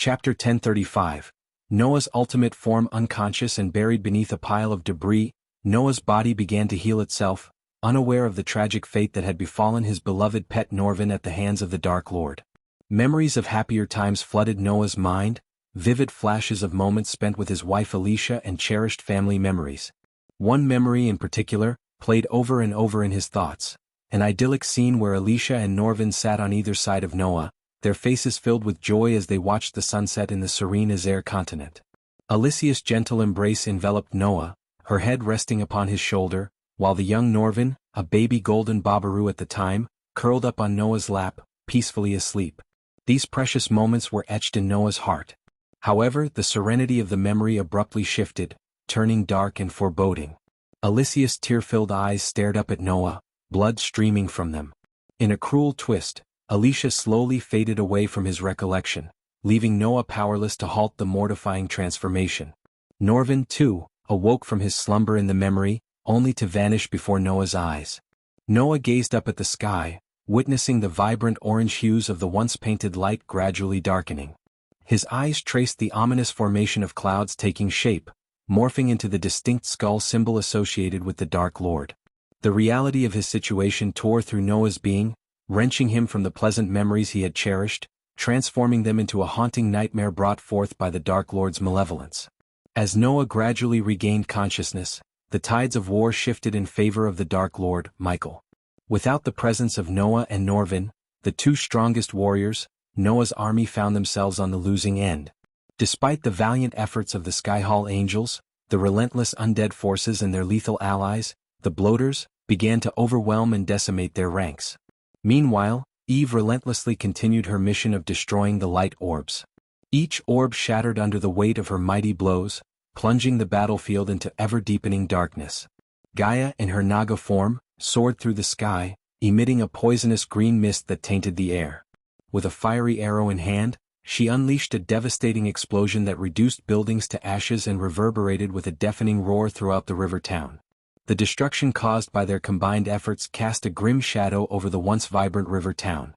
Chapter 1035. Noah's ultimate form unconscious and buried beneath a pile of debris, Noah's body began to heal itself, unaware of the tragic fate that had befallen his beloved pet Norvin at the hands of the Dark Lord. Memories of happier times flooded Noah's mind, vivid flashes of moments spent with his wife Alicia and cherished family memories. One memory in particular played over and over in his thoughts, an idyllic scene where Alicia and Norvin sat on either side of Noah, their faces filled with joy as they watched the sunset in the serene Azure continent. Alicia's gentle embrace enveloped Noah, her head resting upon his shoulder, while the young Norvin, a baby golden bobberoo at the time, curled up on Noah's lap, peacefully asleep. These precious moments were etched in Noah's heart. However, the serenity of the memory abruptly shifted, turning dark and foreboding. Alicia's tear-filled eyes stared up at Noah, blood streaming from them. In a cruel twist, Alicia slowly faded away from his recollection, leaving Noah powerless to halt the mortifying transformation. Norvin, too, awoke from his slumber in the memory, only to vanish before Noah's eyes. Noah gazed up at the sky, witnessing the vibrant orange hues of the once painted light gradually darkening. His eyes traced the ominous formation of clouds taking shape, morphing into the distinct skull symbol associated with the Dark Lord. The reality of his situation tore through Noah's being, wrenching him from the pleasant memories he had cherished, transforming them into a haunting nightmare brought forth by the Dark Lord's malevolence. As Noah gradually regained consciousness, the tides of war shifted in favor of the Dark Lord, Michael. Without the presence of Noah and Norvin, the two strongest warriors, Noah's army found themselves on the losing end. Despite the valiant efforts of the Skyhall Angels, the relentless undead forces and their lethal allies, the bloaters, began to overwhelm and decimate their ranks. Meanwhile, Eve relentlessly continued her mission of destroying the light orbs. Each orb shattered under the weight of her mighty blows, plunging the battlefield into ever-deepening darkness. Gaia, in her Naga form, soared through the sky, emitting a poisonous green mist that tainted the air. With a fiery arrow in hand, she unleashed a devastating explosion that reduced buildings to ashes and reverberated with a deafening roar throughout the river town. The destruction caused by their combined efforts cast a grim shadow over the once vibrant river town.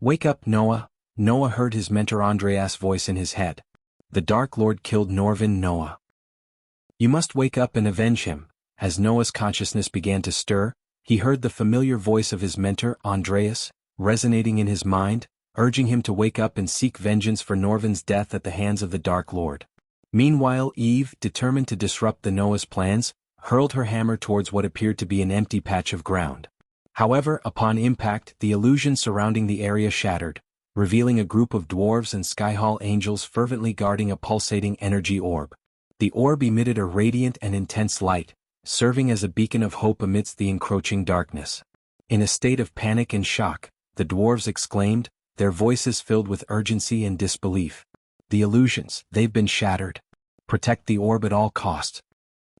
"Wake up, Noah," Noah heard his mentor Andreas' voice in his head. "The Dark Lord killed Norvin, Noah. You must wake up and avenge him." As Noah's consciousness began to stir, he heard the familiar voice of his mentor, Andreas, resonating in his mind, urging him to wake up and seek vengeance for Norvin's death at the hands of the Dark Lord. Meanwhile, Eve, determined to disrupt the Noah's plans, hurled her hammer towards what appeared to be an empty patch of ground. However, upon impact, the illusion surrounding the area shattered, revealing a group of dwarves and Skyhall Angels fervently guarding a pulsating energy orb. The orb emitted a radiant and intense light, serving as a beacon of hope amidst the encroaching darkness. In a state of panic and shock, the dwarves exclaimed, their voices filled with urgency and disbelief. "The illusions, they've been shattered. Protect the orb at all costs."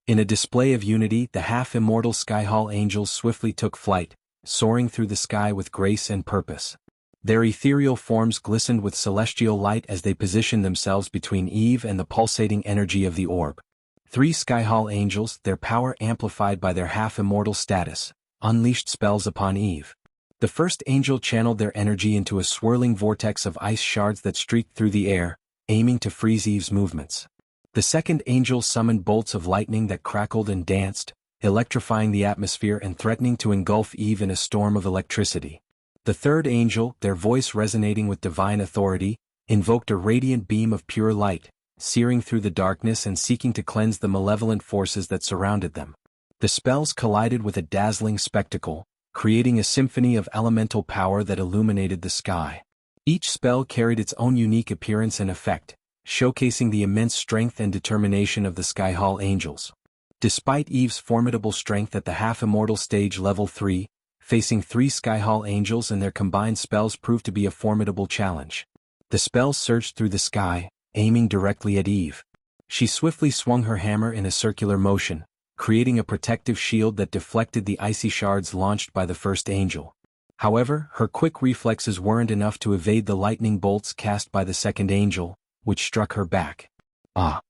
In a display of unity, the half-immortal Skyhall Angels swiftly took flight, soaring through the sky with grace and purpose. Their ethereal forms glistened with celestial light as they positioned themselves between Eve and the pulsating energy of the orb. Three Skyhall Angels, their power amplified by their half-immortal status, unleashed spells upon Eve. The first angel channeled their energy into a swirling vortex of ice shards that streaked through the air, aiming to freeze Eve's movements. The second angel summoned bolts of lightning that crackled and danced, electrifying the atmosphere and threatening to engulf Eve in a storm of electricity. The third angel, their voice resonating with divine authority, invoked a radiant beam of pure light, searing through the darkness and seeking to cleanse the malevolent forces that surrounded them. The spells collided with a dazzling spectacle, creating a symphony of elemental power that illuminated the sky. Each spell carried its own unique appearance and effect, showcasing the immense strength and determination of the Skyhall Angels. Despite Eve's formidable strength at the half-immortal stage level 3, facing three Skyhall Angels and their combined spells proved to be a formidable challenge. The spells surged through the sky, aiming directly at Eve. She swiftly swung her hammer in a circular motion, creating a protective shield that deflected the icy shards launched by the first angel. However, her quick reflexes weren't enough to evade the lightning bolts cast by the second angel, which struck her back. "Ah!"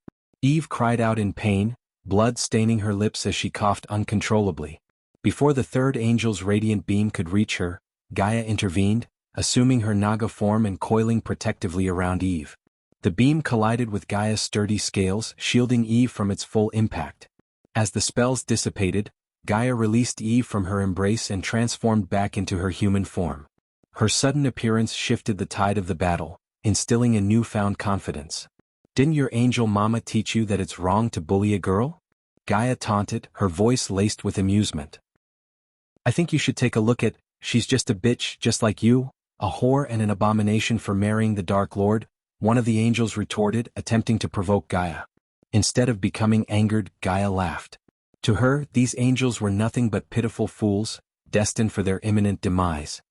Eve cried out in pain, blood staining her lips as she coughed uncontrollably. Before the third angel's radiant beam could reach her, Gaia intervened, assuming her Naga form and coiling protectively around Eve. The beam collided with Gaia's sturdy scales, shielding Eve from its full impact. As the spells dissipated, Gaia released Eve from her embrace and transformed back into her human form. Her sudden appearance shifted the tide of the battle, instilling a newfound confidence. "Didn't your angel mama teach you that it's wrong to bully a girl?" Gaia taunted, her voice laced with amusement. "I think you should take a look at, she's just a bitch just like you, a whore and an abomination for marrying the Dark Lord," one of the angels retorted, attempting to provoke Gaia. Instead of becoming angered, Gaia laughed. To her, these angels were nothing but pitiful fools, destined for their imminent demise.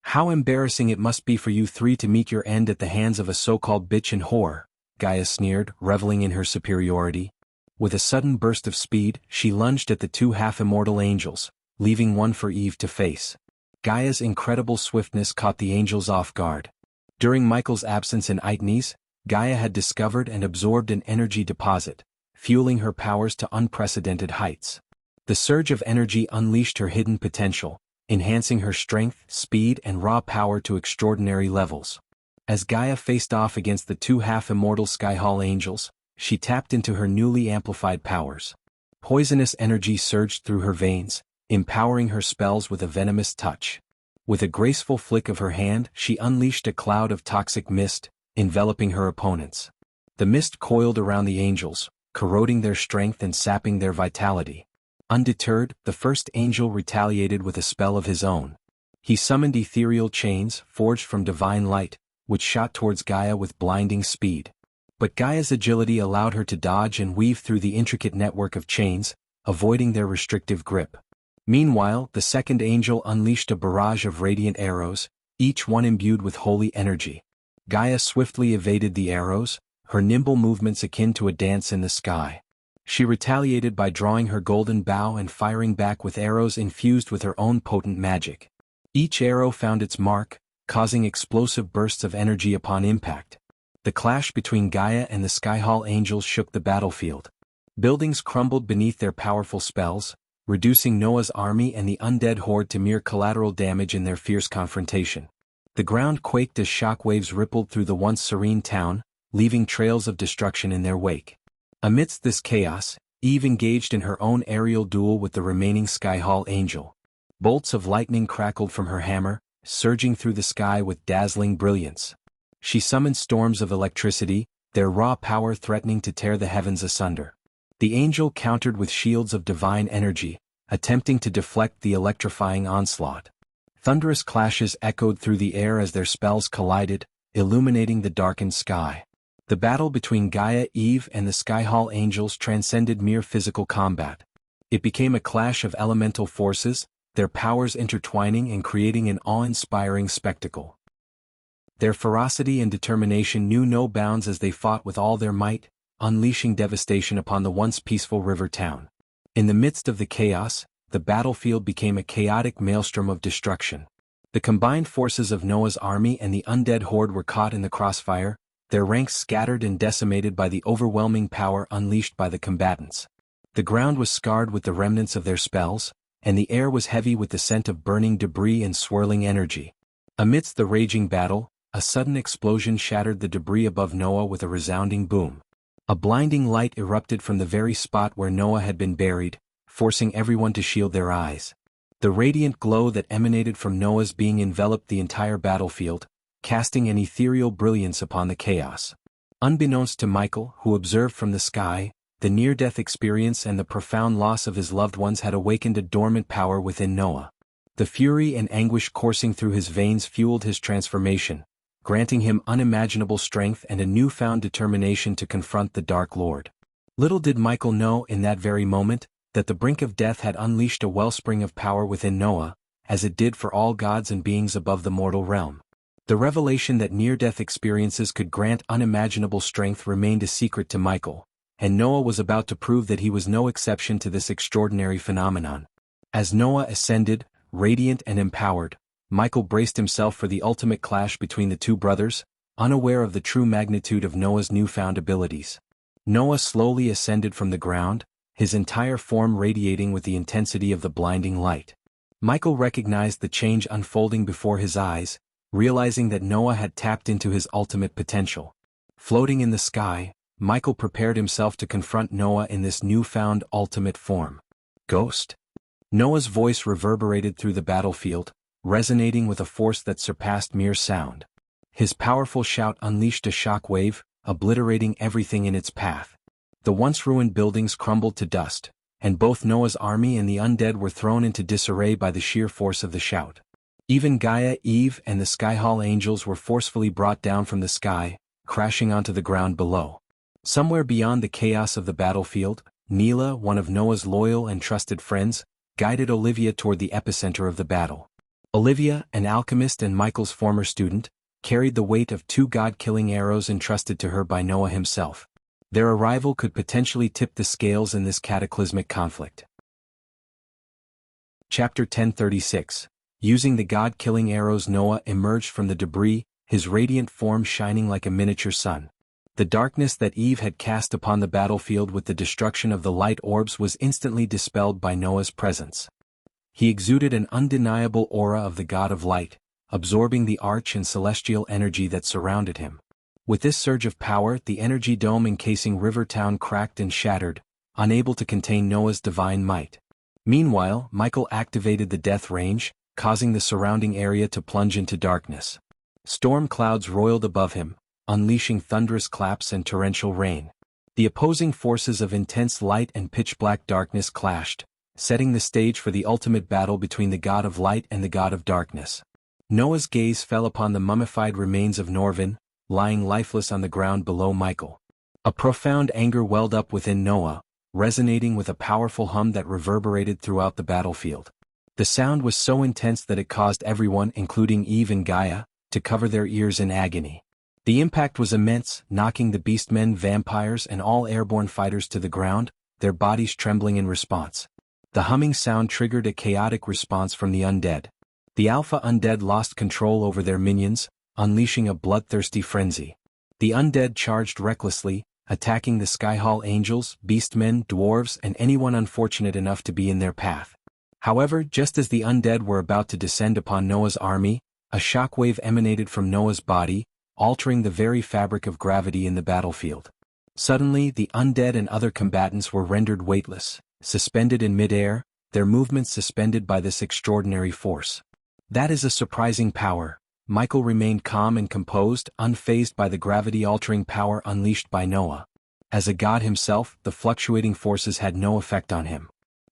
"How embarrassing it must be for you three to meet your end at the hands of a so-called bitch and whore," Gaia sneered, reveling in her superiority. With a sudden burst of speed, she lunged at the two half-immortal angels, leaving one for Eve to face. Gaia's incredible swiftness caught the angels off guard. During Michael's absence in Aitnes, Gaia had discovered and absorbed an energy deposit, fueling her powers to unprecedented heights. The surge of energy unleashed her hidden potential, enhancing her strength, speed, and raw power to extraordinary levels. As Gaia faced off against the two half-immortal Skyhall angels, she tapped into her newly amplified powers. Poisonous energy surged through her veins, empowering her spells with a venomous touch. With a graceful flick of her hand, she unleashed a cloud of toxic mist, enveloping her opponents. The mist coiled around the angels, corroding their strength and sapping their vitality. Undeterred, the first angel retaliated with a spell of his own. He summoned ethereal chains, forged from divine light, which shot towards Gaia with blinding speed. But Gaia's agility allowed her to dodge and weave through the intricate network of chains, avoiding their restrictive grip. Meanwhile, the second angel unleashed a barrage of radiant arrows, each one imbued with holy energy. Gaia swiftly evaded the arrows, her nimble movements akin to a dance in the sky. She retaliated by drawing her golden bow and firing back with arrows infused with her own potent magic. Each arrow found its mark, causing explosive bursts of energy upon impact. The clash between Gaia and the Skyhall angels shook the battlefield. Buildings crumbled beneath their powerful spells, reducing Noah's army and the undead horde to mere collateral damage in their fierce confrontation. The ground quaked as shockwaves rippled through the once serene town, leaving trails of destruction in their wake. Amidst this chaos, Eve engaged in her own aerial duel with the remaining Skyhall angel. Bolts of lightning crackled from her hammer, surging through the sky with dazzling brilliance. She summoned storms of electricity, their raw power threatening to tear the heavens asunder. The angel countered with shields of divine energy, attempting to deflect the electrifying onslaught. Thunderous clashes echoed through the air as their spells collided, illuminating the darkened sky. The battle between Gaia, Eve, and the Skyhall angels transcended mere physical combat. It became a clash of elemental forces, their powers intertwining and creating an awe-inspiring spectacle. Their ferocity and determination knew no bounds as they fought with all their might, unleashing devastation upon the once peaceful river town. In the midst of the chaos, the battlefield became a chaotic maelstrom of destruction. The combined forces of Noah's army and the undead horde were caught in the crossfire, their ranks scattered and decimated by the overwhelming power unleashed by the combatants. The ground was scarred with the remnants of their spells, and the air was heavy with the scent of burning debris and swirling energy. Amidst the raging battle, a sudden explosion shattered the debris above Noah with a resounding boom. A blinding light erupted from the very spot where Noah had been buried, forcing everyone to shield their eyes. The radiant glow that emanated from Noah's being enveloped the entire battlefield, casting an ethereal brilliance upon the chaos. Unbeknownst to Michael, who observed from the sky, the near-death experience and the profound loss of his loved ones had awakened a dormant power within Noah. The fury and anguish coursing through his veins fueled his transformation, granting him unimaginable strength and a newfound determination to confront the Dark Lord. Little did Michael know in that very moment, that the brink of death had unleashed a wellspring of power within Noah, as it did for all gods and beings above the mortal realm. The revelation that near-death experiences could grant unimaginable strength remained a secret to Michael, and Noah was about to prove that he was no exception to this extraordinary phenomenon. As Noah ascended, radiant and empowered, Michael braced himself for the ultimate clash between the two brothers, unaware of the true magnitude of Noah's newfound abilities. Noah slowly ascended from the ground, his entire form radiating with the intensity of the blinding light. Michael recognized the change unfolding before his eyes, realizing that Noah had tapped into his ultimate potential. Floating in the sky, Michael prepared himself to confront Noah in this newfound ultimate form. Ghost? Noah's voice reverberated through the battlefield, resonating with a force that surpassed mere sound. His powerful shout unleashed a shock wave, obliterating everything in its path. The once ruined buildings crumbled to dust, and both Noah's army and the undead were thrown into disarray by the sheer force of the shout. Even Gaia, Eve, and the Skyhall angels were forcefully brought down from the sky, crashing onto the ground below. Somewhere beyond the chaos of the battlefield, Neela, one of Noah's loyal and trusted friends, guided Olivia toward the epicenter of the battle. Olivia, an alchemist and Michael's former student, carried the weight of 2 god-killing arrows entrusted to her by Noah himself. Their arrival could potentially tip the scales in this cataclysmic conflict. Chapter 1036. Using the god-killing arrows, Noah emerged from the debris, his radiant form shining like a miniature sun. The darkness that Eve had cast upon the battlefield with the destruction of the light orbs was instantly dispelled by Noah's presence. He exuded an undeniable aura of the god of light, absorbing the arch and celestial energy that surrounded him. With this surge of power, the energy dome encasing Rivertown cracked and shattered, unable to contain Noah's divine might. Meanwhile, Michael activated the death range, causing the surrounding area to plunge into darkness. Storm clouds roiled above him, unleashing thunderous claps and torrential rain. The opposing forces of intense light and pitch-black darkness clashed, setting the stage for the ultimate battle between the god of light and the god of darkness. Noah's gaze fell upon the mummified remains of Norvin, lying lifeless on the ground below Michael. A profound anger welled up within Noah, resonating with a powerful hum that reverberated throughout the battlefield. The sound was so intense that it caused everyone, including Eve and Gaia, to cover their ears in agony. The impact was immense, knocking the beastmen, vampires, and all airborne fighters to the ground, their bodies trembling in response. The humming sound triggered a chaotic response from the undead. The alpha undead lost control over their minions, unleashing a bloodthirsty frenzy. The undead charged recklessly, attacking the Skyhall angels, beastmen, dwarves, and anyone unfortunate enough to be in their path. However, just as the undead were about to descend upon Noah's army, a shockwave emanated from Noah's body, altering the very fabric of gravity in the battlefield. Suddenly, the undead and other combatants were rendered weightless, suspended in midair, their movements suspended by this extraordinary force. That is a surprising power. Michael remained calm and composed, unfazed by the gravity-altering power unleashed by Noah. As a god himself, the fluctuating forces had no effect on him.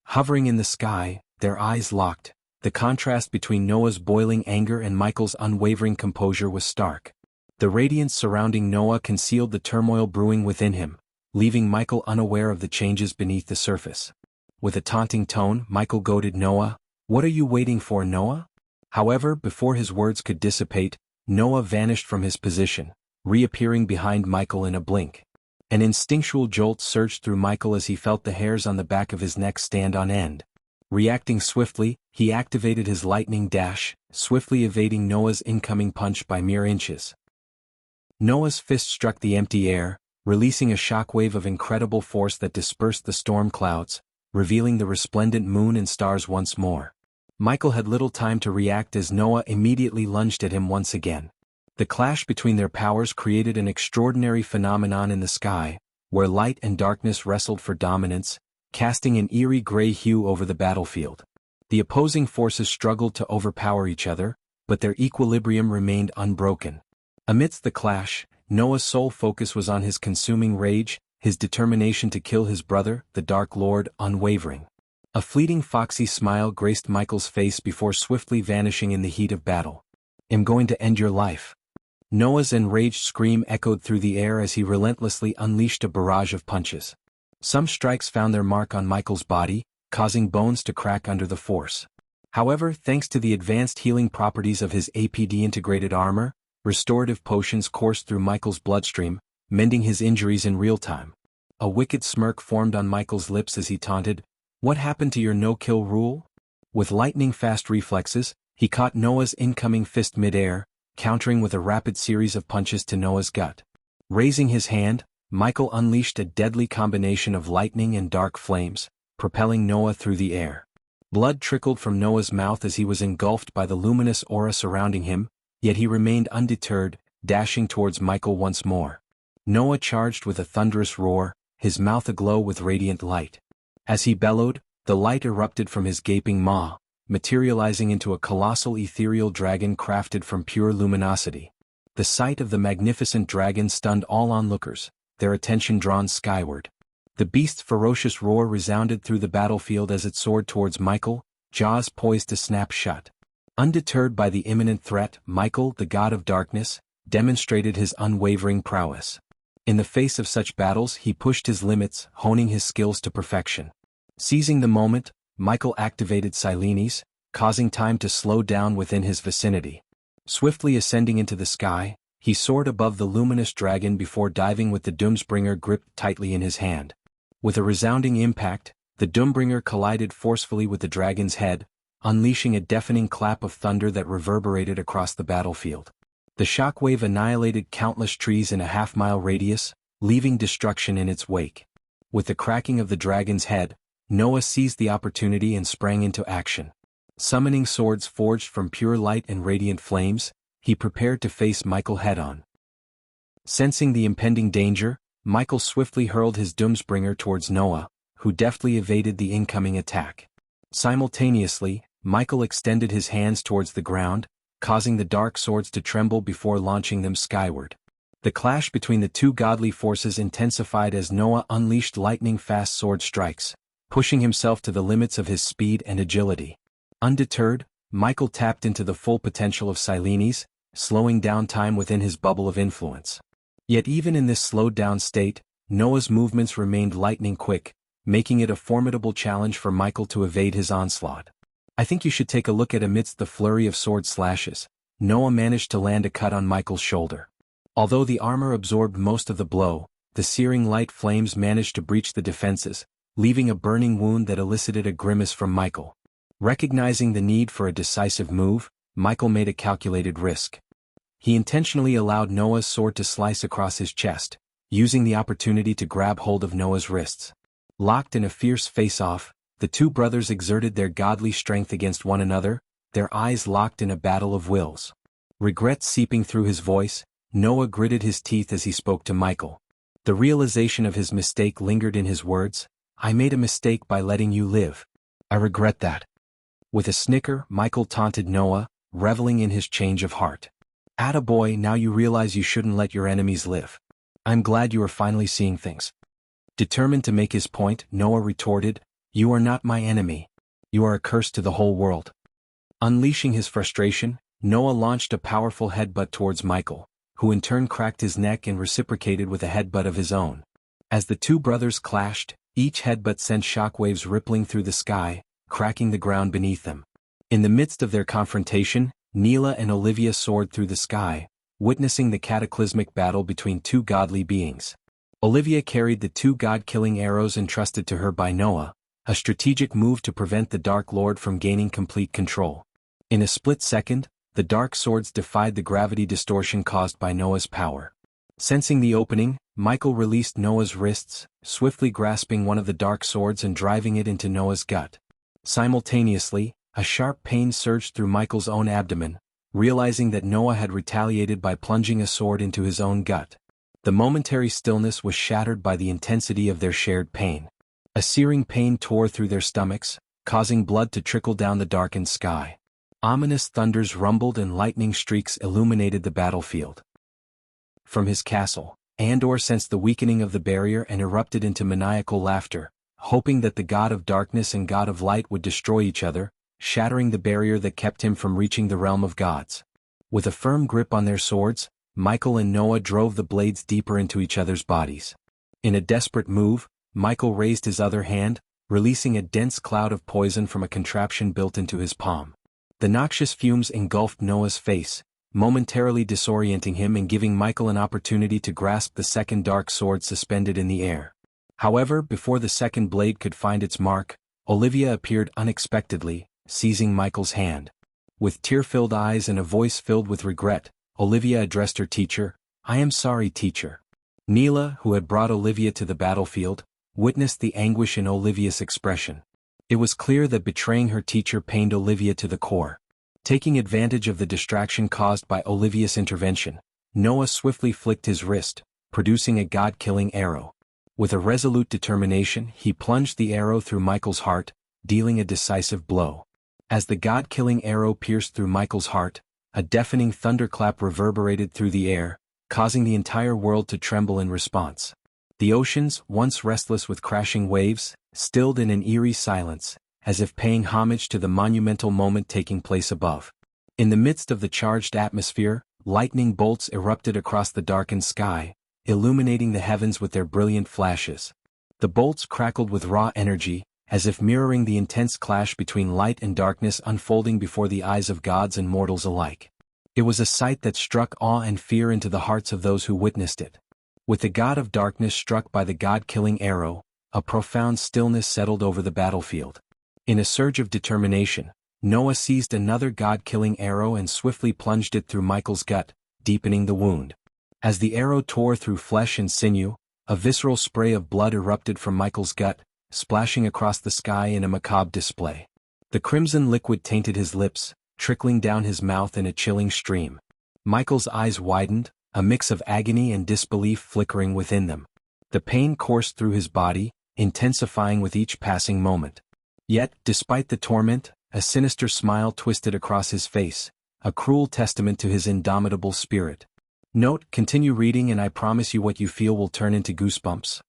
Hovering in the sky, their eyes locked. The contrast between Noah's boiling anger and Michael's unwavering composure was stark. The radiance surrounding Noah concealed the turmoil brewing within him, leaving Michael unaware of the changes beneath the surface. With a taunting tone, Michael goaded Noah. "What are you waiting for, Noah?" However, before his words could dissipate, Noah vanished from his position, reappearing behind Michael in a blink. An instinctual jolt surged through Michael as he felt the hairs on the back of his neck stand on end. Reacting swiftly, he activated his lightning dash, swiftly evading Noah's incoming punch by mere inches. Noah's fist struck the empty air, releasing a shockwave of incredible force that dispersed the storm clouds, revealing the resplendent moon and stars once more. Michael had little time to react as Noah immediately lunged at him once again. The clash between their powers created an extraordinary phenomenon in the sky, where light and darkness wrestled for dominance, casting an eerie gray hue over the battlefield. The opposing forces struggled to overpower each other, but their equilibrium remained unbroken. Amidst the clash, Noah's sole focus was on his consuming rage, his determination to kill his brother, the Dark Lord, unwavering. A fleeting foxy smile graced Michael's face before swiftly vanishing in the heat of battle. "I'm going to end your life." Noah's enraged scream echoed through the air as he relentlessly unleashed a barrage of punches. Some strikes found their mark on Michael's body, causing bones to crack under the force. However, thanks to the advanced healing properties of his APD-integrated armor, restorative potions coursed through Michael's bloodstream, mending his injuries in real time. A wicked smirk formed on Michael's lips as he taunted, "What happened to your no-kill rule?" With lightning-fast reflexes, he caught Noah's incoming fist mid-air, countering with a rapid series of punches to Noah's gut. Raising his hand, Michael unleashed a deadly combination of lightning and dark flames, propelling Noah through the air. Blood trickled from Noah's mouth as he was engulfed by the luminous aura surrounding him, yet he remained undeterred, dashing towards Michael once more. Noah charged with a thunderous roar, his mouth aglow with radiant light. As he bellowed, the light erupted from his gaping maw, materializing into a colossal ethereal dragon crafted from pure luminosity. The sight of the magnificent dragon stunned all onlookers, their attention drawn skyward. The beast's ferocious roar resounded through the battlefield as it soared towards Michael, jaws poised to snap shut. Undeterred by the imminent threat, Michael, the god of darkness, demonstrated his unwavering prowess. In the face of such battles he pushed his limits, honing his skills to perfection. Seizing the moment, Michael activated Silenes, causing time to slow down within his vicinity. Swiftly ascending into the sky, he soared above the luminous dragon before diving with the Doombringer gripped tightly in his hand. With a resounding impact, the Doombringer collided forcefully with the dragon's head, unleashing a deafening clap of thunder that reverberated across the battlefield. The shockwave annihilated countless trees in a half-mile radius, leaving destruction in its wake. With the cracking of the dragon's head, Noah seized the opportunity and sprang into action. Summoning swords forged from pure light and radiant flames, he prepared to face Michael head-on. Sensing the impending danger, Michael swiftly hurled his Doombringer towards Noah, who deftly evaded the incoming attack. Simultaneously, Michael extended his hands towards the ground, causing the dark swords to tremble before launching them skyward. The clash between the two godly forces intensified as Noah unleashed lightning-fast sword strikes, pushing himself to the limits of his speed and agility. Undeterred, Michael tapped into the full potential of Silenes, slowing down time within his bubble of influence. Yet even in this slowed-down state, Noah's movements remained lightning-quick, making it a formidable challenge for Michael to evade his onslaught. I think you should take a look at amidst the flurry of sword slashes, Noah managed to land a cut on Michael's shoulder. Although the armor absorbed most of the blow, the searing light flames managed to breach the defenses, leaving a burning wound that elicited a grimace from Michael. Recognizing the need for a decisive move, Michael made a calculated risk. He intentionally allowed Noah's sword to slice across his chest, using the opportunity to grab hold of Noah's wrists. Locked in a fierce face-off, the two brothers exerted their godly strength against one another, their eyes locked in a battle of wills. Regret seeping through his voice, Noah gritted his teeth as he spoke to Michael. The realization of his mistake lingered in his words. "I made a mistake by letting you live. I regret that." With a snicker, Michael taunted Noah, reveling in his change of heart. "Attaboy, now you realize you shouldn't let your enemies live. I'm glad you are finally seeing things." Determined to make his point, Noah retorted, "You are not my enemy. You are a curse to the whole world." Unleashing his frustration, Noah launched a powerful headbutt towards Michael, who in turn cracked his neck and reciprocated with a headbutt of his own. As the two brothers clashed, each headbutt sent shockwaves rippling through the sky, cracking the ground beneath them. In the midst of their confrontation, Neela and Olivia soared through the sky, witnessing the cataclysmic battle between two godly beings. Olivia carried the two god-killing arrows entrusted to her by Noah, a strategic move to prevent the Dark Lord from gaining complete control. In a split second, the dark swords defied the gravity distortion caused by Noah's power. Sensing the opening, Michael released Noah's wrists, swiftly grasping one of the dark swords and driving it into Noah's gut. Simultaneously, a sharp pain surged through Michael's own abdomen, realizing that Noah had retaliated by plunging a sword into his own gut. The momentary stillness was shattered by the intensity of their shared pain. A searing pain tore through their stomachs, causing blood to trickle down the darkened sky. Ominous thunders rumbled and lightning streaks illuminated the battlefield. From his castle, Andor sensed the weakening of the barrier and erupted into maniacal laughter, hoping that the god of darkness and god of light would destroy each other, shattering the barrier that kept him from reaching the realm of gods. With a firm grip on their swords, Michael and Noah drove the blades deeper into each other's bodies. In a desperate move, Michael raised his other hand, releasing a dense cloud of poison from a contraption built into his palm. The noxious fumes engulfed Noah's face, momentarily disorienting him and giving Michael an opportunity to grasp the second dark sword suspended in the air. However, before the second blade could find its mark, Olivia appeared unexpectedly, seizing Michael's hand. With tear-filled eyes and a voice filled with regret, Olivia addressed her teacher, "I am sorry, teacher." Neela, who had brought Olivia to the battlefield, witnessed the anguish in Olivia's expression. It was clear that betraying her teacher pained Olivia to the core. Taking advantage of the distraction caused by Olivia's intervention, Noah swiftly flicked his wrist, producing a god-killing arrow. With a resolute determination, he plunged the arrow through Michael's heart, dealing a decisive blow. As the god-killing arrow pierced through Michael's heart, a deafening thunderclap reverberated through the air, causing the entire world to tremble in response. The oceans, once restless with crashing waves, stilled in an eerie silence, as if paying homage to the monumental moment taking place above. In the midst of the charged atmosphere, lightning bolts erupted across the darkened sky, illuminating the heavens with their brilliant flashes. The bolts crackled with raw energy, as if mirroring the intense clash between light and darkness unfolding before the eyes of gods and mortals alike. It was a sight that struck awe and fear into the hearts of those who witnessed it. With the god of darkness struck by the god-killing arrow, a profound stillness settled over the battlefield. In a surge of determination, Noah seized another god-killing arrow and swiftly plunged it through Michael's gut, deepening the wound. As the arrow tore through flesh and sinew, a visceral spray of blood erupted from Michael's gut, splashing across the sky in a macabre display. The crimson liquid tainted his lips, trickling down his mouth in a chilling stream. Michael's eyes widened, a mix of agony and disbelief flickering within them. The pain coursed through his body, intensifying with each passing moment. Yet, despite the torment, a sinister smile twisted across his face, a cruel testament to his indomitable spirit. Note: continue reading and I promise you what you feel will turn into goosebumps.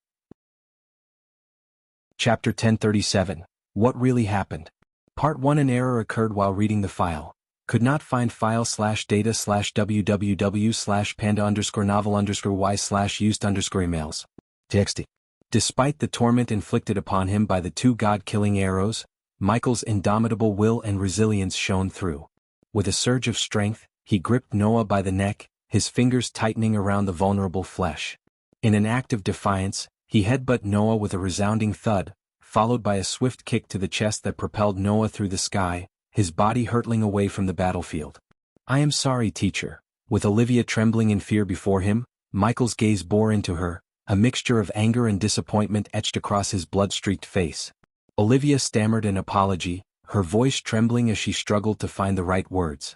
Chapter 1037. What really happened? Part 1. An error occurred while reading the file. Could not find file/data/www/panda_novel_y/used_emails. TXT. Despite the torment inflicted upon him by the two god-killing arrows, Michael's indomitable will and resilience shone through. With a surge of strength, he gripped Noah by the neck, his fingers tightening around the vulnerable flesh. In an act of defiance, he headbutted Noah with a resounding thud, followed by a swift kick to the chest that propelled Noah through the sky, his body hurtling away from the battlefield. "I am sorry, teacher." With Olivia trembling in fear before him, Michael's gaze bore into her, a mixture of anger and disappointment etched across his blood-streaked face. Olivia stammered an apology, her voice trembling as she struggled to find the right words.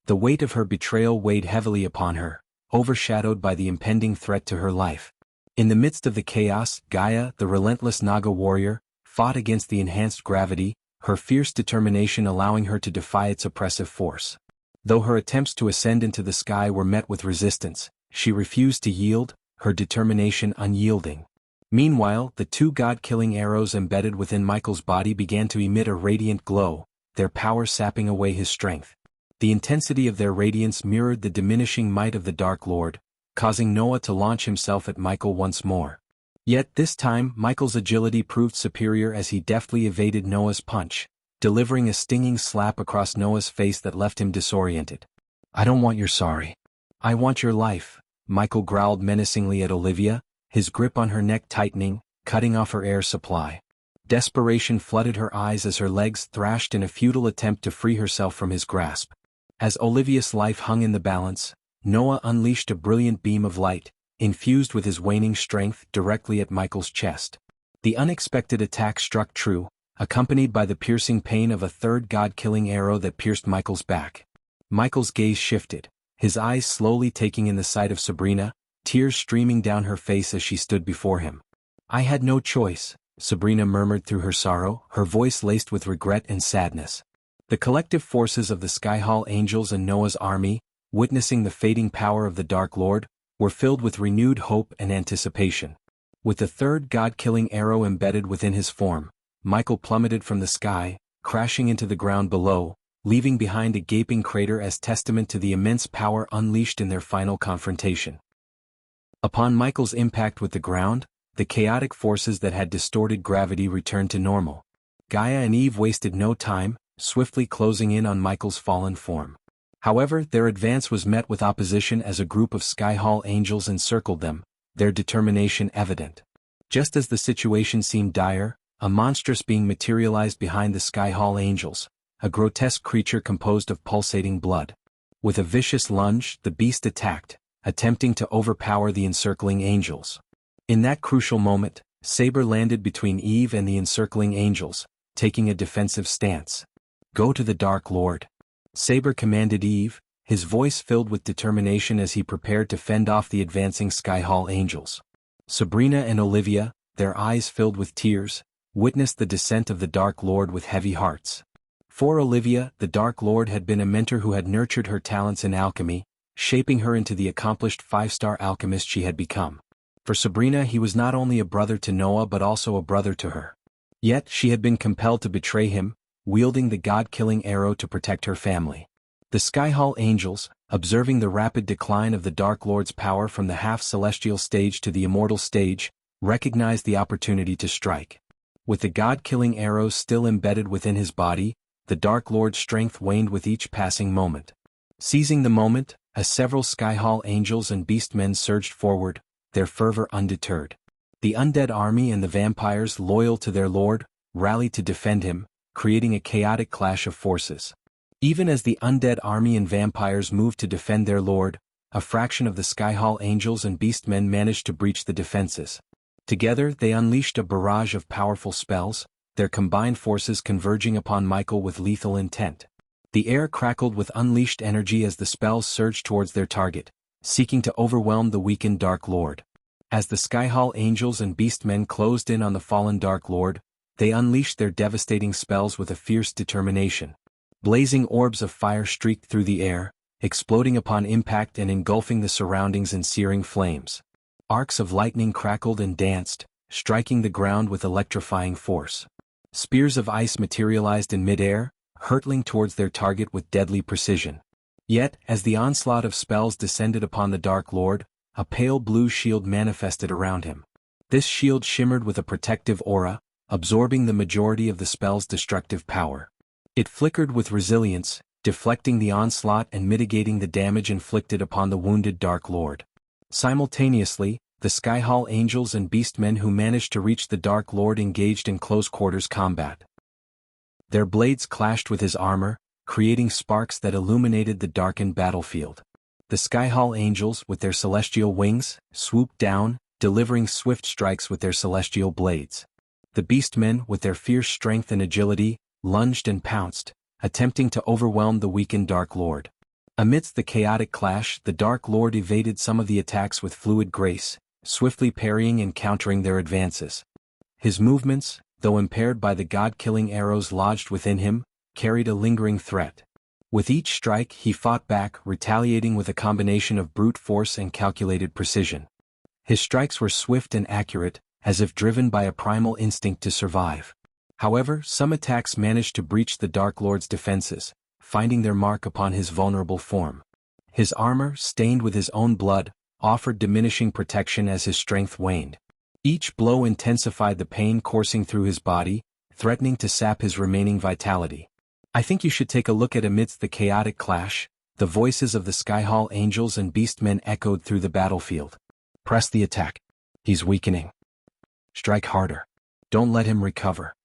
The weight of her betrayal weighed heavily upon her, overshadowed by the impending threat to her life. In the midst of the chaos, Gaia, the relentless Naga warrior, fought against the enhanced gravity, her fierce determination allowing her to defy its oppressive force. Though her attempts to ascend into the sky were met with resistance, she refused to yield, her determination unyielding. Meanwhile, the two god-killing arrows embedded within Michael's body began to emit a radiant glow, their power sapping away his strength. The intensity of their radiance mirrored the diminishing might of the Dark Lord, causing Noah to launch himself at Michael once more. Yet this time, Michael's agility proved superior as he deftly evaded Noah's punch, delivering a stinging slap across Noah's face that left him disoriented. "I don't want your sorry. I want your life," Michael growled menacingly at Olivia, his grip on her neck tightening, cutting off her air supply. Desperation flooded her eyes as her legs thrashed in a futile attempt to free herself from his grasp. As Olivia's life hung in the balance, Noah unleashed a brilliant beam of light, infused with his waning strength, directly at Michael's chest. The unexpected attack struck true, accompanied by the piercing pain of a third god-killing arrow that pierced Michael's back. Michael's gaze shifted, his eyes slowly taking in the sight of Sabrina, tears streaming down her face as she stood before him. "I had no choice," Sabrina murmured through her sorrow, her voice laced with regret and sadness. The collective forces of the Skyhall Angels and Noah's army, witnessing the fading power of the Dark Lord, were filled with renewed hope and anticipation. With the third god-killing arrow embedded within his form, Michael plummeted from the sky, crashing into the ground below, leaving behind a gaping crater as testament to the immense power unleashed in their final confrontation. Upon Michael's impact with the ground, the chaotic forces that had distorted gravity returned to normal. Gaia and Eve wasted no time, swiftly closing in on Michael's fallen form. However, their advance was met with opposition as a group of Skyhall Angels encircled them, their determination evident. Just as the situation seemed dire, a monstrous being materialized behind the Skyhall Angels, a grotesque creature composed of pulsating blood. With a vicious lunge, the beast attacked, attempting to overpower the encircling angels. In that crucial moment, Saber landed between Eve and the encircling angels, taking a defensive stance. "Go to the Dark Lord," Saber commanded Eve, his voice filled with determination as he prepared to fend off the advancing Skyhall angels. Sabrina and Olivia, their eyes filled with tears, witnessed the descent of the Dark Lord with heavy hearts. For Olivia, the Dark Lord had been a mentor who had nurtured her talents in alchemy, shaping her into the accomplished 5-star alchemist she had become. For Sabrina, he was not only a brother to Noah but also a brother to her. Yet she had been compelled to betray him, wielding the god-killing arrow to protect her family. The Skyhall angels, observing the rapid decline of the Dark Lord's power from the half-celestial stage to the immortal stage, recognized the opportunity to strike. With the god-killing arrows still embedded within his body, the Dark Lord's strength waned with each passing moment. Seizing the moment, several Skyhall angels and beastmen surged forward, their fervor undeterred. The undead army and the vampires loyal to their lord, rallied to defend him, creating a chaotic clash of forces. Even as the undead army and vampires moved to defend their lord, a fraction of the Skyhall angels and beastmen managed to breach the defenses. Together they unleashed a barrage of powerful spells, their combined forces converging upon Michael with lethal intent. The air crackled with unleashed energy as the spells surged towards their target, seeking to overwhelm the weakened Dark Lord. As the Skyhall angels and beastmen closed in on the fallen Dark Lord, they unleashed their devastating spells with a fierce determination. Blazing orbs of fire streaked through the air, exploding upon impact and engulfing the surroundings in searing flames. Arcs of lightning crackled and danced, striking the ground with electrifying force. Spears of ice materialized in midair, hurtling towards their target with deadly precision. Yet, as the onslaught of spells descended upon the Dark Lord, a pale blue shield manifested around him. This shield shimmered with a protective aura, absorbing the majority of the spell's destructive power. It flickered with resilience, deflecting the onslaught and mitigating the damage inflicted upon the wounded Dark Lord. Simultaneously, the Skyhall angels and beastmen who managed to reach the Dark Lord engaged in close-quarters combat. Their blades clashed with his armor, creating sparks that illuminated the darkened battlefield. The Skyhall angels, with their celestial wings, swooped down, delivering swift strikes with their celestial blades. The beastmen, with their fierce strength and agility, lunged and pounced, attempting to overwhelm the weakened Dark Lord. Amidst the chaotic clash, the Dark Lord evaded some of the attacks with fluid grace, swiftly parrying and countering their advances. His movements, though impaired by the god-killing arrows lodged within him, carried a lingering threat. With each strike he fought back, retaliating with a combination of brute force and calculated precision. His strikes were swift and accurate, as if driven by a primal instinct to survive. However, some attacks managed to breach the Dark Lord's defenses, finding their mark upon his vulnerable form. His armor, stained with his own blood, offered diminishing protection as his strength waned. Each blow intensified the pain coursing through his body, threatening to sap his remaining vitality. "I think you should take a look at." Amidst the chaotic clash, the voices of the Skyhall angels and beastmen echoed through the battlefield. "Press the attack. He's weakening. Strike harder. Don't let him recover.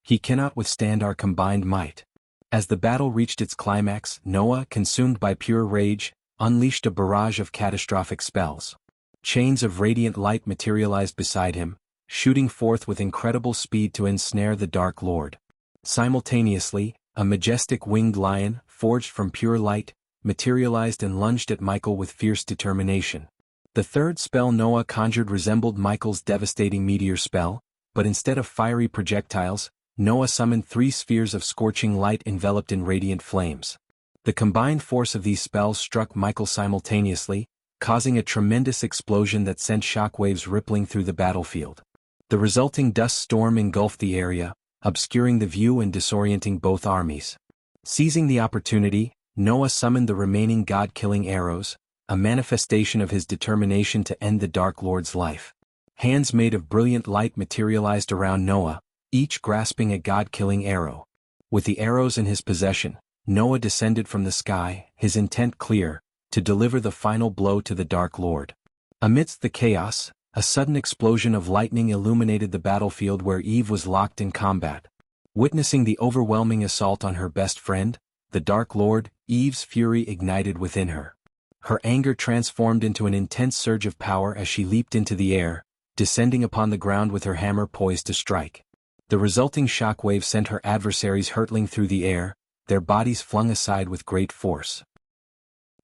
He cannot withstand our combined might." As the battle reached its climax, Noah, consumed by pure rage, unleashed a barrage of catastrophic spells. Chains of radiant light materialized beside him, shooting forth with incredible speed to ensnare the Dark Lord. Simultaneously, a majestic winged lion, forged from pure light, materialized and lunged at Michael with fierce determination. The third spell Noah conjured resembled Michael's devastating meteor spell, but instead of fiery projectiles, Noah summoned 3 spheres of scorching light enveloped in radiant flames. The combined force of these spells struck Michael simultaneously, causing a tremendous explosion that sent shockwaves rippling through the battlefield. The resulting dust storm engulfed the area, obscuring the view and disorienting both armies. Seizing the opportunity, Noah summoned the remaining god-killing arrows, a manifestation of his determination to end the Dark Lord's life. Hands made of brilliant light materialized around Noah, each grasping a god-killing arrow. With the arrows in his possession, Noah descended from the sky, his intent clear, to deliver the final blow to the Dark Lord. Amidst the chaos, a sudden explosion of lightning illuminated the battlefield where Eve was locked in combat. Witnessing the overwhelming assault on her best friend, the Dark Lord, Eve's fury ignited within her. Her anger transformed into an intense surge of power as she leaped into the air, descending upon the ground with her hammer poised to strike. The resulting shockwave sent her adversaries hurtling through the air, their bodies flung aside with great force.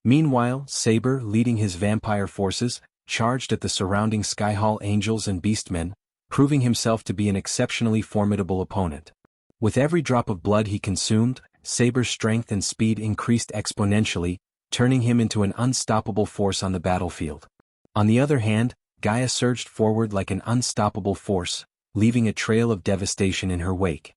Meanwhile, Saber, leading his vampire forces, charged at the surrounding Skyhall angels and beastmen, proving himself to be an exceptionally formidable opponent. With every drop of blood he consumed, Saber's strength and speed increased exponentially, turning him into an unstoppable force on the battlefield. On the other hand, Gaia surged forward like an unstoppable force, leaving a trail of devastation in her wake.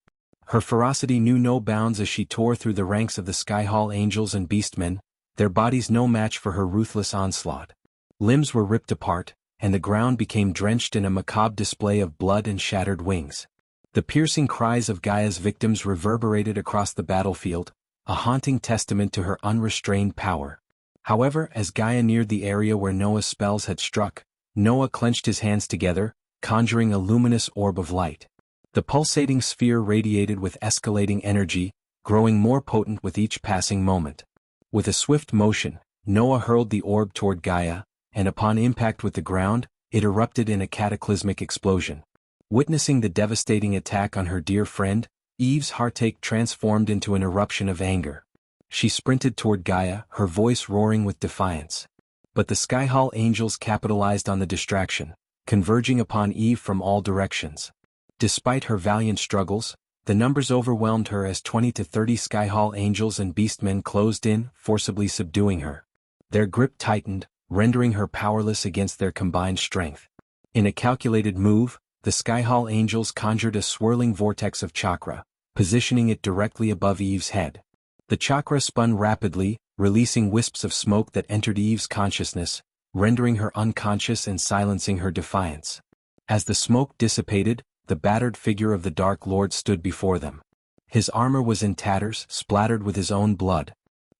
Her ferocity knew no bounds as she tore through the ranks of the Skyhall angels and beastmen, their bodies no match for her ruthless onslaught. Limbs were ripped apart, and the ground became drenched in a macabre display of blood and shattered wings. The piercing cries of Gaia's victims reverberated across the battlefield, a haunting testament to her unrestrained power. However, as Gaia neared the area where Noah's spells had struck, Noah clenched his hands together, conjuring a luminous orb of light. The pulsating sphere radiated with escalating energy, growing more potent with each passing moment. With a swift motion, Noah hurled the orb toward Gaia, and upon impact with the ground, it erupted in a cataclysmic explosion. Witnessing the devastating attack on her dear friend, Eve's heartache transformed into an eruption of anger. She sprinted toward Gaia, her voice roaring with defiance. But the Skyhall angels capitalized on the distraction, converging upon Eve from all directions. Despite her valiant struggles, the numbers overwhelmed her as 20 to 30 Skyhall angels and beastmen closed in, forcibly subduing her. Their grip tightened, rendering her powerless against their combined strength. In a calculated move, the Skyhall angels conjured a swirling vortex of chakra, positioning it directly above Eve's head. The chakra spun rapidly, releasing wisps of smoke that entered Eve's consciousness, rendering her unconscious and silencing her defiance. As the smoke dissipated, the battered figure of the Dark Lord stood before them. His armor was in tatters, splattered with his own blood.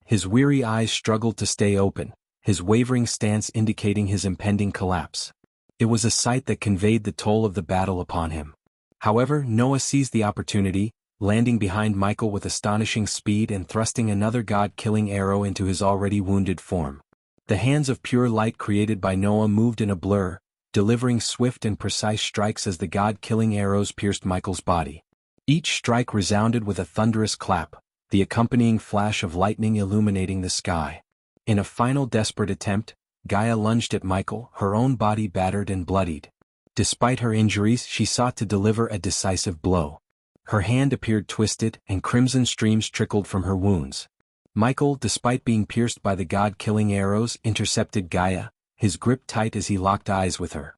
His weary eyes struggled to stay open, his wavering stance indicating his impending collapse. It was a sight that conveyed the toll of the battle upon him. However, Noah seized the opportunity, landing behind Michael with astonishing speed and thrusting another god-killing arrow into his already wounded form. The hands of pure light created by Noah moved in a blur, delivering swift and precise strikes as the god-killing arrows pierced Michael's body. Each strike resounded with a thunderous clap, the accompanying flash of lightning illuminating the sky. In a final desperate attempt, Gaia lunged at Michael, her own body battered and bloodied. Despite her injuries, she sought to deliver a decisive blow. Her hand appeared twisted, and crimson streams trickled from her wounds. Michael, despite being pierced by the god-killing arrows, intercepted Gaia, his grip tight as he locked eyes with her.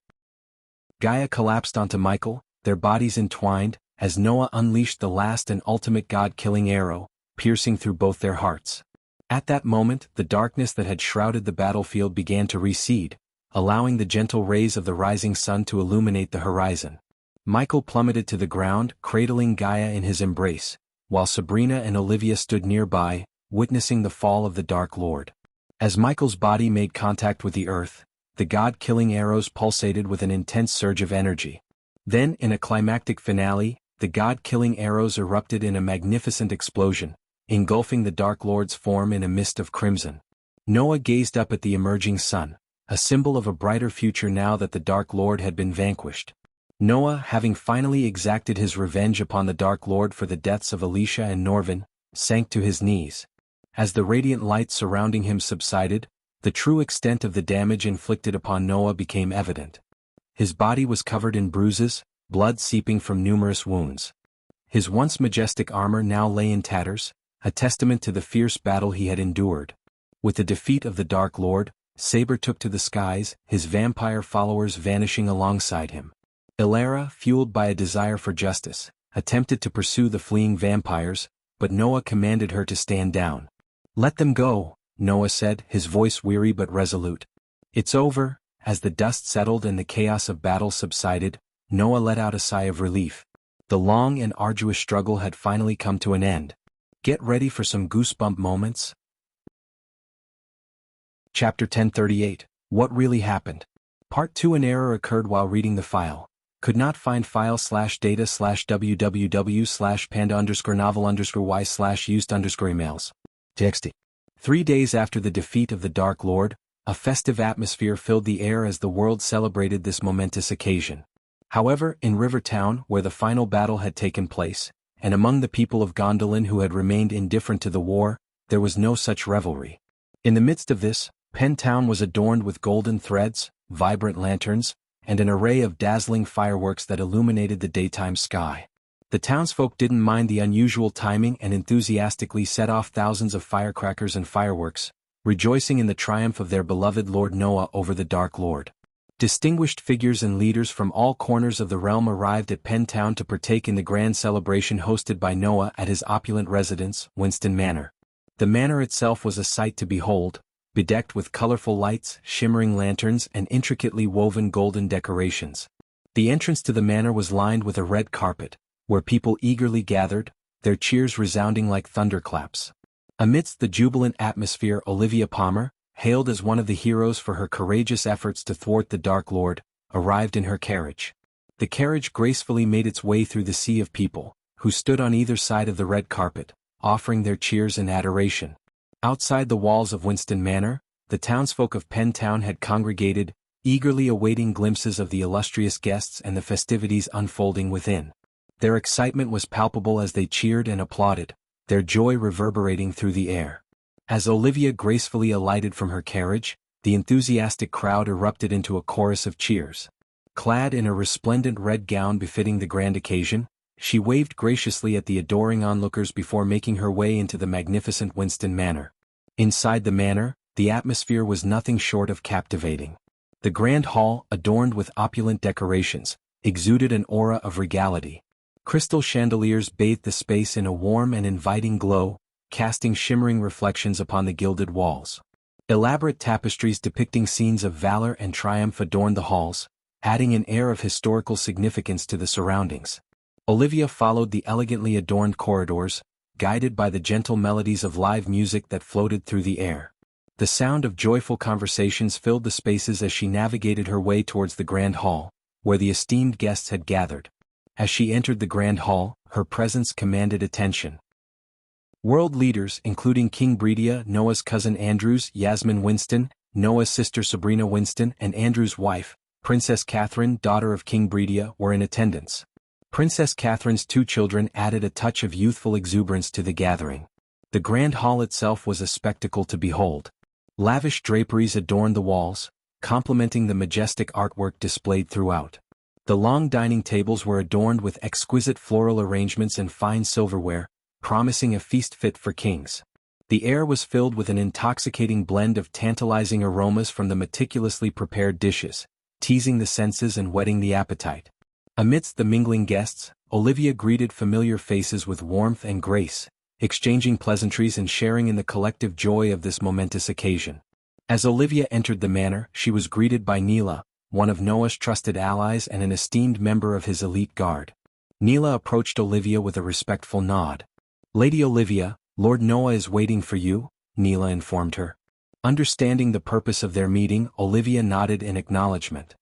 Gaia collapsed onto Michael, their bodies entwined, as Noah unleashed the last and ultimate god-killing arrow, piercing through both their hearts. At that moment, the darkness that had shrouded the battlefield began to recede, allowing the gentle rays of the rising sun to illuminate the horizon. Michael plummeted to the ground, cradling Gaia in his embrace, while Sabrina and Olivia stood nearby, witnessing the fall of the Dark Lord. As Michael's body made contact with the earth, the god-killing arrows pulsated with an intense surge of energy. Then, in a climactic finale, the god-killing arrows erupted in a magnificent explosion, engulfing the Dark Lord's form in a mist of crimson. Noah gazed up at the emerging sun, a symbol of a brighter future now that the Dark Lord had been vanquished. Noah, having finally exacted his revenge upon the Dark Lord for the deaths of Alicia and Norvin, sank to his knees. As the radiant light surrounding him subsided, the true extent of the damage inflicted upon Noah became evident. His body was covered in bruises, blood seeping from numerous wounds. His once majestic armor now lay in tatters, a testament to the fierce battle he had endured. With the defeat of the Dark Lord, Saber took to the skies, his vampire followers vanishing alongside him. Ilara, fueled by a desire for justice, attempted to pursue the fleeing vampires, but Noah commanded her to stand down. "Let them go," Noah said, his voice weary but resolute. "It's over." As the dust settled and the chaos of battle subsided, Noah let out a sigh of relief. The long and arduous struggle had finally come to an end. Get ready for some goosebump moments. Chapter 1038, What Really Happened? Part 2. An error occurred while reading the file. Could not find file/data/www/panda_novel_y/used_emails. TXT. 3 days after the defeat of the Dark Lord, a festive atmosphere filled the air as the world celebrated this momentous occasion. However, in Rivertown, where the final battle had taken place, and among the people of Gondolin who had remained indifferent to the war, there was no such revelry. In the midst of this, Penn Town was adorned with golden threads, vibrant lanterns, and an array of dazzling fireworks that illuminated the daytime sky. The townsfolk didn't mind the unusual timing and enthusiastically set off thousands of firecrackers and fireworks, rejoicing in the triumph of their beloved Lord Noah over the Dark Lord. Distinguished figures and leaders from all corners of the realm arrived at Penn Town to partake in the grand celebration hosted by Noah at his opulent residence, Winston Manor. The manor itself was a sight to behold, bedecked with colorful lights, shimmering lanterns, and intricately woven golden decorations. The entrance to the manor was lined with a red carpet, where people eagerly gathered, their cheers resounding like thunderclaps. Amidst the jubilant atmosphere, Olivia Palmer, hailed as one of the heroes for her courageous efforts to thwart the Dark Lord, arrived in her carriage. The carriage gracefully made its way through the sea of people, who stood on either side of the red carpet, offering their cheers and adoration. Outside the walls of Winston Manor, the townsfolk of Penn Town had congregated, eagerly awaiting glimpses of the illustrious guests and the festivities unfolding within. Their excitement was palpable as they cheered and applauded, their joy reverberating through the air. As Olivia gracefully alighted from her carriage, the enthusiastic crowd erupted into a chorus of cheers. Clad in a resplendent red gown befitting the grand occasion, she waved graciously at the adoring onlookers before making her way into the magnificent Winston Manor. Inside the manor, the atmosphere was nothing short of captivating. The grand hall, adorned with opulent decorations, exuded an aura of regality. Crystal chandeliers bathed the space in a warm and inviting glow, casting shimmering reflections upon the gilded walls. Elaborate tapestries depicting scenes of valor and triumph adorned the halls, adding an air of historical significance to the surroundings. Olivia followed the elegantly adorned corridors, guided by the gentle melodies of live music that floated through the air. The sound of joyful conversations filled the spaces as she navigated her way towards the grand hall, where the esteemed guests had gathered. As she entered the grand hall, her presence commanded attention. World leaders, including King Bredia, Noah's cousin Andrew's, Yasmin Winston, Noah's sister Sabrina Winston, and Andrew's wife, Princess Catherine, daughter of King Bredia, were in attendance. Princess Catherine's two children added a touch of youthful exuberance to the gathering. The grand hall itself was a spectacle to behold. Lavish draperies adorned the walls, complementing the majestic artwork displayed throughout. The long dining tables were adorned with exquisite floral arrangements and fine silverware, promising a feast fit for kings. The air was filled with an intoxicating blend of tantalizing aromas from the meticulously prepared dishes, teasing the senses and whetting the appetite. Amidst the mingling guests, Olivia greeted familiar faces with warmth and grace, exchanging pleasantries and sharing in the collective joy of this momentous occasion. As Olivia entered the manor, she was greeted by Neela, one of Noah's trusted allies and an esteemed member of his elite guard. Neela approached Olivia with a respectful nod. "Lady Olivia, Lord Noah is waiting for you," Neela informed her. Understanding the purpose of their meeting, Olivia nodded in acknowledgement.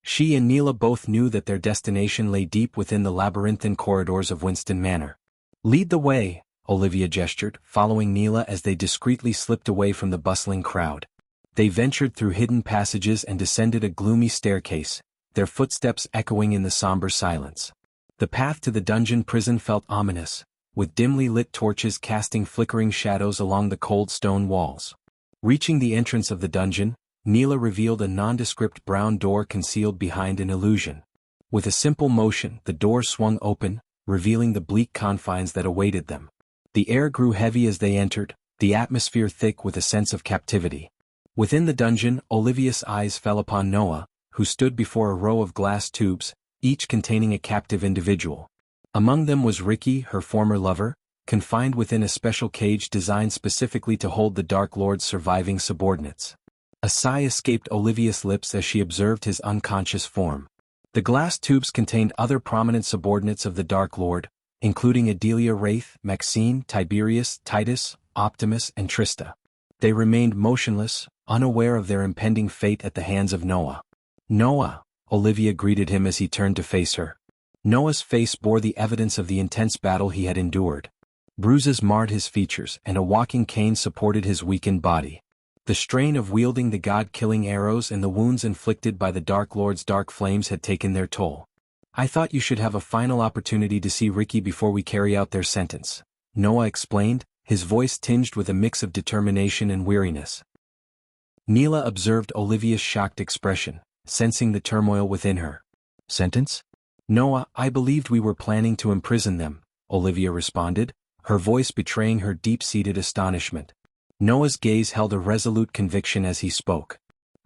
She and Neela both knew that their destination lay deep within the labyrinthine corridors of Winston Manor. "Lead the way," Olivia gestured, following Neela as they discreetly slipped away from the bustling crowd. They ventured through hidden passages and descended a gloomy staircase, their footsteps echoing in the somber silence. The path to the dungeon prison felt ominous, with dimly lit torches casting flickering shadows along the cold stone walls. Reaching the entrance of the dungeon, Neela revealed a nondescript brown door concealed behind an illusion. With a simple motion, the door swung open, revealing the bleak confines that awaited them. The air grew heavy as they entered, the atmosphere thick with a sense of captivity. Within the dungeon, Olivia's eyes fell upon Noah, who stood before a row of glass tubes, each containing a captive individual. Among them was Ricky, her former lover, confined within a special cage designed specifically to hold the Dark Lord's surviving subordinates. A sigh escaped Olivia's lips as she observed his unconscious form. The glass tubes contained other prominent subordinates of the Dark Lord, including Adelia Wraith, Maxine, Tiberius, Titus, Optimus, and Trista. They remained motionless, unaware of their impending fate at the hands of Noah. "Noah," Olivia greeted him as he turned to face her. Noah's face bore the evidence of the intense battle he had endured. Bruises marred his features and a walking cane supported his weakened body. The strain of wielding the god-killing arrows and the wounds inflicted by the Dark Lord's dark flames had taken their toll. "I thought you should have a final opportunity to see Ricky before we carry out their sentence," Noah explained, his voice tinged with a mix of determination and weariness. Neela observed Olivia's shocked expression, sensing the turmoil within her. Sentence? Noah, I believed we were planning to imprison them, Olivia responded, her voice betraying her deep-seated astonishment. Noah's gaze held a resolute conviction as he spoke.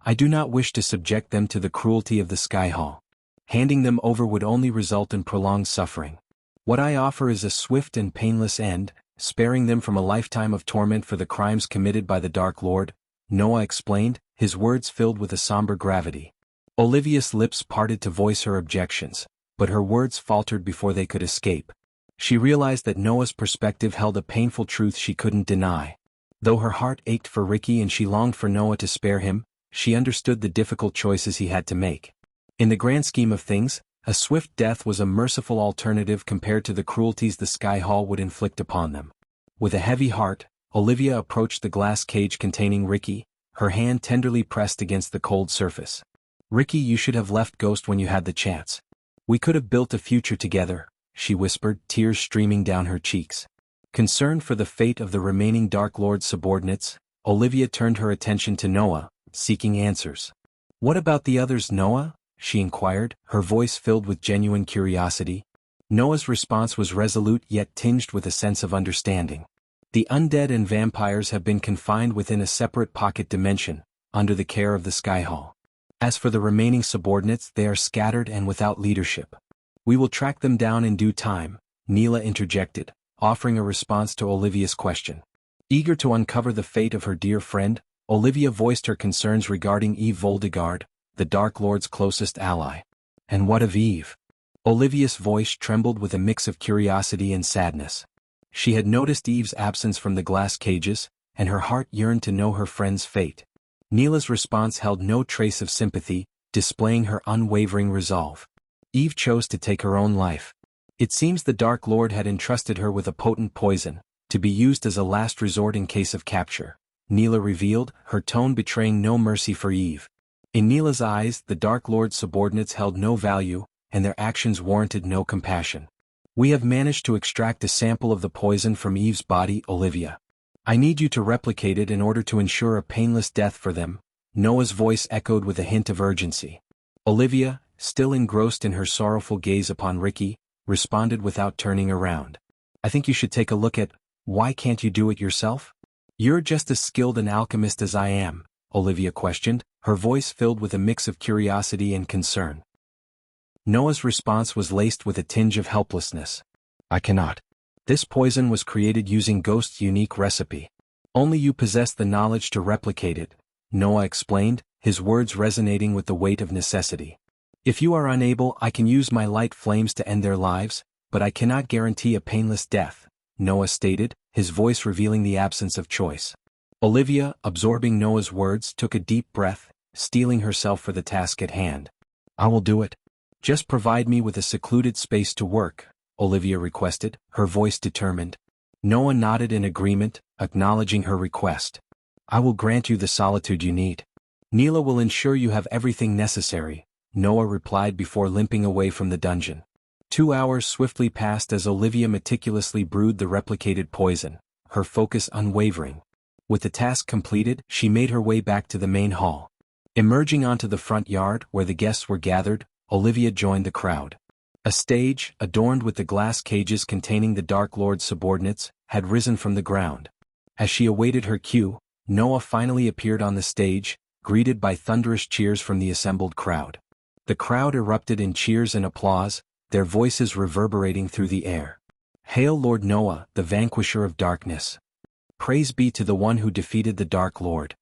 I do not wish to subject them to the cruelty of the Sky Hall. Handing them over would only result in prolonged suffering. What I offer is a swift and painless end, sparing them from a lifetime of torment for the crimes committed by the Dark Lord, Noah explained, his words filled with a somber gravity. Olivia's lips parted to voice her objections, but her words faltered before they could escape. She realized that Noah's perspective held a painful truth she couldn't deny. Though her heart ached for Ricky and she longed for Noah to spare him, she understood the difficult choices he had to make. In the grand scheme of things, a swift death was a merciful alternative compared to the cruelties the Sky Hall would inflict upon them. With a heavy heart, Olivia approached the glass cage containing Ricky, her hand tenderly pressed against the cold surface. Ricky, you should have left Ghost when you had the chance. We could have built a future together, she whispered, tears streaming down her cheeks. Concerned for the fate of the remaining Dark Lord's subordinates, Olivia turned her attention to Noah, seeking answers. What about the others, Noah? She inquired, her voice filled with genuine curiosity. Noah's response was resolute yet tinged with a sense of understanding. The undead and vampires have been confined within a separate pocket dimension, under the care of the Sky Hall. As for the remaining subordinates, they are scattered and without leadership. We will track them down in due time, Neela interjected, offering a response to Olivia's question. Eager to uncover the fate of her dear friend, Olivia voiced her concerns regarding Eve Voldegard, the Dark Lord's closest ally. And what of Eve? Olivia's voice trembled with a mix of curiosity and sadness. She had noticed Eve's absence from the glass cages, and her heart yearned to know her friend's fate. Neela's response held no trace of sympathy, displaying her unwavering resolve. Eve chose to take her own life. It seems the Dark Lord had entrusted her with a potent poison, to be used as a last resort in case of capture, Neela revealed, her tone betraying no mercy for Eve. In Neela's eyes, the Dark Lord's subordinates held no value, and their actions warranted no compassion. We have managed to extract a sample of the poison from Eve's body, Olivia. I need you to replicate it in order to ensure a painless death for them, Noah's voice echoed with a hint of urgency. Olivia, still engrossed in her sorrowful gaze upon Ricky, responded without turning around. I think you should take a look at, why can't you do it yourself? You're just as skilled an alchemist as I am, Olivia questioned, her voice filled with a mix of curiosity and concern. Noah's response was laced with a tinge of helplessness. I cannot. This poison was created using Ghost's unique recipe. Only you possess the knowledge to replicate it, Noah explained, his words resonating with the weight of necessity. If you are unable, I can use my light flames to end their lives, but I cannot guarantee a painless death, Noah stated, his voice revealing the absence of choice. Olivia, absorbing Noah's words, took a deep breath, steeling herself for the task at hand. I will do it. Just provide me with a secluded space to work, Olivia requested, her voice determined. Noah nodded in agreement, acknowledging her request. I will grant you the solitude you need. Neela will ensure you have everything necessary, Noah replied before limping away from the dungeon. 2 hours swiftly passed as Olivia meticulously brewed the replicated poison, her focus unwavering. With the task completed, she made her way back to the main hall. Emerging onto the front yard where the guests were gathered, Olivia joined the crowd. A stage, adorned with the glass cages containing the Dark Lord's subordinates, had risen from the ground. As she awaited her cue, Noah finally appeared on the stage, greeted by thunderous cheers from the assembled crowd. The crowd erupted in cheers and applause, their voices reverberating through the air. Hail Lord Noah, the vanquisher of darkness. Praise be to the one who defeated the Dark Lord.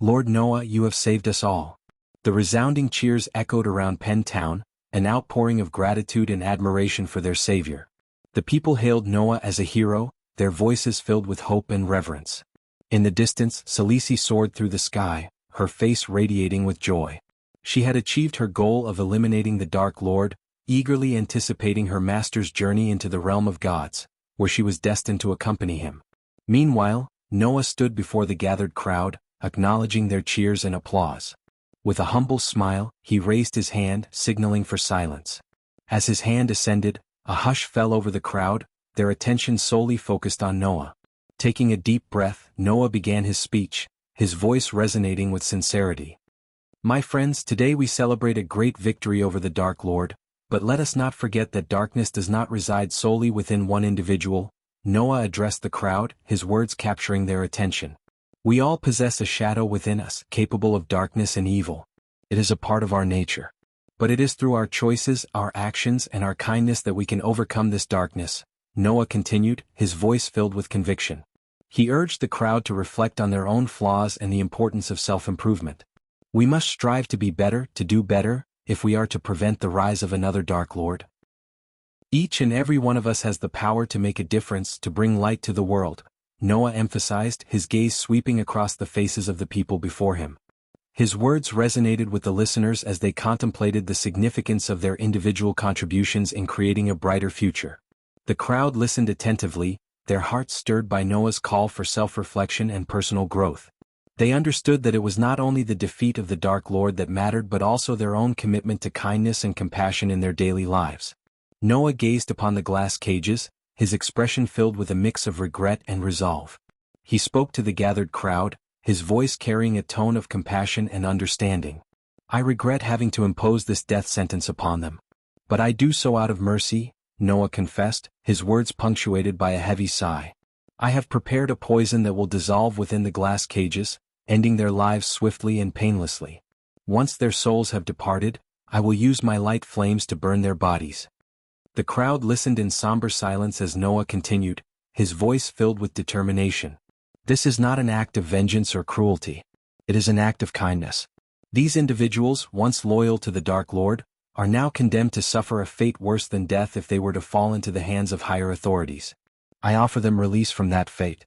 Lord Noah, you have saved us all. The resounding cheers echoed around Penn Town, an outpouring of gratitude and admiration for their savior. The people hailed Noah as a hero, their voices filled with hope and reverence. In the distance, Salisi soared through the sky, her face radiating with joy. She had achieved her goal of eliminating the Dark Lord, eagerly anticipating her master's journey into the realm of gods, where she was destined to accompany him. Meanwhile, Noah stood before the gathered crowd, acknowledging their cheers and applause. With a humble smile, he raised his hand, signaling for silence. As his hand ascended, a hush fell over the crowd, their attention solely focused on Noah. Taking a deep breath, Noah began his speech, his voice resonating with sincerity. My friends, today we celebrate a great victory over the Dark Lord, but let us not forget that darkness does not reside solely within one individual. Noah addressed the crowd, his words capturing their attention. We all possess a shadow within us, capable of darkness and evil. It is a part of our nature. But it is through our choices, our actions, and our kindness that we can overcome this darkness, Noah continued, his voice filled with conviction. He urged the crowd to reflect on their own flaws and the importance of self-improvement. We must strive to be better, to do better, if we are to prevent the rise of another Dark Lord. Each and every one of us has the power to make a difference, to bring light to the world, Noah emphasized, his gaze sweeping across the faces of the people before him. His words resonated with the listeners as they contemplated the significance of their individual contributions in creating a brighter future. The crowd listened attentively, their hearts stirred by Noah's call for self-reflection and personal growth. They understood that it was not only the defeat of the Dark Lord that mattered but also their own commitment to kindness and compassion in their daily lives. Noah gazed upon the glass cages, his expression filled with a mix of regret and resolve. He spoke to the gathered crowd, his voice carrying a tone of compassion and understanding. I regret having to impose this death sentence upon them. But I do so out of mercy, Noah confessed, his words punctuated by a heavy sigh. I have prepared a poison that will dissolve within the glass cages, ending their lives swiftly and painlessly. Once their souls have departed, I will use my light flames to burn their bodies. The crowd listened in somber silence as Noah continued, his voice filled with determination. This is not an act of vengeance or cruelty. It is an act of kindness. These individuals, once loyal to the Dark Lord, are now condemned to suffer a fate worse than death if they were to fall into the hands of higher authorities. I offer them release from that fate.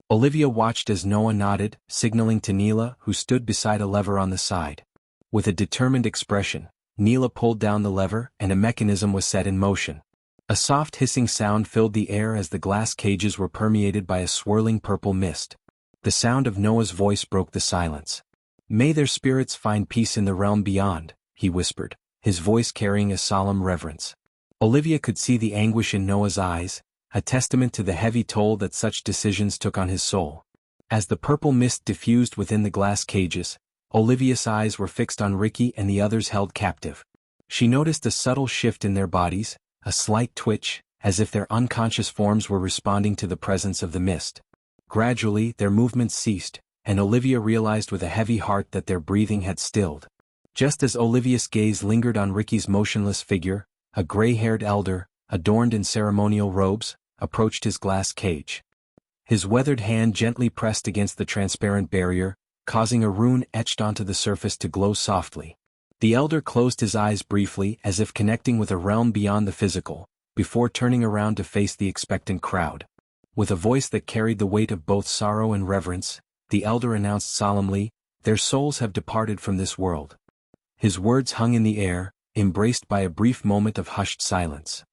Olivia watched as Noah nodded, signaling to Neela, who stood beside a lever on the side. With a determined expression, Neela pulled down the lever and a mechanism was set in motion. A soft hissing sound filled the air as the glass cages were permeated by a swirling purple mist. The sound of Noah's voice broke the silence. May their spirits find peace in the realm beyond, he whispered, his voice carrying a solemn reverence. Olivia could see the anguish in Noah's eyes, a testament to the heavy toll that such decisions took on his soul. As the purple mist diffused within the glass cages, Olivia's eyes were fixed on Ricky and the others held captive. She noticed a subtle shift in their bodies, a slight twitch, as if their unconscious forms were responding to the presence of the mist. Gradually, their movements ceased, and Olivia realized with a heavy heart that their breathing had stilled. Just as Olivia's gaze lingered on Ricky's motionless figure, a gray-haired elder, adorned in ceremonial robes, approached his glass cage. His weathered hand gently pressed against the transparent barrier, causing a rune etched onto the surface to glow softly. The elder closed his eyes briefly as if connecting with a realm beyond the physical, before turning around to face the expectant crowd. With a voice that carried the weight of both sorrow and reverence, the elder announced solemnly, "Their souls have departed from this world." His words hung in the air, embraced by a brief moment of hushed silence.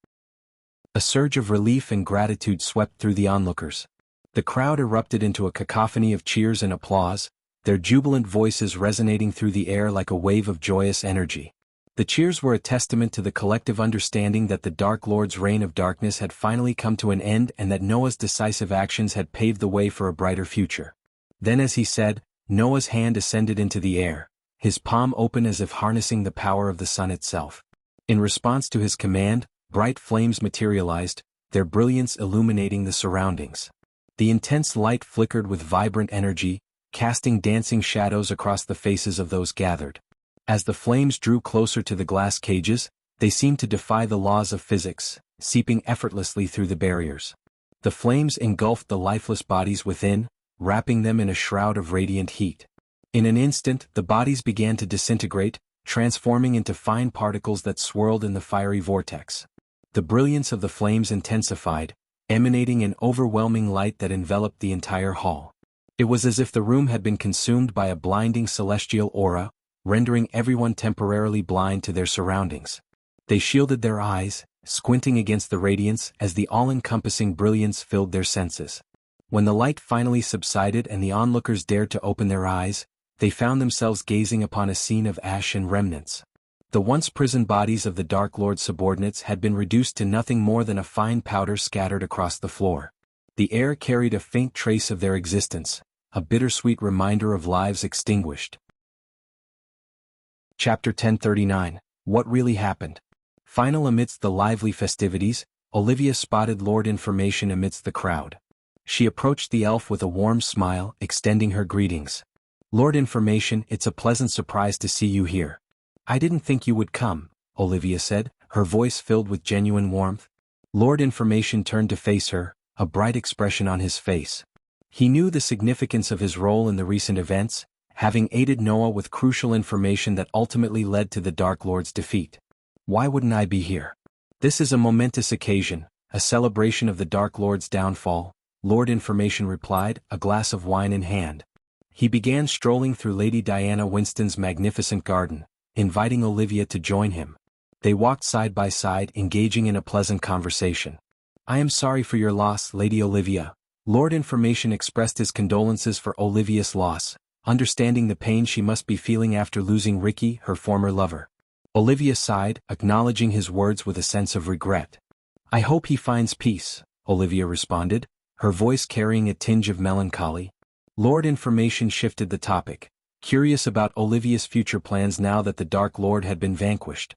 A surge of relief and gratitude swept through the onlookers. The crowd erupted into a cacophony of cheers and applause, their jubilant voices resonating through the air like a wave of joyous energy. The cheers were a testament to the collective understanding that the Dark Lord's reign of darkness had finally come to an end and that Noah's decisive actions had paved the way for a brighter future. Then as he said, Noah's hand ascended into the air, his palm open as if harnessing the power of the sun itself. In response to his command, bright flames materialized, their brilliance illuminating the surroundings. The intense light flickered with vibrant energy, casting dancing shadows across the faces of those gathered. As the flames drew closer to the glass cages, they seemed to defy the laws of physics, seeping effortlessly through the barriers. The flames engulfed the lifeless bodies within, wrapping them in a shroud of radiant heat. In an instant, the bodies began to disintegrate, transforming into fine particles that swirled in the fiery vortex. The brilliance of the flames intensified, emanating an overwhelming light that enveloped the entire hall. It was as if the room had been consumed by a blinding celestial aura, rendering everyone temporarily blind to their surroundings. They shielded their eyes, squinting against the radiance as the all-encompassing brilliance filled their senses. When the light finally subsided and the onlookers dared to open their eyes, they found themselves gazing upon a scene of ash and remnants. The once prisoned bodies of the Dark Lord's subordinates had been reduced to nothing more than a fine powder scattered across the floor. The air carried a faint trace of their existence, a bittersweet reminder of lives extinguished. Chapter 1039, What Really Happened. Final. Amidst the lively festivities, Olivia spotted Lord Information amidst the crowd. She approached the elf with a warm smile, extending her greetings. Lord Information, it's a pleasant surprise to see you here. I didn't think you would come, Olivia said, her voice filled with genuine warmth. Lord Information turned to face her, a bright expression on his face. He knew the significance of his role in the recent events, having aided Noah with crucial information that ultimately led to the Dark Lord's defeat. Why wouldn't I be here? This is a momentous occasion, a celebration of the Dark Lord's downfall, Lord Information replied, a glass of wine in hand. He began strolling through Lady Diana Winston's magnificent garden, inviting Olivia to join him. They walked side by side, engaging in a pleasant conversation. I am sorry for your loss, Lady Olivia. Lord Information expressed his condolences for Olivia's loss, understanding the pain she must be feeling after losing Ricky, her former lover. Olivia sighed, acknowledging his words with a sense of regret. I hope he finds peace, Olivia responded, her voice carrying a tinge of melancholy. Lord Information shifted the topic, curious about Olivia's future plans now that the Dark Lord had been vanquished.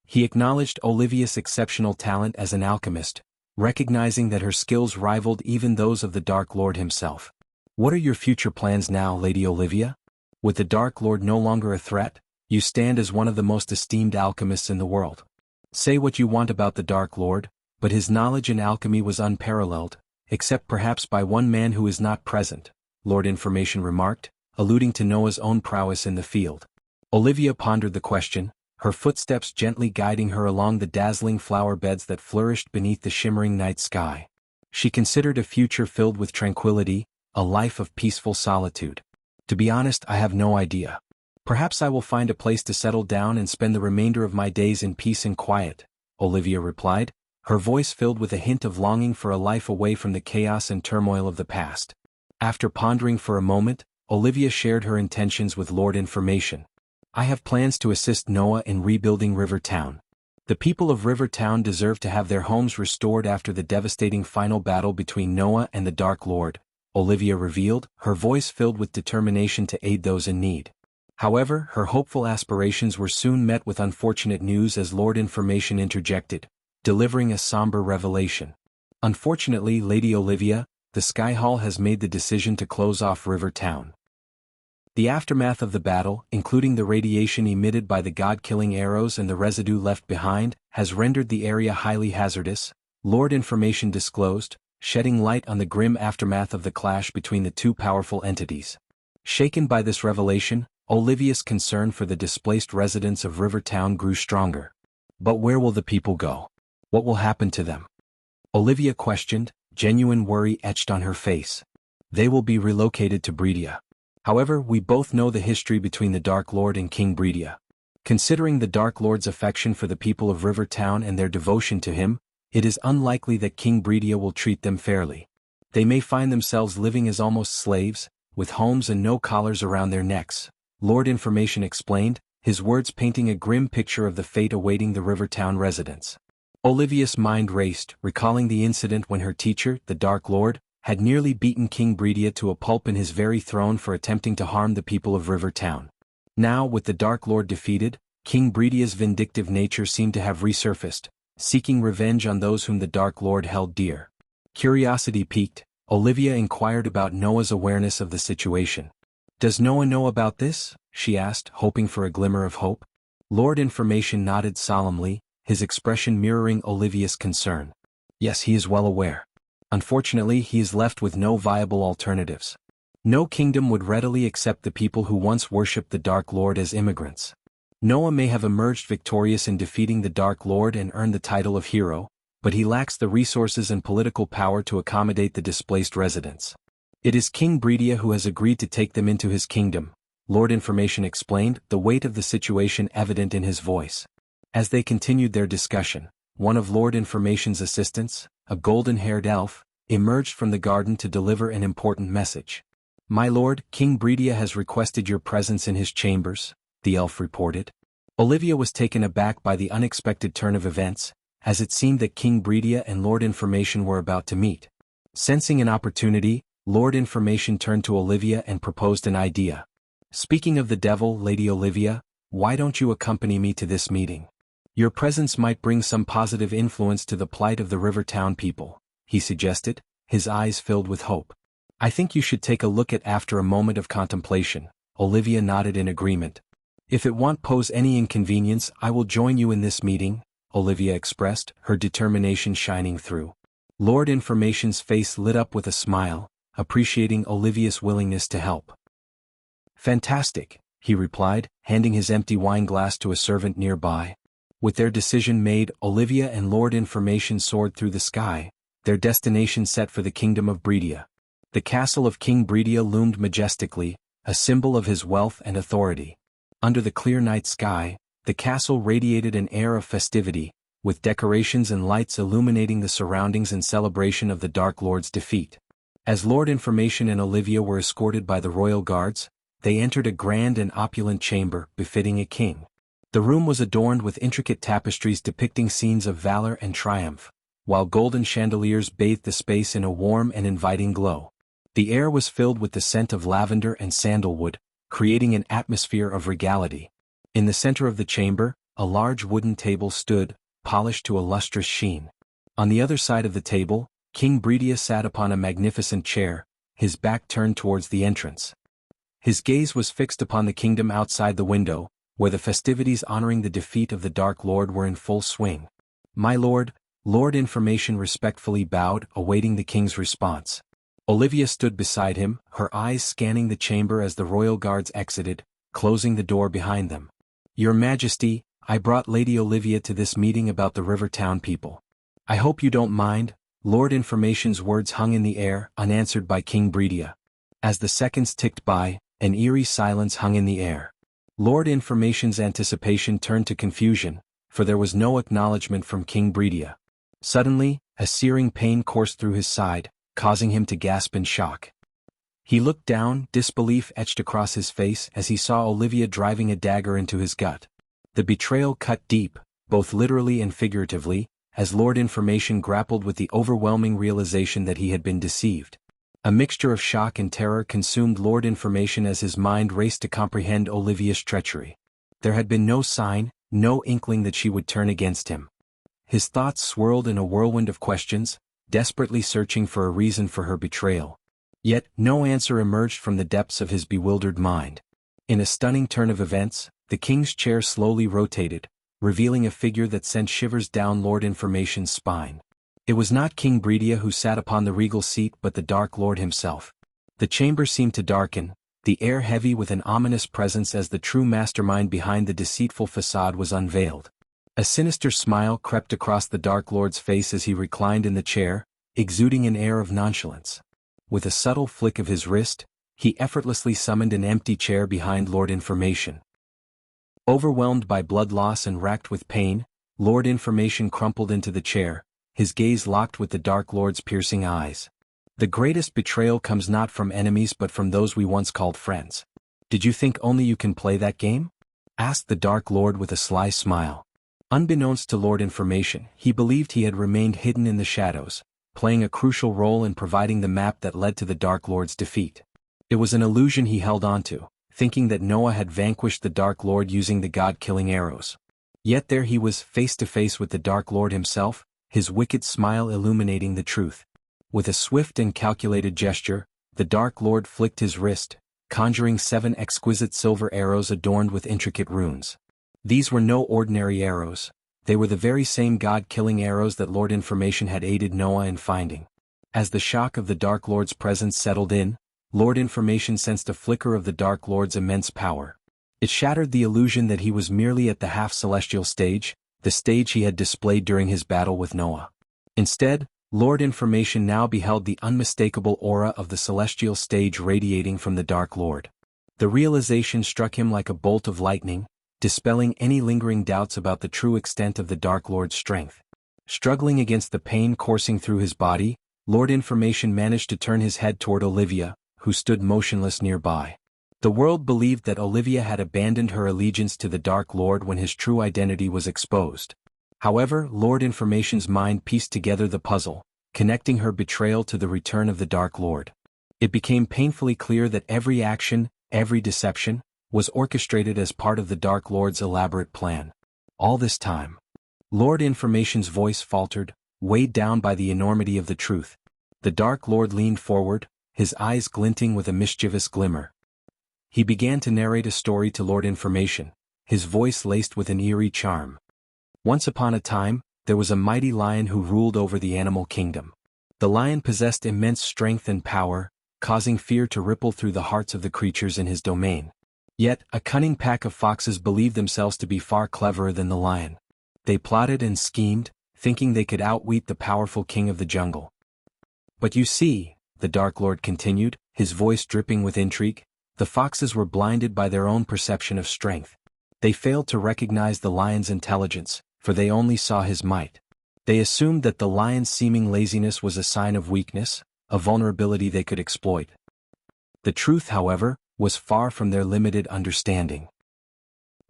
He acknowledged Olivia's exceptional talent as an alchemist, recognizing that her skills rivaled even those of the Dark Lord himself. What are your future plans now, Lady Olivia? With the Dark Lord no longer a threat, you stand as one of the most esteemed alchemists in the world. Say what you want about the Dark Lord, but his knowledge in alchemy was unparalleled, except perhaps by one man who is not present, Lord Information remarked, alluding to Noah's own prowess in the field. Olivia pondered the question, her footsteps gently guiding her along the dazzling flower beds that flourished beneath the shimmering night sky. She considered a future filled with tranquility, a life of peaceful solitude. To be honest, I have no idea. Perhaps I will find a place to settle down and spend the remainder of my days in peace and quiet, Olivia replied, her voice filled with a hint of longing for a life away from the chaos and turmoil of the past. After pondering for a moment, Olivia shared her intentions with Lord Information. I have plans to assist Noah in rebuilding River Town. The people of River Town deserve to have their homes restored after the devastating final battle between Noah and the Dark Lord, Olivia revealed, her voice filled with determination to aid those in need. However, her hopeful aspirations were soon met with unfortunate news as Lord Information interjected, delivering a somber revelation. Unfortunately, Lady Olivia, the Sky Hall has made the decision to close off River Town. The aftermath of the battle, including the radiation emitted by the god-killing arrows and the residue left behind, has rendered the area highly hazardous, Lord Information disclosed, shedding light on the grim aftermath of the clash between the two powerful entities. Shaken by this revelation, Olivia's concern for the displaced residents of River Town grew stronger. But where will the people go? What will happen to them? Olivia questioned, genuine worry etched on her face. They will be relocated to Breedia. However, we both know the history between the Dark Lord and King Breedia. Considering the Dark Lord's affection for the people of River Town and their devotion to him, it is unlikely that King Breedia will treat them fairly. They may find themselves living as almost slaves, with homes and no collars around their necks, Lord Information explained, his words painting a grim picture of the fate awaiting the River Town residents. Olivia's mind raced, recalling the incident when her teacher, the Dark Lord, had nearly beaten King Breedia to a pulp in his very throne for attempting to harm the people of River Town. Now, with the Dark Lord defeated, King Breedia's vindictive nature seemed to have resurfaced, seeking revenge on those whom the Dark Lord held dear. Curiosity piqued, Olivia inquired about Noah's awareness of the situation. Does Noah know about this? She asked, hoping for a glimmer of hope. Lord Information nodded solemnly, his expression mirroring Olivia's concern. Yes, he is well aware. Unfortunately, he is left with no viable alternatives. No kingdom would readily accept the people who once worshipped the Dark Lord as immigrants. Noah may have emerged victorious in defeating the Dark Lord and earned the title of hero, but he lacks the resources and political power to accommodate the displaced residents. It is King Breedia who has agreed to take them into his kingdom, Lord Information explained, the weight of the situation evident in his voice. As they continued their discussion, one of Lord Information's assistants, a golden-haired elf, emerged from the garden to deliver an important message. My lord, King Breedia has requested your presence in his chambers, the elf reported. Olivia was taken aback by the unexpected turn of events, as it seemed that King Breedia and Lord Information were about to meet. Sensing an opportunity, Lord Information turned to Olivia and proposed an idea. "Speaking of the devil, Lady Olivia, why don't you accompany me to this meeting? Your presence might bring some positive influence to the plight of the Rivertown people," he suggested, his eyes filled with hope. "I think you should take a look at." After a moment of contemplation, Olivia nodded in agreement. "If it won't pose any inconvenience, I will join you in this meeting," Olivia expressed, her determination shining through. Lord Information's face lit up with a smile, appreciating Olivia's willingness to help. "Fantastic," he replied, handing his empty wine glass to a servant nearby. With their decision made, Olivia and Lord Information soared through the sky, their destination set for the kingdom of Bredia. The castle of King Bredia loomed majestically, a symbol of his wealth and authority. Under the clear night sky, the castle radiated an air of festivity, with decorations and lights illuminating the surroundings in celebration of the Dark Lord's defeat. As Lord Information and Olivia were escorted by the royal guards, they entered a grand and opulent chamber befitting a king. The room was adorned with intricate tapestries depicting scenes of valor and triumph, while golden chandeliers bathed the space in a warm and inviting glow. The air was filled with the scent of lavender and sandalwood, creating an atmosphere of regality. In the center of the chamber, a large wooden table stood, polished to a lustrous sheen. On the other side of the table, King Bredia sat upon a magnificent chair, his back turned towards the entrance. His gaze was fixed upon the kingdom outside the window, where the festivities honoring the defeat of the Dark Lord were in full swing. "My lord," Lord Information respectfully bowed, awaiting the king's response. Olivia stood beside him, her eyes scanning the chamber as the royal guards exited, closing the door behind them. "Your Majesty, I brought Lady Olivia to this meeting about the Rivertown people. I hope you don't mind." Lord Information's words hung in the air, unanswered by King Bredia. As the seconds ticked by, an eerie silence hung in the air. Lord Information's anticipation turned to confusion, for there was no acknowledgement from King Bredia. Suddenly, a searing pain coursed through his side, causing him to gasp in shock. He looked down, disbelief etched across his face as he saw Olivia driving a dagger into his gut. The betrayal cut deep, both literally and figuratively, as Lord Information grappled with the overwhelming realization that he had been deceived. A mixture of shock and terror consumed Lord Information as his mind raced to comprehend Olivia's treachery. There had been no sign, no inkling that she would turn against him. His thoughts swirled in a whirlwind of questions, desperately searching for a reason for her betrayal. Yet, no answer emerged from the depths of his bewildered mind. In a stunning turn of events, the king's chair slowly rotated, revealing a figure that sent shivers down Lord Information's spine. It was not King Bredia who sat upon the regal seat but the Dark Lord himself. The chamber seemed to darken, the air heavy with an ominous presence as the true mastermind behind the deceitful facade was unveiled. A sinister smile crept across the Dark Lord's face as he reclined in the chair, exuding an air of nonchalance. With a subtle flick of his wrist, he effortlessly summoned an empty chair behind Lord Information. Overwhelmed by blood loss and racked with pain, Lord Information crumpled into the chair, his gaze locked with the Dark Lord's piercing eyes. "The greatest betrayal comes not from enemies but from those we once called friends. Did you think only you can play that game?" asked the Dark Lord with a sly smile. Unbeknownst to Lord Information, he believed he had remained hidden in the shadows, playing a crucial role in providing the map that led to the Dark Lord's defeat. It was an illusion he held onto, thinking that Noah had vanquished the Dark Lord using the god-killing arrows. Yet there he was, face to face with the Dark Lord himself, his wicked smile illuminating the truth. With a swift and calculated gesture, the Dark Lord flicked his wrist, conjuring 7 exquisite silver arrows adorned with intricate runes. These were no ordinary arrows, they were the very same god-killing arrows that Lord Information had aided Noah in finding. As the shock of the Dark Lord's presence settled in, Lord Information sensed a flicker of the Dark Lord's immense power. It shattered the illusion that he was merely at the half-celestial stage, the stage he had displayed during his battle with Noah. Instead, Lord Information now beheld the unmistakable aura of the celestial stage radiating from the Dark Lord. The realization struck him like a bolt of lightning, dispelling any lingering doubts about the true extent of the Dark Lord's strength. Struggling against the pain coursing through his body, Lord Information managed to turn his head toward Olivia, who stood motionless nearby. The world believed that Olivia had abandoned her allegiance to the Dark Lord when his true identity was exposed. However, Lord Information's mind pieced together the puzzle, connecting her betrayal to the return of the Dark Lord. It became painfully clear that every action, every deception, was orchestrated as part of the Dark Lord's elaborate plan. All this time, Lord Information's voice faltered, weighed down by the enormity of the truth. The Dark Lord leaned forward, his eyes glinting with a mischievous glimmer. He began to narrate a story to Lord Information, his voice laced with an eerie charm. Once upon a time, there was a mighty lion who ruled over the animal kingdom. The lion possessed immense strength and power, causing fear to ripple through the hearts of the creatures in his domain. Yet, a cunning pack of foxes believed themselves to be far cleverer than the lion. They plotted and schemed, thinking they could outwit the powerful king of the jungle. But you see, the Dark Lord continued, his voice dripping with intrigue, the foxes were blinded by their own perception of strength. They failed to recognize the lion's intelligence, for they only saw his might. They assumed that the lion's seeming laziness was a sign of weakness, a vulnerability they could exploit. The truth, however, was far from their limited understanding.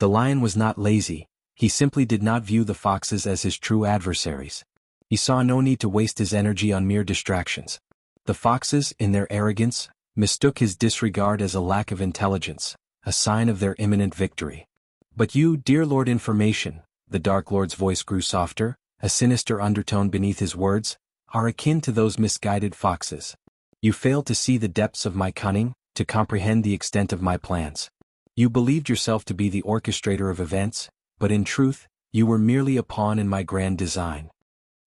The lion was not lazy, he simply did not view the foxes as his true adversaries. He saw no need to waste his energy on mere distractions. The foxes, in their arrogance, mistook his disregard as a lack of intelligence, a sign of their imminent victory. But you, dear Lord Information, the Dark Lord's voice grew softer, a sinister undertone beneath his words, are akin to those misguided foxes. You failed to see the depths of my cunning, to comprehend the extent of my plans. You believed yourself to be the orchestrator of events, but in truth, you were merely a pawn in my grand design.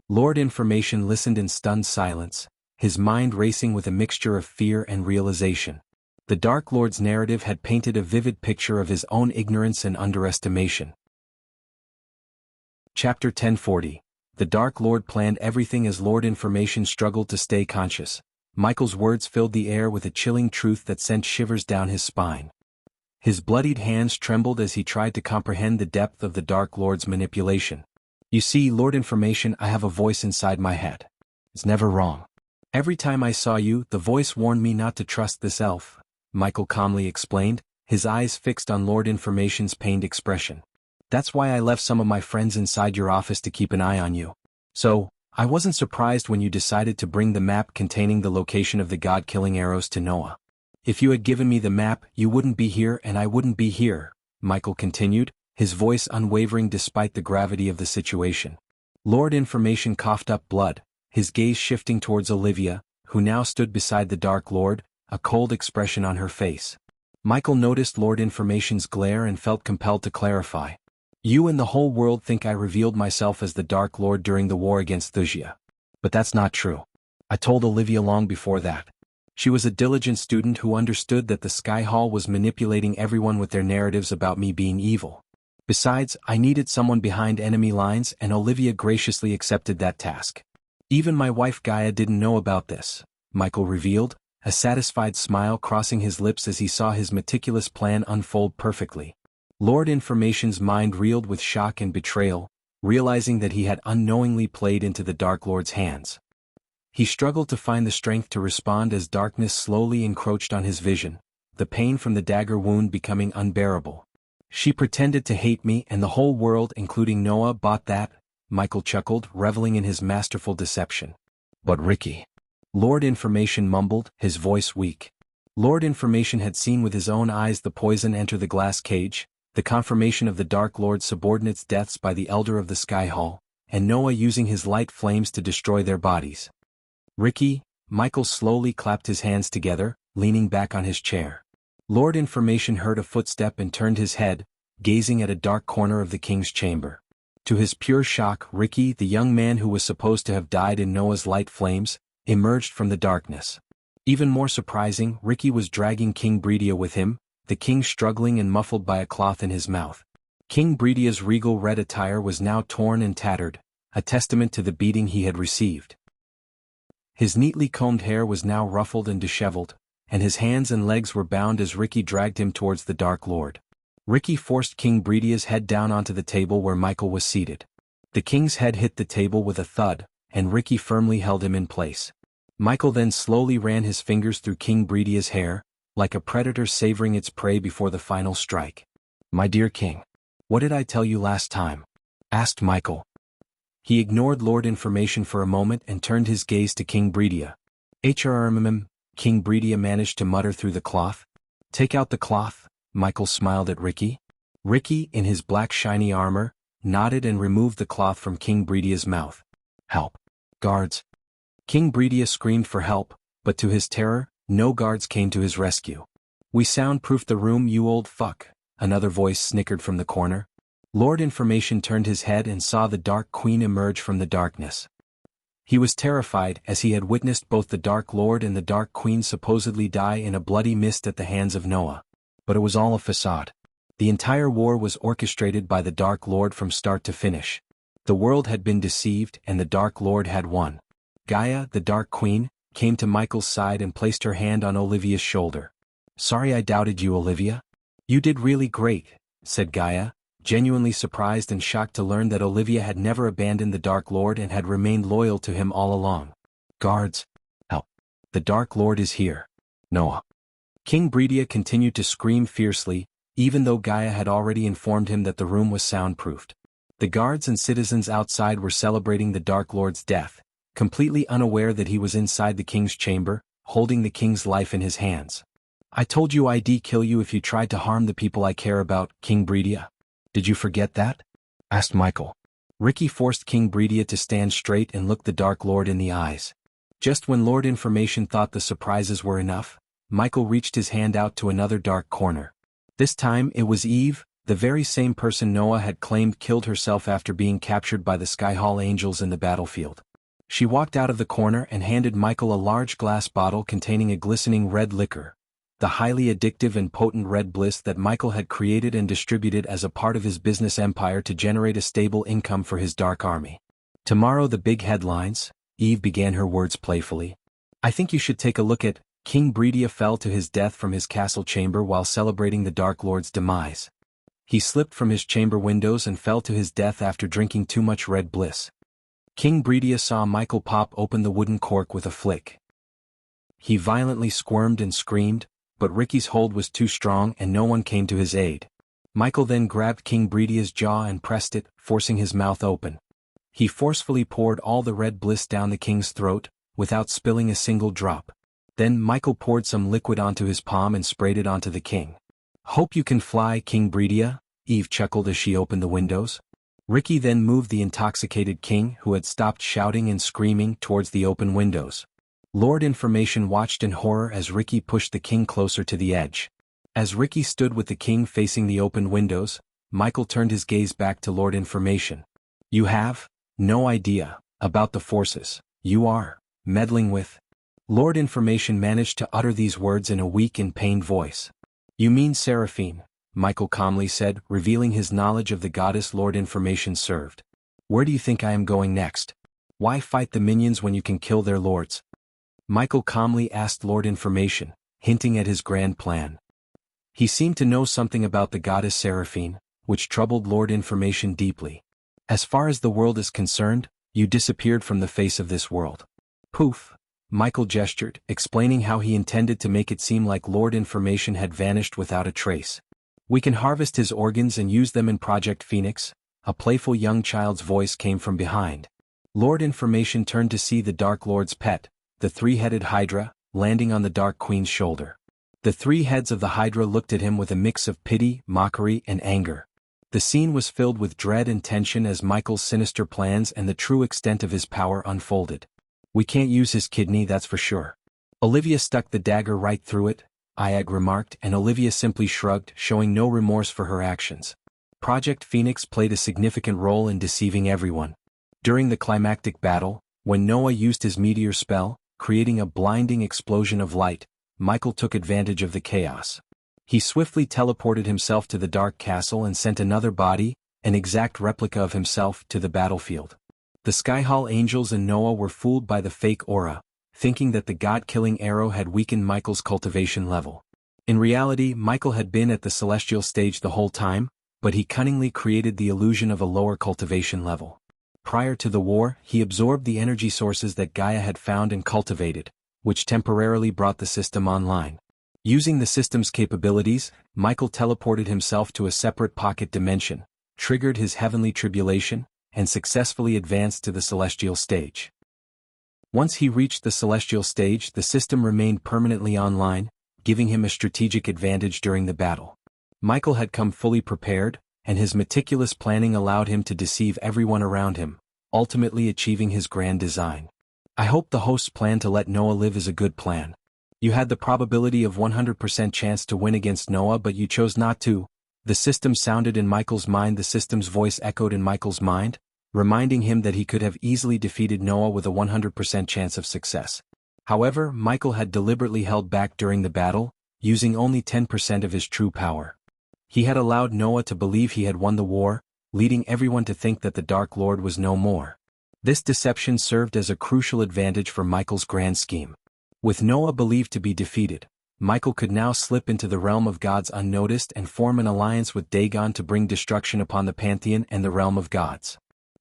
Lord Information listened in stunned silence, his mind racing with a mixture of fear and realization. The Dark Lord's narrative had painted a vivid picture of his own ignorance and underestimation. Chapter 1040. The Dark Lord planned everything as Lord Information struggled to stay conscious. Michael's words filled the air with a chilling truth that sent shivers down his spine. His bloodied hands trembled as he tried to comprehend the depth of the Dark Lord's manipulation. You see, Lord Information, I have a voice inside my head. It's never wrong. Every time I saw you, the voice warned me not to trust this elf, Michael calmly explained, his eyes fixed on Lord Information's pained expression. That's why I left some of my friends inside your office to keep an eye on you. So, I wasn't surprised when you decided to bring the map containing the location of the god-killing arrows to Noah. If you had given me the map, you wouldn't be here and I wouldn't be here, Michael continued, his voice unwavering despite the gravity of the situation. Lord Information coughed up blood, his gaze shifting towards Olivia, who now stood beside the Dark Lord, a cold expression on her face. Michael noticed Lord Information's glare and felt compelled to clarify. You and the whole world think I revealed myself as the Dark Lord during the war against Wuxia. But that's not true. I told Olivia long before that. She was a diligent student who understood that the Sky Hall was manipulating everyone with their narratives about me being evil. Besides, I needed someone behind enemy lines and Olivia graciously accepted that task. Even my wife Gaia didn't know about this, Michael revealed, a satisfied smile crossing his lips as he saw his meticulous plan unfold perfectly. Lord Information's mind reeled with shock and betrayal, realizing that he had unknowingly played into the Dark Lord's hands. He struggled to find the strength to respond as darkness slowly encroached on his vision, the pain from the dagger wound becoming unbearable. She pretended to hate me and the whole world including Noah bought that, Michael chuckled, reveling in his masterful deception. But Ricky. Lord Information mumbled, his voice weak. Lord Information had seen with his own eyes the poison enter the glass cage, the confirmation of the Dark Lord's subordinates' deaths by the Elder of the Sky Hall, and Noah using his light flames to destroy their bodies. Ricky, Michael slowly clapped his hands together, leaning back on his chair. Lord Information heard a footstep and turned his head, gazing at a dark corner of the king's chamber. To his pure shock, Ricky, the young man who was supposed to have died in Noah's light flames, emerged from the darkness. Even more surprising, Ricky was dragging King Breedia with him, the king struggling and muffled by a cloth in his mouth. King Breedia's regal red attire was now torn and tattered, a testament to the beating he had received. His neatly combed hair was now ruffled and disheveled, and his hands and legs were bound as Ricky dragged him towards the Dark Lord. Ricky forced King Breedia's head down onto the table where Michael was seated. The king's head hit the table with a thud, and Ricky firmly held him in place. Michael then slowly ran his fingers through King Breedia's hair, like a predator savoring its prey before the final strike. My dear king, what did I tell you last time? Asked Michael. He ignored Lord Information for a moment and turned his gaze to King Breedia. King Breedia managed to mutter through the cloth. Take out the cloth, Michael smiled at Ricky. Ricky, in his black shiny armor, nodded and removed the cloth from King Breedia's mouth. Help. Guards. King Breedia screamed for help, but to his terror, no guards came to his rescue. We soundproofed the room, you old fuck, another voice snickered from the corner. Lord Information turned his head and saw the Dark Queen emerge from the darkness. He was terrified as he had witnessed both the Dark Lord and the Dark Queen supposedly die in a bloody mist at the hands of Noah. But it was all a facade. The entire war was orchestrated by the Dark Lord from start to finish. The world had been deceived and the Dark Lord had won. Gaia, the Dark Queen, came to Michael's side and placed her hand on Olivia's shoulder. Sorry I doubted you, Olivia. You did really great, said Gaia, genuinely surprised and shocked to learn that Olivia had never abandoned the Dark Lord and had remained loyal to him all along. Guards. Help. The Dark Lord is here. Noah. King Breedia continued to scream fiercely, even though Gaia had already informed him that the room was soundproofed. The guards and citizens outside were celebrating the Dark Lord's death, completely unaware that he was inside the king's chamber, holding the king's life in his hands. I told you I'd kill you if you tried to harm the people I care about, King Breedia. Did you forget that? Asked Michael. Ricky forced King Breedia to stand straight and look the Dark Lord in the eyes. Just when Lord Information thought the surprises were enough, Michael reached his hand out to another dark corner. This time it was Eve, the very same person Noah had claimed killed herself after being captured by the Skyhall Angels in the battlefield. She walked out of the corner and handed Michael a large glass bottle containing a glistening red liquor, the highly addictive and potent red bliss that Michael had created and distributed as a part of his business empire to generate a stable income for his dark army. Tomorrow the big headlines, Eve began her words playfully. I think you should take a look at, King Breedia fell to his death from his castle chamber while celebrating the Dark Lord's demise. He slipped from his chamber windows and fell to his death after drinking too much red bliss. King Breedia saw Michael pop open the wooden cork with a flick. He violently squirmed and screamed, but Ricky's hold was too strong and no one came to his aid. Michael then grabbed King Breedia's jaw and pressed it, forcing his mouth open. He forcefully poured all the red bliss down the king's throat, without spilling a single drop. Then Michael poured some liquid onto his palm and sprayed it onto the king. Hope you can fly, King Breedia, Eve chuckled as she opened the windows. Ricky then moved the intoxicated king, who had stopped shouting and screaming, towards the open windows. Lord Information watched in horror as Ricky pushed the king closer to the edge. As Ricky stood with the king facing the open windows, Michael turned his gaze back to Lord Information. You have no idea about the forces you are meddling with. Lord Information managed to utter these words in a weak and pained voice. You mean Seraphine, Michael calmly said, revealing his knowledge of the goddess Lord Information served. Where do you think I am going next? Why fight the minions when you can kill their lords? Michael calmly asked Lord Information, hinting at his grand plan. He seemed to know something about the goddess Seraphine, which troubled Lord Information deeply. As far as the world is concerned, you disappeared from the face of this world. Poof, Michael gestured, explaining how he intended to make it seem like Lord Information had vanished without a trace. We can harvest his organs and use them in Project Phoenix, a playful young child's voice came from behind. Lord Information turned to see the Dark Lord's pet, the three-headed Hydra, landing on the Dark Queen's shoulder. The three heads of the Hydra looked at him with a mix of pity, mockery, and anger. The scene was filled with dread and tension as Michael's sinister plans and the true extent of his power unfolded. We can't use his kidney, that's for sure. Olivia stuck the dagger right through it, Ayag remarked, and Olivia simply shrugged, showing no remorse for her actions. Project Phoenix played a significant role in deceiving everyone. During the climactic battle, when Noah used his meteor spell, creating a blinding explosion of light, Michael took advantage of the chaos. He swiftly teleported himself to the Dark Castle and sent another body, an exact replica of himself, to the battlefield. The Skyhall Angels and Noah were fooled by the fake aura, thinking that the god-killing arrow had weakened Michael's cultivation level. In reality, Michael had been at the celestial stage the whole time, but he cunningly created the illusion of a lower cultivation level. Prior to the war, he absorbed the energy sources that Gaia had found and cultivated, which temporarily brought the system online. Using the system's capabilities, Michael teleported himself to a separate pocket dimension, triggered his heavenly tribulation, and successfully advanced to the celestial stage. Once he reached the celestial stage, the system remained permanently online, giving him a strategic advantage during the battle. Michael had come fully prepared, and his meticulous planning allowed him to deceive everyone around him, ultimately achieving his grand design. I hope the host's plan to let Noah live is a good plan. You had the probability of 100% chance to win against Noah, but you chose not to. The system sounded in Michael's mind. The system's voice echoed in Michael's mind, reminding him that he could have easily defeated Noah with a 100% chance of success. However, Michael had deliberately held back during the battle, using only 10% of his true power. He had allowed Noah to believe he had won the war, leading everyone to think that the Dark Lord was no more. This deception served as a crucial advantage for Michael's grand scheme. With Noah believed to be defeated, Michael could now slip into the realm of gods unnoticed and form an alliance with Dagon to bring destruction upon the pantheon and the realm of gods.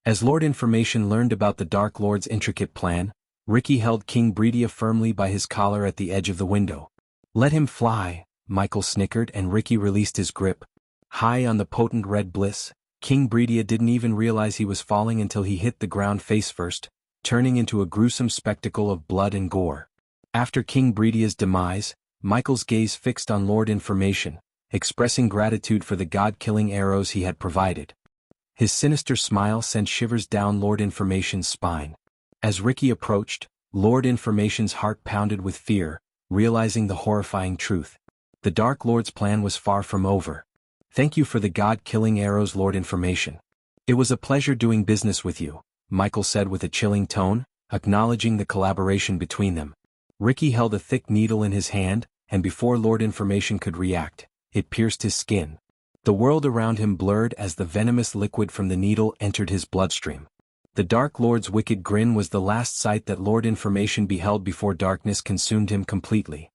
As Lord Information learned about the Dark Lord's intricate plan, Ricky held King Breedia firmly by his collar at the edge of the window. "Let him fly," Michael snickered, and Ricky released his grip. High on the potent red bliss, King Breedia didn't even realize he was falling until he hit the ground face first, turning into a gruesome spectacle of blood and gore. After King Breedia's demise, Michael's gaze fixed on Lord Information, expressing gratitude for the god-killing arrows he had provided. His sinister smile sent shivers down Lord Information's spine. As Ricky approached, Lord Information's heart pounded with fear, realizing the horrifying truth. The Dark Lord's plan was far from over. "Thank you for the god-killing arrows, Lord Information. It was a pleasure doing business with you," Michael said with a chilling tone, acknowledging the collaboration between them. Ricky held a thick needle in his hand, and before Lord Information could react, it pierced his skin. The world around him blurred as the venomous liquid from the needle entered his bloodstream. The Dark Lord's wicked grin was the last sight that Lord Information beheld before darkness consumed him completely.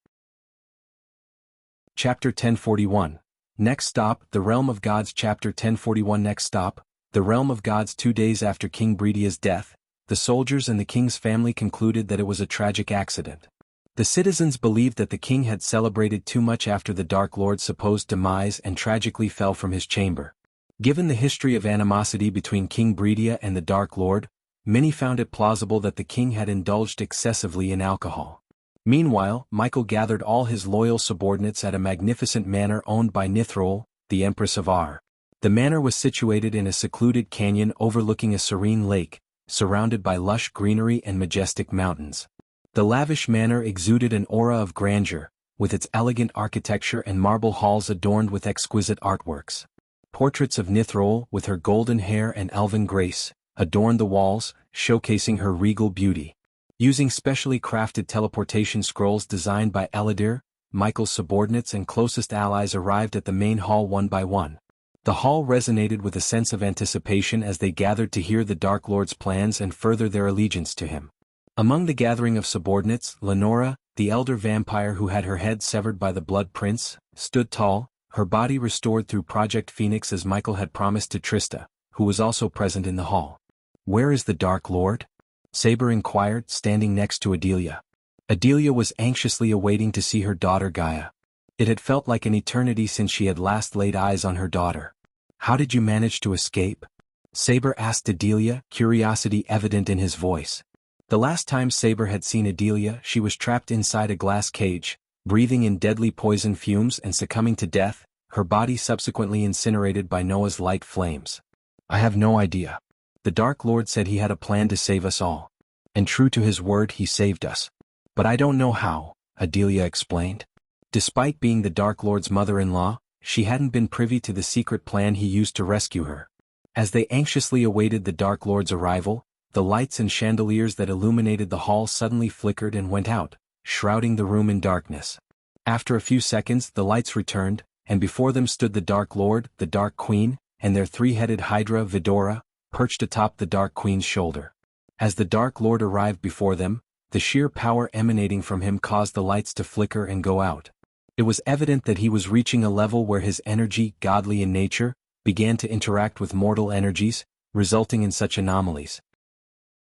Chapter 1041. Next stop, the Realm of Gods. Chapter 1041. Next stop, the Realm of Gods. 2 days after King Breedia's death, the soldiers and the king's family concluded that it was a tragic accident. The citizens believed that the king had celebrated too much after the Dark Lord's supposed demise and tragically fell from his chamber. Given the history of animosity between King Breedia and the Dark Lord, many found it plausible that the king had indulged excessively in alcohol. Meanwhile, Michael gathered all his loyal subordinates at a magnificent manor owned by Nithrol, the Empress of Ar. The manor was situated in a secluded canyon overlooking a serene lake, surrounded by lush greenery and majestic mountains. The lavish manor exuded an aura of grandeur, with its elegant architecture and marble halls adorned with exquisite artworks. Portraits of Nithrol, with her golden hair and elven grace, adorned the walls, showcasing her regal beauty. Using specially crafted teleportation scrolls designed by Eladir, Michael's subordinates and closest allies arrived at the main hall one by one. The hall resonated with a sense of anticipation as they gathered to hear the Dark Lord's plans and further their allegiance to him. Among the gathering of subordinates, Lenora, the elder vampire who had her head severed by the Blood Prince, stood tall, her body restored through Project Phoenix as Michael had promised to Trista, who was also present in the hall. "Where is the Dark Lord?" Saber inquired, standing next to Adelia. Adelia was anxiously awaiting to see her daughter Gaia. It had felt like an eternity since she had last laid eyes on her daughter. "How did you manage to escape?" Saber asked Adelia, curiosity evident in his voice. The last time Saber had seen Adelia, she was trapped inside a glass cage, breathing in deadly poison fumes and succumbing to death, her body subsequently incinerated by Noah's light flames. "I have no idea. The Dark Lord said he had a plan to save us all. And true to his word, he saved us. But I don't know how," Adelia explained. Despite being the Dark Lord's mother-in-law, she hadn't been privy to the secret plan he used to rescue her. As they anxiously awaited the Dark Lord's arrival, the lights and chandeliers that illuminated the hall suddenly flickered and went out, shrouding the room in darkness. After a few seconds, the lights returned, and before them stood the Dark Lord, the Dark Queen, and their three-headed Hydra, Vidora, perched atop the Dark Queen's shoulder. As the Dark Lord arrived before them, the sheer power emanating from him caused the lights to flicker and go out. It was evident that he was reaching a level where his energy, godly in nature, began to interact with mortal energies, resulting in such anomalies.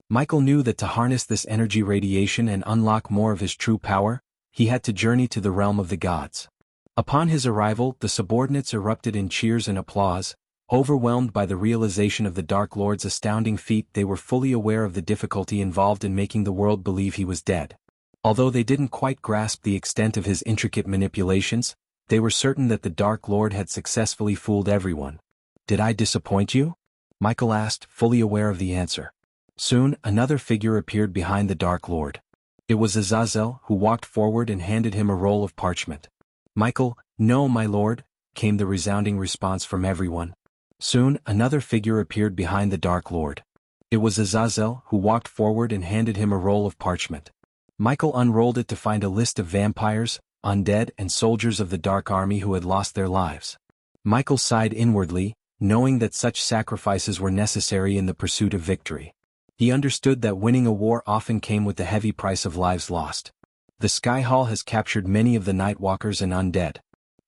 Michael knew that to harness this energy radiation and unlock more of his true power, he had to journey to the realm of the gods. Upon his arrival, the subordinates erupted in cheers and applause, Overwhelmed by the realization of the Dark Lord's astounding feat, they were fully aware of the difficulty involved in making the world believe he was dead. Although they didn't quite grasp the extent of his intricate manipulations, they were certain that the Dark Lord had successfully fooled everyone. "Did I disappoint you?" Michael asked, fully aware of the answer. Soon, another figure appeared behind the Dark Lord. It was Azazel, who walked forward and handed him a roll of parchment. "Michael, no, my lord," came the resounding response from everyone. Soon, another figure appeared behind the Dark Lord. It was Azazel, who walked forward and handed him a roll of parchment. Michael unrolled it to find a list of vampires, undead, and soldiers of the Dark Army who had lost their lives. Michael sighed inwardly, knowing that such sacrifices were necessary in the pursuit of victory. He understood that winning a war often came with the heavy price of lives lost. The Sky Hall has captured many of the Nightwalkers and undead.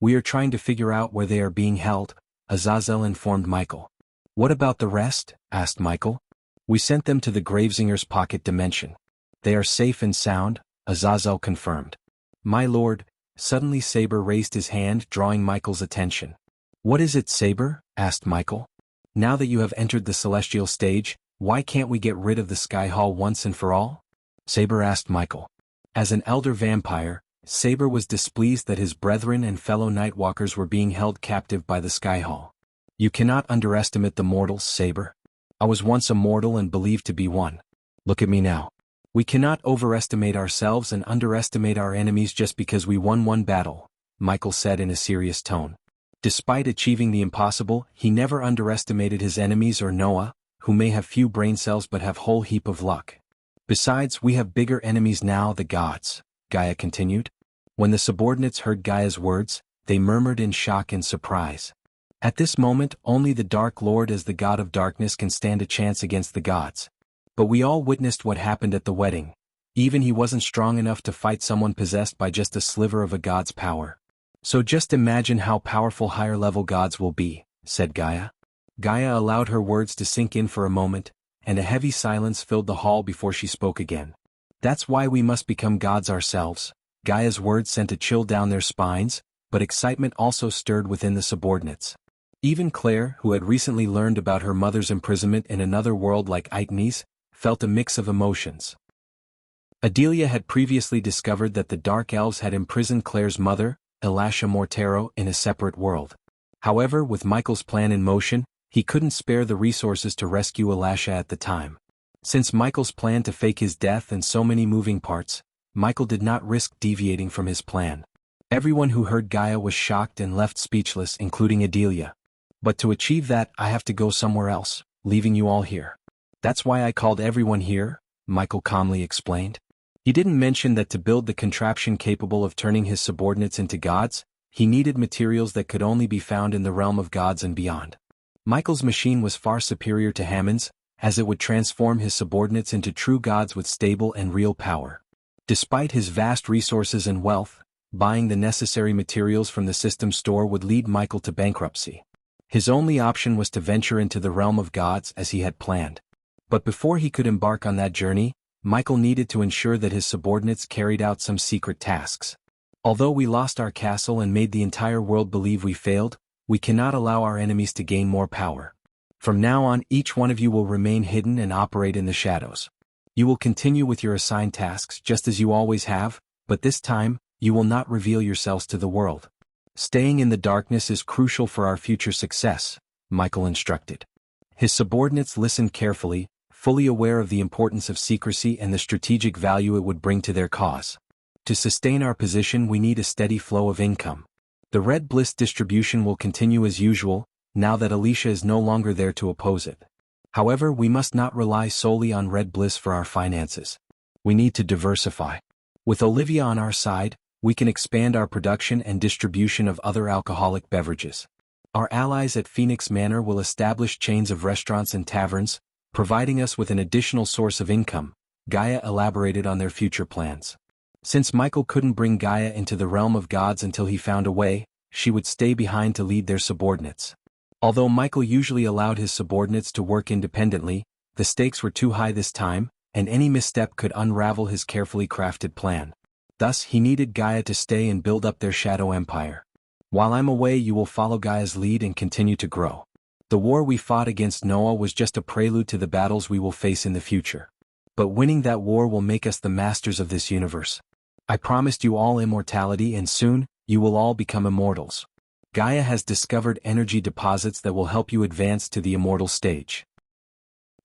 We are trying to figure out where they are being held, Azazel informed Michael. "What about the rest?" asked Michael. "We sent them to the Gravesinger's pocket dimension. They are safe and sound," Azazel confirmed. "My lord," suddenly Saber raised his hand, drawing Michael's attention. "What is it, Saber?" asked Michael. "Now that you have entered the celestial stage, why can't we get rid of the Sky Hall once and for all?" Saber asked Michael. As an elder vampire, Saber was displeased that his brethren and fellow Nightwalkers were being held captive by the Sky Hall. "You cannot underestimate the mortals, Saber. I was once a mortal and believed to be one. Look at me now. We cannot overestimate ourselves and underestimate our enemies just because we won one battle," Michael said in a serious tone. Despite achieving the impossible, he never underestimated his enemies or Noah, who may have few brain cells but have whole heap of luck. "Besides, we have bigger enemies now, the gods," Gaia continued. When the subordinates heard Gaia's words, they murmured in shock and surprise. At this moment, only the Dark Lord as the god of darkness can stand a chance against the gods. But we all witnessed what happened at the wedding. Even he wasn't strong enough to fight someone possessed by just a sliver of a god's power. "So just imagine how powerful higher-level gods will be," said Gaia. Gaia allowed her words to sink in for a moment, and a heavy silence filled the hall before she spoke again. "That's why we must become gods ourselves." Gaia's words sent a chill down their spines, but excitement also stirred within the subordinates. Even Claire, who had recently learned about her mother's imprisonment in another world like Aitnes, felt a mix of emotions. Adelia had previously discovered that the Dark Elves had imprisoned Claire's mother, Elisha Mortero, in a separate world. However, with Michael's plan in motion, he couldn't spare the resources to rescue Elisha at the time. Since Michael's plan to fake his death and so many moving parts, Michael did not risk deviating from his plan. Everyone who heard Gaia was shocked and left speechless, including Adelia. "But to achieve that, I have to go somewhere else, leaving you all here. That's why I called everyone here," Michael calmly explained. He didn't mention that to build the contraption capable of turning his subordinates into gods, he needed materials that could only be found in the realm of gods and beyond. Michael's machine was far superior to Hammond's, as it would transform his subordinates into true gods with stable and real power. Despite his vast resources and wealth, buying the necessary materials from the system store would lead Michael to bankruptcy. His only option was to venture into the realm of gods as he had planned. But before he could embark on that journey, Michael needed to ensure that his subordinates carried out some secret tasks. "Although we lost our castle and made the entire world believe we failed, we cannot allow our enemies to gain more power. From now on, each one of you will remain hidden and operate in the shadows. You will continue with your assigned tasks just as you always have, but this time, you will not reveal yourselves to the world. Staying in the darkness is crucial for our future success," Michael instructed. His subordinates listened carefully, fully aware of the importance of secrecy and the strategic value it would bring to their cause. "To sustain our position, we need a steady flow of income. The Red Bliss distribution will continue as usual, now that Alicia is no longer there to oppose it. However, we must not rely solely on Red Bliss for our finances. We need to diversify. With Olivia on our side, we can expand our production and distribution of other alcoholic beverages. Our allies at Phoenix Manor will establish chains of restaurants and taverns, providing us with an additional source of income." Gaia elaborated on their future plans. Since Michael couldn't bring Gaia into the realm of gods until he found a way, she would stay behind to lead their subordinates. Although Michael usually allowed his subordinates to work independently, the stakes were too high this time, and any misstep could unravel his carefully crafted plan. Thus, he needed Gaia to stay and build up their shadow empire. "While I'm away, you will follow Gaia's lead and continue to grow. The war we fought against Noah was just a prelude to the battles we will face in the future. But winning that war will make us the masters of this universe. I promised you all immortality, and soon, you will all become immortals. Gaia has discovered energy deposits that will help you advance to the immortal stage.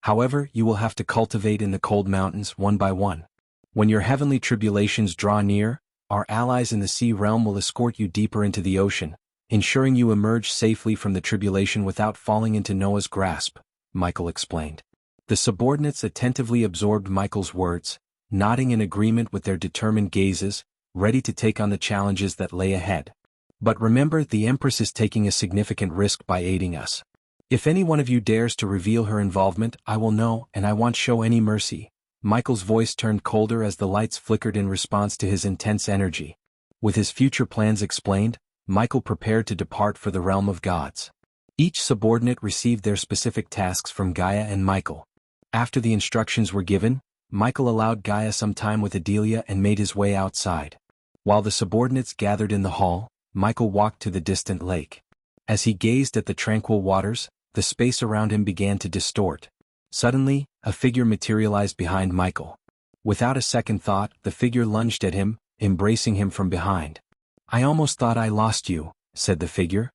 However, you will have to cultivate in the cold mountains one by one. When your heavenly tribulations draw near, our allies in the sea realm will escort you deeper into the ocean, ensuring you emerge safely from the tribulation without falling into Noah's grasp, Michael explained. The subordinates attentively absorbed Michael's words, nodding in agreement with their determined gazes, ready to take on the challenges that lay ahead. But remember, the Empress is taking a significant risk by aiding us. If any one of you dares to reveal her involvement, I will know, and I won't show any mercy. Michael's voice turned colder as the lights flickered in response to his intense energy. With his future plans explained, Michael prepared to depart for the realm of gods. Each subordinate received their specific tasks from Gaia and Michael. After the instructions were given, Michael allowed Gaia some time with Adelia and made his way outside. While the subordinates gathered in the hall, Michael walked to the distant lake. As he gazed at the tranquil waters, the space around him began to distort. Suddenly, a figure materialized behind Michael. Without a second thought, the figure lunged at him, embracing him from behind. "I almost thought I lost you," said the figure.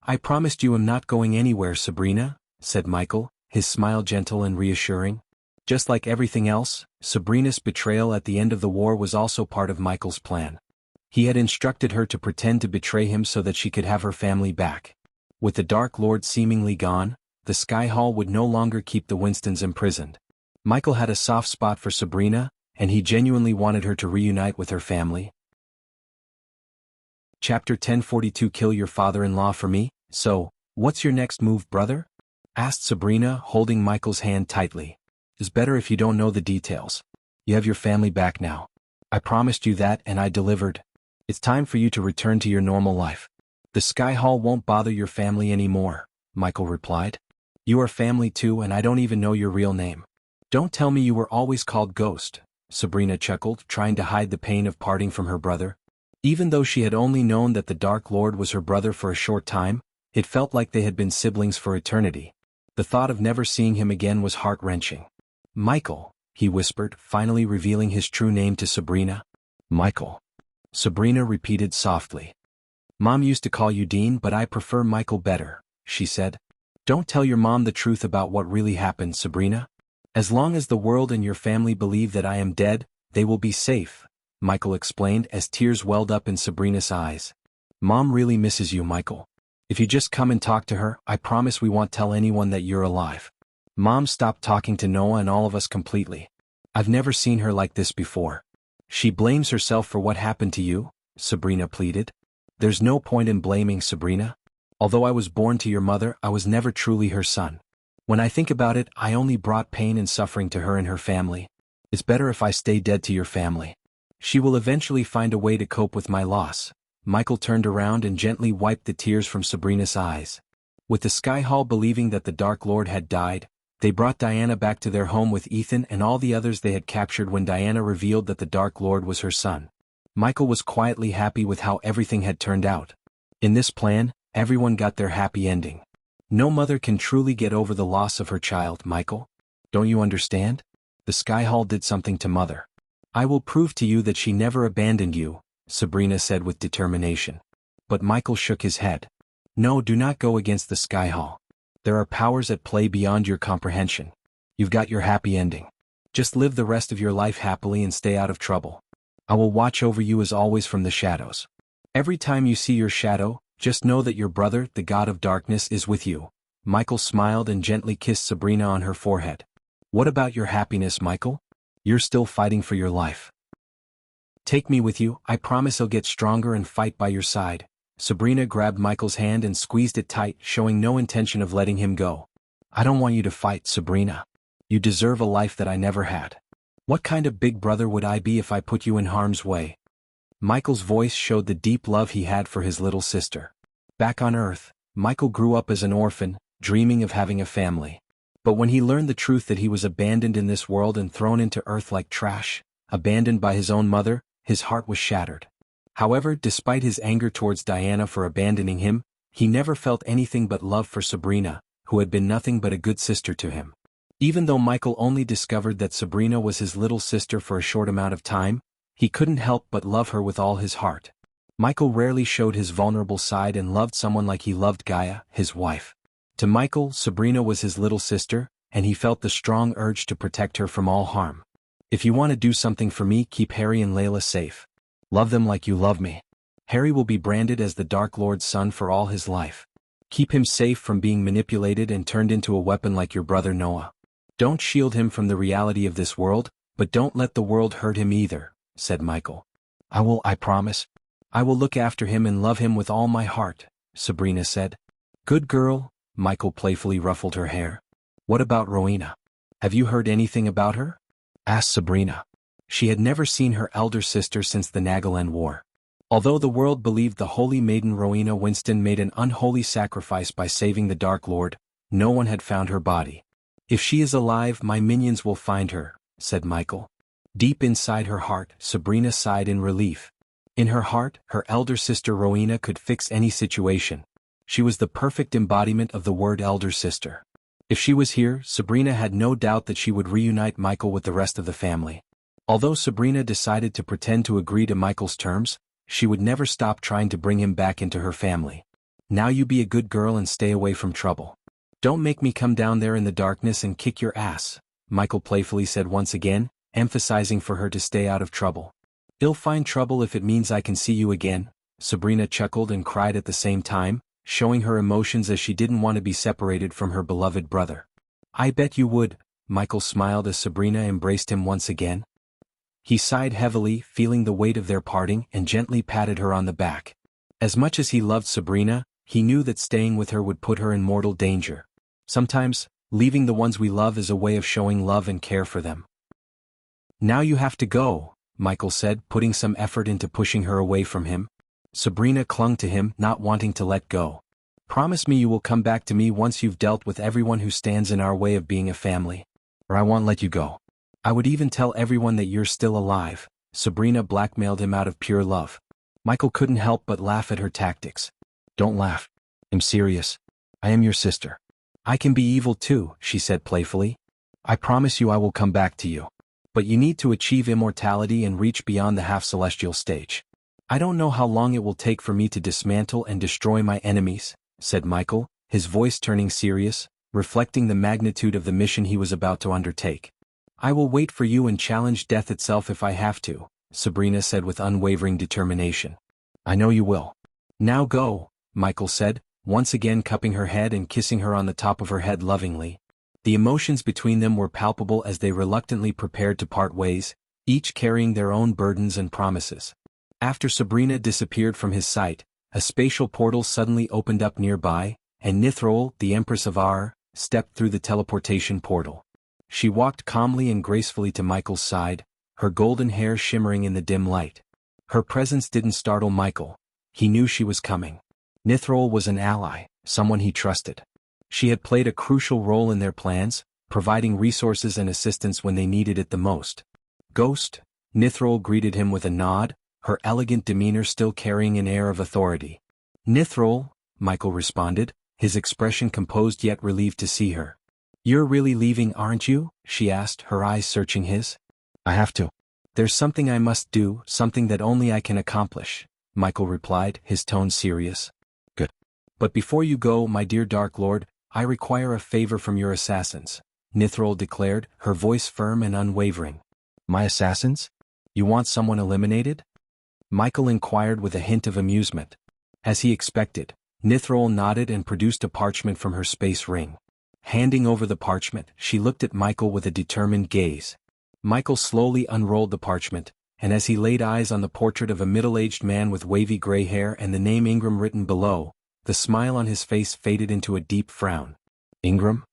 "I promised you I'm not going anywhere, Sabrina," said Michael, his smile gentle and reassuring. Just like everything else, Sabrina's betrayal at the end of the war was also part of Michael's plan. He had instructed her to pretend to betray him so that she could have her family back. With the Dark Lord seemingly gone, the Sky Hall would no longer keep the Winstons imprisoned. Michael had a soft spot for Sabrina, and he genuinely wanted her to reunite with her family. Chapter 1042. Kill your father-in-law for me? So, what's your next move, brother? Asked Sabrina, holding Michael's hand tightly. It's better if you don't know the details. You have your family back now. I promised you that, and I delivered. It's time for you to return to your normal life. The Sky Hall won't bother your family anymore, Michael replied. You are family too, and I don't even know your real name. Don't tell me you were always called Ghost, Sabrina chuckled, trying to hide the pain of parting from her brother. Even though she had only known that the Dark Lord was her brother for a short time, it felt like they had been siblings for eternity. The thought of never seeing him again was heart-wrenching. Michael, he whispered, finally revealing his true name to Sabrina. Michael. Sabrina repeated softly. Mom used to call you Dean, but I prefer Michael better, she said. Don't tell your mom the truth about what really happened, Sabrina. As long as the world and your family believe that I am dead, they will be safe, Michael explained as tears welled up in Sabrina's eyes. Mom really misses you, Michael. If you just come and talk to her, I promise we won't tell anyone that you're alive. Mom stopped talking to Noah and all of us completely. I've never seen her like this before. She blames herself for what happened to you, Sabrina pleaded. There's no point in blaming Sabrina. Although I was born to your mother, I was never truly her son. When I think about it, I only brought pain and suffering to her and her family. It's better if I stay dead to your family. She will eventually find a way to cope with my loss. Michael turned around and gently wiped the tears from Sabrina's eyes. With the Sky Hall believing that the Dark Lord had died, they brought Diana back to their home with Ethan and all the others they had captured when Diana revealed that the Dark Lord was her son. Michael was quietly happy with how everything had turned out. In this plan, everyone got their happy ending. No mother can truly get over the loss of her child, Michael. Don't you understand? The Sky Hall did something to Mother. I will prove to you that she never abandoned you, Sabrina said with determination. But Michael shook his head. No, do not go against the Sky Hall. There are powers at play beyond your comprehension. You've got your happy ending. Just live the rest of your life happily and stay out of trouble. I will watch over you as always from the shadows. Every time you see your shadow, just know that your brother, the God of Darkness, is with you. Michael smiled and gently kissed Sabrina on her forehead. What about your happiness, Michael? You're still fighting for your life. Take me with you, I promise I'll get stronger and fight by your side. Sabrina grabbed Michael's hand and squeezed it tight, showing no intention of letting him go. I don't want you to fight, Sabrina. You deserve a life that I never had. What kind of big brother would I be if I put you in harm's way? Michael's voice showed the deep love he had for his little sister. Back on Earth, Michael grew up as an orphan, dreaming of having a family. But when he learned the truth that he was abandoned in this world and thrown into Earth like trash, abandoned by his own mother, his heart was shattered. However, despite his anger towards Diana for abandoning him, he never felt anything but love for Sabrina, who had been nothing but a good sister to him. Even though Michael only discovered that Sabrina was his little sister for a short amount of time, he couldn't help but love her with all his heart. Michael rarely showed his vulnerable side and loved someone like he loved Gaia, his wife. To Michael, Sabrina was his little sister, and he felt the strong urge to protect her from all harm. If you want to do something for me, keep Harry and Layla safe. Love them like you love me. Harry will be branded as the Dark Lord's son for all his life. Keep him safe from being manipulated and turned into a weapon like your brother Noah. Don't shield him from the reality of this world, but don't let the world hurt him either, said Michael. I promise. I will look after him and love him with all my heart, Sabrina said. Good girl, Michael playfully ruffled her hair. What about Rowena? Have you heard anything about her? Asked Sabrina. She had never seen her elder sister since the Nagaland War. Although the world believed the holy maiden Rowena Winston made an unholy sacrifice by saving the Dark Lord, no one had found her body. If she is alive, my minions will find her, said Michael. Deep inside her heart, Sabrina sighed in relief. In her heart, her elder sister Rowena could fix any situation. She was the perfect embodiment of the word elder sister. If she was here, Sabrina had no doubt that she would reunite Michael with the rest of the family. Although Sabrina decided to pretend to agree to Michael's terms, she would never stop trying to bring him back into her family. Now you be a good girl and stay away from trouble. Don't make me come down there in the darkness and kick your ass, Michael playfully said once again, emphasizing for her to stay out of trouble. I'll find trouble if it means I can see you again, Sabrina chuckled and cried at the same time, showing her emotions as she didn't want to be separated from her beloved brother. I bet you would, Michael smiled as Sabrina embraced him once again. He sighed heavily, feeling the weight of their parting, and gently patted her on the back. As much as he loved Sabrina, he knew that staying with her would put her in mortal danger. Sometimes, leaving the ones we love is a way of showing love and care for them. Now you have to go, Michael said, putting some effort into pushing her away from him. Sabrina clung to him, not wanting to let go. Promise me you will come back to me once you've dealt with everyone who stands in our way of being a family. Or I won't let you go. I would even tell everyone that you're still alive, Sabrina blackmailed him out of pure love. Michael couldn't help but laugh at her tactics. Don't laugh. I'm serious. I am your sister. I can be evil too, she said playfully. I promise you I will come back to you. But you need to achieve immortality and reach beyond the half-celestial stage. I don't know how long it will take for me to dismantle and destroy my enemies, said Michael, his voice turning serious, reflecting the magnitude of the mission he was about to undertake. I will wait for you and challenge death itself if I have to, Sabrina said with unwavering determination. I know you will. Now go, Michael said, once again cupping her head and kissing her on the top of her head lovingly. The emotions between them were palpable as they reluctantly prepared to part ways, each carrying their own burdens and promises. After Sabrina disappeared from his sight, a spatial portal suddenly opened up nearby, and Nithrol, the Empress of Ar, stepped through the teleportation portal. She walked calmly and gracefully to Michael's side, her golden hair shimmering in the dim light. Her presence didn't startle Michael. He knew she was coming. Nithrol was an ally, someone he trusted. She had played a crucial role in their plans, providing resources and assistance when they needed it the most. Ghost, Nithrol greeted him with a nod, her elegant demeanor still carrying an air of authority. Nithrol, Michael responded, his expression composed yet relieved to see her. You're really leaving, aren't you? She asked, her eyes searching his. I have to. There's something I must do, something that only I can accomplish, Michael replied, his tone serious. Good. But before you go, my dear Dark Lord, I require a favor from your assassins, Nithrol declared, her voice firm and unwavering. My assassins? You want someone eliminated? Michael inquired with a hint of amusement. As he expected, Nithrol nodded and produced a parchment from her space ring. Handing over the parchment, she looked at Michael with a determined gaze. Michael slowly unrolled the parchment, and as he laid eyes on the portrait of a middle-aged man with wavy gray hair and the name Ingram written below, the smile on his face faded into a deep frown. Ingram?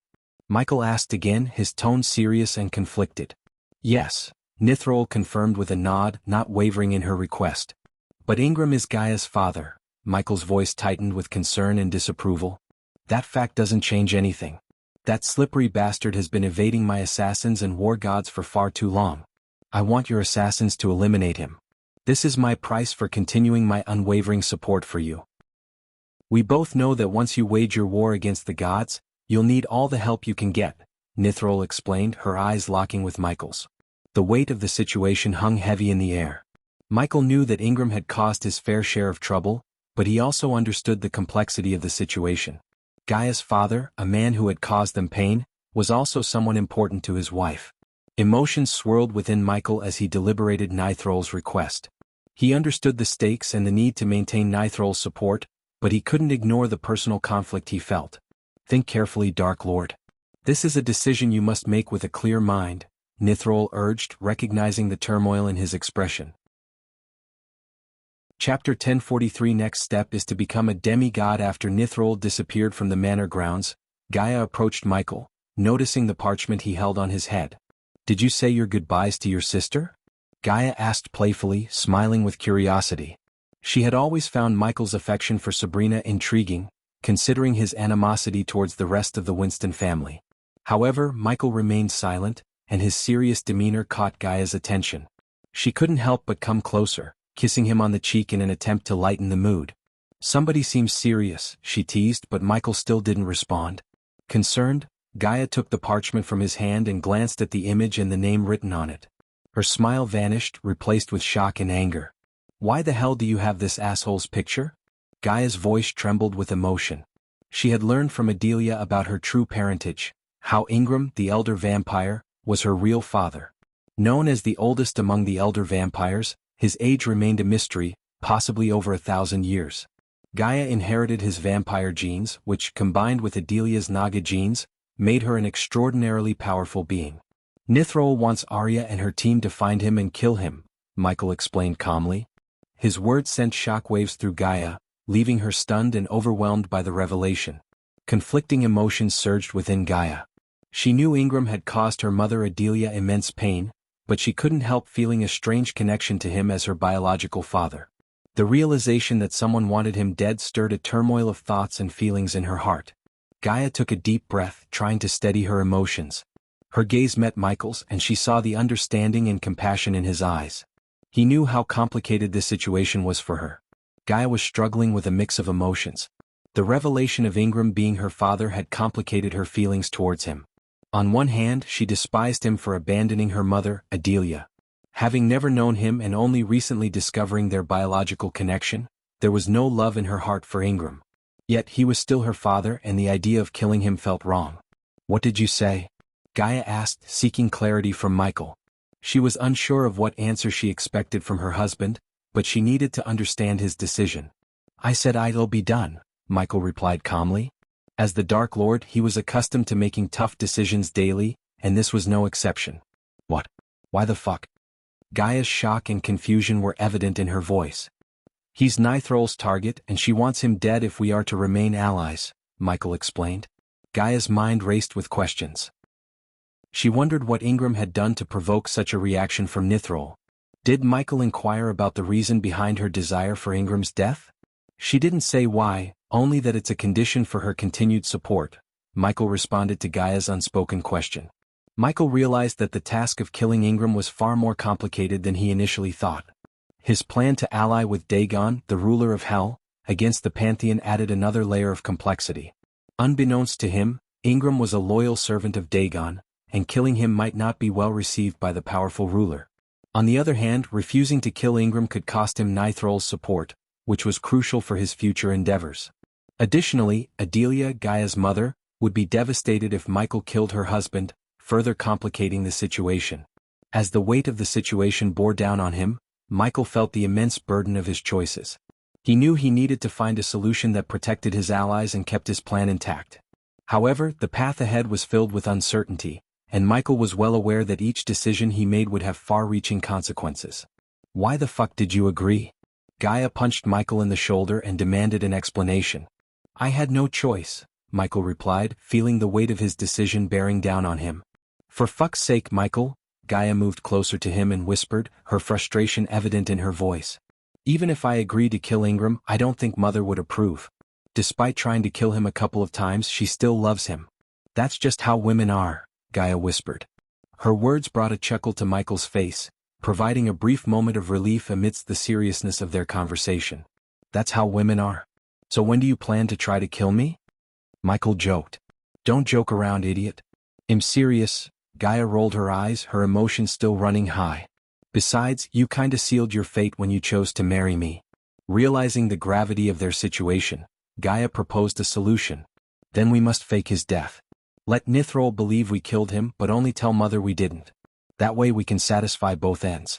Michael asked again, his tone serious and conflicted. Yes, Nithrol confirmed with a nod, not wavering in her request. But Ingram is Gaia's father. Michael's voice tightened with concern and disapproval. That fact doesn't change anything. That slippery bastard has been evading my assassins and war gods for far too long. I want your assassins to eliminate him. This is my price for continuing my unwavering support for you. We both know that once you wage your war against the gods, You'll need all the help you can get, Nithrol explained, her eyes locking with Michael's. The weight of the situation hung heavy in the air. Michael knew that Ingram had caused his fair share of trouble, but he also understood the complexity of the situation. Gaia's father, a man who had caused them pain, was also someone important to his wife. Emotions swirled within Michael as he deliberated Nithrol's request. He understood the stakes and the need to maintain Nithrol's support, but he couldn't ignore the personal conflict he felt. Think carefully, Dark Lord. This is a decision you must make with a clear mind, Nithrol urged, recognizing the turmoil in his expression. Chapter 1043. Next step is to become a demigod. After Nithrol disappeared from the manor grounds, Gaia approached Michael, noticing the parchment he held on his head. Did you say your goodbyes to your sister? Gaia asked playfully, smiling with curiosity. She had always found Michael's affection for Sabrina intriguing, considering his animosity towards the rest of the Winston family. However, Michael remained silent, and his serious demeanor caught Gaia's attention. She couldn't help but come closer, kissing him on the cheek in an attempt to lighten the mood. Somebody seems serious, she teased, but Michael still didn't respond. Concerned, Gaia took the parchment from his hand and glanced at the image and the name written on it. Her smile vanished, replaced with shock and anger. Why the hell do you have this asshole's picture? Gaia's voice trembled with emotion. She had learned from Adelia about her true parentage, how Ingram, the elder vampire, was her real father. Known as the oldest among the elder vampires, his age remained a mystery, possibly over 1,000 years. Gaia inherited his vampire genes, which, combined with Adelia's Naga genes, made her an extraordinarily powerful being. Nithrol wants Arya and her team to find him and kill him, Michael explained calmly. His words sent shockwaves through Gaia, leaving her stunned and overwhelmed by the revelation. Conflicting emotions surged within Gaia. She knew Ingram had caused her mother Adelia immense pain, but she couldn't help feeling a strange connection to him as her biological father. The realization that someone wanted him dead stirred a turmoil of thoughts and feelings in her heart. Gaia took a deep breath, trying to steady her emotions. Her gaze met Michael's, and she saw the understanding and compassion in his eyes. He knew how complicated this situation was for her. Gaia was struggling with a mix of emotions. The revelation of Ingram being her father had complicated her feelings towards him. On one hand, she despised him for abandoning her mother, Adelia. Having never known him and only recently discovering their biological connection, there was no love in her heart for Ingram. Yet he was still her father, and the idea of killing him felt wrong. What did you say? Gaia asked, seeking clarity from Michael. She was unsure of what answer she expected from her husband, but she needed to understand his decision. I said it'll be done, Michael replied calmly. As the Dark Lord, he was accustomed to making tough decisions daily, and this was no exception. What? Why the fuck? Gaia's shock and confusion were evident in her voice. He's Nithrol's target, and she wants him dead if we are to remain allies, Michael explained. Gaia's mind raced with questions. She wondered what Ingram had done to provoke such a reaction from Nithrol. Did Michael inquire about the reason behind her desire for Ingram's death? She didn't say why, only that it's a condition for her continued support, Michael responded to Gaia's unspoken question. Michael realized that the task of killing Ingram was far more complicated than he initially thought. His plan to ally with Dagon, the ruler of Hell, against the Pantheon added another layer of complexity. Unbeknownst to him, Ingram was a loyal servant of Dagon, and killing him might not be well received by the powerful ruler. On the other hand, refusing to kill Ingram could cost him Nithrol's support, which was crucial for his future endeavors. Additionally, Adelia, Gaia's mother, would be devastated if Michael killed her husband, further complicating the situation. As the weight of the situation bore down on him, Michael felt the immense burden of his choices. He knew he needed to find a solution that protected his allies and kept his plan intact. However, the path ahead was filled with uncertainty, and Michael was well aware that each decision he made would have far-reaching consequences. Why the fuck did you agree? Gaia punched Michael in the shoulder and demanded an explanation. I had no choice, Michael replied, feeling the weight of his decision bearing down on him. For fuck's sake, Michael, Gaia moved closer to him and whispered, her frustration evident in her voice. Even if I agree to kill Ingram, I don't think Mother would approve. Despite trying to kill him a couple of times, she still loves him. That's just how women are, Gaia whispered. Her words brought a chuckle to Michael's face, providing a brief moment of relief amidst the seriousness of their conversation. That's how women are. So when do you plan to try to kill me? Michael joked. Don't joke around, idiot. I'm serious. Gaia rolled her eyes, her emotions still running high. Besides, you kinda sealed your fate when you chose to marry me. Realizing the gravity of their situation, Gaia proposed a solution. Then we must fake his death. Let Nithrol believe we killed him, but only tell Mother we didn't. That way we can satisfy both ends.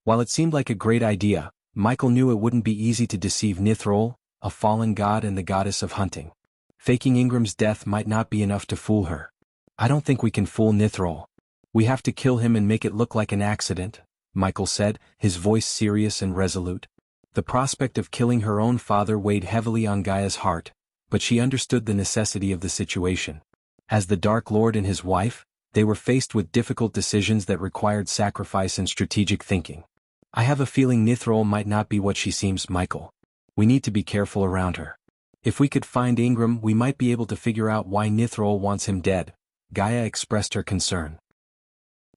While it seemed like a great idea, Michael knew it wouldn't be easy to deceive Nithrol, a fallen god and the goddess of hunting. Faking Ingram's death might not be enough to fool her. I don't think we can fool Nithrol. We have to kill him and make it look like an accident, Michael said, his voice serious and resolute. The prospect of killing her own father weighed heavily on Gaia's heart, but she understood the necessity of the situation. As the Dark Lord and his wife, they were faced with difficult decisions that required sacrifice and strategic thinking. I have a feeling Nithrol might not be what she seems, Michael. We need to be careful around her. If we could find Ingram, we might be able to figure out why Nithrol wants him dead, Gaia expressed her concern.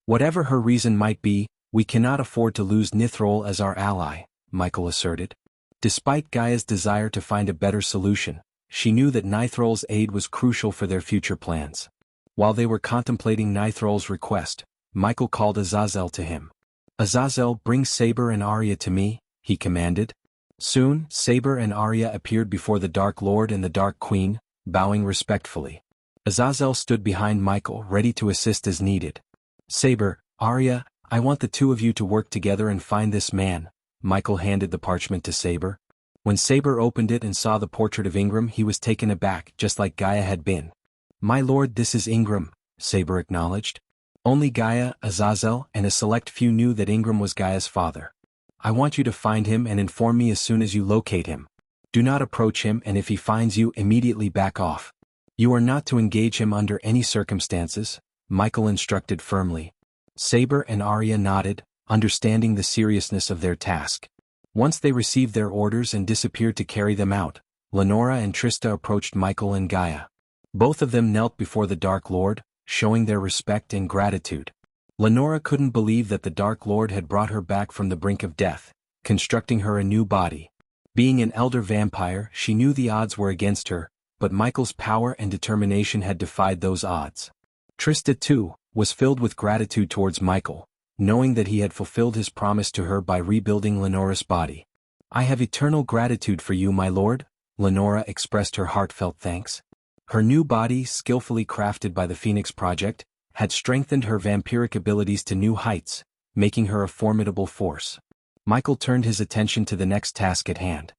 Whatever her reason might be, we cannot afford to lose Nithrol as our ally, Michael asserted. Despite Gaia's desire to find a better solution, she knew that Nithrol's aid was crucial for their future plans. While they were contemplating Nithrol's request, Michael called Azazel to him. Azazel, bring Saber and Arya to me, he commanded. Soon, Saber and Arya appeared before the Dark Lord and the Dark Queen, bowing respectfully. Azazel stood behind Michael, ready to assist as needed. Saber, Arya, I want the two of you to work together and find this man. Michael handed the parchment to Saber. When Saber opened it and saw the portrait of Ingram, he was taken aback, just like Gaia had been. My lord, this is Ingram, Saber acknowledged. Only Gaia, Azazel, and a select few knew that Ingram was Gaia's father. I want you to find him and inform me as soon as you locate him. Do not approach him, and if he finds you, immediately back off. You are not to engage him under any circumstances, Michael instructed firmly. Saber and Arya nodded, understanding the seriousness of their task. Once they received their orders and disappeared to carry them out, Lenora and Trista approached Michael and Gaia. Both of them knelt before the Dark Lord, showing their respect and gratitude. Lenora couldn't believe that the Dark Lord had brought her back from the brink of death, constructing her a new body. Being an elder vampire, she knew the odds were against her, but Michael's power and determination had defied those odds. Trista, too, was filled with gratitude towards Michael, knowing that he had fulfilled his promise to her by rebuilding Lenora's body. I have eternal gratitude for you, my lord, Lenora expressed her heartfelt thanks. Her new body, skillfully crafted by the Phoenix Project, had strengthened her vampiric abilities to new heights, making her a formidable force. Michael turned his attention to the next task at hand.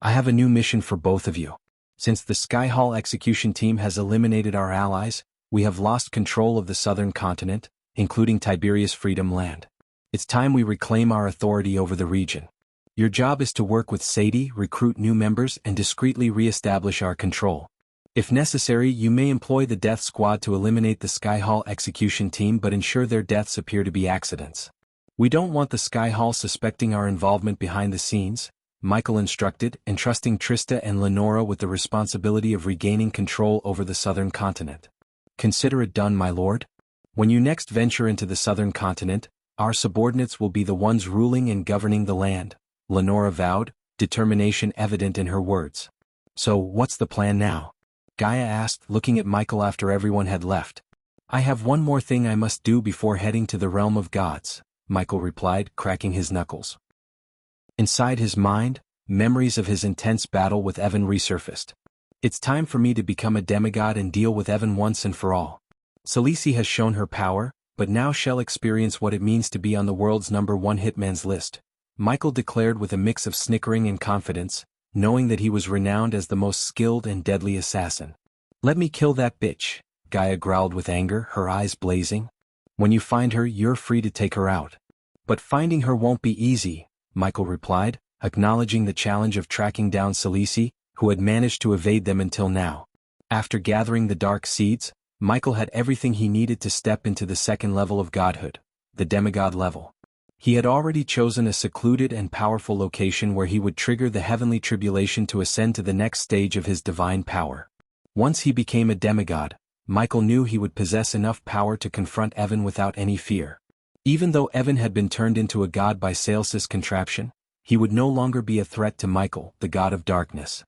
I have a new mission for both of you. Since the Sky Hall execution team has eliminated our allies, we have lost control of the southern continent, including Tiberia's Freedom Land. It's time we reclaim our authority over the region. Your job is to work with Sadie, recruit new members, and discreetly re-establish our control. If necessary, you may employ the Death Squad to eliminate the Sky Hall execution team but ensure their deaths appear to be accidents. We don't want the Sky Hall suspecting our involvement behind the scenes, Michael instructed, entrusting Trista and Lenora with the responsibility of regaining control over the southern continent. Consider it done, my lord. When you next venture into the southern continent, our subordinates will be the ones ruling and governing the land, Lenora vowed, determination evident in her words. So, what's the plan now? Gaia asked, looking at Michael after everyone had left. I have one more thing I must do before heading to the realm of gods, Michael replied, cracking his knuckles. Inside his mind, memories of his intense battle with Evan resurfaced. It's time for me to become a demigod and deal with Evan once and for all. Khaleesi has shown her power, but now she'll experience what it means to be on the world's #1 hitman's list, Michael declared with a mix of snickering and confidence, knowing that he was renowned as the most skilled and deadly assassin. Let me kill that bitch, Gaia growled with anger, her eyes blazing. When you find her, you're free to take her out. But finding her won't be easy, Michael replied, acknowledging the challenge of tracking down Khaleesi, who had managed to evade them until now. After gathering the dark seeds, Michael had everything he needed to step into the second level of godhood, the demigod level. He had already chosen a secluded and powerful location where he would trigger the heavenly tribulation to ascend to the next stage of his divine power. Once he became a demigod, Michael knew he would possess enough power to confront Evan without any fear. Even though Evan had been turned into a god by Sales's contraption, he would no longer be a threat to Michael, the god of darkness.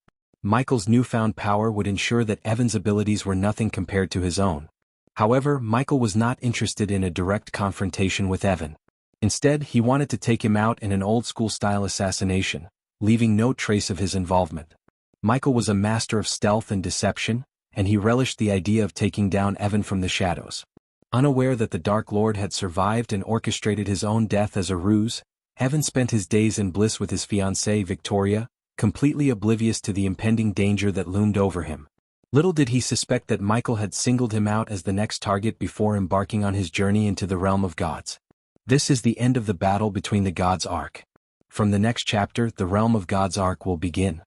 Michael's newfound power would ensure that Evan's abilities were nothing compared to his own. However, Michael was not interested in a direct confrontation with Evan. Instead, he wanted to take him out in an old-school-style assassination, leaving no trace of his involvement. Michael was a master of stealth and deception, and he relished the idea of taking down Evan from the shadows. Unaware that the Dark Lord had survived and orchestrated his own death as a ruse, Evan spent his days in bliss with his fiancée Victoria, completely oblivious to the impending danger that loomed over him. Little did he suspect that Michael had singled him out as the next target before embarking on his journey into the realm of gods. This is the end of the battle between the gods' arc. From the next chapter, the realm of gods' arc will begin.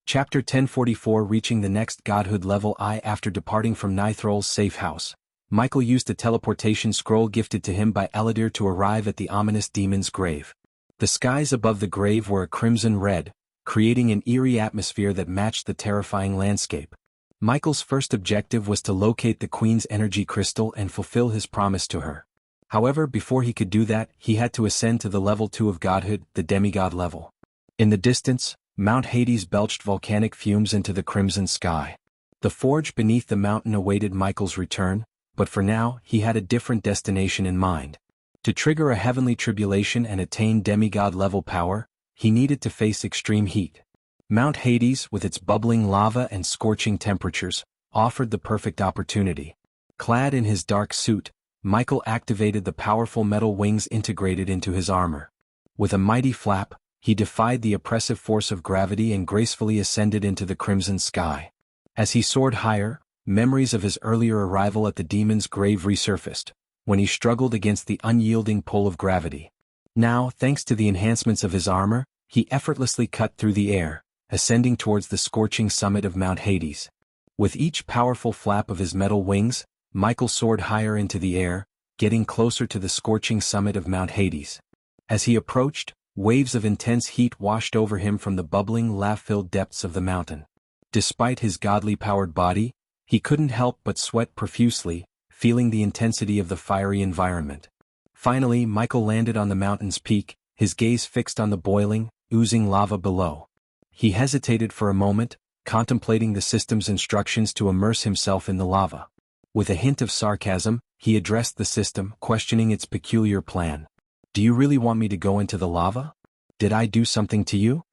Chapter 1044. Reaching the next godhood level. After departing from Nithrol's safe house, Michael used the teleportation scroll gifted to him by Eladir to arrive at the ominous demon's grave. The skies above the grave were a crimson red, creating an eerie atmosphere that matched the terrifying landscape. Michael's first objective was to locate the Queen's energy crystal and fulfill his promise to her. However, before he could do that, he had to ascend to the level 2 of godhood, the demigod level. In the distance, Mount Hades belched volcanic fumes into the crimson sky. The forge beneath the mountain awaited Michael's return, but for now, he had a different destination in mind. To trigger a heavenly tribulation and attain demigod-level power, he needed to face extreme heat. Mount Hades, with its bubbling lava and scorching temperatures, offered the perfect opportunity. Clad in his dark suit, Michael activated the powerful metal wings integrated into his armor. With a mighty flap, he defied the oppressive force of gravity and gracefully ascended into the crimson sky. As he soared higher, memories of his earlier arrival at the demon's grave resurfaced, when he struggled against the unyielding pull of gravity. Now, thanks to the enhancements of his armor, he effortlessly cut through the air, ascending towards the scorching summit of Mount Hades. With each powerful flap of his metal wings, Michael soared higher into the air, getting closer to the scorching summit of Mount Hades. As he approached, waves of intense heat washed over him from the bubbling, lava-filled depths of the mountain. Despite his godly-powered body, he couldn't help but sweat profusely, feeling the intensity of the fiery environment. Finally, Michael landed on the mountain's peak, his gaze fixed on the boiling, oozing lava below. He hesitated for a moment, contemplating the system's instructions to immerse himself in the lava. With a hint of sarcasm, he addressed the system, questioning its peculiar plan. "Do you really want me to go into the lava? Did I do something to you?"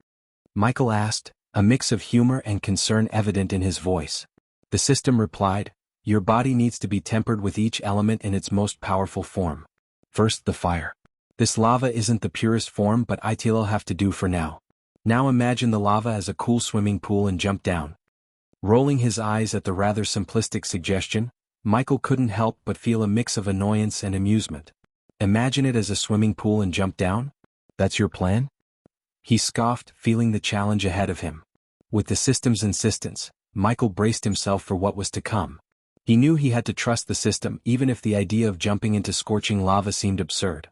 Michael asked, a mix of humor and concern evident in his voice. The system replied, "Your body needs to be tempered with each element in its most powerful form. First, the fire. This lava isn't the purest form, but it'll have to do for now. Now imagine the lava as a cool swimming pool and jump down." Rolling his eyes at the rather simplistic suggestion, Michael couldn't help but feel a mix of annoyance and amusement. "Imagine it as a swimming pool and jump down? That's your plan?" He scoffed, feeling the challenge ahead of him. With the system's insistence, Michael braced himself for what was to come. He knew he had to trust the system even if the idea of jumping into scorching lava seemed absurd.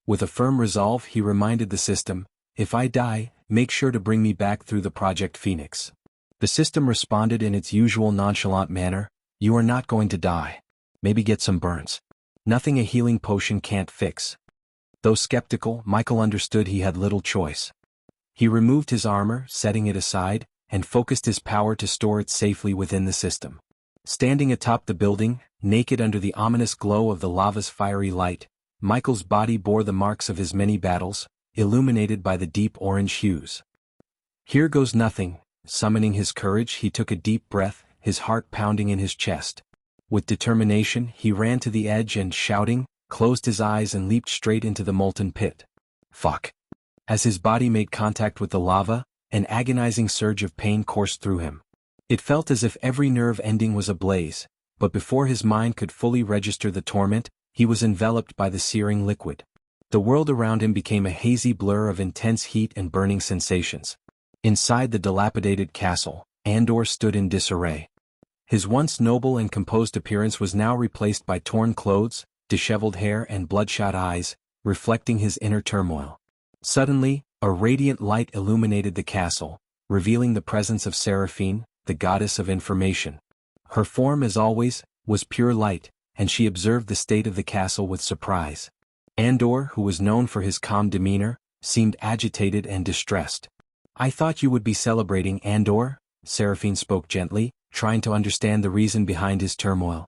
With a firm resolve, he reminded the system, "If I die, make sure to bring me back through the Project Phoenix." The system responded in its usual nonchalant manner, "You are not going to die. Maybe get some burns. Nothing a healing potion can't fix." Though skeptical, Michael understood he had little choice. He removed his armor, setting it aside, and focused his power to store it safely within the system. Standing atop the building, naked under the ominous glow of the lava's fiery light, Michael's body bore the marks of his many battles, illuminated by the deep orange hues. "Here goes nothing." Summoning his courage, he took a deep breath, his heart pounding in his chest. With determination, he ran to the edge and, shouting, closed his eyes and leaped straight into the molten pit. Fuck. As his body made contact with the lava, an agonizing surge of pain coursed through him. It felt as if every nerve ending was ablaze, but before his mind could fully register the torment, he was enveloped by the searing liquid. The world around him became a hazy blur of intense heat and burning sensations. Inside the dilapidated castle, Andor stood in disarray. His once noble and composed appearance was now replaced by torn clothes, disheveled hair and bloodshot eyes, reflecting his inner turmoil. Suddenly, a radiant light illuminated the castle, revealing the presence of Seraphine, the goddess of information. Her form, as always, was pure light, and she observed the state of the castle with surprise. Andor, who was known for his calm demeanor, seemed agitated and distressed. I thought you would be celebrating, Andor, Seraphine spoke gently, trying to understand the reason behind his turmoil.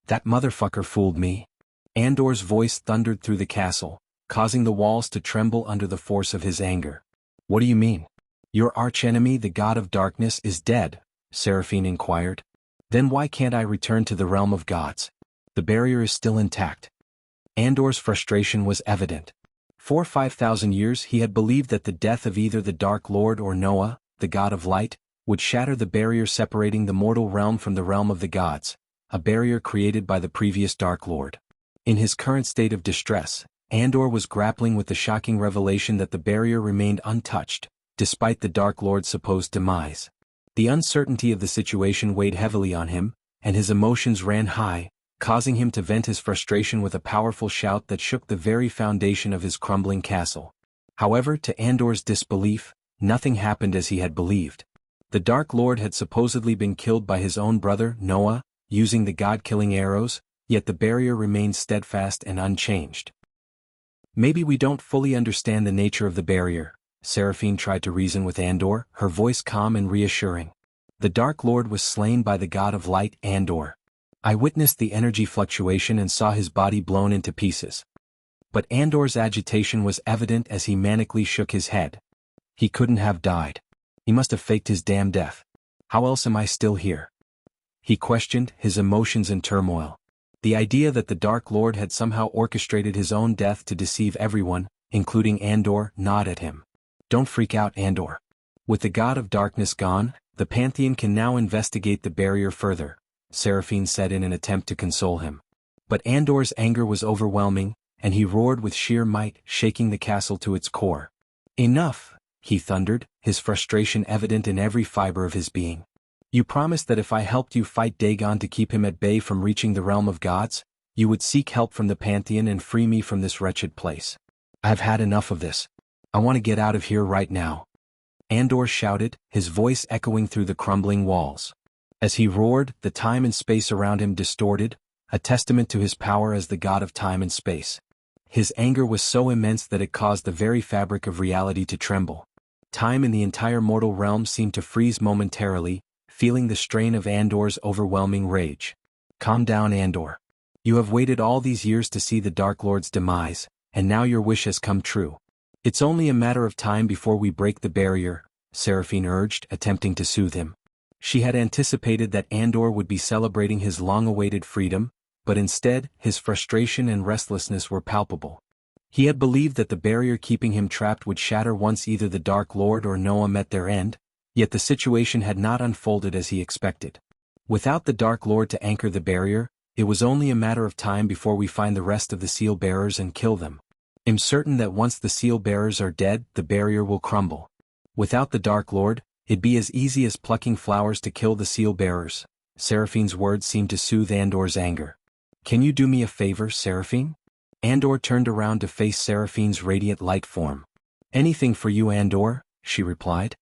That motherfucker fooled me. Andor's voice thundered through the castle, causing the walls to tremble under the force of his anger. What do you mean? Your archenemy, the god of darkness, is dead, Seraphine inquired. Then why can't I return to the realm of gods? The barrier is still intact. Andor's frustration was evident. For 5,000 years he had believed that the death of either the Dark Lord or Noah, the god of light, would shatter the barrier separating the mortal realm from the realm of the gods, a barrier created by the previous Dark Lord. In his current state of distress, Andor was grappling with the shocking revelation that the barrier remained untouched, despite the Dark Lord's supposed demise. The uncertainty of the situation weighed heavily on him, and his emotions ran high, causing him to vent his frustration with a powerful shout that shook the very foundation of his crumbling castle. However, to Andor's disbelief, nothing happened as he had believed. The Dark Lord had supposedly been killed by his own brother, Noah, using the god-killing arrows, yet the barrier remained steadfast and unchanged. Maybe we don't fully understand the nature of the barrier, Seraphine tried to reason with Andor, her voice calm and reassuring. The Dark Lord was slain by the god of light, Andor. I witnessed the energy fluctuation and saw his body blown into pieces. But Andor's agitation was evident as he manically shook his head. He couldn't have died. He must have faked his damn death. How else am I still here? He questioned, his emotions in turmoil. The idea that the Dark Lord had somehow orchestrated his own death to deceive everyone, including Andor, gnawed at him. Don't freak out, Andor. With the god of darkness gone, the Pantheon can now investigate the barrier further, Seraphine said in an attempt to console him. But Andor's anger was overwhelming, and he roared with sheer might, shaking the castle to its core. Enough, he thundered, his frustration evident in every fiber of his being. You promised that if I helped you fight Dagon to keep him at bay from reaching the realm of gods, you would seek help from the Pantheon and free me from this wretched place. I have had enough of this. I want to get out of here right now. Andor shouted, his voice echoing through the crumbling walls. As he roared, the time and space around him distorted, a testament to his power as the god of time and space. His anger was so immense that it caused the very fabric of reality to tremble. Time in the entire mortal realm seemed to freeze momentarily, feeling the strain of Andor's overwhelming rage. Calm down, Andor. You have waited all these years to see the Dark Lord's demise, and now your wish has come true. It's only a matter of time before we break the barrier, Seraphine urged, attempting to soothe him. She had anticipated that Andor would be celebrating his long-awaited freedom, but instead, his frustration and restlessness were palpable. He had believed that the barrier keeping him trapped would shatter once either the Dark Lord or Noah met their end, yet the situation had not unfolded as he expected. Without the Dark Lord to anchor the barrier, it was only a matter of time before we find the rest of the seal-bearers and kill them. I'm certain that once the seal-bearers are dead, the barrier will crumble. Without the Dark Lord, it'd be as easy as plucking flowers to kill the seal-bearers. Seraphine's words seemed to soothe Andor's anger. Can you do me a favor, Seraphine? Andor turned around to face Seraphine's radiant light form. Anything for you, Andor, she replied.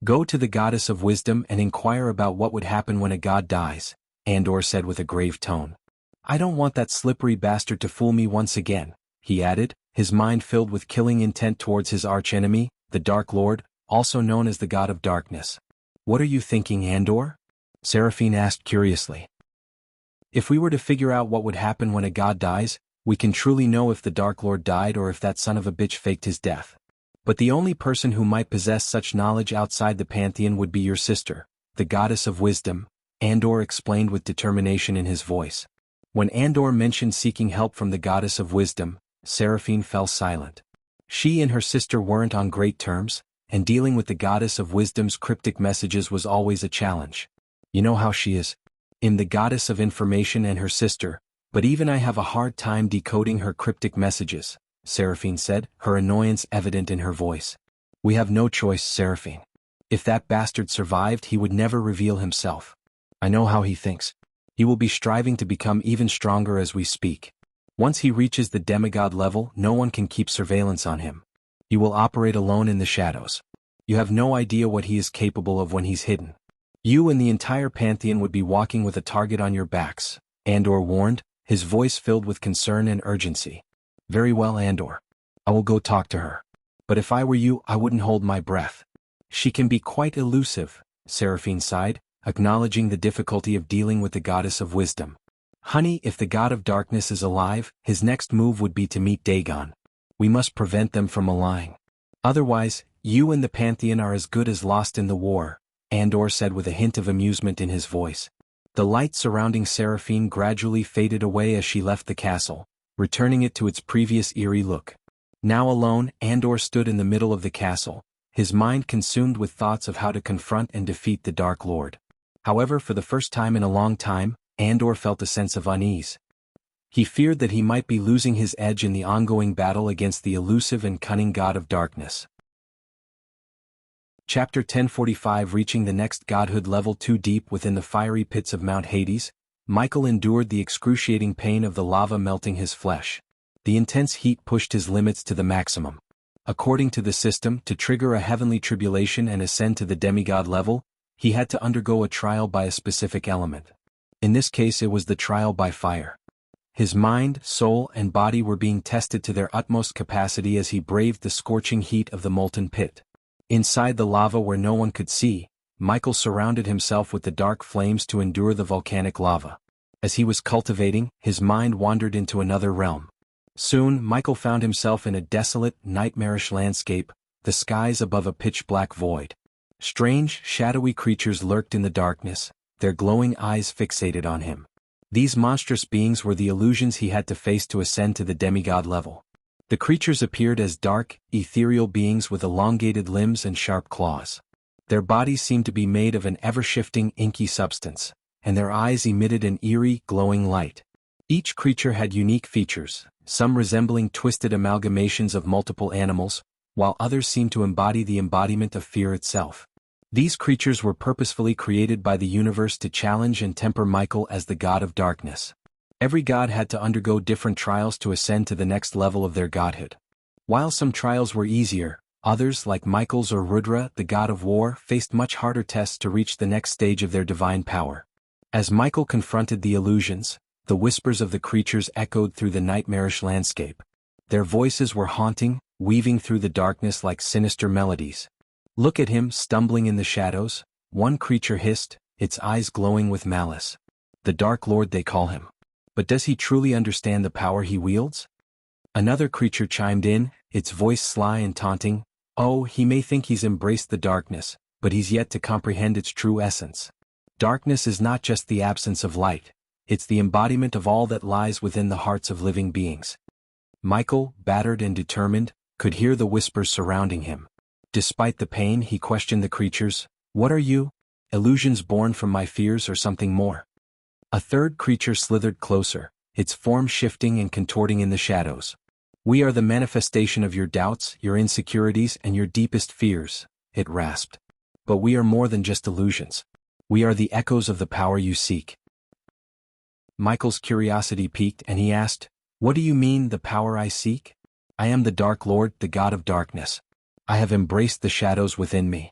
Go to the goddess of wisdom and inquire about what would happen when a god dies, Andor said with a grave tone. I don't want that slippery bastard to fool me once again, he added, his mind filled with killing intent towards his archenemy, the Dark Lord, also known as the God of Darkness. What are you thinking, Andor? Seraphine asked curiously. If we were to figure out what would happen when a god dies, we can truly know if the Dark Lord died or if that son of a bitch faked his death. But the only person who might possess such knowledge outside the Pantheon would be your sister, the goddess of wisdom, Andor explained with determination in his voice. When Andor mentioned seeking help from the goddess of wisdom, Seraphine fell silent. She and her sister weren't on great terms, and dealing with the goddess of wisdom's cryptic messages was always a challenge. You know how she is. The goddess of information and her sister, but even I have a hard time decoding her cryptic messages, Seraphine said, her annoyance evident in her voice. We have no choice, Seraphine. If that bastard survived, he would never reveal himself. I know how he thinks. He will be striving to become even stronger as we speak. Once he reaches the demigod level, no one can keep surveillance on him. He will operate alone in the shadows. You have no idea what he is capable of when he's hidden. You and the entire Pantheon would be walking with a target on your backs, Andor warned, his voice filled with concern and urgency. Very well, Andor. I will go talk to her. But if I were you, I wouldn't hold my breath. She can be quite elusive, Seraphine sighed, acknowledging the difficulty of dealing with the goddess of wisdom. Honey, if the god of darkness is alive, his next move would be to meet Dagon. We must prevent them from allying. Otherwise, you and the Pantheon are as good as lost in the war, Andor said with a hint of amusement in his voice. The light surrounding Seraphine gradually faded away as she left the castle, returning it to its previous eerie look. Now alone, Andor stood in the middle of the castle, his mind consumed with thoughts of how to confront and defeat the Dark Lord. However, for the first time in a long time, Andor felt a sense of unease. He feared that he might be losing his edge in the ongoing battle against the elusive and cunning god of darkness. Chapter 1045. Reaching the next godhood level. Too deep within the fiery pits of Mount Hades, Michael endured the excruciating pain of the lava melting his flesh. The intense heat pushed his limits to the maximum. According to the system, to trigger a heavenly tribulation and ascend to the demigod level, he had to undergo a trial by a specific element. In this case, it was the trial by fire. His mind, soul, and body were being tested to their utmost capacity as he braved the scorching heat of the molten pit. Inside the lava where no one could see, Michael surrounded himself with the dark flames to endure the volcanic lava. As he was cultivating, his mind wandered into another realm. Soon, Michael found himself in a desolate, nightmarish landscape, the skies above a pitch-black void. Strange, shadowy creatures lurked in the darkness, their glowing eyes fixated on him. These monstrous beings were the illusions he had to face to ascend to the demigod level. The creatures appeared as dark, ethereal beings with elongated limbs and sharp claws. Their bodies seemed to be made of an ever-shifting, inky substance, and their eyes emitted an eerie, glowing light. Each creature had unique features, some resembling twisted amalgamations of multiple animals, while others seemed to embody the embodiment of fear itself. These creatures were purposefully created by the universe to challenge and temper Michael as the god of darkness. Every god had to undergo different trials to ascend to the next level of their godhood. While some trials were easier, others, like Michael's or Rudra, the god of war, faced much harder tests to reach the next stage of their divine power. As Michael confronted the illusions, the whispers of the creatures echoed through the nightmarish landscape. Their voices were haunting, weaving through the darkness like sinister melodies. "Look at him, stumbling in the shadows," one creature hissed, its eyes glowing with malice. "The Dark Lord they call him. But does he truly understand the power he wields?" Another creature chimed in, its voice sly and taunting, "Oh, he may think he's embraced the darkness, but he's yet to comprehend its true essence. Darkness is not just the absence of light, it's the embodiment of all that lies within the hearts of living beings." Michael, battered and determined, could hear the whispers surrounding him. Despite the pain, he questioned the creatures. "What are you? Illusions born from my fears or something more?" A third creature slithered closer, its form shifting and contorting in the shadows. "We are the manifestation of your doubts, your insecurities, and your deepest fears," it rasped. "But we are more than just illusions. We are the echoes of the power you seek." Michael's curiosity piqued and he asked, "What do you mean, the power I seek?" "I am the Dark Lord, the god of darkness. I have embraced the shadows within me."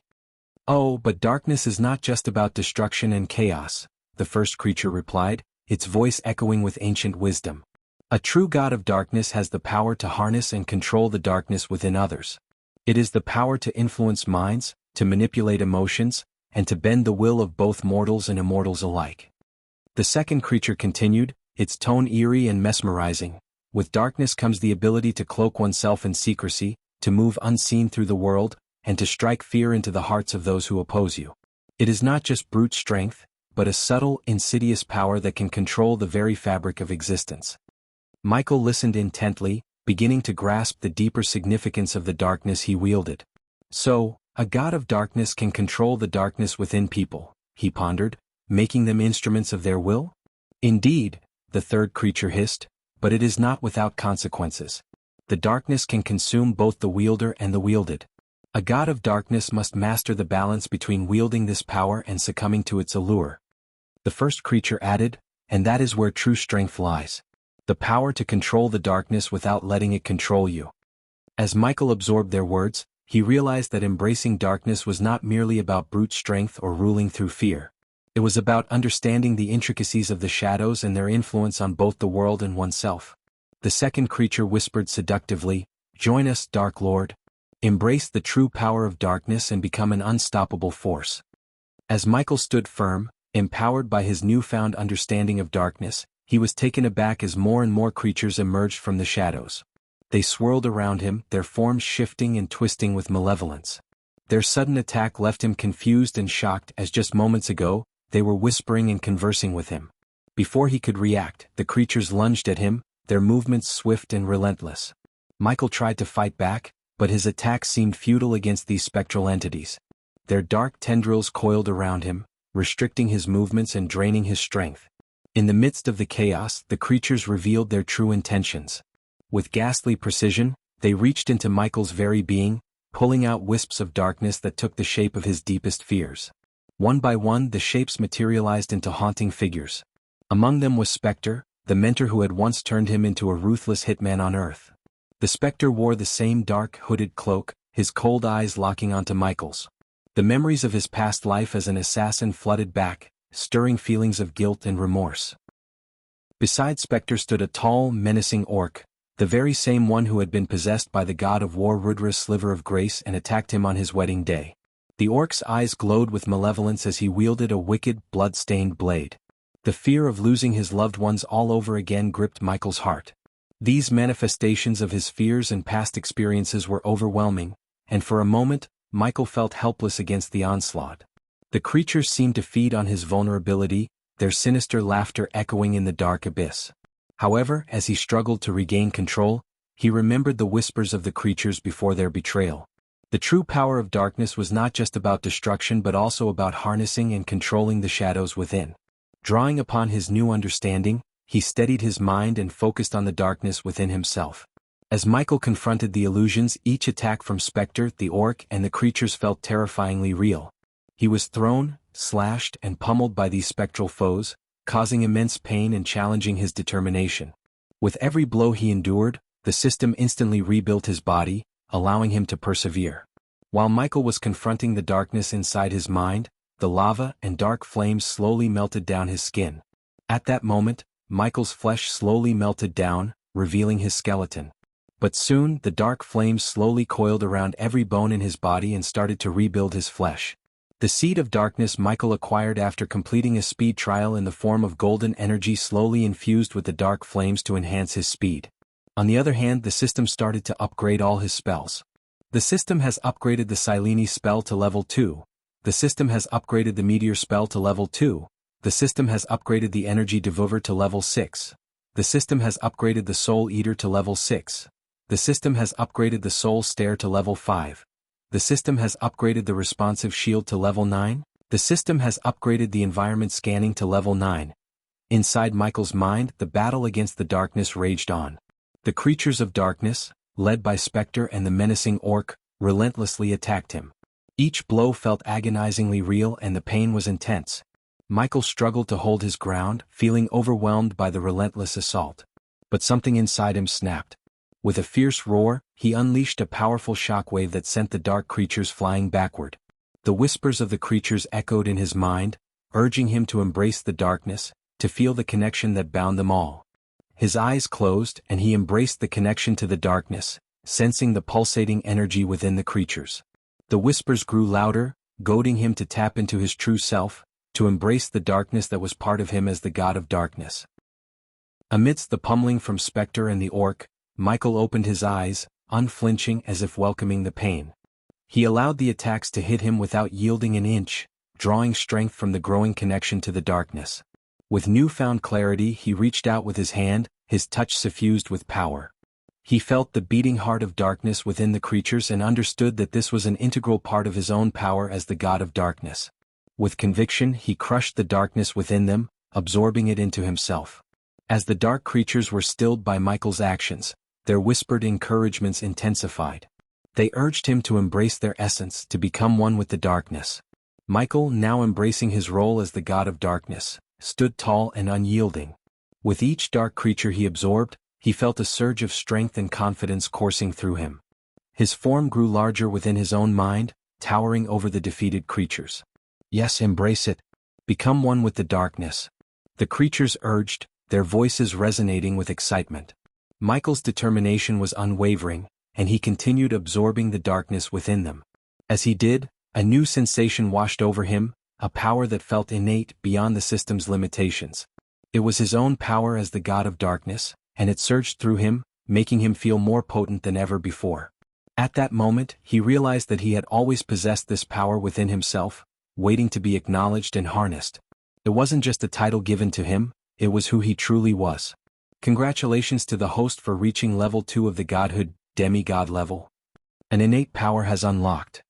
"Oh, but darkness is not just about destruction and chaos," the first creature replied, its voice echoing with ancient wisdom. "A true god of darkness has the power to harness and control the darkness within others. It is the power to influence minds, to manipulate emotions, and to bend the will of both mortals and immortals alike." The second creature continued, its tone eerie and mesmerizing. "With darkness comes the ability to cloak oneself in secrecy, to move unseen through the world, and to strike fear into the hearts of those who oppose you. It is not just brute strength, but a subtle, insidious power that can control the very fabric of existence." Michael listened intently, beginning to grasp the deeper significance of the darkness he wielded. "So, a god of darkness can control the darkness within people," he pondered, "making them instruments of their will?" "Indeed," the third creature hissed, "but it is not without consequences. The darkness can consume both the wielder and the wielded. A god of darkness must master the balance between wielding this power and succumbing to its allure." The first creature added, "And that is where true strength lies. The power to control the darkness without letting it control you." As Michael absorbed their words, he realized that embracing darkness was not merely about brute strength or ruling through fear. It was about understanding the intricacies of the shadows and their influence on both the world and oneself. The second creature whispered seductively, "Join us, Dark Lord. Embrace the true power of darkness and become an unstoppable force. As Michael stood firm, empowered by his newfound understanding of darkness, he was taken aback as more and more creatures emerged from the shadows. They swirled around him, their forms shifting and twisting with malevolence. Their sudden attack left him confused and shocked, as just moments ago, they were whispering and conversing with him. Before he could react, the creatures lunged at him, their movements swift and relentless. Michael tried to fight back, but his attack seemed futile against these spectral entities. Their dark tendrils coiled around him, restricting his movements and draining his strength. In the midst of the chaos, the creatures revealed their true intentions. With ghastly precision, they reached into Michael's very being, pulling out wisps of darkness that took the shape of his deepest fears. One by one, the shapes materialized into haunting figures. Among them was Spectre, the mentor who had once turned him into a ruthless hitman on Earth. The Spectre wore the same dark, hooded cloak, his cold eyes locking onto Michael's. The memories of his past life as an assassin flooded back, stirring feelings of guilt and remorse. Beside Spectre stood a tall, menacing orc, the very same one who had been possessed by the god of war Rudra's sliver of grace and attacked him on his wedding day. The orc's eyes glowed with malevolence as he wielded a wicked, blood-stained blade. The fear of losing his loved ones all over again gripped Michael's heart. These manifestations of his fears and past experiences were overwhelming, and for a moment, Michael felt helpless against the onslaught. The creatures seemed to feed on his vulnerability, their sinister laughter echoing in the dark abyss. However, as he struggled to regain control, he remembered the whispers of the creatures before their betrayal. The true power of darkness was not just about destruction but also about harnessing and controlling the shadows within. Drawing upon his new understanding, he steadied his mind and focused on the darkness within himself. As Michael confronted the illusions, each attack from Spectre, the orc, and the creatures felt terrifyingly real. He was thrown, slashed, and pummeled by these spectral foes, causing immense pain and challenging his determination. With every blow he endured, the system instantly rebuilt his body, allowing him to persevere. While Michael was confronting the darkness inside his mind, the lava and dark flames slowly melted down his skin. At that moment, Michael's flesh slowly melted down, revealing his skeleton. But soon, the dark flames slowly coiled around every bone in his body and started to rebuild his flesh. The seed of darkness Michael acquired after completing a speed trial in the form of golden energy slowly infused with the dark flames to enhance his speed. On the other hand, the system started to upgrade all his spells. The system has upgraded the Silene spell to level 2. The system has upgraded the Meteor spell to level 2. The system has upgraded the Energy Devour to level 6. The system has upgraded the Soul Eater to level 6. The system has upgraded the Soul Stare to level 5. The system has upgraded the Responsive Shield to level 9. The system has upgraded the Environment Scanning to level 9. Inside Michael's mind, the battle against the darkness raged on. The creatures of darkness, led by Spectre and the menacing orc, relentlessly attacked him. Each blow felt agonizingly real and the pain was intense. Michael struggled to hold his ground, feeling overwhelmed by the relentless assault. But something inside him snapped. With a fierce roar, he unleashed a powerful shockwave that sent the dark creatures flying backward. The whispers of the creatures echoed in his mind, urging him to embrace the darkness, to feel the connection that bound them all. His eyes closed and he embraced the connection to the darkness, sensing the pulsating energy within the creatures. The whispers grew louder, goading him to tap into his true self, to embrace the darkness that was part of him as the god of darkness. Amidst the pummeling from Spectre and the orc, Michael opened his eyes, unflinching as if welcoming the pain. He allowed the attacks to hit him without yielding an inch, drawing strength from the growing connection to the darkness. With newfound clarity he reached out with his hand, his touch suffused with power. He felt the beating heart of darkness within the creatures and understood that this was an integral part of his own power as the god of darkness. With conviction he crushed the darkness within them, absorbing it into himself. As the dark creatures were stilled by Michael's actions, their whispered encouragements intensified. They urged him to embrace their essence, to become one with the darkness. Michael, now embracing his role as the god of darkness, stood tall and unyielding. With each dark creature he absorbed, he felt a surge of strength and confidence coursing through him. His form grew larger within his own mind, towering over the defeated creatures. Yes, embrace it. Become one with the darkness. The creatures urged, their voices resonating with excitement. Michael's determination was unwavering, and he continued absorbing the darkness within them. As he did, a new sensation washed over him, a power that felt innate beyond the system's limitations. It was his own power as the god of darkness, and it surged through him, making him feel more potent than ever before. At that moment, he realized that he had always possessed this power within himself, waiting to be acknowledged and harnessed. It wasn't just a title given to him, it was who he truly was. Congratulations to the host for reaching level 2 of the godhood, demigod level. An innate power has unlocked.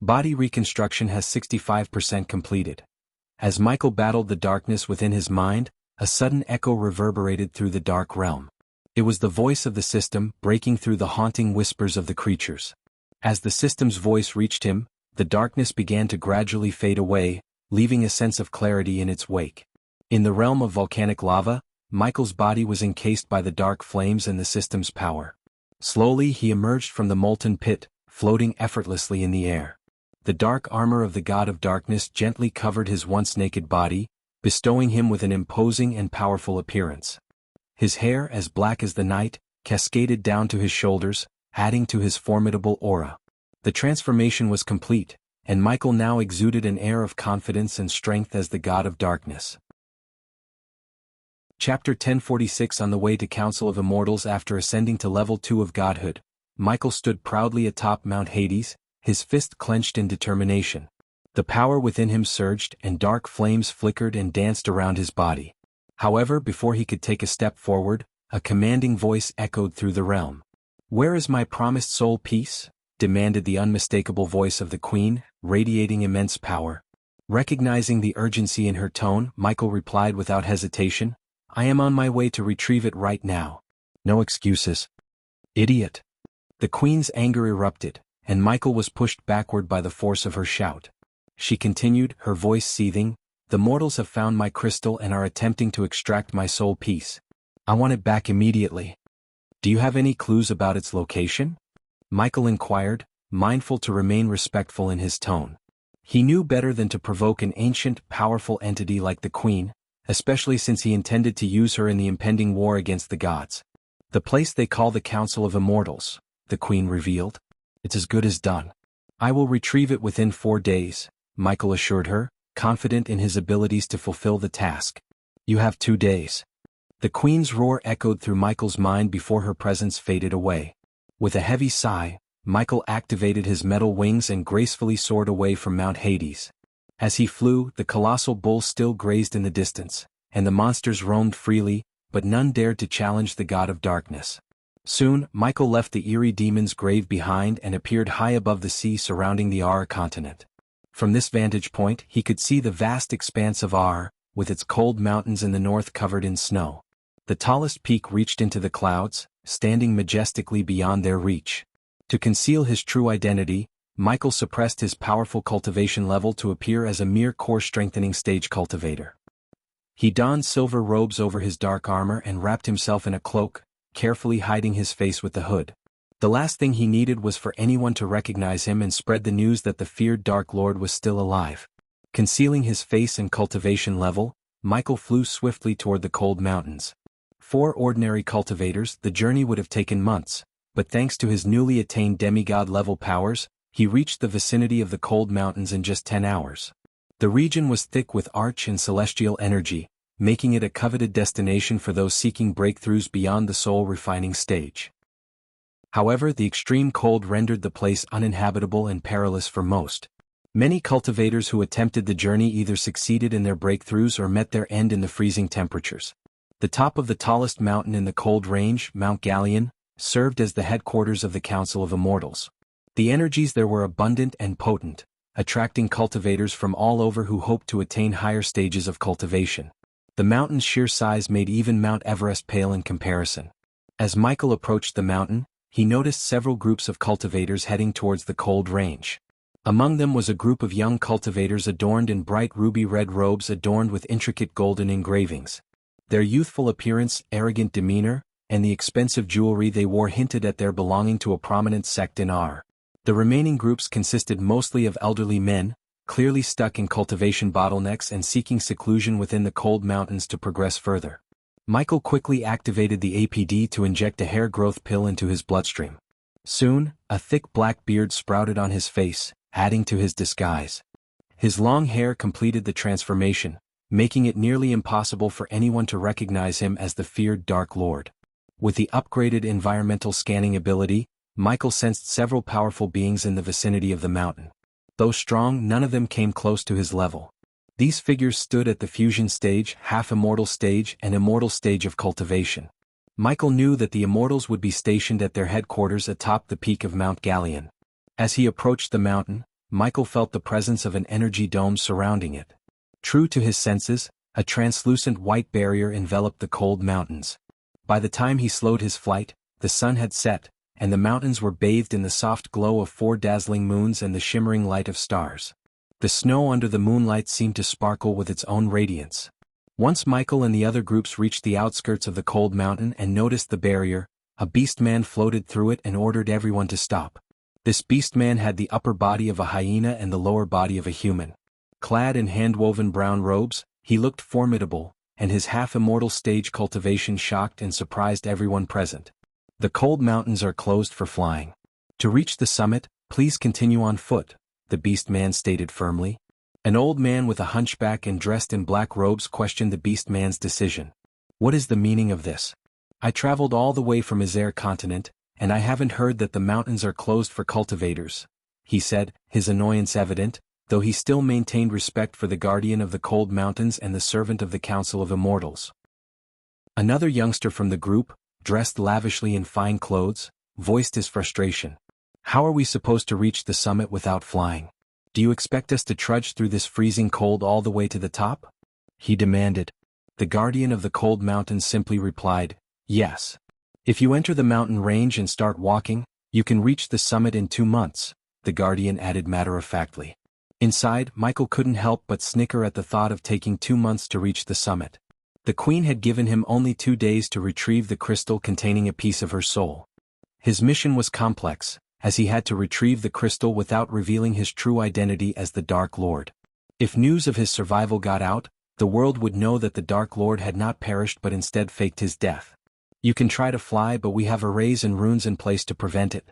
Body reconstruction has 65% completed. As Michael battled the darkness within his mind, a sudden echo reverberated through the dark realm. It was the voice of the system breaking through the haunting whispers of the creatures. As the system's voice reached him, the darkness began to gradually fade away, leaving a sense of clarity in its wake. In the realm of volcanic lava, Michael's body was encased by the dark flames and the system's power. Slowly he emerged from the molten pit, floating effortlessly in the air. The dark armor of the god of darkness gently covered his once naked body, bestowing him with an imposing and powerful appearance. His hair, as black as the night, cascaded down to his shoulders, adding to his formidable aura. The transformation was complete, and Michael now exuded an air of confidence and strength as the god of darkness. Chapter 1046. On the way to Council of Immortals. After ascending to level 2 of godhood, Michael stood proudly atop Mount Hades, his fist clenched in determination. The power within him surged, and dark flames flickered and danced around his body. However, before he could take a step forward, a commanding voice echoed through the realm. "Where is my promised soul peace?" demanded the unmistakable voice of the queen, radiating immense power. Recognizing the urgency in her tone, Michael replied without hesitation, "I am on my way to retrieve it right now. No excuses. Idiot." The queen's anger erupted, and Michael was pushed backward by the force of her shout. She continued, her voice seething, "The mortals have found my crystal and are attempting to extract my soul piece. I want it back immediately. Do you have any clues about its location?" Michael inquired, mindful to remain respectful in his tone. He knew better than to provoke an ancient, powerful entity like the queen, especially since he intended to use her in the impending war against the gods. "The place they call the Council of Immortals," the queen revealed. "It's as good as done. I will retrieve it within 4 days," Michael assured her, confident in his abilities to fulfill the task. "You have 2 days." The queen's roar echoed through Michael's mind before her presence faded away. With a heavy sigh, Michael activated his metal wings and gracefully soared away from Mount Hades. As he flew, the colossal bull still grazed in the distance, and the monsters roamed freely, but none dared to challenge the god of darkness. Soon, Michael left the eerie demon's grave behind and appeared high above the sea surrounding the Aur continent. From this vantage point, he could see the vast expanse of Aur, with its cold mountains in the north covered in snow. The tallest peak reached into the clouds, standing majestically beyond their reach. To conceal his true identity, Michael suppressed his powerful cultivation level to appear as a mere core-strengthening stage cultivator. He donned silver robes over his dark armor and wrapped himself in a cloak, carefully hiding his face with the hood. The last thing he needed was for anyone to recognize him and spread the news that the feared Dark Lord was still alive. Concealing his face and cultivation level, Michael flew swiftly toward the cold mountains. For ordinary cultivators, the journey would have taken months, but thanks to his newly attained demigod-level powers, he reached the vicinity of the cold mountains in just 10 hours. The region was thick with arch and celestial energy, making it a coveted destination for those seeking breakthroughs beyond the soul-refining stage. However, the extreme cold rendered the place uninhabitable and perilous for most. Many cultivators who attempted the journey either succeeded in their breakthroughs or met their end in the freezing temperatures. The top of the tallest mountain in the cold range, Mount Galleon, served as the headquarters of the Council of Immortals. The energies there were abundant and potent, attracting cultivators from all over who hoped to attain higher stages of cultivation. The mountain's sheer size made even Mount Everest pale in comparison. As Michael approached the mountain, he noticed several groups of cultivators heading towards the cold range. Among them was a group of young cultivators adorned in bright ruby-red robes adorned with intricate golden engravings. Their youthful appearance, arrogant demeanor, and the expensive jewelry they wore hinted at their belonging to a prominent sect in Aur. The remaining groups consisted mostly of elderly men, clearly stuck in cultivation bottlenecks and seeking seclusion within the cold mountains to progress further. Michael quickly activated the APD to inject a hair growth pill into his bloodstream. Soon, a thick black beard sprouted on his face, adding to his disguise. His long hair completed the transformation, making it nearly impossible for anyone to recognize him as the feared Dark Lord. With the upgraded environmental scanning ability, Michael sensed several powerful beings in the vicinity of the mountain. Though strong, none of them came close to his level. These figures stood at the fusion stage, half-immortal stage, and immortal stage of cultivation. Michael knew that the immortals would be stationed at their headquarters atop the peak of Mount Galleon. As he approached the mountain, Michael felt the presence of an energy dome surrounding it. True to his senses, a translucent white barrier enveloped the cold mountains. By the time he slowed his flight, the sun had set, and the mountains were bathed in the soft glow of 4 dazzling moons and the shimmering light of stars. The snow under the moonlight seemed to sparkle with its own radiance. Once Michael and the other groups reached the outskirts of the cold mountain and noticed the barrier, a beast-man floated through it and ordered everyone to stop. This beast-man had the upper body of a hyena and the lower body of a human. Clad in hand-woven brown robes, he looked formidable, and his half-immortal stage cultivation shocked and surprised everyone present. The cold mountains are closed for flying. To reach the summit, please continue on foot, the beast-man stated firmly. An old man with a hunchback and dressed in black robes questioned the beast-man's decision. What is the meaning of this? I traveled all the way from Isere continent, and I haven't heard that the mountains are closed for cultivators, he said, his annoyance evident, though he still maintained respect for the guardian of the cold mountains and the servant of the Council of Immortals. Another youngster from the group, dressed lavishly in fine clothes, voiced his frustration. How are we supposed to reach the summit without flying? Do you expect us to trudge through this freezing cold all the way to the top? He demanded. The guardian of the cold mountains simply replied, yes. If you enter the mountain range and start walking, you can reach the summit in 2 months, the guardian added matter-of-factly. Inside, Michael couldn't help but snicker at the thought of taking 2 months to reach the summit. The queen had given him only 2 days to retrieve the crystal containing a piece of her soul. His mission was complex, as he had to retrieve the crystal without revealing his true identity as the Dark Lord. If news of his survival got out, the world would know that the Dark Lord had not perished but instead faked his death. You can try to fly, but we have arrays and runes in place to prevent it.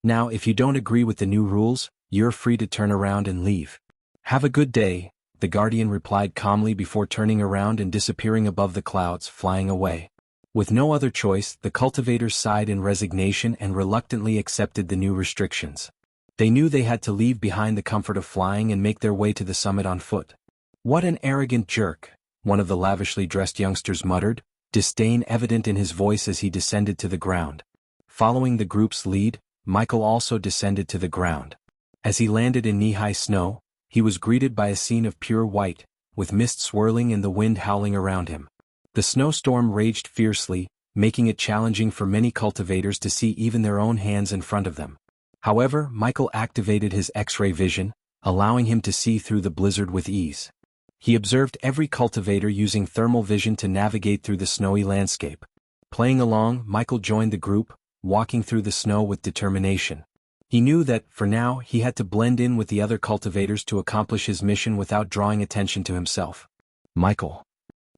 Now, if you don't agree with the new rules, you're free to turn around and leave. Have a good day, the guardian replied calmly before turning around and disappearing above the clouds, flying away. With no other choice, the cultivators sighed in resignation and reluctantly accepted the new restrictions. They knew they had to leave behind the comfort of flying and make their way to the summit on foot. What an arrogant jerk, one of the lavishly dressed youngsters muttered, disdain evident in his voice as he descended to the ground. Following the group's lead, Michael also descended to the ground. As he landed in knee-high snow, he was greeted by a scene of pure white, with mist swirling and the wind howling around him. The snowstorm raged fiercely, making it challenging for many cultivators to see even their own hands in front of them. However, Michael activated his X-ray vision, allowing him to see through the blizzard with ease. He observed every cultivator using thermal vision to navigate through the snowy landscape. Playing along, Michael joined the group, walking through the snow with determination. He knew that, for now, he had to blend in with the other cultivators to accomplish his mission without drawing attention to himself. Michael,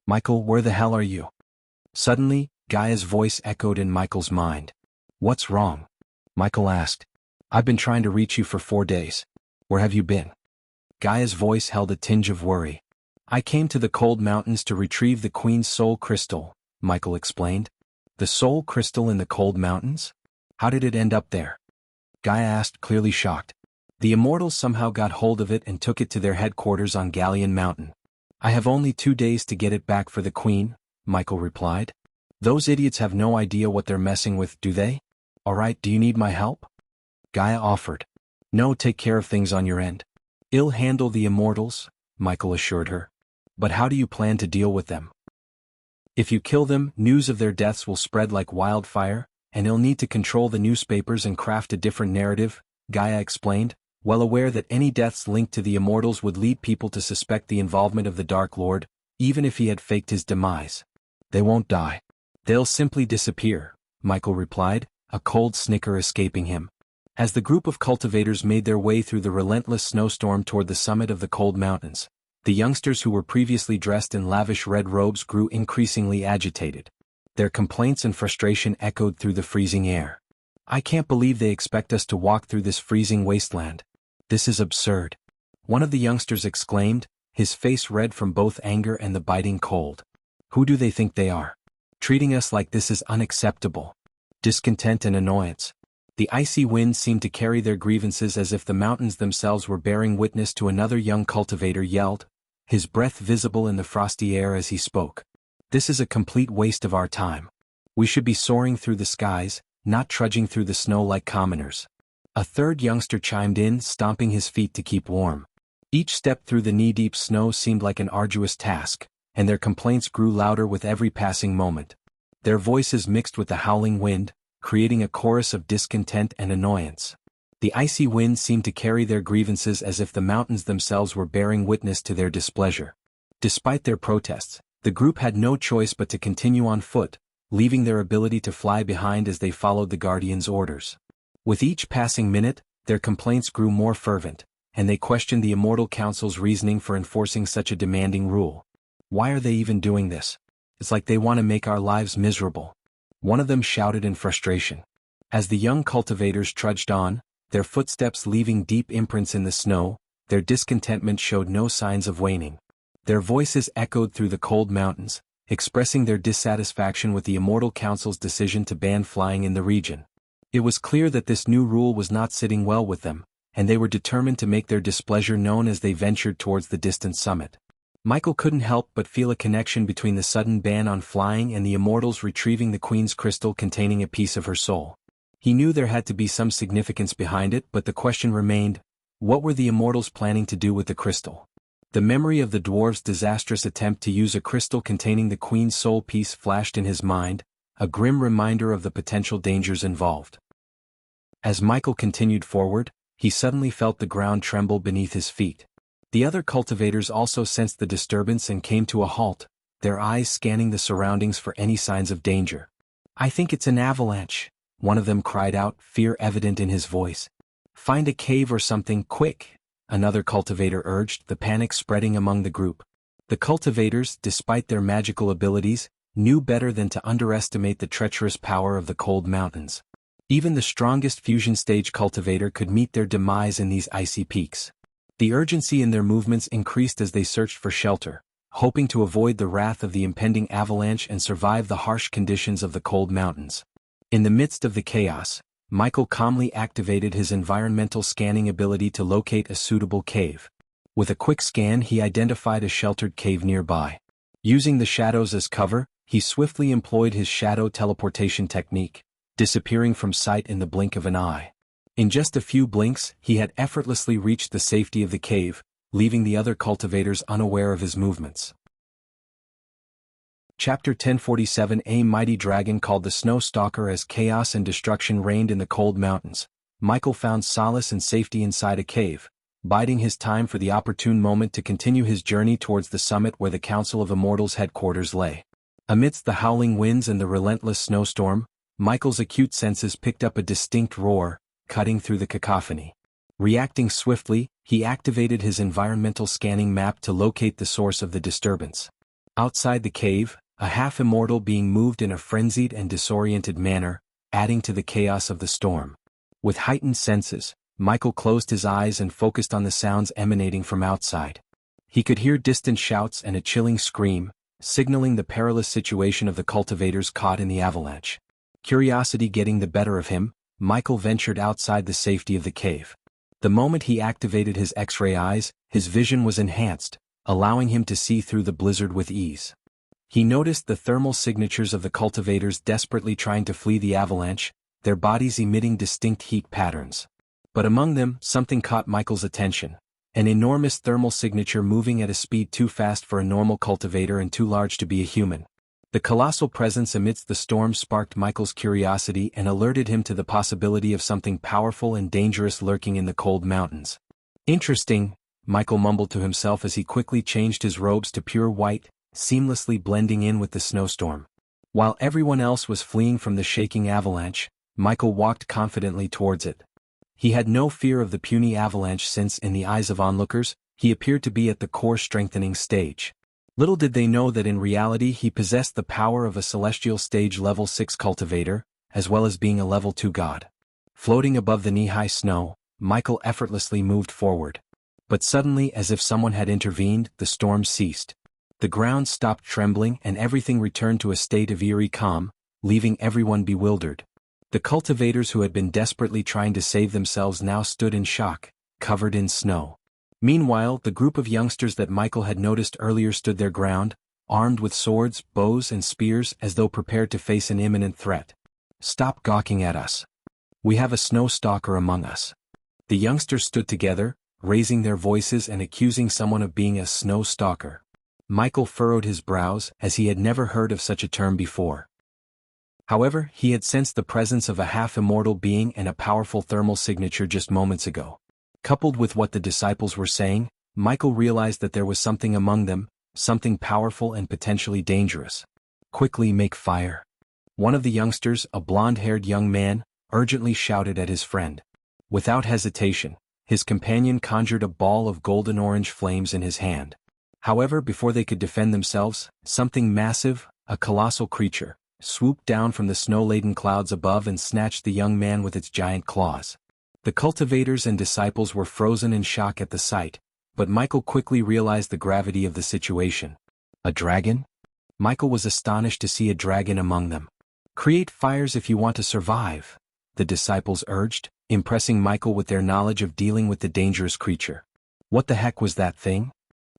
where the hell are you? Suddenly, Gaia's voice echoed in Michael's mind. What's wrong? Michael asked. I've been trying to reach you for 4 days. Where have you been? Gaia's voice held a tinge of worry. I came to the cold mountains to retrieve the Queen's soul crystal, Michael explained. The soul crystal in the cold mountains? How did it end up there? Gaia asked, clearly shocked. The immortals somehow got hold of it and took it to their headquarters on Galleon Mountain. I have only 2 days to get it back for the Queen, Michael replied. Those idiots have no idea what they're messing with, do they? Alright, do you need my help? Gaia offered. No, take care of things on your end. I'll handle the immortals, Michael assured her. But how do you plan to deal with them? If you kill them, news of their deaths will spread like wildfire, and I'll need to control the newspapers and craft a different narrative, Gaia explained, well aware that any deaths linked to the immortals would lead people to suspect the involvement of the Dark Lord, even if he had faked his demise. They won't die. They'll simply disappear, Michael replied, a cold snicker escaping him. As the group of cultivators made their way through the relentless snowstorm toward the summit of the cold mountains, the youngsters who were previously dressed in lavish red robes grew increasingly agitated. Their complaints and frustration echoed through the freezing air. I can't believe they expect us to walk through this freezing wasteland. This is absurd. One of the youngsters exclaimed, his face red from both anger and the biting cold. Who do they think they are? Treating us like this is unacceptable. Discontent and annoyance. The icy wind seemed to carry their grievances as if the mountains themselves were bearing witness to another young cultivator yelled, his breath visible in the frosty air as he spoke. This is a complete waste of our time. We should be soaring through the skies, not trudging through the snow like commoners. A third youngster chimed in, stomping his feet to keep warm. Each step through the knee-deep snow seemed like an arduous task, and their complaints grew louder with every passing moment. Their voices mixed with the howling wind, creating a chorus of discontent and annoyance. The icy wind seemed to carry their grievances as if the mountains themselves were bearing witness to their displeasure. Despite their protests, the group had no choice but to continue on foot, leaving their ability to fly behind as they followed the Guardian's orders. With each passing minute, their complaints grew more fervent, and they questioned the Immortal Council's reasoning for enforcing such a demanding rule. Why are they even doing this? It's like they want to make our lives miserable. One of them shouted in frustration. As the young cultivators trudged on, their footsteps leaving deep imprints in the snow, their discontentment showed no signs of waning. Their voices echoed through the cold mountains, expressing their dissatisfaction with the Immortal Council's decision to ban flying in the region. It was clear that this new rule was not sitting well with them, and they were determined to make their displeasure known as they ventured towards the distant summit. Michael couldn't help but feel a connection between the sudden ban on flying and the Immortals retrieving the Queen's crystal containing a piece of her soul. He knew there had to be some significance behind it, but the question remained, what were the Immortals planning to do with the crystal? The memory of the dwarves' disastrous attempt to use a crystal containing the Queen's soul piece flashed in his mind, a grim reminder of the potential dangers involved. As Michael continued forward, he suddenly felt the ground tremble beneath his feet. The other cultivators also sensed the disturbance and came to a halt, their eyes scanning the surroundings for any signs of danger. I think it's an avalanche, one of them cried out, fear evident in his voice. Find a cave or something, quick, another cultivator urged, the panic spreading among the group. The cultivators, despite their magical abilities, knew better than to underestimate the treacherous power of the cold mountains. Even the strongest fusion stage cultivator could meet their demise in these icy peaks. The urgency in their movements increased as they searched for shelter, hoping to avoid the wrath of the impending avalanche and survive the harsh conditions of the cold mountains. In the midst of the chaos, Michael calmly activated his environmental scanning ability to locate a suitable cave. With a quick scan, he identified a sheltered cave nearby. Using the shadows as cover, he swiftly employed his shadow teleportation technique, disappearing from sight in the blink of an eye. In just a few blinks, he had effortlessly reached the safety of the cave, leaving the other cultivators unaware of his movements. Chapter 1047. A mighty dragon called the Snow Stalker. As chaos and destruction reigned in the cold mountains, Michael found solace and safety inside a cave, biding his time for the opportune moment to continue his journey towards the summit where the Council of Immortals' headquarters lay. Amidst the howling winds and the relentless snowstorm, Michael's acute senses picked up a distinct roar, cutting through the cacophony. Reacting swiftly, he activated his environmental scanning map to locate the source of the disturbance. Outside the cave, a half-immortal being moved in a frenzied and disoriented manner, adding to the chaos of the storm. With heightened senses, Michael closed his eyes and focused on the sounds emanating from outside. He could hear distant shouts and a chilling scream, signaling the perilous situation of the cultivators caught in the avalanche. Curiosity getting the better of him, Michael ventured outside the safety of the cave. The moment he activated his X-ray eyes, his vision was enhanced, allowing him to see through the blizzard with ease. He noticed the thermal signatures of the cultivators desperately trying to flee the avalanche, their bodies emitting distinct heat patterns. But among them, something caught Michael's attention. An enormous thermal signature moving at a speed too fast for a normal cultivator and too large to be a human. The colossal presence amidst the storm sparked Michael's curiosity and alerted him to the possibility of something powerful and dangerous lurking in the cold mountains. Interesting, Michael mumbled to himself as he quickly changed his robes to pure white, seamlessly blending in with the snowstorm. While everyone else was fleeing from the shaking avalanche, Michael walked confidently towards it. He had no fear of the puny avalanche since, in the eyes of onlookers, he appeared to be at the core-strengthening stage. Little did they know that in reality he possessed the power of a celestial stage level 6 cultivator, as well as being a level 2 god. Floating above the knee-high snow, Michael effortlessly moved forward. But suddenly, as if someone had intervened, the storm ceased. The ground stopped trembling and everything returned to a state of eerie calm, leaving everyone bewildered. The cultivators who had been desperately trying to save themselves now stood in shock, covered in snow. Meanwhile, the group of youngsters that Michael had noticed earlier stood their ground, armed with swords, bows and spears as though prepared to face an imminent threat. "Stop gawking at us. We have a snow stalker among us." The youngsters stood together, raising their voices and accusing someone of being a snow stalker. Michael furrowed his brows as he had never heard of such a term before. However, he had sensed the presence of a half-immortal being and a powerful thermal signature just moments ago. Coupled with what the disciples were saying, Michael realized that there was something among them, something powerful and potentially dangerous. "Quickly make fire." One of the youngsters, a blonde-haired young man, urgently shouted at his friend. Without hesitation, his companion conjured a ball of golden-orange flames in his hand. However, before they could defend themselves, something massive, a colossal creature, swooped down from the snow-laden clouds above and snatched the young man with its giant claws. The cultivators and disciples were frozen in shock at the sight, but Michael quickly realized the gravity of the situation. A dragon? Michael was astonished to see a dragon among them. "Create fires if you want to survive," the disciples urged, impressing Michael with their knowledge of dealing with the dangerous creature. "What the heck was that thing?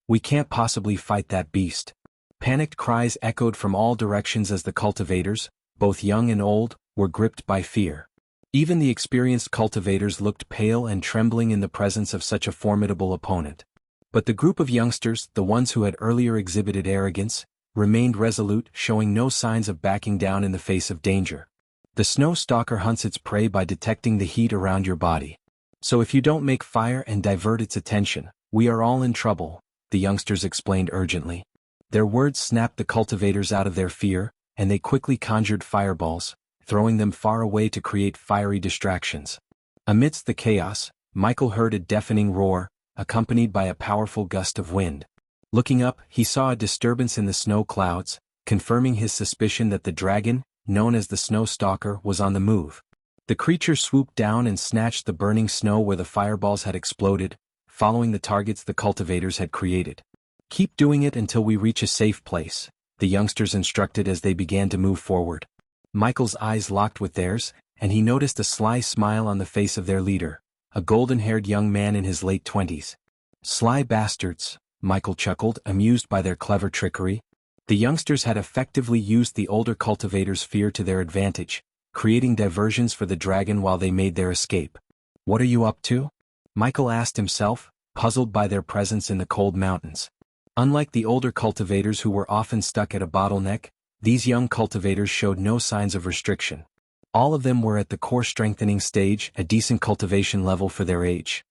We can't possibly fight that beast." Panicked cries echoed from all directions as the cultivators, both young and old, were gripped by fear. Even the experienced cultivators looked pale and trembling in the presence of such a formidable opponent. But the group of youngsters, the ones who had earlier exhibited arrogance, remained resolute, showing no signs of backing down in the face of danger. The snow stalker hunts its prey by detecting the heat around your body. So if you don't make fire and divert its attention, we are all in trouble, the youngsters explained urgently. Their words snapped the cultivators out of their fear, and they quickly conjured fireballs, throwing them far away to create fiery distractions. Amidst the chaos, Michael heard a deafening roar, accompanied by a powerful gust of wind. Looking up, he saw a disturbance in the snow clouds, confirming his suspicion that the dragon, known as the Snow Stalker, was on the move. The creature swooped down and snatched the burning snow where the fireballs had exploded, following the targets the cultivators had created. "Keep doing it until we reach a safe place," the youngsters instructed as they began to move forward. Michael's eyes locked with theirs, and he noticed a sly smile on the face of their leader, a golden-haired young man in his late 20s. "Sly bastards," Michael chuckled, amused by their clever trickery. The youngsters had effectively used the older cultivators' fear to their advantage, creating diversions for the dragon while they made their escape. "What are you up to?" Michael asked himself, puzzled by their presence in the cold mountains. Unlike the older cultivators who were often stuck at a bottleneck, these young cultivators showed no signs of restriction. All of them were at the core strengthening stage, a decent cultivation level for their age.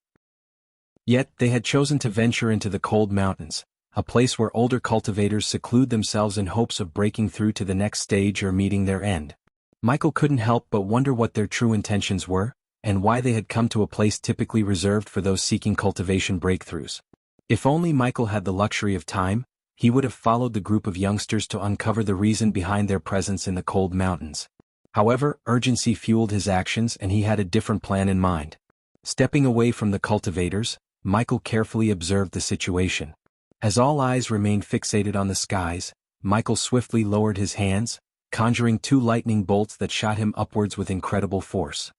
Yet, they had chosen to venture into the cold mountains, a place where older cultivators seclude themselves in hopes of breaking through to the next stage or meeting their end. Michael couldn't help but wonder what their true intentions were, and why they had come to a place typically reserved for those seeking cultivation breakthroughs. If only Michael had the luxury of time, he would have followed the group of youngsters to uncover the reason behind their presence in the cold mountains. However, urgency fueled his actions and he had a different plan in mind. Stepping away from the cultivators, Michael carefully observed the situation. As all eyes remained fixated on the skies, Michael swiftly lowered his hands, conjuring 2 lightning bolts that shot him upwards with incredible force.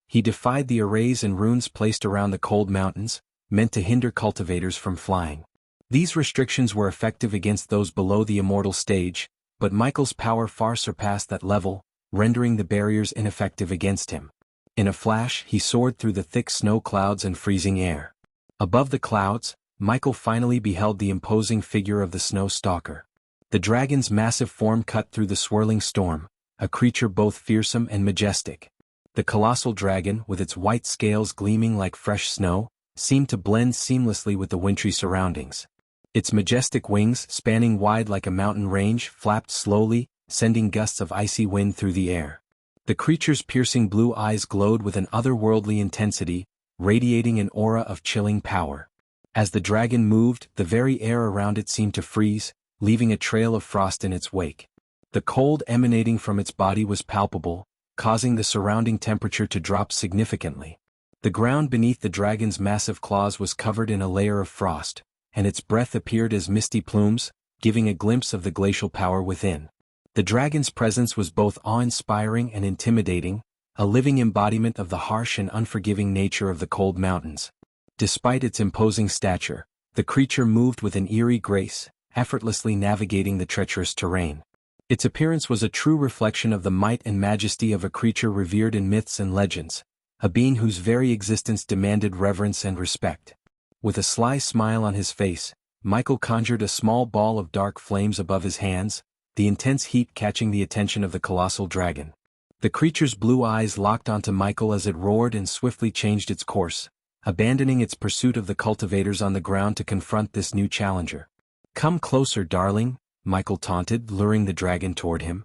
He defied the arrays and runes placed around the cold mountains, meant to hinder cultivators from flying. These restrictions were effective against those below the immortal stage, but Michael's power far surpassed that level, rendering the barriers ineffective against him. In a flash, he soared through the thick snow clouds and freezing air. Above the clouds, Michael finally beheld the imposing figure of the Snow Stalker. The dragon's massive form cut through the swirling storm, a creature both fearsome and majestic. The colossal dragon, with its white scales gleaming like fresh snow, seemed to blend seamlessly with the wintry surroundings. Its majestic wings, spanning wide like a mountain range, flapped slowly, sending gusts of icy wind through the air. The creature's piercing blue eyes glowed with an otherworldly intensity, radiating an aura of chilling power. As the dragon moved, the very air around it seemed to freeze, leaving a trail of frost in its wake. The cold emanating from its body was palpable, causing the surrounding temperature to drop significantly. The ground beneath the dragon's massive claws was covered in a layer of frost, and its breath appeared as misty plumes, giving a glimpse of the glacial power within. The dragon's presence was both awe-inspiring and intimidating, a living embodiment of the harsh and unforgiving nature of the cold mountains. Despite its imposing stature, the creature moved with an eerie grace, effortlessly navigating the treacherous terrain. Its appearance was a true reflection of the might and majesty of a creature revered in myths and legends, a being whose very existence demanded reverence and respect. With a sly smile on his face, Michael conjured a small ball of dark flames above his hands, the intense heat catching the attention of the colossal dragon. The creature's blue eyes locked onto Michael as it roared and swiftly changed its course, abandoning its pursuit of the cultivators on the ground to confront this new challenger. "Come closer, darling," Michael taunted, luring the dragon toward him.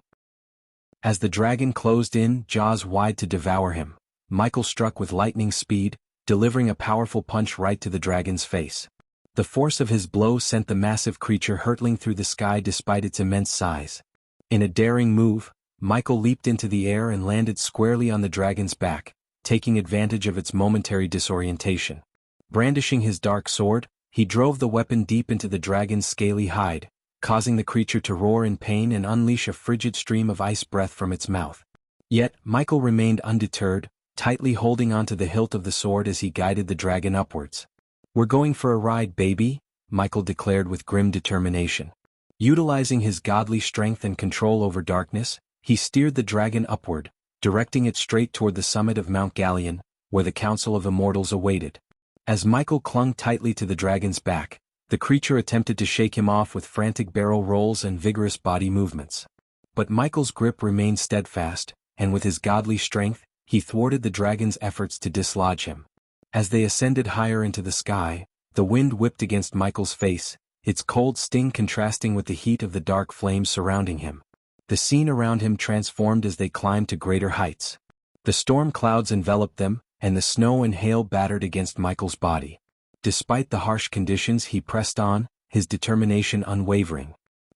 As the dragon closed in, jaws wide to devour him, Michael struck with lightning speed, delivering a powerful punch right to the dragon's face. The force of his blow sent the massive creature hurtling through the sky despite its immense size. In a daring move, Michael leaped into the air and landed squarely on the dragon's back, taking advantage of its momentary disorientation. Brandishing his dark sword, he drove the weapon deep into the dragon's scaly hide, causing the creature to roar in pain and unleash a frigid stream of ice breath from its mouth. Yet, Michael remained undeterred, tightly holding onto the hilt of the sword as he guided the dragon upwards. "We're going for a ride, baby," Michael declared with grim determination. Utilizing his godly strength and control over darkness, he steered the dragon upward, directing it straight toward the summit of Mount Galleon, where the Council of Immortals awaited. As Michael clung tightly to the dragon's back, the creature attempted to shake him off with frantic barrel rolls and vigorous body movements. But Michael's grip remained steadfast, and with his godly strength, he thwarted the dragon's efforts to dislodge him. As they ascended higher into the sky, the wind whipped against Michael's face, its cold sting contrasting with the heat of the dark flames surrounding him. The scene around him transformed as they climbed to greater heights. The storm clouds enveloped them, and the snow and hail battered against Michael's body. Despite the harsh conditions, he pressed on, his determination unwavering.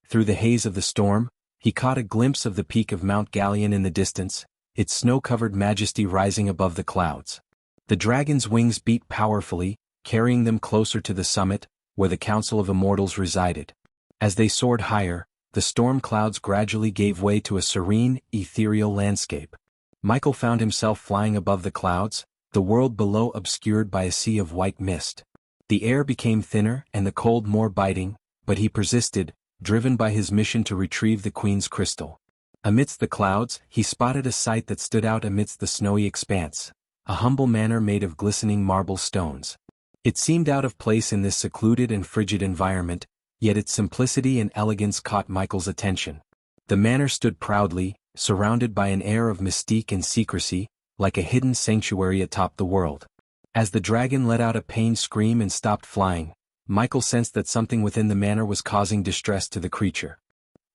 Through the haze of the storm, he caught a glimpse of the peak of Mount Galleon in the distance, its snow-covered majesty rising above the clouds. The dragon's wings beat powerfully, carrying them closer to the summit, where the Council of Immortals resided. As they soared higher, the storm clouds gradually gave way to a serene, ethereal landscape. Michael found himself flying above the clouds, the world below obscured by a sea of white mist. The air became thinner and the cold more biting, but he persisted, driven by his mission to retrieve the Queen's crystal. Amidst the clouds, he spotted a sight that stood out amidst the snowy expanse, a humble manor made of glistening marble stones. It seemed out of place in this secluded and frigid environment, yet its simplicity and elegance caught Michael's attention. The manor stood proudly, surrounded by an air of mystique and secrecy, like a hidden sanctuary atop the world. As the dragon let out a pained scream and stopped flying, Michael sensed that something within the manor was causing distress to the creature.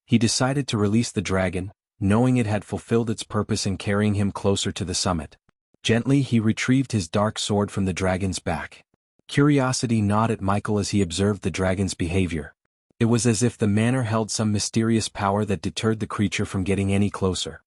He decided to release the dragon, knowing it had fulfilled its purpose in carrying him closer to the summit. Gently he retrieved his dark sword from the dragon's back. Curiosity gnawed at Michael as he observed the dragon's behavior. It was as if the manor held some mysterious power that deterred the creature from getting any closer.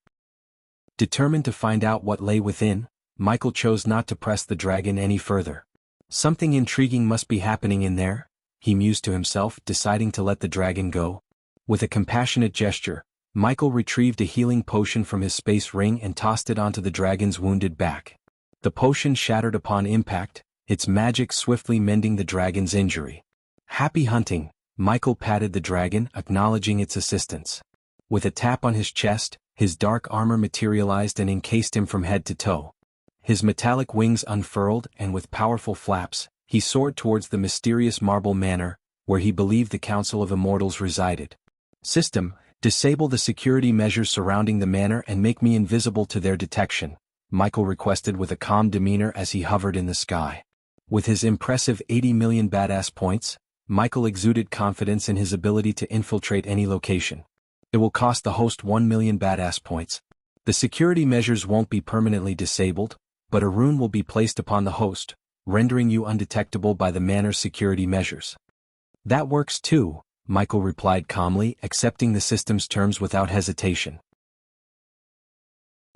Determined to find out what lay within, Michael chose not to press the dragon any further. Something intriguing must be happening in there, he mused to himself, deciding to let the dragon go. With a compassionate gesture, Michael retrieved a healing potion from his space ring and tossed it onto the dragon's wounded back. The potion shattered upon impact, its magic swiftly mending the dragon's injury. Happy hunting, Michael patted the dragon, acknowledging its assistance. With a tap on his chest, his dark armor materialized and encased him from head to toe. His metallic wings unfurled, and with powerful flaps, he soared towards the mysterious marble manor, where he believed the Council of Immortals resided. System, disable the security measures surrounding the manor and make me invisible to their detection, Michael requested with a calm demeanor as he hovered in the sky. With his impressive 80 million badass points, Michael exuded confidence in his ability to infiltrate any location. It will cost the host 1 million badass points. The security measures won't be permanently disabled, but a rune will be placed upon the host, rendering you undetectable by the manor's security measures. That works too, Michael replied calmly, accepting the system's terms without hesitation.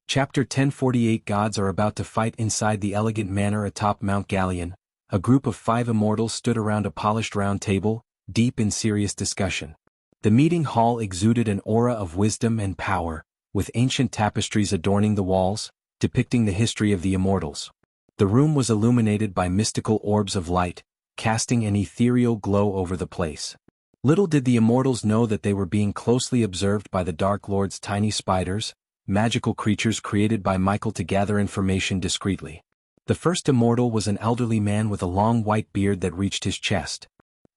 Chapter 1048 Gods are about to fight inside the elegant manor atop Mount Galleon. A group of 5 immortals stood around a polished round table, deep in serious discussion. The meeting hall exuded an aura of wisdom and power, with ancient tapestries adorning the walls, depicting the history of the immortals. The room was illuminated by mystical orbs of light, casting an ethereal glow over the place. Little did the immortals know that they were being closely observed by the Dark Lord's tiny spiders, magical creatures created by Michael to gather information discreetly. The first immortal was an elderly man with a long white beard that reached his chest.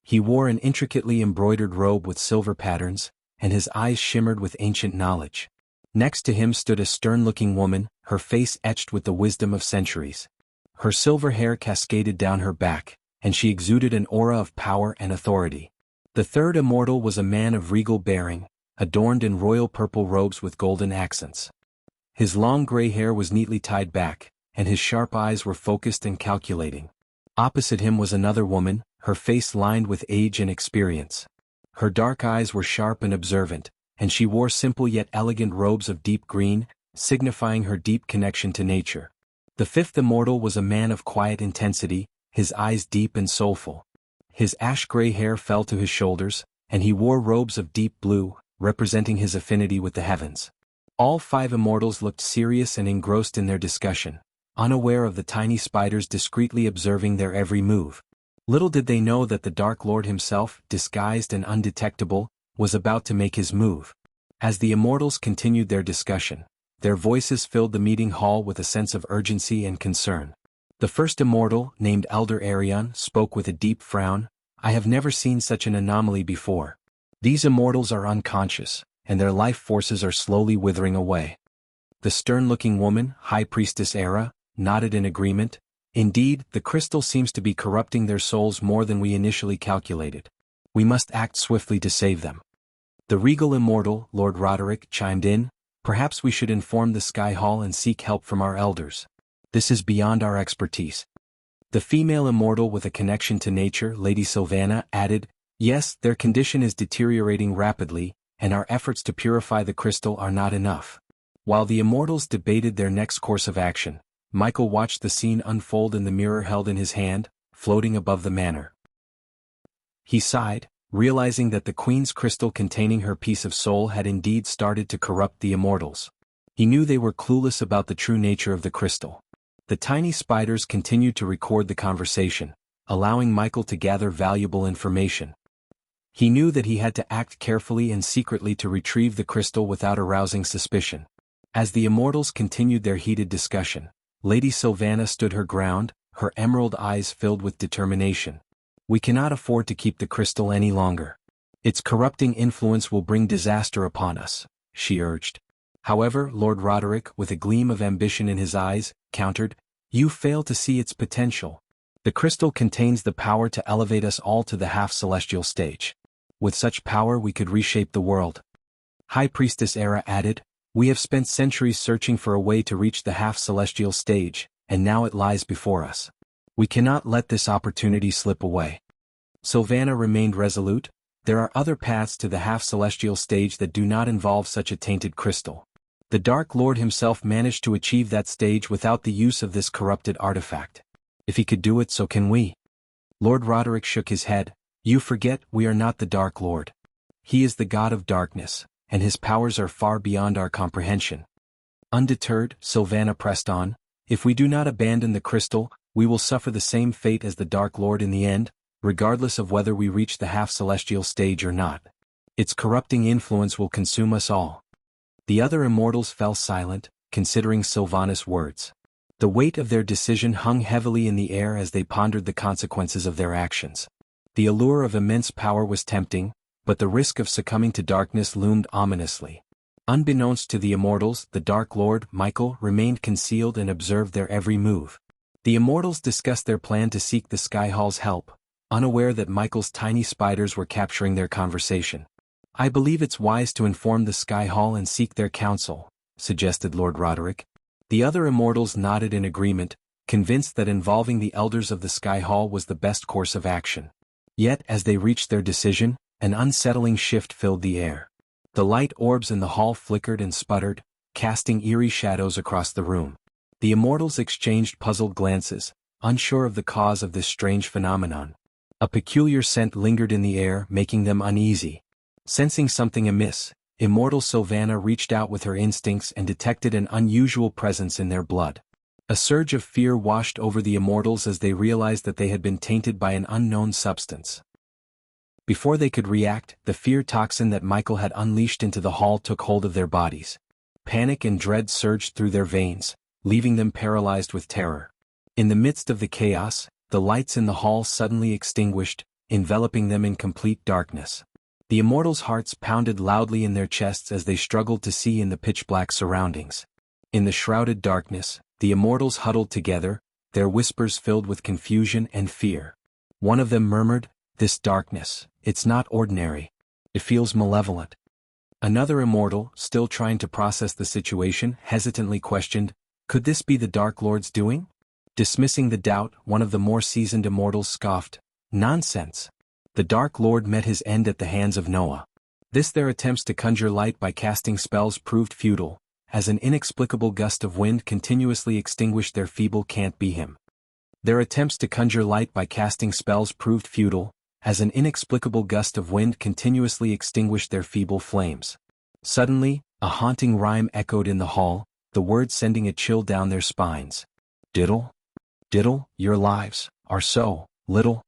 He wore an intricately embroidered robe with silver patterns, and his eyes shimmered with ancient knowledge. Next to him stood a stern-looking woman, her face etched with the wisdom of centuries. Her silver hair cascaded down her back, and she exuded an aura of power and authority. The third immortal was a man of regal bearing, adorned in royal purple robes with golden accents. His long gray hair was neatly tied back, and his sharp eyes were focused and calculating. Opposite him was another woman, her face lined with age and experience. Her dark eyes were sharp and observant, and she wore simple yet elegant robes of deep green, signifying her deep connection to nature. The fifth immortal was a man of quiet intensity, his eyes deep and soulful. His ash-gray hair fell to his shoulders, and he wore robes of deep blue, representing his affinity with the heavens. All 5 immortals looked serious and engrossed in their discussion, unaware of the tiny spiders discreetly observing their every move. Little did they know that the Dark Lord himself, disguised and undetectable, was about to make his move. As the immortals continued their discussion, their voices filled the meeting hall with a sense of urgency and concern. The first immortal, named Elder Arion, spoke with a deep frown. "I have never seen such an anomaly before. These immortals are unconscious, and their life forces are slowly withering away." The stern-looking woman, High Priestess Era, nodded in agreement. "Indeed, the crystal seems to be corrupting their souls more than we initially calculated. We must act swiftly to save them." The regal immortal, Lord Roderick, chimed in. "Perhaps we should inform the Sky Hall and seek help from our elders. This is beyond our expertise." The female immortal with a connection to nature, Lady Sylvana, added, "Yes, their condition is deteriorating rapidly, and our efforts to purify the crystal are not enough." While the immortals debated their next course of action, Michael watched the scene unfold in the mirror held in his hand, floating above the manor. He sighed, realizing that the Queen's crystal containing her piece of soul had indeed started to corrupt the immortals. He knew they were clueless about the true nature of the crystal. The tiny spiders continued to record the conversation, allowing Michael to gather valuable information. He knew that he had to act carefully and secretly to retrieve the crystal without arousing suspicion. As the immortals continued their heated discussion, Lady Sylvana stood her ground, her emerald eyes filled with determination. "We cannot afford to keep the crystal any longer. Its corrupting influence will bring disaster upon us," she urged. However, Lord Roderick, with a gleam of ambition in his eyes, countered, "You fail to see its potential. The crystal contains the power to elevate us all to the half-celestial stage. With such power we could reshape the world." High Priestess Era added, "We have spent centuries searching for a way to reach the half-celestial stage, and now it lies before us. We cannot let this opportunity slip away." Sylvana remained resolute. "There are other paths to the half-celestial stage that do not involve such a tainted crystal. The Dark Lord himself managed to achieve that stage without the use of this corrupted artifact. If he could do it, so can we." Lord Roderick shook his head. "You forget, we are not the Dark Lord. He is the God of darkness, and his powers are far beyond our comprehension." Undeterred, Sylvana pressed on, "If we do not abandon the crystal, we will suffer the same fate as the Dark Lord in the end, regardless of whether we reach the half-celestial stage or not. Its corrupting influence will consume us all." The other immortals fell silent, considering Sylvana's words. The weight of their decision hung heavily in the air as they pondered the consequences of their actions. The allure of immense power was tempting, but the risk of succumbing to darkness loomed ominously. Unbeknownst to the immortals, the Dark Lord, Michael, remained concealed and observed their every move. The immortals discussed their plan to seek the Sky Hall's help, unaware that Michael's tiny spiders were capturing their conversation. "I believe it's wise to inform the Sky Hall and seek their counsel," suggested Lord Roderick. The other immortals nodded in agreement, convinced that involving the elders of the Sky Hall was the best course of action. Yet, as they reached their decision, an unsettling shift filled the air. The light orbs in the hall flickered and sputtered, casting eerie shadows across the room. The immortals exchanged puzzled glances, unsure of the cause of this strange phenomenon. A peculiar scent lingered in the air, making them uneasy. Sensing something amiss, immortal Sylvana reached out with her instincts and detected an unusual presence in their blood. A surge of fear washed over the immortals as they realized that they had been tainted by an unknown substance. Before they could react, the fear toxin that Michael had unleashed into the hall took hold of their bodies. Panic and dread surged through their veins, leaving them paralyzed with terror. In the midst of the chaos, the lights in the hall suddenly extinguished, enveloping them in complete darkness. The immortals' hearts pounded loudly in their chests as they struggled to see in the pitch-black surroundings. In the shrouded darkness, the immortals huddled together, their whispers filled with confusion and fear. One of them murmured, "This darkness, it's not ordinary. It feels malevolent." Another immortal, still trying to process the situation, hesitantly questioned, "Could this be the Dark Lord's doing?" Dismissing the doubt, one of the more seasoned immortals scoffed, "Nonsense. The Dark Lord met his end at the hands of Noah. Their attempts to conjure light by casting spells proved futile, as an inexplicable gust of wind continuously extinguished their feeble can't be him. Their attempts to conjure light by casting spells proved futile, as an inexplicable gust of wind continuously extinguished their feeble flames. Suddenly, a haunting rhyme echoed in the hall, the words sending a chill down their spines. "Diddle? Diddle, your lives are so little."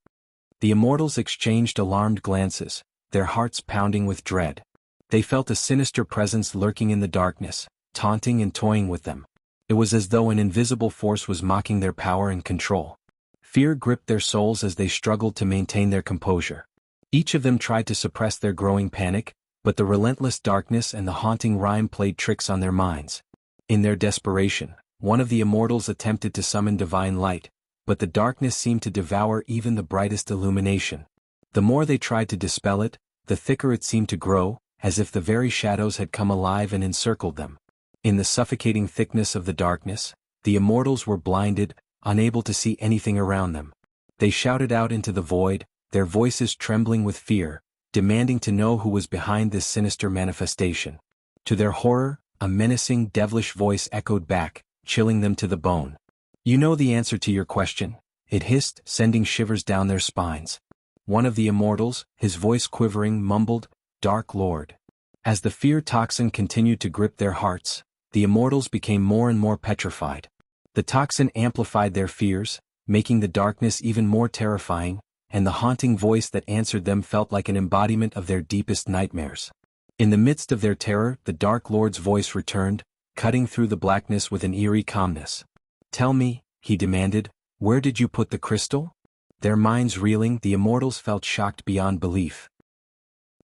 The immortals exchanged alarmed glances, their hearts pounding with dread. They felt a sinister presence lurking in the darkness, taunting and toying with them. It was as though an invisible force was mocking their power and control. Fear gripped their souls as they struggled to maintain their composure. Each of them tried to suppress their growing panic, but the relentless darkness and the haunting rhyme played tricks on their minds. In their desperation, one of the immortals attempted to summon divine light, but the darkness seemed to devour even the brightest illumination. The more they tried to dispel it, the thicker it seemed to grow, as if the very shadows had come alive and encircled them. In the suffocating thickness of the darkness, the immortals were blinded, unable to see anything around them. They shouted out into the void, their voices trembling with fear, demanding to know who was behind this sinister manifestation. To their horror, a menacing, devilish voice echoed back, chilling them to the bone. "You know the answer to your question," it hissed, sending shivers down their spines. One of the immortals, his voice quivering, mumbled, "Dark Lord." As the fear toxin continued to grip their hearts, the immortals became more and more petrified. The toxin amplified their fears, making the darkness even more terrifying, and the haunting voice that answered them felt like an embodiment of their deepest nightmares. In the midst of their terror, the Dark Lord's voice returned, cutting through the blackness with an eerie calmness. "Tell me," he demanded, "where did you put the crystal?" Their minds reeling, the immortals felt shocked beyond belief.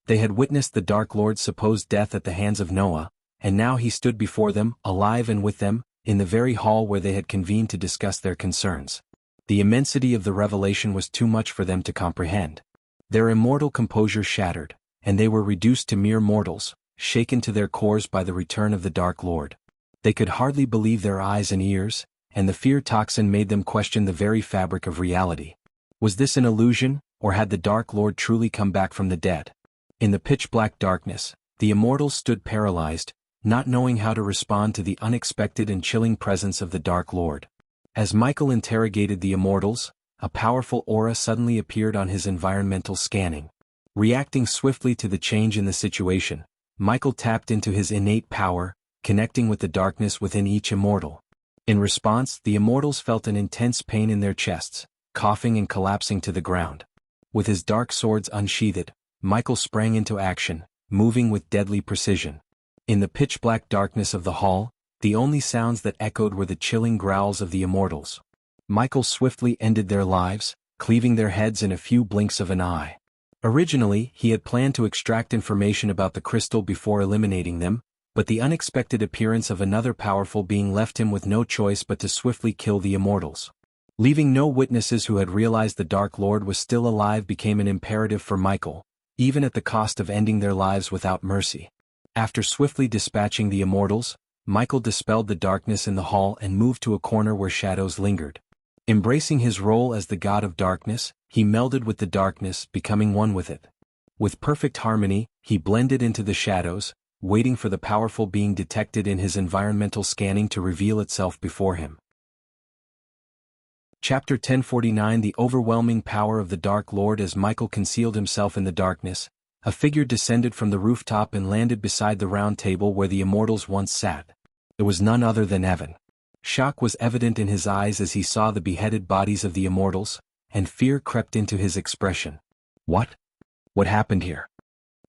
They had witnessed the Dark Lord's supposed death at the hands of Noah, and now he stood before them, alive and with them, in the very hall where they had convened to discuss their concerns. The immensity of the revelation was too much for them to comprehend. Their immortal composure shattered, and they were reduced to mere mortals, shaken to their cores by the return of the Dark Lord. They could hardly believe their eyes and ears, and the fear toxin made them question the very fabric of reality. Was this an illusion, or had the Dark Lord truly come back from the dead? In the pitch-black darkness, the immortals stood paralyzed, not knowing how to respond to the unexpected and chilling presence of the Dark Lord. As Michael interrogated the immortals, a powerful aura suddenly appeared on his environmental scanning. Reacting swiftly to the change in the situation, Michael tapped into his innate power, connecting with the darkness within each immortal. In response, the immortals felt an intense pain in their chests, coughing and collapsing to the ground. With his dark swords unsheathed, Michael sprang into action, moving with deadly precision. In the pitch-black darkness of the hall, the only sounds that echoed were the chilling growls of the immortals. Michael swiftly ended their lives, cleaving their heads in a few blinks of an eye. Originally, he had planned to extract information about the crystal before eliminating them, but the unexpected appearance of another powerful being left him with no choice but to swiftly kill the immortals. Leaving no witnesses who had realized the Dark Lord was still alive became an imperative for Michael, even at the cost of ending their lives without mercy. After swiftly dispatching the immortals, Michael dispelled the darkness in the hall and moved to a corner where shadows lingered. Embracing his role as the god of darkness, he melded with the darkness, becoming one with it. With perfect harmony, he blended into the shadows, waiting for the powerful being detected in his environmental scanning to reveal itself before him. Chapter 1049 The overwhelming power of the Dark Lord. As Michael concealed himself in the darkness, a figure descended from the rooftop and landed beside the round table where the immortals once sat. It was none other than Evan. Shock was evident in his eyes as he saw the beheaded bodies of the immortals, and fear crept into his expression. What? What happened here?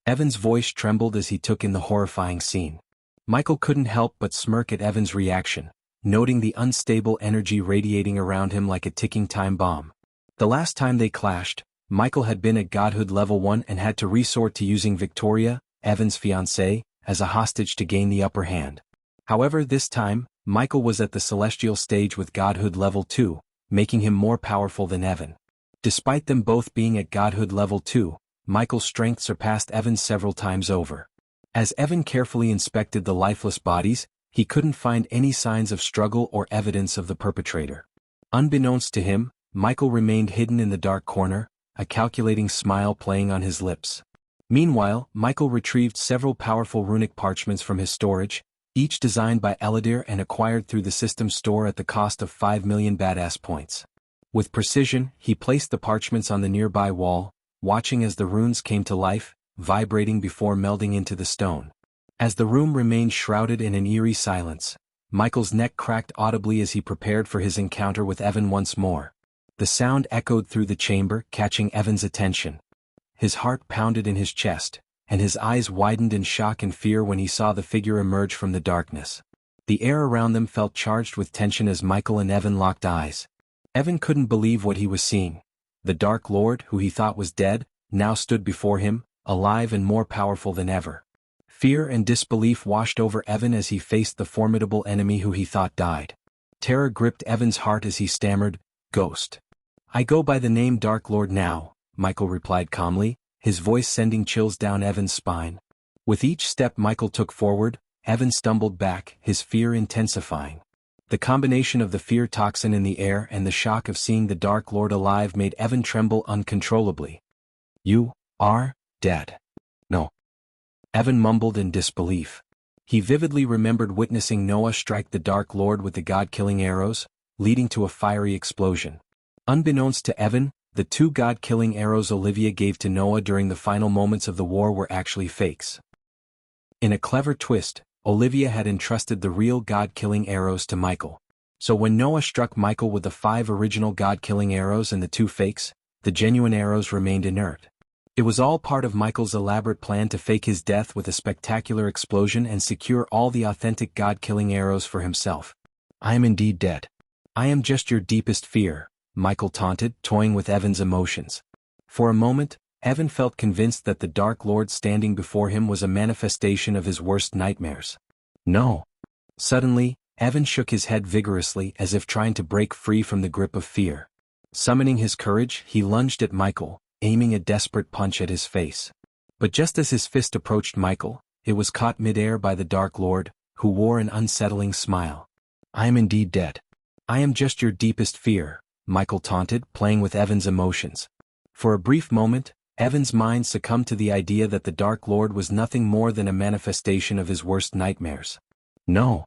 Evan's voice trembled as he took in the horrifying scene. Michael couldn't help but smirk at Evan's reaction, noting the unstable energy radiating around him like a ticking time bomb. The last time they clashed, Michael had been at Godhood level 1 and had to resort to using Victoria, Evan's fiancée, as a hostage to gain the upper hand. However, this time, Michael was at the celestial stage with Godhood level 2, making him more powerful than Evan. Despite them both being at Godhood level 2, Michael's strength surpassed Evan's several times over. As Evan carefully inspected the lifeless bodies, he couldn't find any signs of struggle or evidence of the perpetrator. Unbeknownst to him, Michael remained hidden in the dark corner, a calculating smile playing on his lips. Meanwhile, Michael retrieved several powerful runic parchments from his storage, each designed by Eladir and acquired through the system store at the cost of 5 million badass points. With precision, he placed the parchments on the nearby wall, watching as the runes came to life, vibrating before melding into the stone. As the room remained shrouded in an eerie silence, Michael's neck cracked audibly as he prepared for his encounter with Evan once more. The sound echoed through the chamber, catching Evan's attention. His heart pounded in his chest, and his eyes widened in shock and fear when he saw the figure emerge from the darkness. The air around them felt charged with tension as Michael and Evan locked eyes. Evan couldn't believe what he was seeing. The Dark Lord, who he thought was dead, now stood before him, alive and more powerful than ever. Fear and disbelief washed over Evan as he faced the formidable enemy who he thought died. Terror gripped Evan's heart as he stammered, "Ghost. I go by the name Dark Lord now," Michael replied calmly, his voice sending chills down Evan's spine. With each step Michael took forward, Evan stumbled back, his fear intensifying. The combination of the fear toxin in the air and the shock of seeing the Dark Lord alive made Evan tremble uncontrollably. "You are dead." "No." Evan mumbled in disbelief. He vividly remembered witnessing Noah strike the Dark Lord with the god-killing arrows, leading to a fiery explosion. Unbeknownst to Evan, the 2 god-killing arrows Olivia gave to Noah during the final moments of the war were actually fakes. In a clever twist, Olivia had entrusted the real god-killing arrows to Michael. So when Noah struck Michael with the 5 original god-killing arrows and the 2 fakes, the genuine arrows remained inert. It was all part of Michael's elaborate plan to fake his death with a spectacular explosion and secure all the authentic god-killing arrows for himself. "I am indeed dead. I am just your deepest fear," Michael taunted, toying with Evan's emotions. For a moment, Evan felt convinced that the Dark Lord standing before him was a manifestation of his worst nightmares. "No." Suddenly, Evan shook his head vigorously as if trying to break free from the grip of fear. Summoning his courage, he lunged at Michael, aiming a desperate punch at his face. But just as his fist approached Michael, it was caught midair by the Dark Lord, who wore an unsettling smile. "I am indeed dead. I am just your deepest fear," Michael taunted, playing with Evan's emotions. For a brief moment, Evan's mind succumbed to the idea that the Dark Lord was nothing more than a manifestation of his worst nightmares. "No."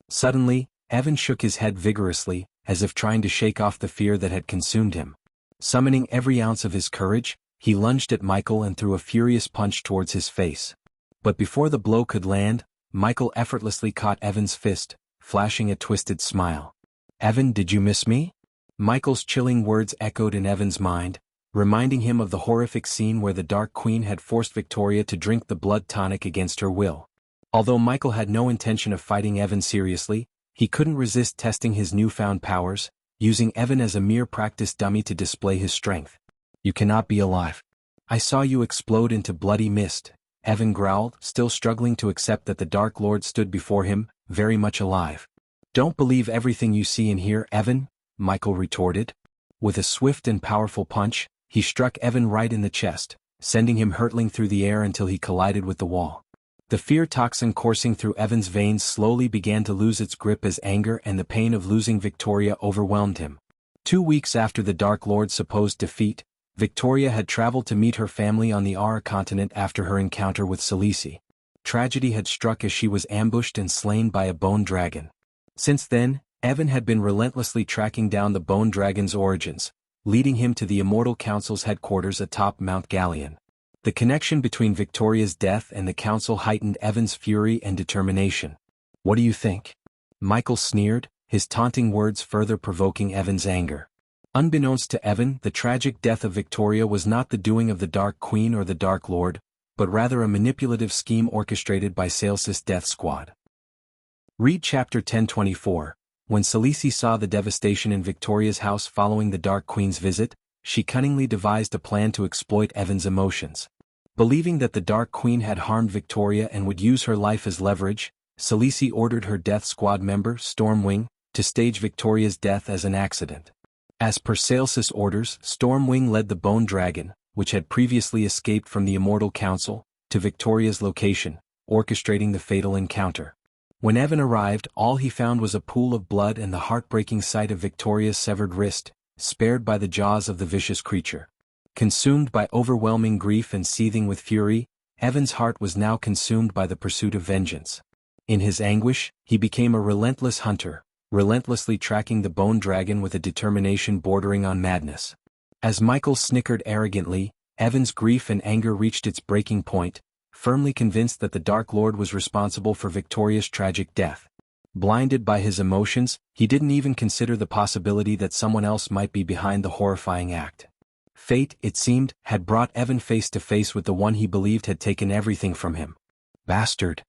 Suddenly, Evan shook his head vigorously, as if trying to shake off the fear that had consumed him. Summoning every ounce of his courage, he lunged at Michael and threw a furious punch towards his face. But before the blow could land, Michael effortlessly caught Evan's fist, flashing a twisted smile. "Evan, did you miss me?" Michael's chilling words echoed in Evan's mind, reminding him of the horrific scene where the Dark Queen had forced Victoria to drink the blood tonic against her will. Although Michael had no intention of fighting Evan seriously, he couldn't resist testing his newfound powers, using Evan as a mere practice dummy to display his strength. "You cannot be alive. I saw you explode into bloody mist," Evan growled, still struggling to accept that the Dark Lord stood before him, very much alive. "Don't believe everything you see and hear, Evan," Michael retorted. With a swift and powerful punch, he struck Evan right in the chest, sending him hurtling through the air until he collided with the wall. The fear toxin coursing through Evan's veins slowly began to lose its grip as anger and the pain of losing Victoria overwhelmed him. 2 weeks after the Dark Lord's supposed defeat, Victoria had traveled to meet her family on the Aura continent after her encounter with Selisi. tragedy had struck as she was ambushed and slain by a bone dragon. Since then, Evan had been relentlessly tracking down the bone dragon's origins, leading him to the Immortal Council's headquarters atop Mount Galleon. The connection between Victoria's death and the council heightened Evan's fury and determination. "What do you think?" Michael sneered, his taunting words further provoking Evan's anger. Unbeknownst to Evan, the tragic death of Victoria was not the doing of the Dark Queen or the Dark Lord, but rather a manipulative scheme orchestrated by Sales's death squad. Read Chapter 1024. When Salisi saw the devastation in Victoria's house following the Dark Queen's visit, she cunningly devised a plan to exploit Evan's emotions. Believing that the Dark Queen had harmed Victoria and would use her life as leverage, Salisi ordered her death squad member, Stormwing, to stage Victoria's death as an accident. As per Sales's orders, Stormwing led the Bone Dragon, which had previously escaped from the Immortal Council, to Victoria's location, orchestrating the fatal encounter. When Evan arrived, all he found was a pool of blood and the heartbreaking sight of Victoria's severed wrist, spared by the jaws of the vicious creature. Consumed by overwhelming grief and seething with fury, Evan's heart was now consumed by the pursuit of vengeance. In his anguish, he became a relentless hunter, relentlessly tracking the Bone Dragon with a determination bordering on madness. As Michael snickered arrogantly, Evan's grief and anger reached its breaking point, firmly convinced that the Dark Lord was responsible for Victoria's tragic death. Blinded by his emotions, he didn't even consider the possibility that someone else might be behind the horrifying act. Fate, it seemed, had brought Evan face to face with the one he believed had taken everything from him. "Bastard!"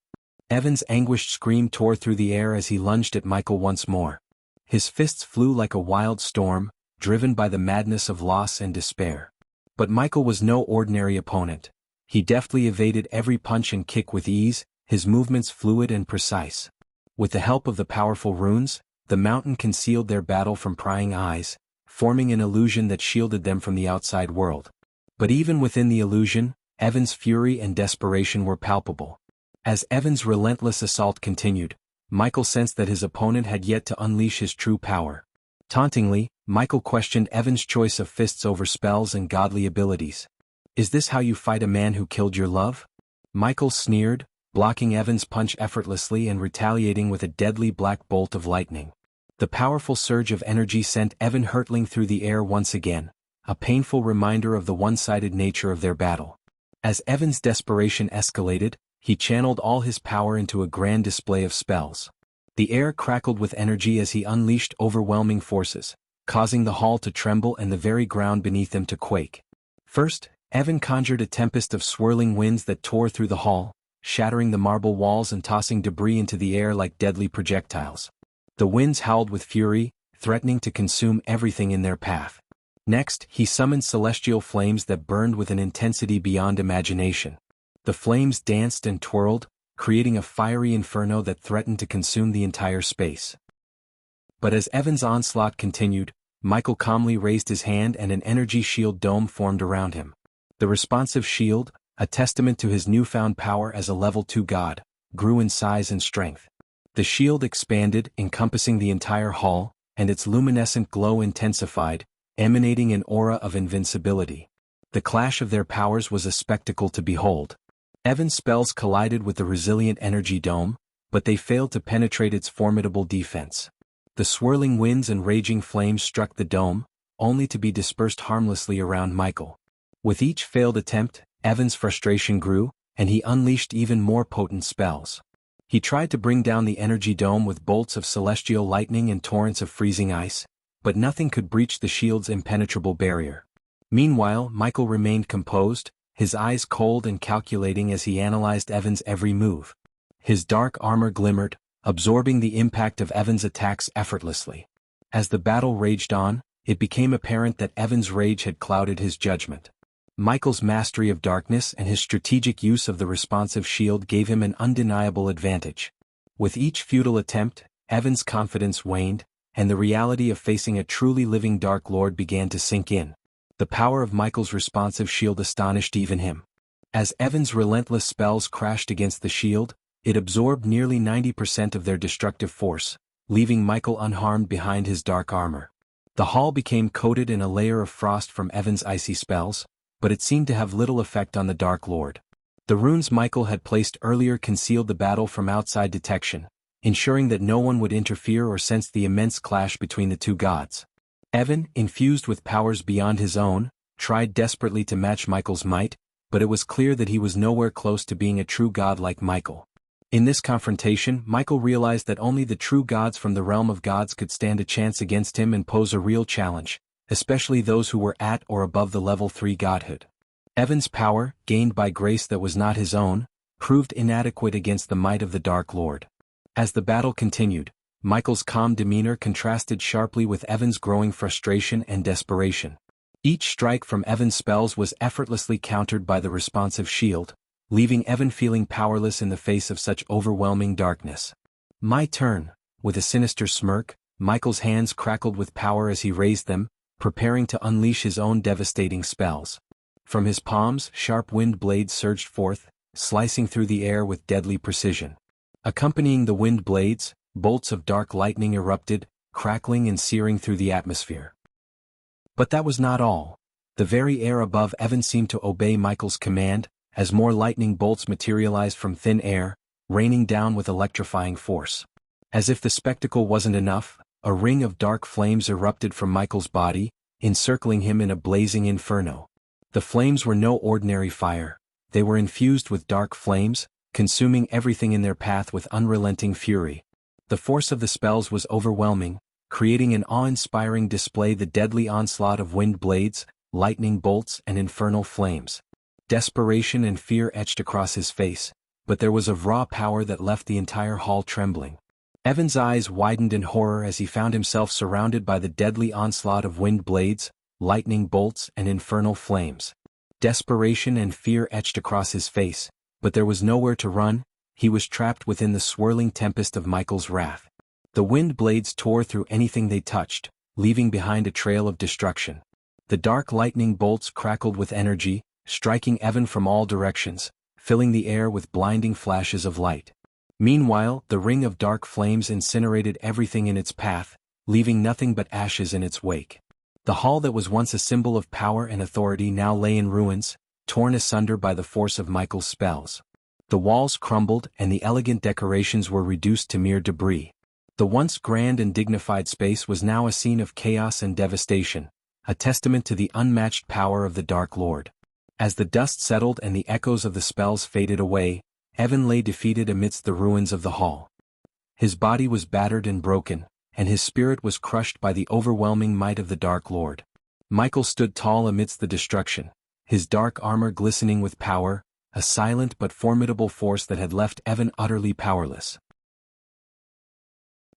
Evan's anguished scream tore through the air as he lunged at Michael once more. His fists flew like a wild storm, driven by the madness of loss and despair. But Michael was no ordinary opponent. He deftly evaded every punch and kick with ease, his movements fluid and precise. With the help of the powerful runes, the mountain concealed their battle from prying eyes, forming an illusion that shielded them from the outside world. But even within the illusion, Evan's fury and desperation were palpable. As Evan's relentless assault continued, Michael sensed that his opponent had yet to unleash his true power. Tauntingly, Michael questioned Evan's choice of fists over spells and godly abilities. "Is this how you fight a man who killed your love?" Michael sneered, blocking Evan's punch effortlessly and retaliating with a deadly black bolt of lightning. The powerful surge of energy sent Evan hurtling through the air once again, a painful reminder of the one-sided nature of their battle. As Evan's desperation escalated, he channeled all his power into a grand display of spells. The air crackled with energy as he unleashed overwhelming forces, causing the hall to tremble and the very ground beneath them to quake. First, Evan conjured a tempest of swirling winds that tore through the hall, shattering the marble walls and tossing debris into the air like deadly projectiles. The winds howled with fury, threatening to consume everything in their path. Next, he summoned celestial flames that burned with an intensity beyond imagination. The flames danced and twirled, creating a fiery inferno that threatened to consume the entire space. But as Evan's onslaught continued, Michael calmly raised his hand and an energy shield dome formed around him. The responsive shield, a testament to his newfound power as a level 2 god, grew in size and strength. The shield expanded, encompassing the entire hall, and its luminescent glow intensified, emanating an aura of invincibility. The clash of their powers was a spectacle to behold. Evan's spells collided with the resilient energy dome, but they failed to penetrate its formidable defense. The swirling winds and raging flames struck the dome, only to be dispersed harmlessly around Michael. With each failed attempt, Evan's frustration grew, and he unleashed even more potent spells. He tried to bring down the energy dome with bolts of celestial lightning and torrents of freezing ice, but nothing could breach the shield's impenetrable barrier. Meanwhile, Michael remained composed, his eyes cold and calculating as he analyzed Evan's every move. His dark armor glimmered, absorbing the impact of Evan's attacks effortlessly. As the battle raged on, it became apparent that Evan's rage had clouded his judgment. Michael's mastery of darkness and his strategic use of the responsive shield gave him an undeniable advantage. With each futile attempt, Evan's confidence waned, and the reality of facing a truly living Dark Lord began to sink in. The power of Michael's responsive shield astonished even him. As Evan's relentless spells crashed against the shield, it absorbed nearly 90% of their destructive force, leaving Michael unharmed behind his dark armor. The hall became coated in a layer of frost from Evan's icy spells, but it seemed to have little effect on the Dark Lord. The runes Michael had placed earlier concealed the battle from outside detection, ensuring that no one would interfere or sense the immense clash between the two gods. Evan, infused with powers beyond his own, tried desperately to match Michael's might, but it was clear that he was nowhere close to being a true god like Michael. In this confrontation, Michael realized that only the true gods from the realm of gods could stand a chance against him and pose a real challenge, especially those who were at or above the level 3 godhood. Evan's power, gained by grace that was not his own, proved inadequate against the might of the Dark Lord. As the battle continued, Michael's calm demeanor contrasted sharply with Evan's growing frustration and desperation. Each strike from Evan's spells was effortlessly countered by the responsive shield, leaving Evan feeling powerless in the face of such overwhelming darkness. "My turn." With a sinister smirk, Michael's hands crackled with power as he raised them, preparing to unleash his own devastating spells. From his palms, sharp wind blades surged forth, slicing through the air with deadly precision. Accompanying the wind blades, bolts of dark lightning erupted, crackling and searing through the atmosphere. But that was not all. The very air above Evan seemed to obey Michael's command, as more lightning bolts materialized from thin air, raining down with electrifying force. As if the spectacle wasn't enough, a ring of dark flames erupted from Michael's body, encircling him in a blazing inferno. The flames were no ordinary fire. They were infused with dark flames, consuming everything in their path with unrelenting fury. The force of the spells was overwhelming, creating an awe-inspiring display: the deadly onslaught of wind blades, lightning bolts and infernal flames. Desperation and fear etched across his face, but there was a raw power that left the entire hall trembling. Evan's eyes widened in horror as he found himself surrounded by the deadly onslaught of wind blades, lightning bolts and infernal flames. Desperation and fear etched across his face, but there was nowhere to run. He was trapped within the swirling tempest of Michael's wrath. The wind blades tore through anything they touched, leaving behind a trail of destruction. The dark lightning bolts crackled with energy, striking Evan from all directions, filling the air with blinding flashes of light. Meanwhile, the ring of dark flames incinerated everything in its path, leaving nothing but ashes in its wake. The hall that was once a symbol of power and authority now lay in ruins, torn asunder by the force of Michael's spells. The walls crumbled and the elegant decorations were reduced to mere debris. The once grand and dignified space was now a scene of chaos and devastation, a testament to the unmatched power of the Dark Lord. As the dust settled and the echoes of the spells faded away, Evan lay defeated amidst the ruins of the hall. His body was battered and broken, and his spirit was crushed by the overwhelming might of the Dark Lord. Michael stood tall amidst the destruction, his dark armor glistening with power, a silent but formidable force that had left Evan utterly powerless.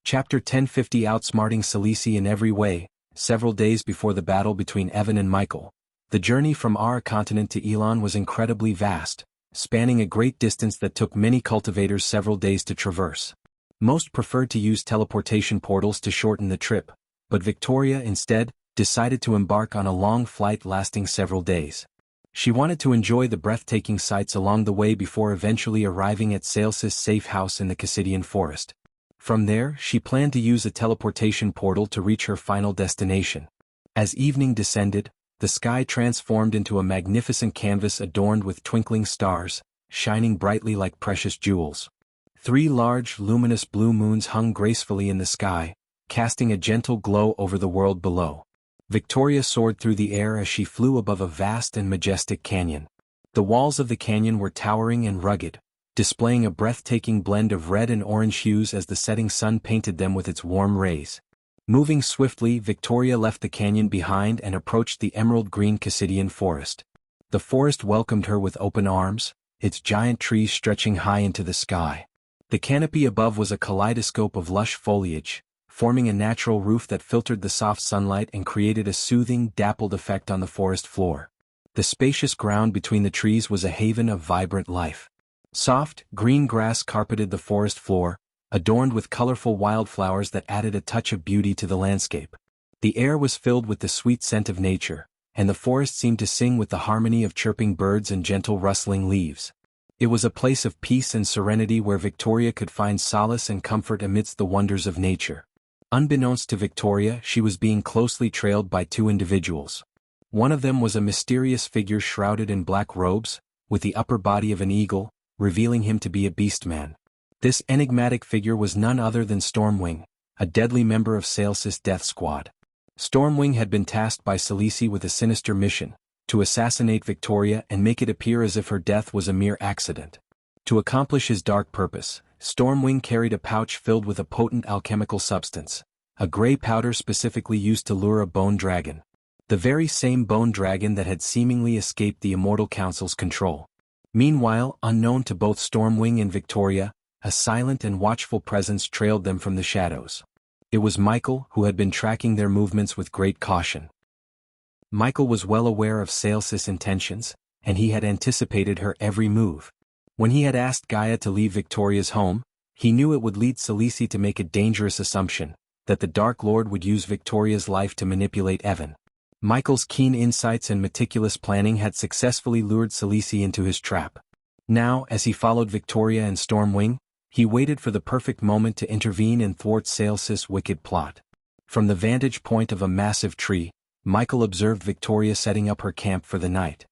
Chapter 1050 Outsmarting Khaleesi in every way. Several days before the battle between Evan and Michael, the journey from our continent to Elon was incredibly vast, spanning a great distance that took many cultivators several days to traverse. Most preferred to use teleportation portals to shorten the trip, but Victoria instead decided to embark on a long flight lasting several days. She wanted to enjoy the breathtaking sights along the way before eventually arriving at Sales's safe house in the Cassidian forest. From there, she planned to use a teleportation portal to reach her final destination. As evening descended, the sky transformed into a magnificent canvas adorned with twinkling stars, shining brightly like precious jewels. 3 large, luminous blue moons hung gracefully in the sky, casting a gentle glow over the world below. Victoria soared through the air as she flew above a vast and majestic canyon. The walls of the canyon were towering and rugged, displaying a breathtaking blend of red and orange hues as the setting sun painted them with its warm rays. Moving swiftly, Victoria left the canyon behind and approached the emerald-green Cassidian forest. The forest welcomed her with open arms, its giant trees stretching high into the sky. The canopy above was a kaleidoscope of lush foliage, forming a natural roof that filtered the soft sunlight and created a soothing, dappled effect on the forest floor. The spacious ground between the trees was a haven of vibrant life. Soft, green grass carpeted the forest floor, adorned with colorful wildflowers that added a touch of beauty to the landscape. The air was filled with the sweet scent of nature, and the forest seemed to sing with the harmony of chirping birds and gentle rustling leaves. It was a place of peace and serenity where Victoria could find solace and comfort amidst the wonders of nature. Unbeknownst to Victoria, she was being closely trailed by 2 individuals. One of them was a mysterious figure shrouded in black robes, with the upper body of an eagle, revealing him to be a beastman. This enigmatic figure was none other than Stormwing, a deadly member of Sales's death squad. Stormwing had been tasked by Salisi with a sinister mission, to assassinate Victoria and make it appear as if her death was a mere accident. To accomplish his dark purpose, Stormwing carried a pouch filled with a potent alchemical substance, a gray powder specifically used to lure a bone dragon. The very same bone dragon that had seemingly escaped the Immortal Council's control. Meanwhile, unknown to both Stormwing and Victoria, a silent and watchful presence trailed them from the shadows. It was Michael, who had been tracking their movements with great caution. Michael was well aware of Sales's intentions, and he had anticipated her every move. When he had asked Gaia to leave Victoria's home, he knew it would lead Salisi to make a dangerous assumption, that the Dark Lord would use Victoria's life to manipulate Evan. Michael's keen insights and meticulous planning had successfully lured Salisi into his trap. Now, as he followed Victoria and Stormwing, he waited for the perfect moment to intervene and thwart Sales's wicked plot. From the vantage point of a massive tree, Michael observed Victoria setting up her camp for the night.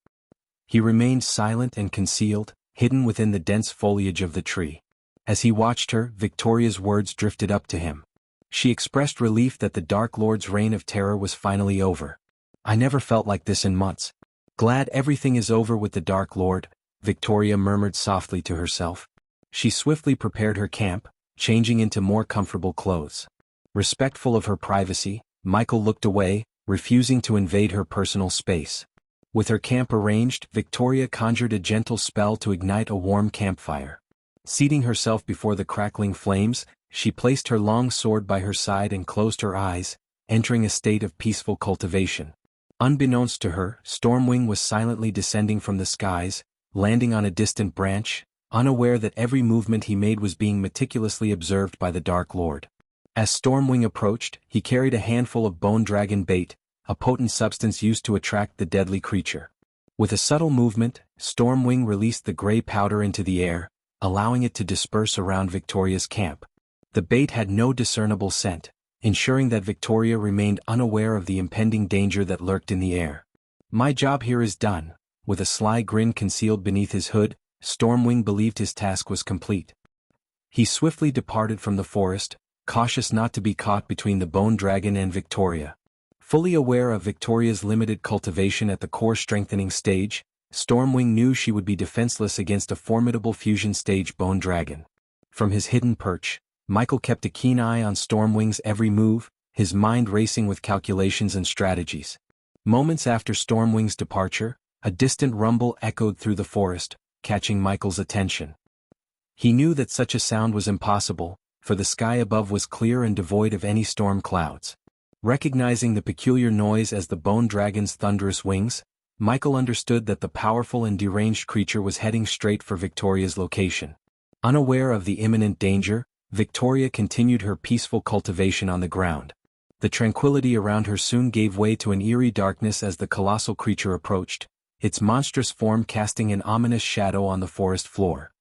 He remained silent and concealed, hidden within the dense foliage of the tree. As he watched her, Victoria's words drifted up to him. She expressed relief that the Dark Lord's reign of terror was finally over. "I never felt like this in months. Glad everything is over with the Dark Lord," Victoria murmured softly to herself. She swiftly prepared her camp, changing into more comfortable clothes. Respectful of her privacy, Michael looked away, refusing to invade her personal space. With her camp arranged, Victoria conjured a gentle spell to ignite a warm campfire. Seating herself before the crackling flames, she placed her long sword by her side and closed her eyes, entering a state of peaceful cultivation. Unbeknownst to her, Stormwing was silently descending from the skies, landing on a distant branch, unaware that every movement he made was being meticulously observed by the Dark Lord. As Stormwing approached, he carried a handful of bone dragon bait, a potent substance used to attract the deadly creature. With a subtle movement, Stormwing released the gray powder into the air, allowing it to disperse around Victoria's camp. The bait had no discernible scent, ensuring that Victoria remained unaware of the impending danger that lurked in the air. "My job here is done." With a sly grin concealed beneath his hood, Stormwing believed his task was complete. He swiftly departed from the forest, cautious not to be caught between the bone dragon and Victoria. Fully aware of Victoria's limited cultivation at the core strengthening stage, Stormwing knew she would be defenseless against a formidable fusion stage bone dragon. From his hidden perch, Michael kept a keen eye on Stormwing's every move, his mind racing with calculations and strategies. Moments after Stormwing's departure, a distant rumble echoed through the forest, catching Michael's attention. He knew that such a sound was impossible, for the sky above was clear and devoid of any storm clouds. Recognizing the peculiar noise as the bone dragon's thunderous wings, Michael understood that the powerful and deranged creature was heading straight for Victoria's location. Unaware of the imminent danger, Victoria continued her peaceful cultivation on the ground. The tranquility around her soon gave way to an eerie darkness as the colossal creature approached, its monstrous form casting an ominous shadow on the forest floor.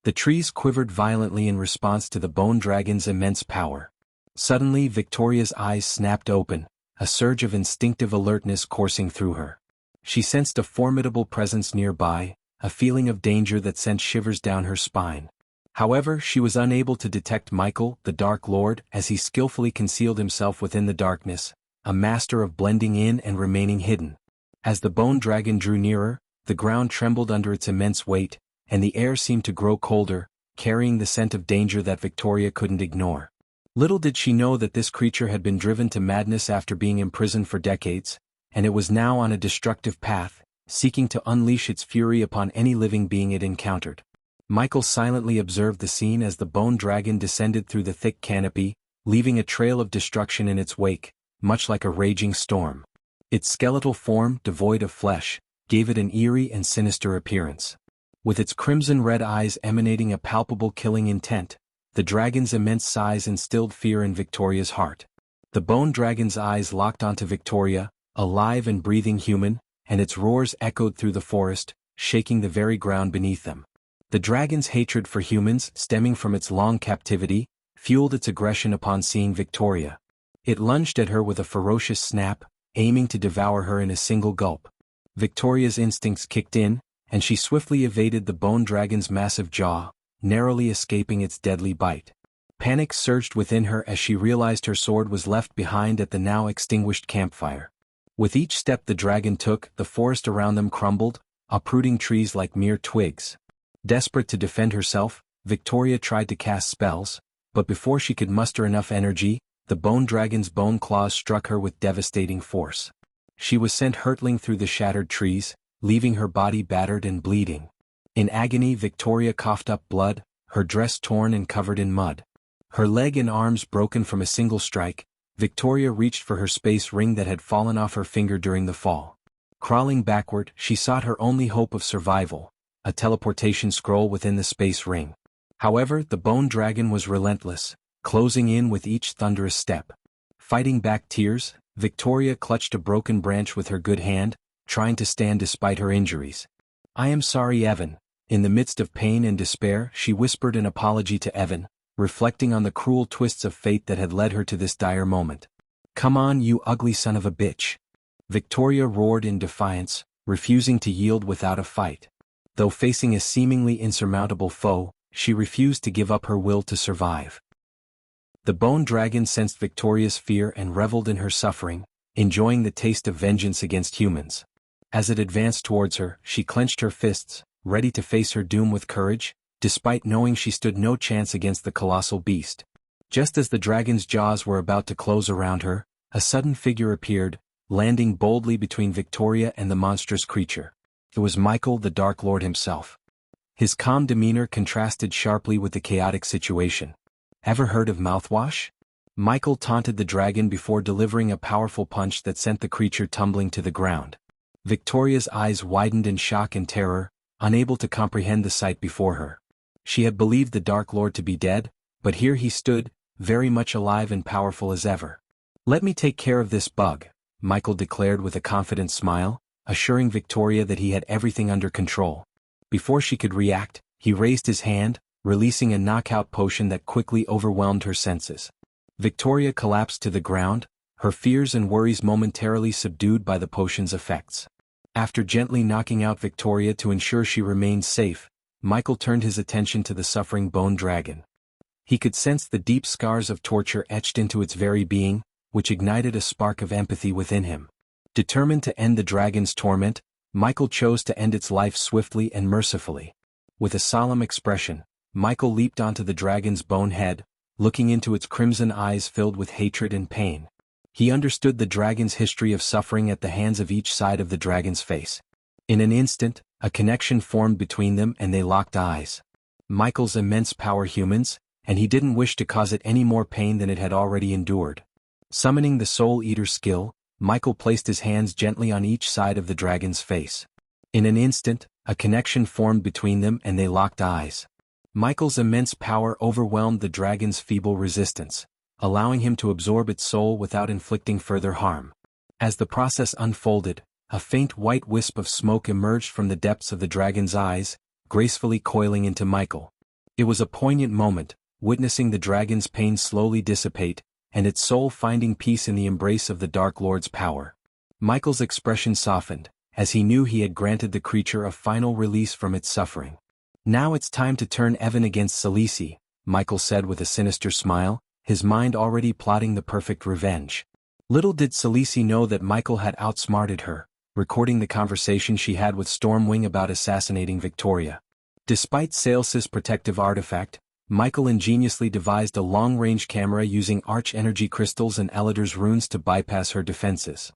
The trees quivered violently in response to the bone dragon's immense power. Suddenly Victoria's eyes snapped open, a surge of instinctive alertness coursing through her. She sensed a formidable presence nearby, a feeling of danger that sent shivers down her spine. However, she was unable to detect Michael, the Dark Lord, as he skillfully concealed himself within the darkness, a master of blending in and remaining hidden. As the bone dragon drew nearer, the ground trembled under its immense weight, and the air seemed to grow colder, carrying the scent of danger that Victoria couldn't ignore. Little did she know that this creature had been driven to madness after being imprisoned for decades, and it was now on a destructive path, seeking to unleash its fury upon any living being it encountered. Michael silently observed the scene as the bone dragon descended through the thick canopy, leaving a trail of destruction in its wake, much like a raging storm. Its skeletal form, devoid of flesh, gave it an eerie and sinister appearance. With its crimson-red eyes emanating a palpable killing intent, the dragon's immense size instilled fear in Victoria's heart. The bone dragon's eyes locked onto Victoria, a live and breathing human, and its roars echoed through the forest, shaking the very ground beneath them. The dragon's hatred for humans, stemming from its long captivity, fueled its aggression upon seeing Victoria. It lunged at her with a ferocious snap, aiming to devour her in a single gulp. Victoria's instincts kicked in, and she swiftly evaded the bone dragon's massive jaw, narrowly escaping its deadly bite. Panic surged within her as she realized her sword was left behind at the now extinguished campfire. With each step the dragon took, the forest around them crumbled, uprooting trees like mere twigs. Desperate to defend herself, Victoria tried to cast spells, but before she could muster enough energy, the bone dragon's bone claws struck her with devastating force. She was sent hurtling through the shattered trees, leaving her body battered and bleeding. In agony, Victoria coughed up blood, her dress torn and covered in mud. Her leg and arms broken from a single strike, Victoria reached for her space ring that had fallen off her finger during the fall. Crawling backward, she sought her only hope of survival, a teleportation scroll within the space ring. However, the bone dragon was relentless, closing in with each thunderous step. Fighting back tears, Victoria clutched a broken branch with her good hand, trying to stand despite her injuries. "I am sorry, Evan." In the midst of pain and despair, she whispered an apology to Evan, reflecting on the cruel twists of fate that had led her to this dire moment. "Come on, you ugly son of a bitch." Victoria roared in defiance, refusing to yield without a fight. Though facing a seemingly insurmountable foe, she refused to give up her will to survive. The bone dragon sensed Victoria's fear and reveled in her suffering, enjoying the taste of vengeance against humans. As it advanced towards her, she clenched her fists, ready to face her doom with courage, despite knowing she stood no chance against the colossal beast. Just as the dragon's jaws were about to close around her, a sudden figure appeared, landing boldly between Victoria and the monstrous creature. It was Michael, the Dark Lord himself. His calm demeanor contrasted sharply with the chaotic situation. "Ever heard of mouthwash?" Michael taunted the dragon before delivering a powerful punch that sent the creature tumbling to the ground. Victoria's eyes widened in shock and terror, unable to comprehend the sight before her. She had believed the Dark Lord to be dead, but here he stood, very much alive and powerful as ever. "Let me take care of this bug," Michael declared with a confident smile, assuring Victoria that he had everything under control. Before she could react, he raised his hand, releasing a knockout potion that quickly overwhelmed her senses. Victoria collapsed to the ground, her fears and worries momentarily subdued by the potion's effects. After gently knocking out Victoria to ensure she remained safe, Michael turned his attention to the suffering bone dragon. He could sense the deep scars of torture etched into its very being, which ignited a spark of empathy within him. Determined to end the dragon's torment, Michael chose to end its life swiftly and mercifully. With a solemn expression, Michael leaped onto the dragon's bone head, looking into its crimson eyes filled with hatred and pain. He understood the dragon's history of suffering at the hands of each side of the dragon's face. In an instant, a connection formed between them and they locked eyes. Michael's immense power humans, and he didn't wish to cause it any more pain than it had already endured. Summoning the Soul Eater skill, Michael placed his hands gently on each side of the dragon's face. In an instant, a connection formed between them and they locked eyes. Michael's immense power overwhelmed the dragon's feeble resistance, allowing him to absorb its soul without inflicting further harm. As the process unfolded, a faint white wisp of smoke emerged from the depths of the dragon's eyes, gracefully coiling into Michael. It was a poignant moment, witnessing the dragon's pain slowly dissipate, and its soul finding peace in the embrace of the Dark Lord's power. Michael's expression softened, as he knew he had granted the creature a final release from its suffering. "Now it's time to turn Evan against Salisi," Michael said with a sinister smile, his mind already plotting the perfect revenge. Little did Salisi know that Michael had outsmarted her, recording the conversation she had with Stormwing about assassinating Victoria. Despite Sales's protective artifact, Michael ingeniously devised a long-range camera using arch-energy crystals and Elidar's runes to bypass her defenses.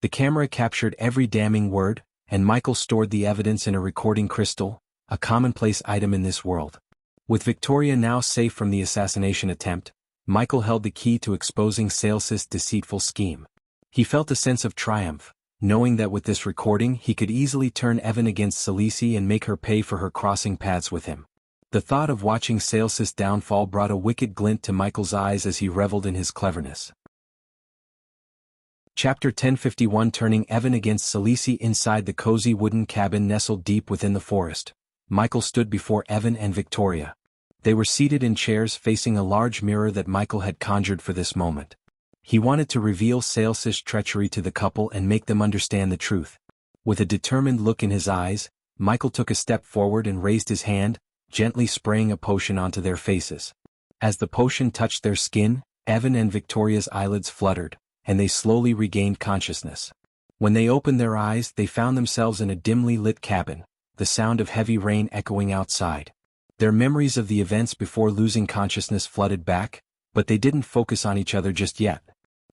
The camera captured every damning word, and Michael stored the evidence in a recording crystal, a commonplace item in this world. With Victoria now safe from the assassination attempt, Michael held the key to exposing Sales's deceitful scheme. He felt a sense of triumph, knowing that with this recording he could easily turn Evan against Salisi and make her pay for her crossing paths with him. The thought of watching Sales's downfall brought a wicked glint to Michael's eyes as he reveled in his cleverness. Chapter 1051 Turning Evan against Salisi. Inside the cozy wooden cabin nestled deep within the forest, Michael stood before Evan and Victoria. They were seated in chairs facing a large mirror that Michael had conjured for this moment. He wanted to reveal Sales's treachery to the couple and make them understand the truth. With a determined look in his eyes, Michael took a step forward and raised his hand, gently spraying a potion onto their faces. As the potion touched their skin, Evan and Victoria's eyelids fluttered, and they slowly regained consciousness. When they opened their eyes, they found themselves in a dimly lit cabin, the sound of heavy rain echoing outside. Their memories of the events before losing consciousness flooded back, but they didn't focus on each other just yet.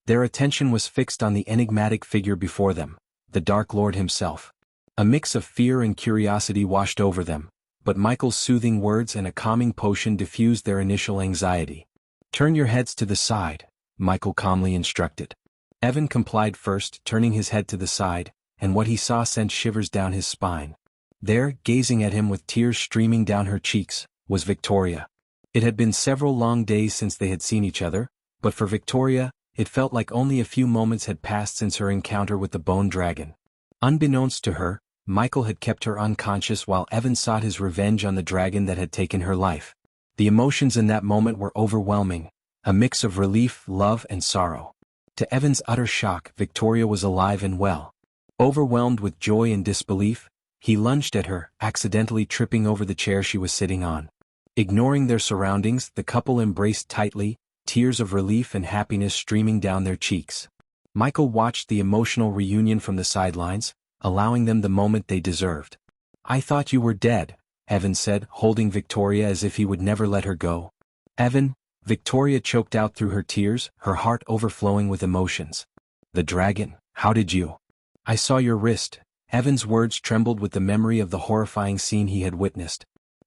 Their attention was fixed on the enigmatic figure before them, the Dark Lord himself. A mix of fear and curiosity washed over them, but Michael's soothing words and a calming potion diffused their initial anxiety. "Turn your heads to the side," Michael calmly instructed. Evan complied first, turning his head to the side, and what he saw sent shivers down his spine. There, gazing at him with tears streaming down her cheeks, was Victoria. It had been several long days since they had seen each other, but for Victoria, it felt like only a few moments had passed since her encounter with the bone dragon. Unbeknownst to her, Michael had kept her unconscious while Evan sought his revenge on the dragon that had taken her life. The emotions in that moment were overwhelming, a mix of relief, love, and sorrow. To Evan's utter shock, Victoria was alive and well. Overwhelmed with joy and disbelief, he lunged at her, accidentally tripping over the chair she was sitting on. Ignoring their surroundings, the couple embraced tightly, tears of relief and happiness streaming down their cheeks. Michael watched the emotional reunion from the sidelines, allowing them the moment they deserved. "I thought you were dead," Evan said, holding Victoria as if he would never let her go. "Evan," Victoria choked out through her tears, her heart overflowing with emotions. "The dragon, how did you?" "I saw your wrist." Evan's words trembled with the memory of the horrifying scene he had witnessed.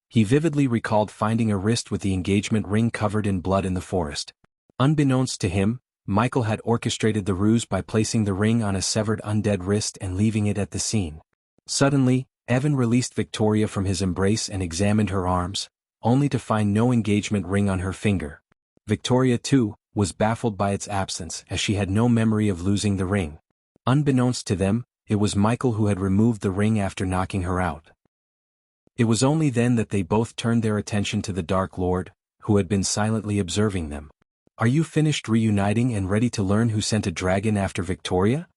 He vividly recalled finding a wrist with the engagement ring covered in blood in the forest. Unbeknownst to him, Michael had orchestrated the ruse by placing the ring on a severed undead wrist and leaving it at the scene. Suddenly, Evan released Victoria from his embrace and examined her arms, only to find no engagement ring on her finger. Victoria, too, was baffled by its absence as she had no memory of losing the ring. Unbeknownst to them, it was Michael who had removed the ring after knocking her out. It was only then that they both turned their attention to the Dark Lord, who had been silently observing them. "Are you finished reuniting and ready to learn who sent a dragon after Victoria?"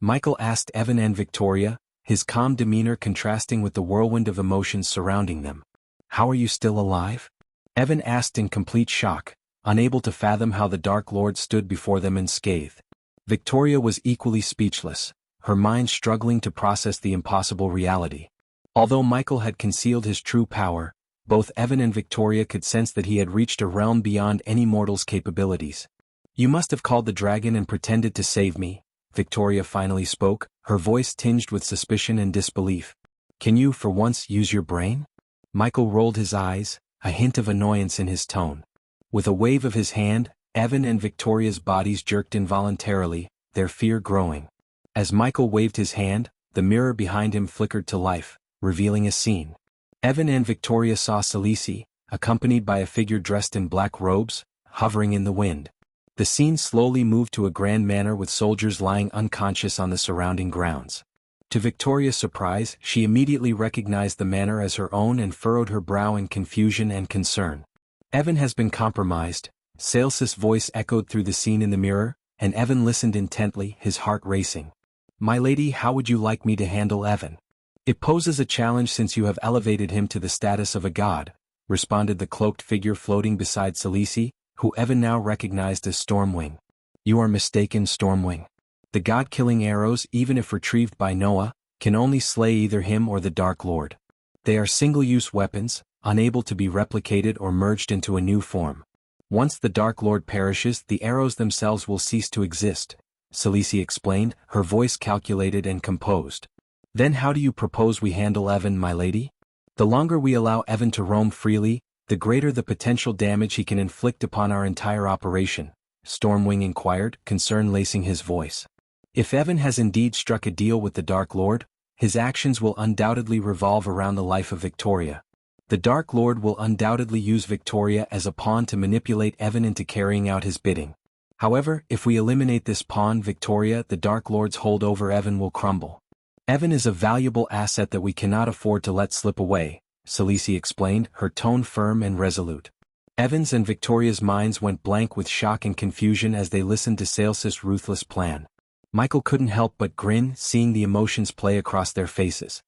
Michael asked Evan and Victoria, his calm demeanor contrasting with the whirlwind of emotions surrounding them. "How are you still alive?" Evan asked in complete shock, unable to fathom how the Dark Lord stood before them unscathed. Victoria was equally speechless, her mind struggling to process the impossible reality. Although Michael had concealed his true power, both Evan and Victoria could sense that he had reached a realm beyond any mortal's capabilities. "You must have called the dragon and pretended to save me," Victoria finally spoke, her voice tinged with suspicion and disbelief. "Can you, for once, use your brain?" Michael rolled his eyes, a hint of annoyance in his tone. With a wave of his hand, Evan and Victoria's bodies jerked involuntarily, their fear growing. As Michael waved his hand, the mirror behind him flickered to life, revealing a scene. Evan and Victoria saw Celici, accompanied by a figure dressed in black robes, hovering in the wind. The scene slowly moved to a grand manor with soldiers lying unconscious on the surrounding grounds. To Victoria's surprise, she immediately recognized the manor as her own and furrowed her brow in confusion and concern. "Evan has been compromised," Celsius' voice echoed through the scene in the mirror, and Evan listened intently, his heart racing. "My lady, how would you like me to handle Evan?" "It poses a challenge since you have elevated him to the status of a god," responded the cloaked figure floating beside Celici, who Evan now recognized as Stormwing. "You are mistaken, Stormwing. The god-killing arrows, even if retrieved by Noah, can only slay either him or the Dark Lord. They are single-use weapons, unable to be replicated or merged into a new form. Once the Dark Lord perishes, the arrows themselves will cease to exist," Celici explained, her voice calculated and composed. "Then how do you propose we handle Evan, my lady?" "The longer we allow Evan to roam freely, the greater the potential damage he can inflict upon our entire operation," Stormwing inquired, concern lacing his voice. "If Evan has indeed struck a deal with the Dark Lord, his actions will undoubtedly revolve around the life of Victoria. The Dark Lord will undoubtedly use Victoria as a pawn to manipulate Evan into carrying out his bidding. However, if we eliminate this pawn, Victoria, the Dark Lord's hold over Evan will crumble. Evan is a valuable asset that we cannot afford to let slip away," Celici explained, her tone firm and resolute. Evan's and Victoria's minds went blank with shock and confusion as they listened to Celsius' ruthless plan. Michael couldn't help but grin, seeing the emotions play across their faces.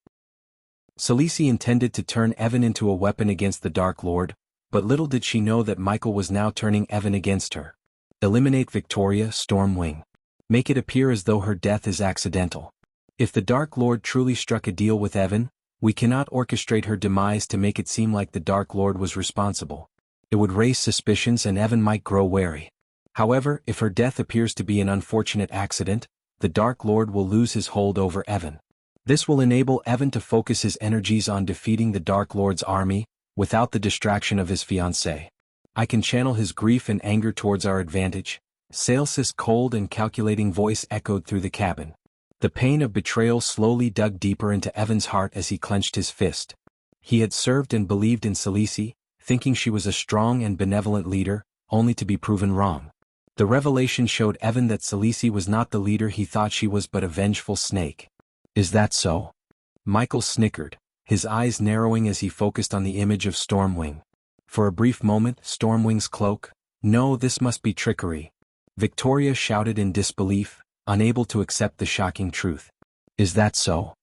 Khaleesi intended to turn Evan into a weapon against the Dark Lord, but little did she know that Michael was now turning Evan against her. Eliminate Victoria, Stormwing. Make it appear as though her death is accidental. If the Dark Lord truly struck a deal with Evan, we cannot orchestrate her demise to make it seem like the Dark Lord was responsible. It would raise suspicions and Evan might grow wary. However, if her death appears to be an unfortunate accident, the Dark Lord will lose his hold over Evan. This will enable Evan to focus his energies on defeating the Dark Lord's army, without the distraction of his fiancée. I can channel his grief and anger towards our advantage. Sales's cold and calculating voice echoed through the cabin. The pain of betrayal slowly dug deeper into Evan's heart as he clenched his fist. He had served and believed in Khaleesi, thinking she was a strong and benevolent leader, only to be proven wrong. The revelation showed Evan that Khaleesi was not the leader he thought she was but a vengeful snake. Is that so? Michael snickered, his eyes narrowing as he focused on the image of Stormwing. For a brief moment, Stormwing's cloak. No, this must be trickery. Victoria shouted in disbelief, unable to accept the shocking truth. Is that so?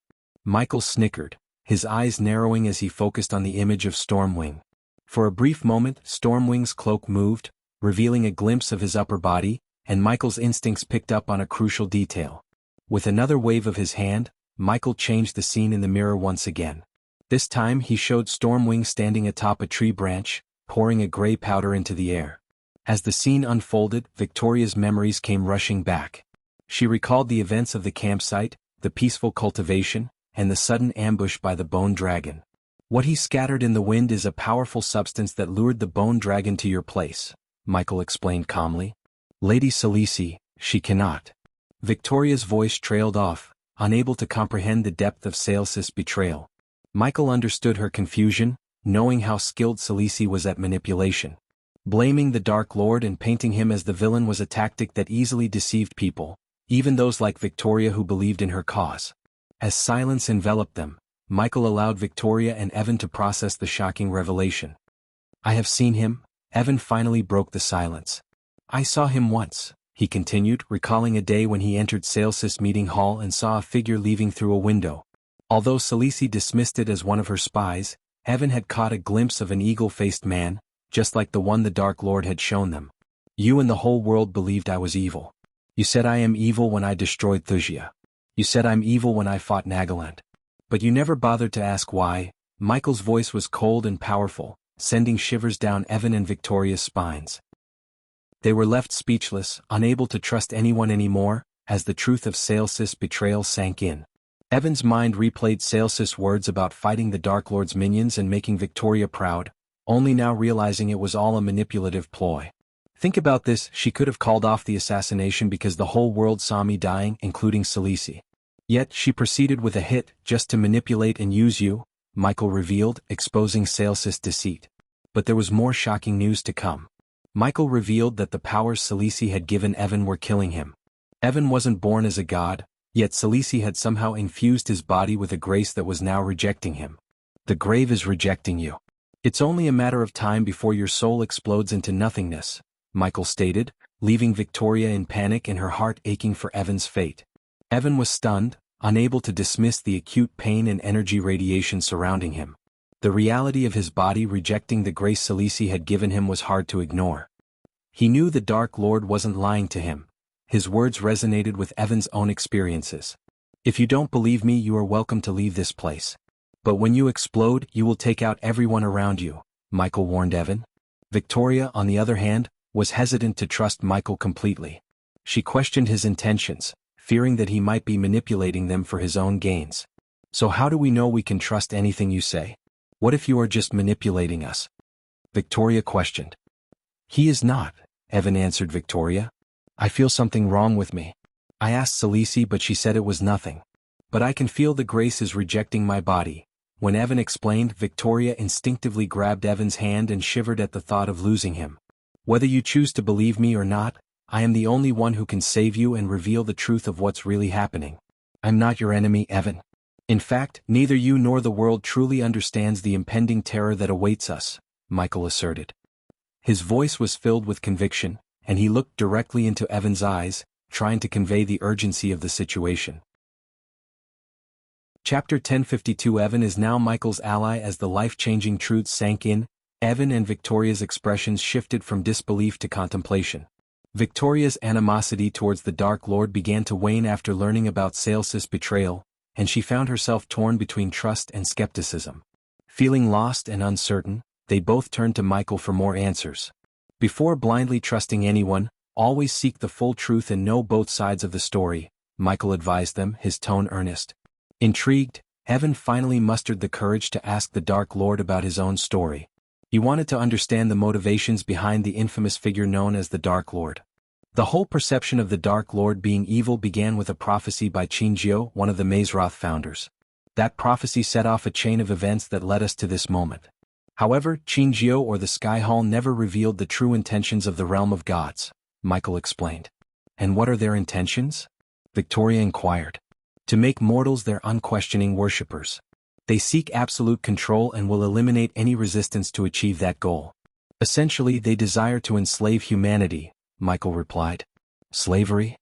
Michael snickered, his eyes narrowing as he focused on the image of Stormwing. For a brief moment, Stormwing's cloak moved, revealing a glimpse of his upper body, and Michael's instincts picked up on a crucial detail. With another wave of his hand, Michael changed the scene in the mirror once again. This time he showed Stormwing standing atop a tree branch, pouring a gray powder into the air. As the scene unfolded, Victoria's memories came rushing back. She recalled the events of the campsite, the peaceful cultivation, and the sudden ambush by the bone dragon. What he scattered in the wind is a powerful substance that lured the bone dragon to your place, Michael explained calmly. Lady Khaleesi, she cannot. Victoria's voice trailed off, unable to comprehend the depth of Sales's betrayal. Michael understood her confusion, knowing how skilled Khaleesi was at manipulation. Blaming the Dark Lord and painting him as the villain was a tactic that easily deceived people, even those like Victoria who believed in her cause. As silence enveloped them, Michael allowed Victoria and Evan to process the shocking revelation. I have seen him. Evan finally broke the silence. I saw him once, he continued, recalling a day when he entered Sales's meeting hall and saw a figure leaving through a window. Although Khaleesi dismissed it as one of her spies, Evan had caught a glimpse of an eagle-faced man, just like the one the Dark Lord had shown them. You and the whole world believed I was evil. You said I am evil when I destroyed Thusia. You said I'm evil when I fought Nagaland. But you never bothered to ask why. Michael's voice was cold and powerful, sending shivers down Evan and Victoria's spines. They were left speechless, unable to trust anyone anymore, as the truth of Sales's betrayal sank in. Evan's mind replayed Sales's words about fighting the Dark Lord's minions and making Victoria proud, only now realizing it was all a manipulative ploy. Think about this, she could have called off the assassination because the whole world saw me dying, including Khaleesi. Yet she proceeded with a hit, just to manipulate and use you, Michael revealed, exposing Sales's deceit. But there was more shocking news to come. Michael revealed that the powers Khaleesi had given Evan were killing him. Evan wasn't born as a god, yet Khaleesi had somehow infused his body with a grace that was now rejecting him. The grave is rejecting you. It's only a matter of time before your soul explodes into nothingness, Michael stated, leaving Victoria in panic and her heart aching for Evan's fate. Evan was stunned, unable to dismiss the acute pain and energy radiation surrounding him. The reality of his body rejecting the grace Khaleesi had given him was hard to ignore. He knew the Dark Lord wasn't lying to him. His words resonated with Evan's own experiences. If you don't believe me, you are welcome to leave this place. But when you explode, you will take out everyone around you, Michael warned Evan. Victoria, on the other hand, was hesitant to trust Michael completely. She questioned his intentions, fearing that he might be manipulating them for his own gains. So how do we know we can trust anything you say? What if you are just manipulating us? Victoria questioned. He is not, Evan answered Victoria. I feel something wrong with me. I asked Khaleesi, but she said it was nothing. But I can feel the grace is rejecting my body. When Evan explained, Victoria instinctively grabbed Evan's hand and shivered at the thought of losing him. Whether you choose to believe me or not, I am the only one who can save you and reveal the truth of what's really happening. I'm not your enemy, Evan. In fact, neither you nor the world truly understands the impending terror that awaits us, Michael asserted. His voice was filled with conviction, and he looked directly into Evan's eyes, trying to convey the urgency of the situation. Chapter 1052. Evan is now Michael's ally. As the life-changing truths sank in, Evan and Victoria's expressions shifted from disbelief to contemplation. Victoria's animosity towards the Dark Lord began to wane after learning about Sales's betrayal, and she found herself torn between trust and skepticism. Feeling lost and uncertain, they both turned to Michael for more answers. Before blindly trusting anyone, always seek the full truth and know both sides of the story, Michael advised them, his tone earnest. Intrigued, Evan finally mustered the courage to ask the Dark Lord about his own story. He wanted to understand the motivations behind the infamous figure known as the Dark Lord. The whole perception of the Dark Lord being evil began with a prophecy by Qingjio, one of the Mazeroth founders. That prophecy set off a chain of events that led us to this moment. However, Qingjio or the Sky Hall never revealed the true intentions of the realm of gods, Michael explained. And what are their intentions? Victoria inquired. To make mortals their unquestioning worshippers. They seek absolute control and will eliminate any resistance to achieve that goal. Essentially, they desire to enslave humanity, Michael replied. Slavery?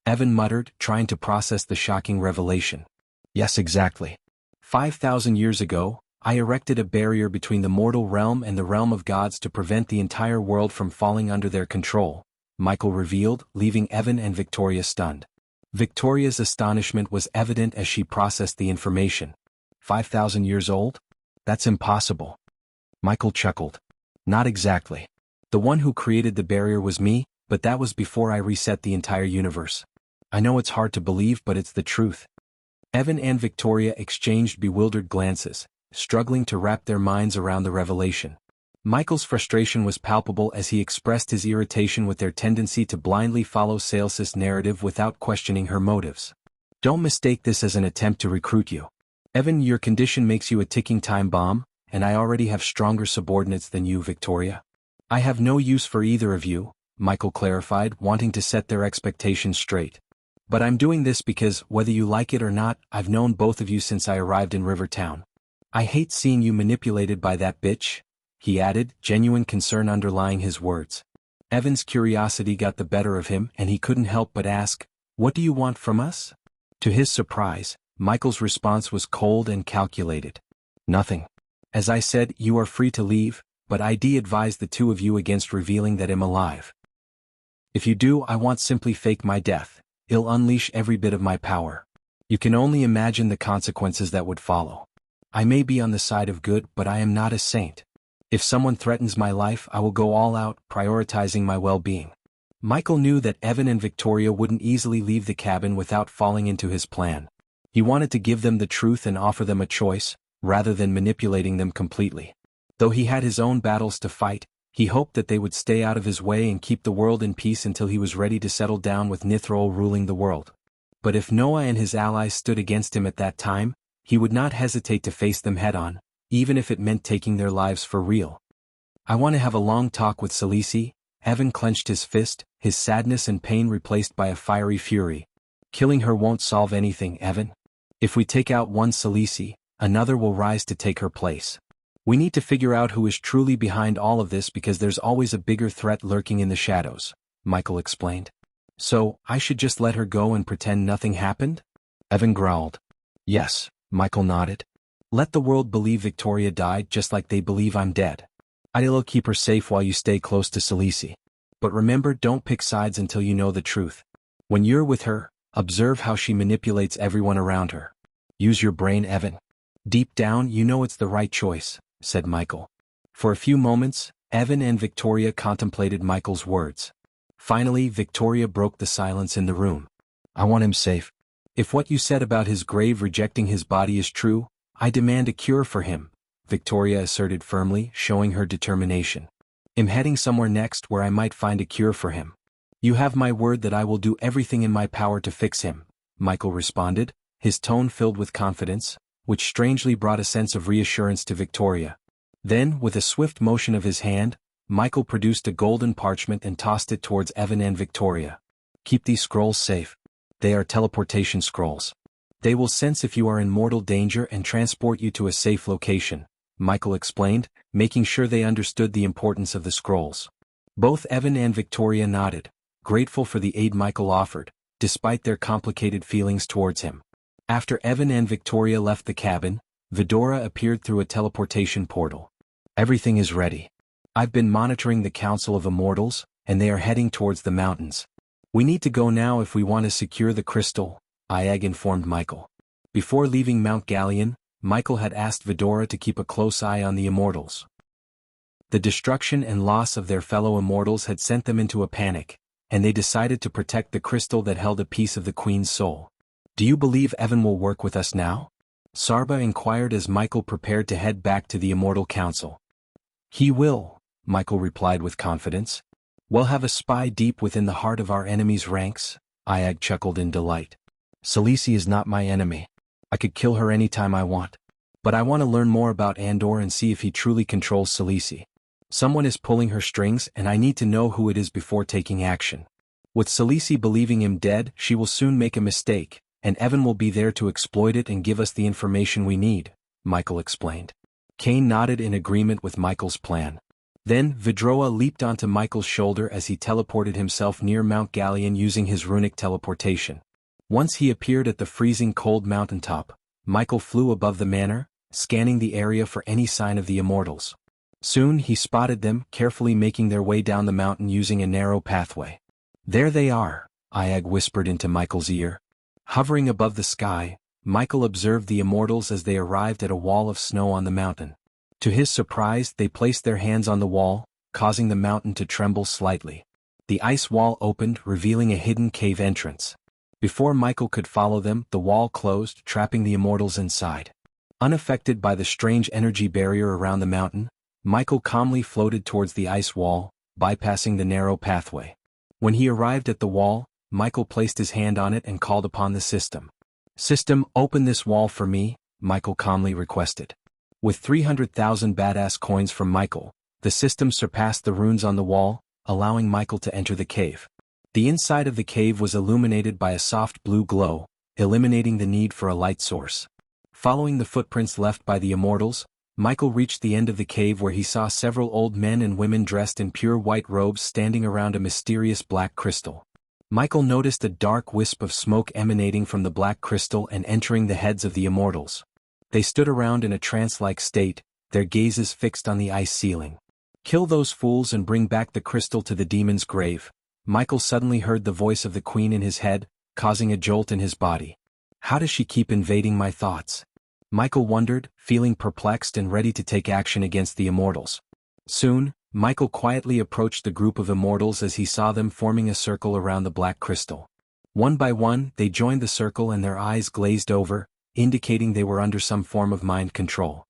Evan muttered, trying to process the shocking revelation. Yes, exactly. 5,000 years ago, I erected a barrier between the mortal realm and the realm of gods to prevent the entire world from falling under their control, Michael revealed, leaving Evan and Victoria stunned. Victoria's astonishment was evident as she processed the information. 5,000 years old? That's impossible. Michael chuckled. Not exactly. The one who created the barrier was me, but that was before I reset the entire universe. I know it's hard to believe, but it's the truth. Evan and Victoria exchanged bewildered glances, struggling to wrap their minds around the revelation. Michael's frustration was palpable as he expressed his irritation with their tendency to blindly follow Sales's narrative without questioning her motives. Don't mistake this as an attempt to recruit you. Evan, your condition makes you a ticking time bomb, and I already have stronger subordinates than you, Victoria. I have no use for either of you, Michael clarified, wanting to set their expectations straight. But I'm doing this because, whether you like it or not, I've known both of you since I arrived in Rivertown. I hate seeing you manipulated by that bitch, he added, genuine concern underlying his words. Evan's curiosity got the better of him and he couldn't help but ask, "What do you want from us?" To his surprise, Michael's response was cold and calculated. Nothing. As I said, you are free to leave, but I'd advise the two of you against revealing that I'm alive. If you do, I won't simply fake my death. It'll unleash every bit of my power. You can only imagine the consequences that would follow. I may be on the side of good, but I am not a saint. If someone threatens my life, I will go all out, prioritizing my well-being. Michael knew that Evan and Victoria wouldn't easily leave the cabin without falling into his plan. He wanted to give them the truth and offer them a choice, rather than manipulating them completely. Though he had his own battles to fight, he hoped that they would stay out of his way and keep the world in peace until he was ready to settle down with Nithrol ruling the world. But if Noah and his allies stood against him at that time, he would not hesitate to face them head-on, even if it meant taking their lives for real. I want to have a long talk with Salisi. Evan clenched his fist, his sadness and pain replaced by a fiery fury. Killing her won't solve anything, Evan. If we take out one Salisi, another will rise to take her place. We need to figure out who is truly behind all of this because there's always a bigger threat lurking in the shadows, Michael explained. So, I should just let her go and pretend nothing happened? Evan growled. Yes, Michael nodded. Let the world believe Victoria died just like they believe I'm dead. I'll keep her safe while you stay close to Salisi. But remember, don't pick sides until you know the truth. When you're with her, observe how she manipulates everyone around her. Use your brain, Evan. Deep down, you know it's the right choice, said Michael. For a few moments, Evan and Victoria contemplated Michael's words. Finally, Victoria broke the silence in the room. I want him safe. If what you said about his grave rejecting his body is true, I demand a cure for him, Victoria asserted firmly, showing her determination. I'm heading somewhere next where I might find a cure for him. You have my word that I will do everything in my power to fix him, Michael responded, his tone filled with confidence, which strangely brought a sense of reassurance to Victoria. Then, with a swift motion of his hand, Michael produced a golden parchment and tossed it towards Evan and Victoria. Keep these scrolls safe. They are teleportation scrolls. They will sense if you are in mortal danger and transport you to a safe location, Michael explained, making sure they understood the importance of the scrolls. Both Evan and Victoria nodded, grateful for the aid Michael offered, despite their complicated feelings towards him. After Evan and Victoria left the cabin, Vidora appeared through a teleportation portal. Everything is ready. I've been monitoring the Council of Immortals, and they are heading towards the mountains. We need to go now if we want to secure the crystal, Iag informed Michael. Before leaving Mount Galleon, Michael had asked Vidora to keep a close eye on the Immortals. The destruction and loss of their fellow Immortals had sent them into a panic, and they decided to protect the crystal that held a piece of the Queen's soul. Do you believe Evan will work with us now? Sarba inquired as Michael prepared to head back to the Immortal Council. He will, Michael replied with confidence. We'll have a spy deep within the heart of our enemy's ranks, Iag chuckled in delight. Selisi is not my enemy. I could kill her any time I want. But I want to learn more about Andor and see if he truly controls Selisi. Someone is pulling her strings and I need to know who it is before taking action. With Selisi believing him dead, she will soon make a mistake, and Evan will be there to exploit it and give us the information we need, Michael explained. Kane nodded in agreement with Michael's plan. Then, Vidroa leaped onto Michael's shoulder as he teleported himself near Mount Galleon using his runic teleportation. Once he appeared at the freezing cold mountaintop, Michael flew above the manor, scanning the area for any sign of the Immortals. Soon he spotted them, carefully making their way down the mountain using a narrow pathway. There they are, Iag whispered into Michael's ear. Hovering above the sky, Michael observed the Immortals as they arrived at a wall of snow on the mountain. To his surprise, they placed their hands on the wall, causing the mountain to tremble slightly. The ice wall opened, revealing a hidden cave entrance. Before Michael could follow them, the wall closed, trapping the Immortals inside. Unaffected by the strange energy barrier around the mountain, Michael calmly floated towards the ice wall, bypassing the narrow pathway. When he arrived at the wall, Michael placed his hand on it and called upon the system. "System, open this wall for me," Michael calmly requested. With 300,000 badass coins from Michael, the system surpassed the runes on the wall, allowing Michael to enter the cave. The inside of the cave was illuminated by a soft blue glow, eliminating the need for a light source. Following the footprints left by the Immortals, Michael reached the end of the cave where he saw several old men and women dressed in pure white robes standing around a mysterious black crystal. Michael noticed a dark wisp of smoke emanating from the black crystal and entering the heads of the Immortals. They stood around in a trance-like state, their gazes fixed on the ice ceiling. "Kill those fools and bring back the crystal to the demon's grave." Michael suddenly heard the voice of the Queen in his head, causing a jolt in his body. How does she keep invading my thoughts? Michael wondered, feeling perplexed and ready to take action against the Immortals. Soon, Michael quietly approached the group of Immortals as he saw them forming a circle around the black crystal. One by one, they joined the circle and their eyes glazed over, indicating they were under some form of mind control.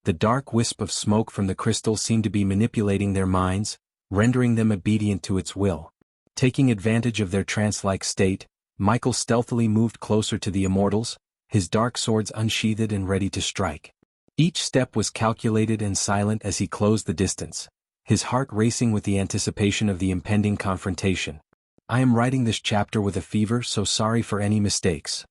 The dark wisp of smoke from the crystal seemed to be manipulating their minds, rendering them obedient to its will. Taking advantage of their trance-like state, Michael stealthily moved closer to the Immortals, his dark swords unsheathed and ready to strike. Each step was calculated and silent as he closed the distance, his heart racing with the anticipation of the impending confrontation. I am writing this chapter with a fever, so sorry for any mistakes.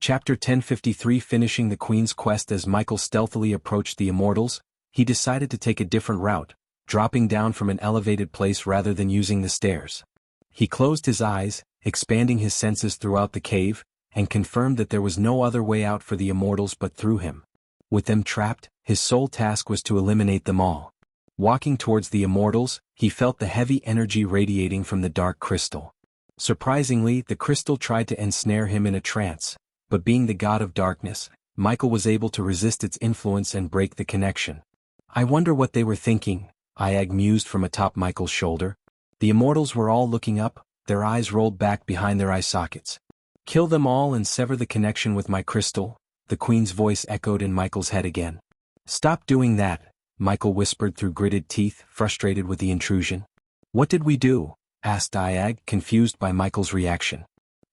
Chapter 1053. Finishing the Queen's quest. As Michael stealthily approached the Immortals, he decided to take a different route, dropping down from an elevated place rather than using the stairs. He closed his eyes, expanding his senses throughout the cave, and confirmed that there was no other way out for the Immortals but through him. With them trapped, his sole task was to eliminate them all. Walking towards the Immortals, he felt the heavy energy radiating from the dark crystal. Surprisingly, the crystal tried to ensnare him in a trance, but being the god of darkness, Michael was able to resist its influence and break the connection. I wonder what they were thinking, Iag mused from atop Michael's shoulder. The Immortals were all looking up, their eyes rolled back behind their eye sockets. Kill them all and sever the connection with my crystal, the Queen's voice echoed in Michael's head again. Stop doing that, Michael whispered through gritted teeth, frustrated with the intrusion. What did we do? Asked Iag, confused by Michael's reaction.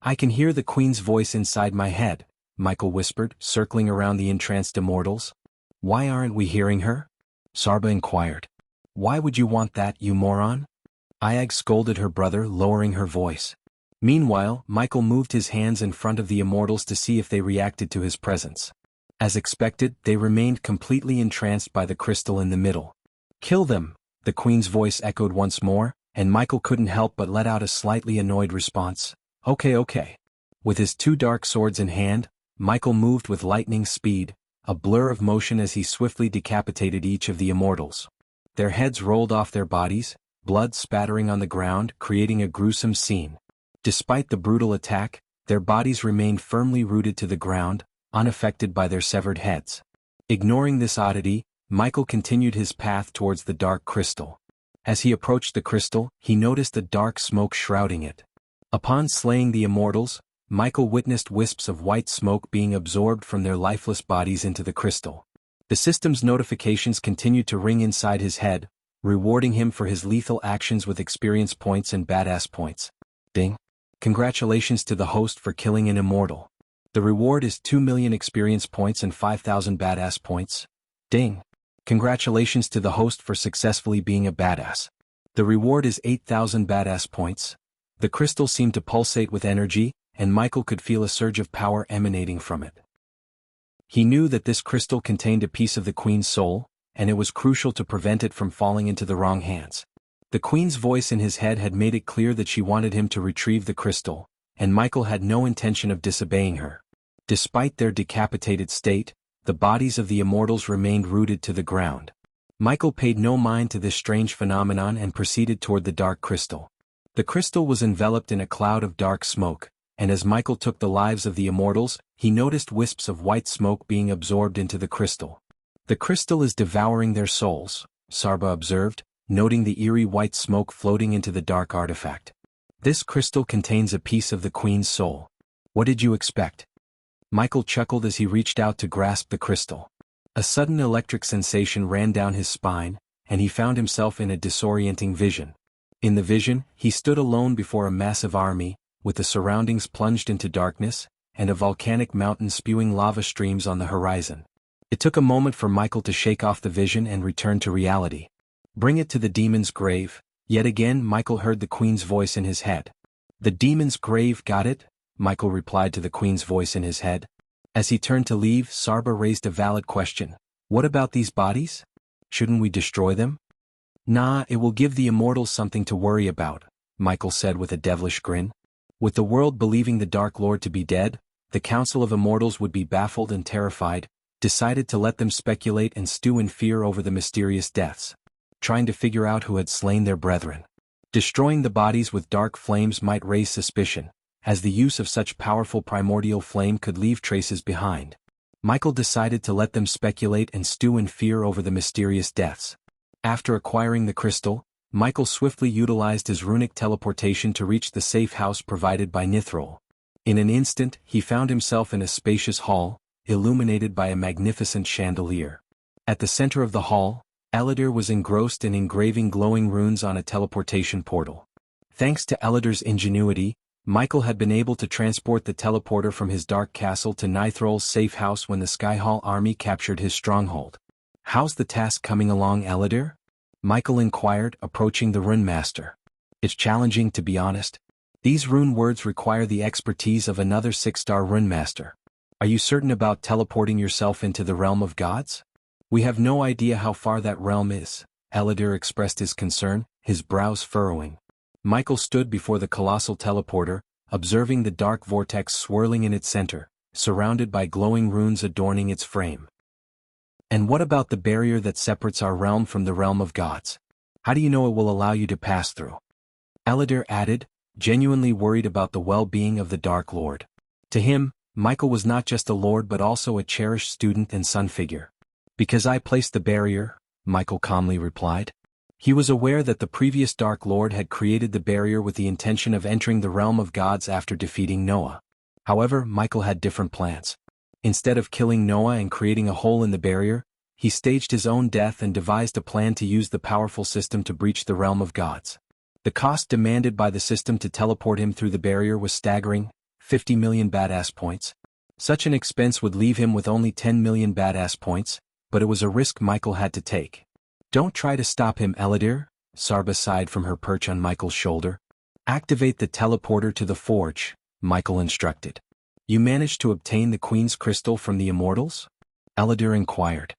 I can hear the Queen's voice inside my head, Michael whispered, circling around the entranced Immortals. Why aren't we hearing her? Sarba inquired. Why would you want that, you moron? Iag scolded her brother, lowering her voice. Meanwhile, Michael moved his hands in front of the Immortals to see if they reacted to his presence. As expected, they remained completely entranced by the crystal in the middle. Kill them, the Queen's voice echoed once more, and Michael couldn't help but let out a slightly annoyed response. Okay. With his two dark swords in hand, Michael moved with lightning speed, a blur of motion as he swiftly decapitated each of the immortals. Their heads rolled off their bodies, blood spattering on the ground, creating a gruesome scene. Despite the brutal attack, their bodies remained firmly rooted to the ground, unaffected by their severed heads. Ignoring this oddity, Michael continued his path towards the dark crystal. As he approached the crystal, he noticed a dark smoke shrouding it. Upon slaying the immortals, Michael witnessed wisps of white smoke being absorbed from their lifeless bodies into the crystal. The system's notifications continued to ring inside his head, rewarding him for his lethal actions with experience points and badass points. Ding. Congratulations to the host for killing an immortal. The reward is 2 million experience points and 5,000 badass points. Ding. Congratulations to the host for successfully being a badass. The reward is 8,000 badass points. The crystal seemed to pulsate with energy, and Michael could feel a surge of power emanating from it. He knew that this crystal contained a piece of the Queen's soul, and it was crucial to prevent it from falling into the wrong hands. The Queen's voice in his head had made it clear that she wanted him to retrieve the crystal, and Michael had no intention of disobeying her. Despite their decapitated state, the bodies of the immortals remained rooted to the ground. Michael paid no mind to this strange phenomenon and proceeded toward the dark crystal. The crystal was enveloped in a cloud of dark smoke, and as Michael took the lives of the immortals, he noticed wisps of white smoke being absorbed into the crystal. The crystal is devouring their souls, Sarba observed, noting the eerie white smoke floating into the dark artifact. This crystal contains a piece of the Queen's soul. What did you expect? Michael chuckled as he reached out to grasp the crystal. A sudden electric sensation ran down his spine, and he found himself in a disorienting vision. In the vision, he stood alone before a massive army, with the surroundings plunged into darkness, and a volcanic mountain spewing lava streams on the horizon. It took a moment for Michael to shake off the vision and return to reality. Bring it to the demon's grave. Yet again Michael heard the Queen's voice in his head. The demon's grave, got it? Michael replied to the Queen's voice in his head. As he turned to leave, Sarba raised a valid question. What about these bodies? Shouldn't we destroy them? Nah, it will give the immortals something to worry about, Michael said with a devilish grin. With the world believing the Dark Lord to be dead, the Council of Immortals would be baffled and terrified, decided to let them speculate and stew in fear over the mysterious deaths, trying to figure out who had slain their brethren. Destroying the bodies with dark flames might raise suspicion, as the use of such powerful primordial flame could leave traces behind. Michael decided to let them speculate and stew in fear over the mysterious deaths. After acquiring the crystal, Michael swiftly utilized his runic teleportation to reach the safe house provided by Nithrol. In an instant, he found himself in a spacious hall, illuminated by a magnificent chandelier. At the center of the hall, Elidar was engrossed in engraving glowing runes on a teleportation portal. Thanks to Elidar's ingenuity, Michael had been able to transport the teleporter from his dark castle to Nithrol's safe house when the Skyhall army captured his stronghold. How's the task coming along, Elidar? Michael inquired, approaching the rune master. It's challenging, to be honest. These rune words require the expertise of another 6-star rune master. Are you certain about teleporting yourself into the realm of gods? We have no idea how far that realm is, Elidar expressed his concern, his brows furrowing. Michael stood before the colossal teleporter, observing the dark vortex swirling in its center, surrounded by glowing runes adorning its frame. And what about the barrier that separates our realm from the realm of gods? How do you know it will allow you to pass through? Elidar added, genuinely worried about the well-being of the Dark Lord. To him, Michael was not just a lord but also a cherished student and son figure. Because I placed the barrier, Michael calmly replied. He was aware that the previous Dark Lord had created the barrier with the intention of entering the realm of gods after defeating Noah. However, Michael had different plans. Instead of killing Noah and creating a hole in the barrier, he staged his own death and devised a plan to use the powerful system to breach the realm of gods. The cost demanded by the system to teleport him through the barrier was staggering, 50 million badass points. Such an expense would leave him with only 10 million badass points, but it was a risk Michael had to take. Don't try to stop him, Elidar, Sarba sighed from her perch on Michael's shoulder. Activate the teleporter to the forge, Michael instructed. You managed to obtain the Queen's crystal from the immortals? Elidar inquired.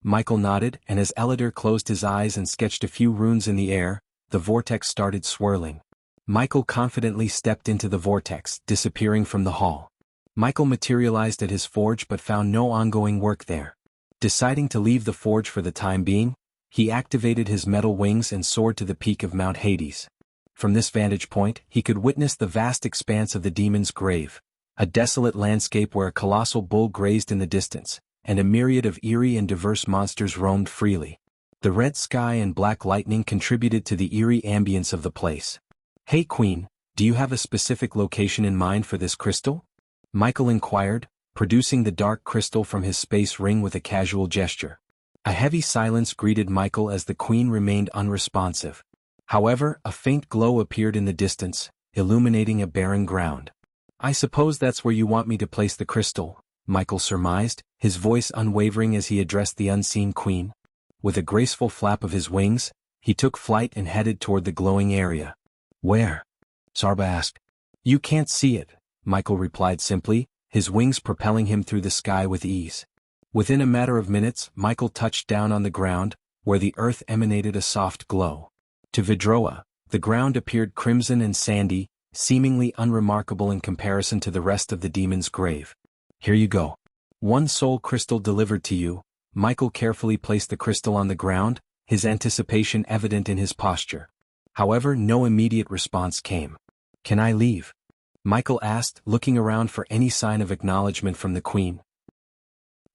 Michael nodded, and as Elidar closed his eyes and sketched a few runes in the air, the vortex started swirling. Michael confidently stepped into the vortex, disappearing from the hall. Michael materialized at his forge but found no ongoing work there. Deciding to leave the forge for the time being, he activated his metal wings and soared to the peak of Mount Hades. From this vantage point, he could witness the vast expanse of the demon's grave, a desolate landscape where a colossal bull grazed in the distance, and a myriad of eerie and diverse monsters roamed freely. The red sky and black lightning contributed to the eerie ambience of the place. "Hey Queen, do you have a specific location in mind for this crystal?" Michael inquired, producing the dark crystal from his space ring with a casual gesture. A heavy silence greeted Michael as the Queen remained unresponsive. However, a faint glow appeared in the distance, illuminating a barren ground. "I suppose that's where you want me to place the crystal," Michael surmised, his voice unwavering as he addressed the unseen Queen. With a graceful flap of his wings, he took flight and headed toward the glowing area. "Where?" Sarba asked. "You can't see it," Michael replied simply, his wings propelling him through the sky with ease. Within a matter of minutes, Michael touched down on the ground, where the earth emanated a soft glow. To Vidroa, the ground appeared crimson and sandy, seemingly unremarkable in comparison to the rest of the demon's grave. "Here you go. One soul crystal delivered to you." Michael carefully placed the crystal on the ground, his anticipation evident in his posture. However, no immediate response came. "Can I leave?" Michael asked, looking around for any sign of acknowledgement from the Queen.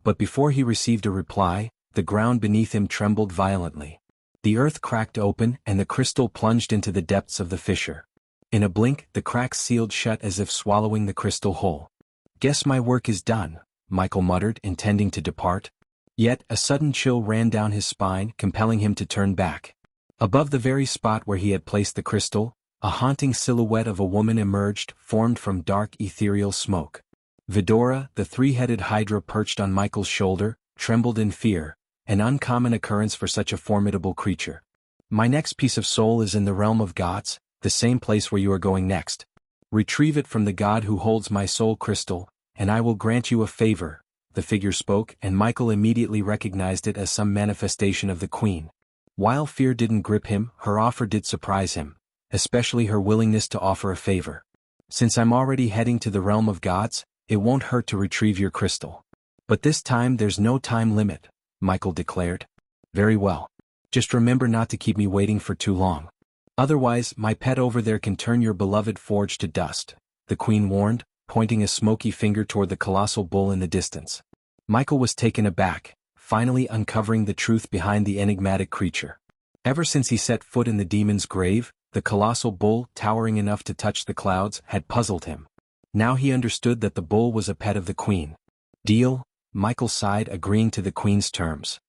But before he received a reply, the ground beneath him trembled violently. The earth cracked open and the crystal plunged into the depths of the fissure. In a blink, the cracks sealed shut as if swallowing the crystal whole. "Guess my work is done," Michael muttered, intending to depart. Yet, a sudden chill ran down his spine, compelling him to turn back. Above the very spot where he had placed the crystal, a haunting silhouette of a woman emerged, formed from dark ethereal smoke. Vidora, the three-headed hydra perched on Michael's shoulder, trembled in fear, an uncommon occurrence for such a formidable creature. "My next piece of soul is in the realm of gods, the same place where you are going next. Retrieve it from the god who holds my soul crystal, and I will grant you a favor." The figure spoke, and Michael immediately recognized it as some manifestation of the Queen. While fear didn't grip him, her offer did surprise him, especially her willingness to offer a favor. "Since I'm already heading to the realm of gods, it won't hurt to retrieve your crystal. But this time there's no time limit," Michael declared. "Very well. Just remember not to keep me waiting for too long. Otherwise, my pet over there can turn your beloved forge to dust," the Queen warned, pointing a smoky finger toward the colossal bull in the distance. Michael was taken aback, finally uncovering the truth behind the enigmatic creature. Ever since he set foot in the demon's grave, the colossal bull, towering enough to touch the clouds, had puzzled him. Now he understood that the bull was a pet of the Queen. "Deal," Michael sighed, agreeing to the Queen's terms.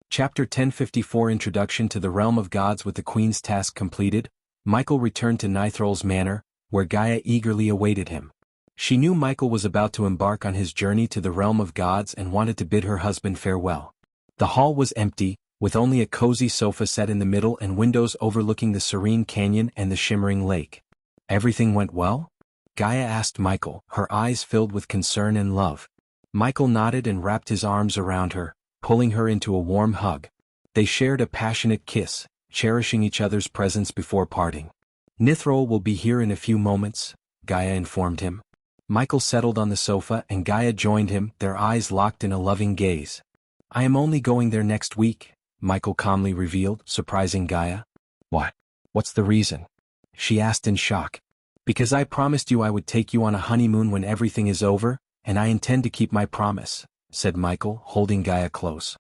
Chapter 1054 Introduction to the Realm of Gods. With the Queen's task completed, Michael returned to Nithrol's manor, where Gaia eagerly awaited him. She knew Michael was about to embark on his journey to the realm of gods and wanted to bid her husband farewell. The hall was empty, with only a cozy sofa set in the middle and windows overlooking the serene canyon and the shimmering lake. "Everything went well?" Gaia asked Michael, her eyes filled with concern and love. Michael nodded and wrapped his arms around her, pulling her into a warm hug. They shared a passionate kiss, cherishing each other's presence before parting. "Nithrol will be here in a few moments," Gaia informed him. Michael settled on the sofa and Gaia joined him, their eyes locked in a loving gaze. "I am only going there next week," Michael calmly revealed, surprising Gaia. "What? What's the reason?" she asked in shock. "Because I promised you I would take you on a honeymoon when everything is over, and I intend to keep my promise," said Michael, holding Gaia close.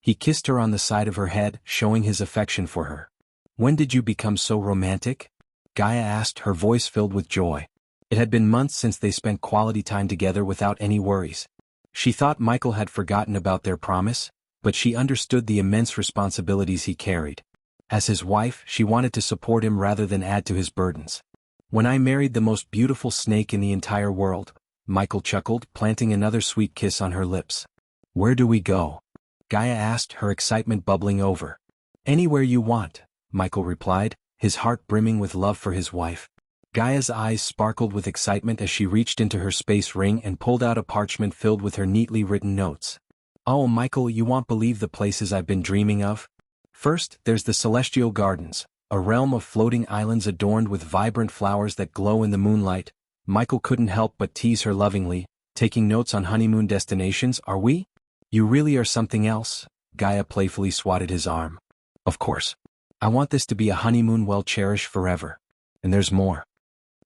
He kissed her on the side of her head, showing his affection for her. "When did you become so romantic?" Gaia asked, her voice filled with joy. It had been months since they spent quality time together without any worries. She thought Michael had forgotten about their promise, but she understood the immense responsibilities he carried. As his wife, she wanted to support him rather than add to his burdens. "When I married the most beautiful snake in the entire world," Michael chuckled, planting another sweet kiss on her lips. "Where do we go?" Gaia asked, her excitement bubbling over. "Anywhere you want," Michael replied, his heart brimming with love for his wife. Gaia's eyes sparkled with excitement as she reached into her space ring and pulled out a parchment filled with her neatly written notes. "Oh, Michael, you won't believe the places I've been dreaming of. First, there's the Celestial Gardens, a realm of floating islands adorned with vibrant flowers that glow in the moonlight. Michael couldn't help but tease her lovingly. Taking notes on honeymoon destinations, are we? You really are something else. Gaia playfully swatted his arm. Of course. I want this to be a honeymoon well cherished forever. And there's more.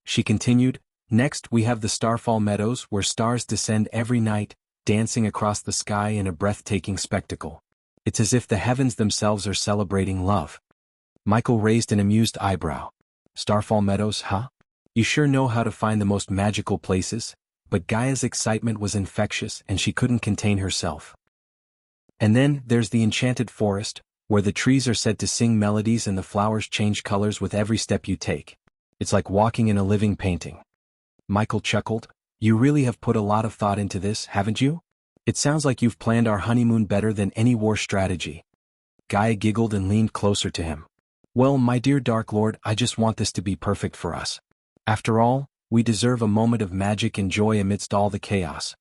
She continued, next we have the Starfall Meadows where stars descend every night, dancing across the sky in a breathtaking spectacle. It's as if the heavens themselves are celebrating love. Michael raised an amused eyebrow. Starfall Meadows, huh? You sure know how to find the most magical places? But Gaia's excitement was infectious and she couldn't contain herself. And then there's the Enchanted Forest, where the trees are said to sing melodies and the flowers change colors with every step you take. It's like walking in a living painting. Michael chuckled. You really have put a lot of thought into this, haven't you? It sounds like you've planned our honeymoon better than any war strategy. Gaia giggled and leaned closer to him. Well, my dear Dark Lord, I just want this to be perfect for us. After all, we deserve a moment of magic and joy amidst all the chaos.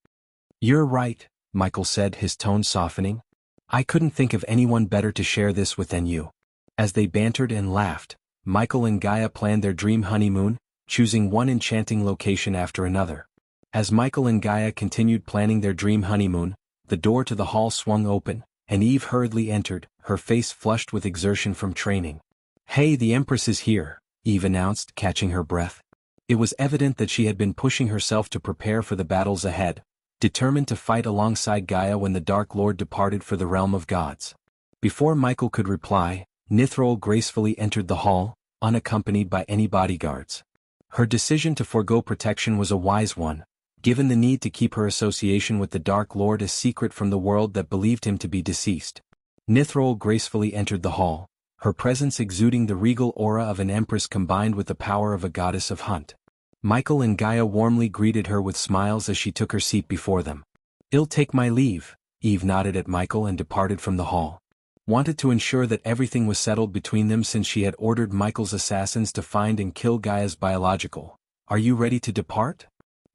You're right, Michael said, his tone softening. I couldn't think of anyone better to share this with than you. As they bantered and laughed, Michael and Gaia planned their dream honeymoon, choosing one enchanting location after another. As Michael and Gaia continued planning their dream honeymoon, the door to the hall swung open, and Eve hurriedly entered, her face flushed with exertion from training. Hey, the Empress is here, Eve announced, catching her breath. It was evident that she had been pushing herself to prepare for the battles ahead, determined to fight alongside Gaia when the Dark Lord departed for the realm of gods. Before Michael could reply, Nithrol gracefully entered the hall, unaccompanied by any bodyguards. Her decision to forego protection was a wise one, given the need to keep her association with the Dark Lord a secret from the world that believed him to be deceased. Nithrol gracefully entered the hall, her presence exuding the regal aura of an empress combined with the power of a goddess of hunt. Michael and Gaia warmly greeted her with smiles as she took her seat before them. I'll take my leave, Eve nodded at Michael and departed from the hall. Wanted to ensure that everything was settled between them since she had ordered Michael's assassins to find and kill Gaia's biological. Are you ready to depart?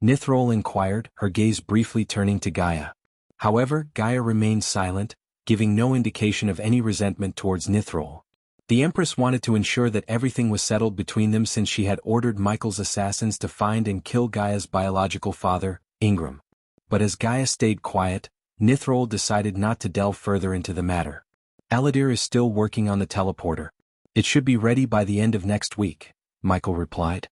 Nithrol inquired, her gaze briefly turning to Gaia. However, Gaia remained silent, giving no indication of any resentment towards Nithrol. The Empress wanted to ensure that everything was settled between them since she had ordered Michael's assassins to find and kill Gaia's biological father, Ingram. But as Gaia stayed quiet, Nithrol decided not to delve further into the matter. Aladir is still working on the teleporter. It should be ready by the end of next week, Michael replied.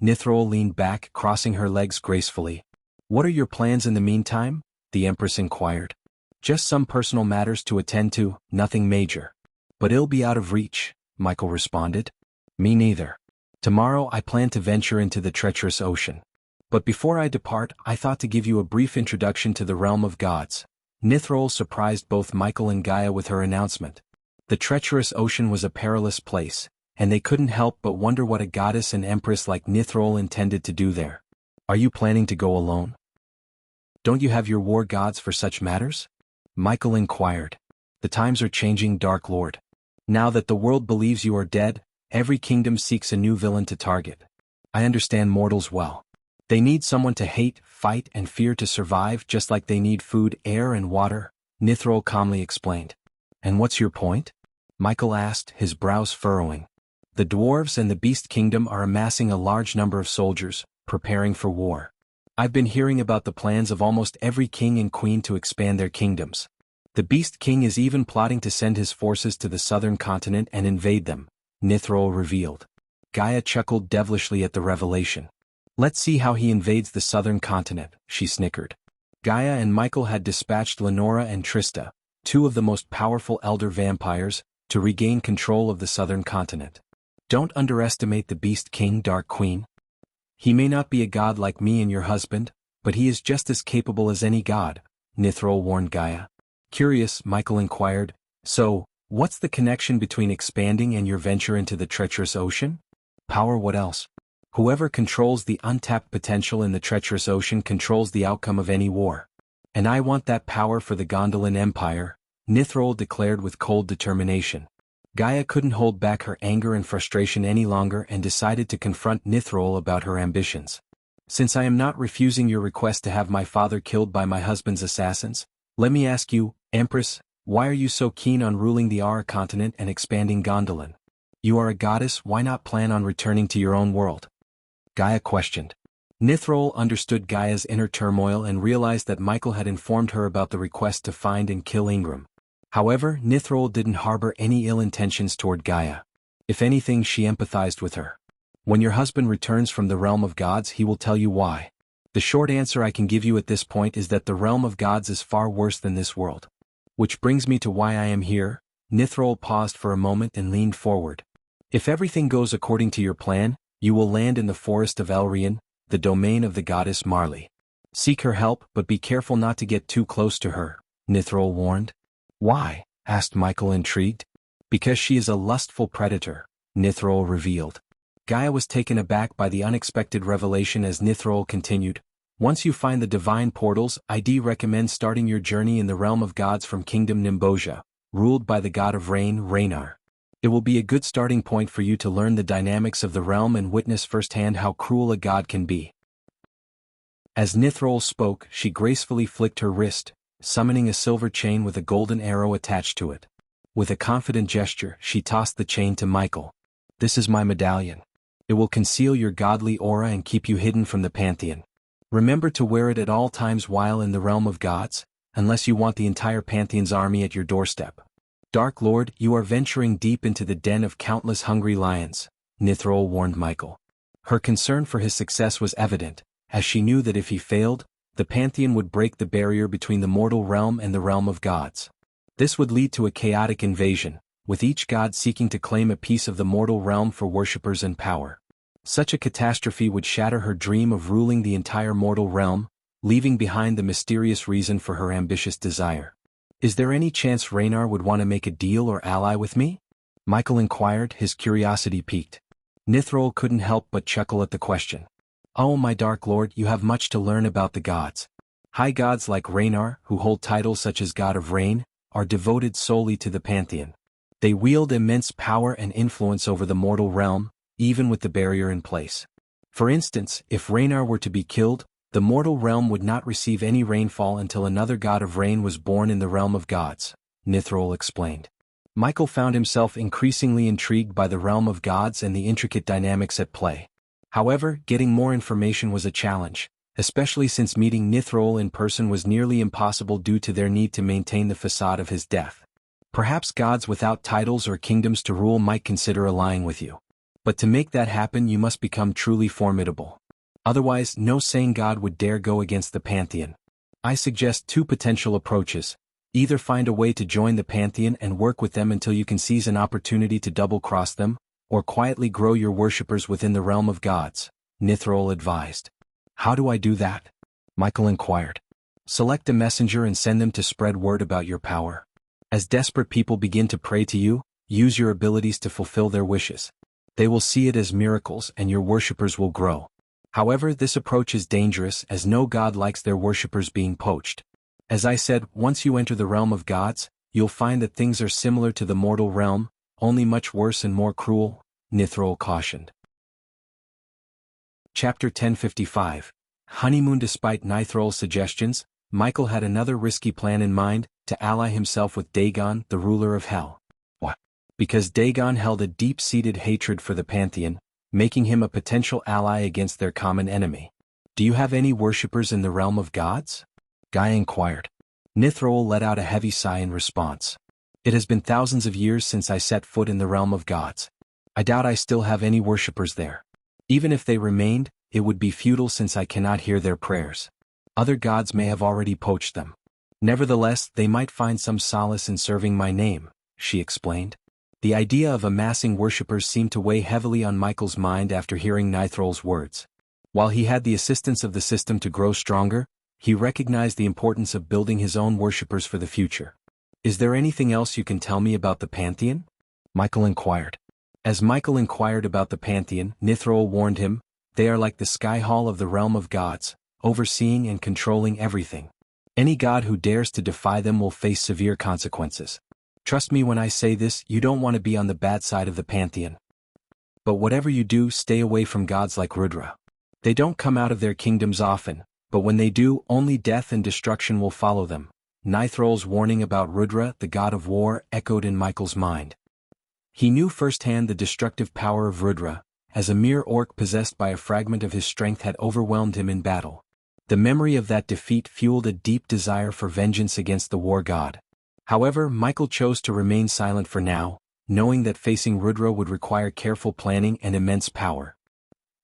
Nithrol leaned back, crossing her legs gracefully. What are your plans in the meantime? The Empress inquired. Just some personal matters to attend to, nothing major. But it'll be out of reach, Michael responded. Me neither. Tomorrow I plan to venture into the treacherous ocean. But before I depart, I thought to give you a brief introduction to the realm of gods. Nithrol surprised both Michael and Gaia with her announcement. The treacherous ocean was a perilous place, and they couldn't help but wonder what a goddess and empress like Nithrol intended to do there. Are you planning to go alone? Don't you have your war gods for such matters? Michael inquired. The times are changing, Dark Lord. Now that the world believes you are dead, every kingdom seeks a new villain to target. I understand mortals well. They need someone to hate, fight, and fear to survive just like they need food, air, and water, Nithrol calmly explained. And what's your point? Michael asked, his brows furrowing. The dwarves and the beast kingdom are amassing a large number of soldiers, preparing for war. I've been hearing about the plans of almost every king and queen to expand their kingdoms. The Beast King is even plotting to send his forces to the southern continent and invade them, Nithrol revealed. Gaia chuckled devilishly at the revelation. Let's see how he invades the southern continent, she snickered. Gaia and Michael had dispatched Lenora and Trista, two of the most powerful elder vampires, to regain control of the southern continent. Don't underestimate the Beast King, Dark Queen. He may not be a god like me and your husband, but he is just as capable as any god, Nithrol warned Gaia. Curious, Michael inquired, so, what's the connection between expanding and your venture into the treacherous ocean? Power, what else? Whoever controls the untapped potential in the treacherous ocean controls the outcome of any war. And I want that power for the Gondolin Empire, Nithrol declared with cold determination. Gaia couldn't hold back her anger and frustration any longer and decided to confront Nithrol about her ambitions. Since I am not refusing your request to have my father killed by my husband's assassins, let me ask you, Empress, why are you so keen on ruling the Aura continent and expanding Gondolin? You are a goddess, why not plan on returning to your own world? Gaia questioned. Nithrol understood Gaia's inner turmoil and realized that Michael had informed her about the request to find and kill Ingram. However, Nithrol didn't harbor any ill intentions toward Gaia. If anything, she empathized with her. When your husband returns from the realm of gods, he will tell you why. The short answer I can give you at this point is that the realm of gods is far worse than this world. Which brings me to why I am here. Nithrol paused for a moment and leaned forward. If everything goes according to your plan, you will land in the forest of Elrian, the domain of the goddess Marley. Seek her help, but be careful not to get too close to her, Nithrol warned. Why? Asked Michael, intrigued. Because she is a lustful predator, Nithrol revealed. Gaia was taken aback by the unexpected revelation as Nithrol continued. Once you find the divine portals, I'd recommend starting your journey in the realm of gods from Kingdom Nimbosia, ruled by the god of rain, Raynar. It will be a good starting point for you to learn the dynamics of the realm and witness firsthand how cruel a god can be. As Nithrol spoke, she gracefully flicked her wrist, summoning a silver chain with a golden arrow attached to it. With a confident gesture, she tossed the chain to Michael. This is my medallion. It will conceal your godly aura and keep you hidden from the Pantheon. Remember to wear it at all times while in the realm of gods, unless you want the entire Pantheon's army at your doorstep. Dark Lord, you are venturing deep into the den of countless hungry lions, Nithrol warned Michael. Her concern for his success was evident, as she knew that if he failed, the Pantheon would break the barrier between the mortal realm and the realm of gods. This would lead to a chaotic invasion, with each god seeking to claim a piece of the mortal realm for worshippers and power. Such a catastrophe would shatter her dream of ruling the entire mortal realm, leaving behind the mysterious reason for her ambitious desire. Is there any chance Raynar would want to make a deal or ally with me? Michael inquired, his curiosity piqued. Nithrol couldn't help but chuckle at the question. Oh, my Dark Lord, you have much to learn about the gods. High gods like Raynar, who hold titles such as God of Rain, are devoted solely to the Pantheon. They wield immense power and influence over the mortal realm, even with the barrier in place. For instance, if Raynar were to be killed, the mortal realm would not receive any rainfall until another god of rain was born in the realm of gods, Nithrol explained. Michael found himself increasingly intrigued by the realm of gods and the intricate dynamics at play. However, getting more information was a challenge, especially since meeting Nithrol in person was nearly impossible due to their need to maintain the facade of his death. Perhaps gods without titles or kingdoms to rule might consider allying with you. But to make that happen, you must become truly formidable. Otherwise, no sane god would dare go against the Pantheon. I suggest two potential approaches. Either find a way to join the Pantheon and work with them until you can seize an opportunity to double-cross them, or quietly grow your worshippers within the realm of gods, Nithrol advised. How do I do that? Michael inquired. Select a messenger and send them to spread word about your power. As desperate people begin to pray to you, use your abilities to fulfill their wishes. They will see it as miracles and your worshippers will grow. However, this approach is dangerous as no god likes their worshippers being poached. As I said, once you enter the realm of gods, you'll find that things are similar to the mortal realm, only much worse and more cruel, Nithrol cautioned. Chapter 1055. Honeymoon. Despite Nithrol's suggestions, Michael had another risky plan in mind, to ally himself with Dagon, the ruler of Hell. What? Because Dagon held a deep-seated hatred for the Pantheon, making him a potential ally against their common enemy. Do you have any worshippers in the realm of gods? Gaia inquired. Nithrol let out a heavy sigh in response. It has been thousands of years since I set foot in the realm of gods. I doubt I still have any worshippers there. Even if they remained, it would be futile since I cannot hear their prayers. Other gods may have already poached them. Nevertheless, they might find some solace in serving my name, she explained. The idea of amassing worshippers seemed to weigh heavily on Michael's mind after hearing Nithrol's words. While he had the assistance of the system to grow stronger, he recognized the importance of building his own worshippers for the future. Is there anything else you can tell me about the Pantheon? Michael inquired. As Michael inquired about the Pantheon, Nithrol warned him, they are like the sky hall of the realm of gods, overseeing and controlling everything. Any god who dares to defy them will face severe consequences. Trust me when I say this, you don't want to be on the bad side of the Pantheon. But whatever you do, stay away from gods like Rudra. They don't come out of their kingdoms often, but when they do, only death and destruction will follow them. Nithrol's warning about Rudra, the god of war, echoed in Michael's mind. He knew firsthand the destructive power of Rudra, as a mere orc possessed by a fragment of his strength had overwhelmed him in battle. The memory of that defeat fueled a deep desire for vengeance against the war god. However, Michael chose to remain silent for now, knowing that facing Rudra would require careful planning and immense power.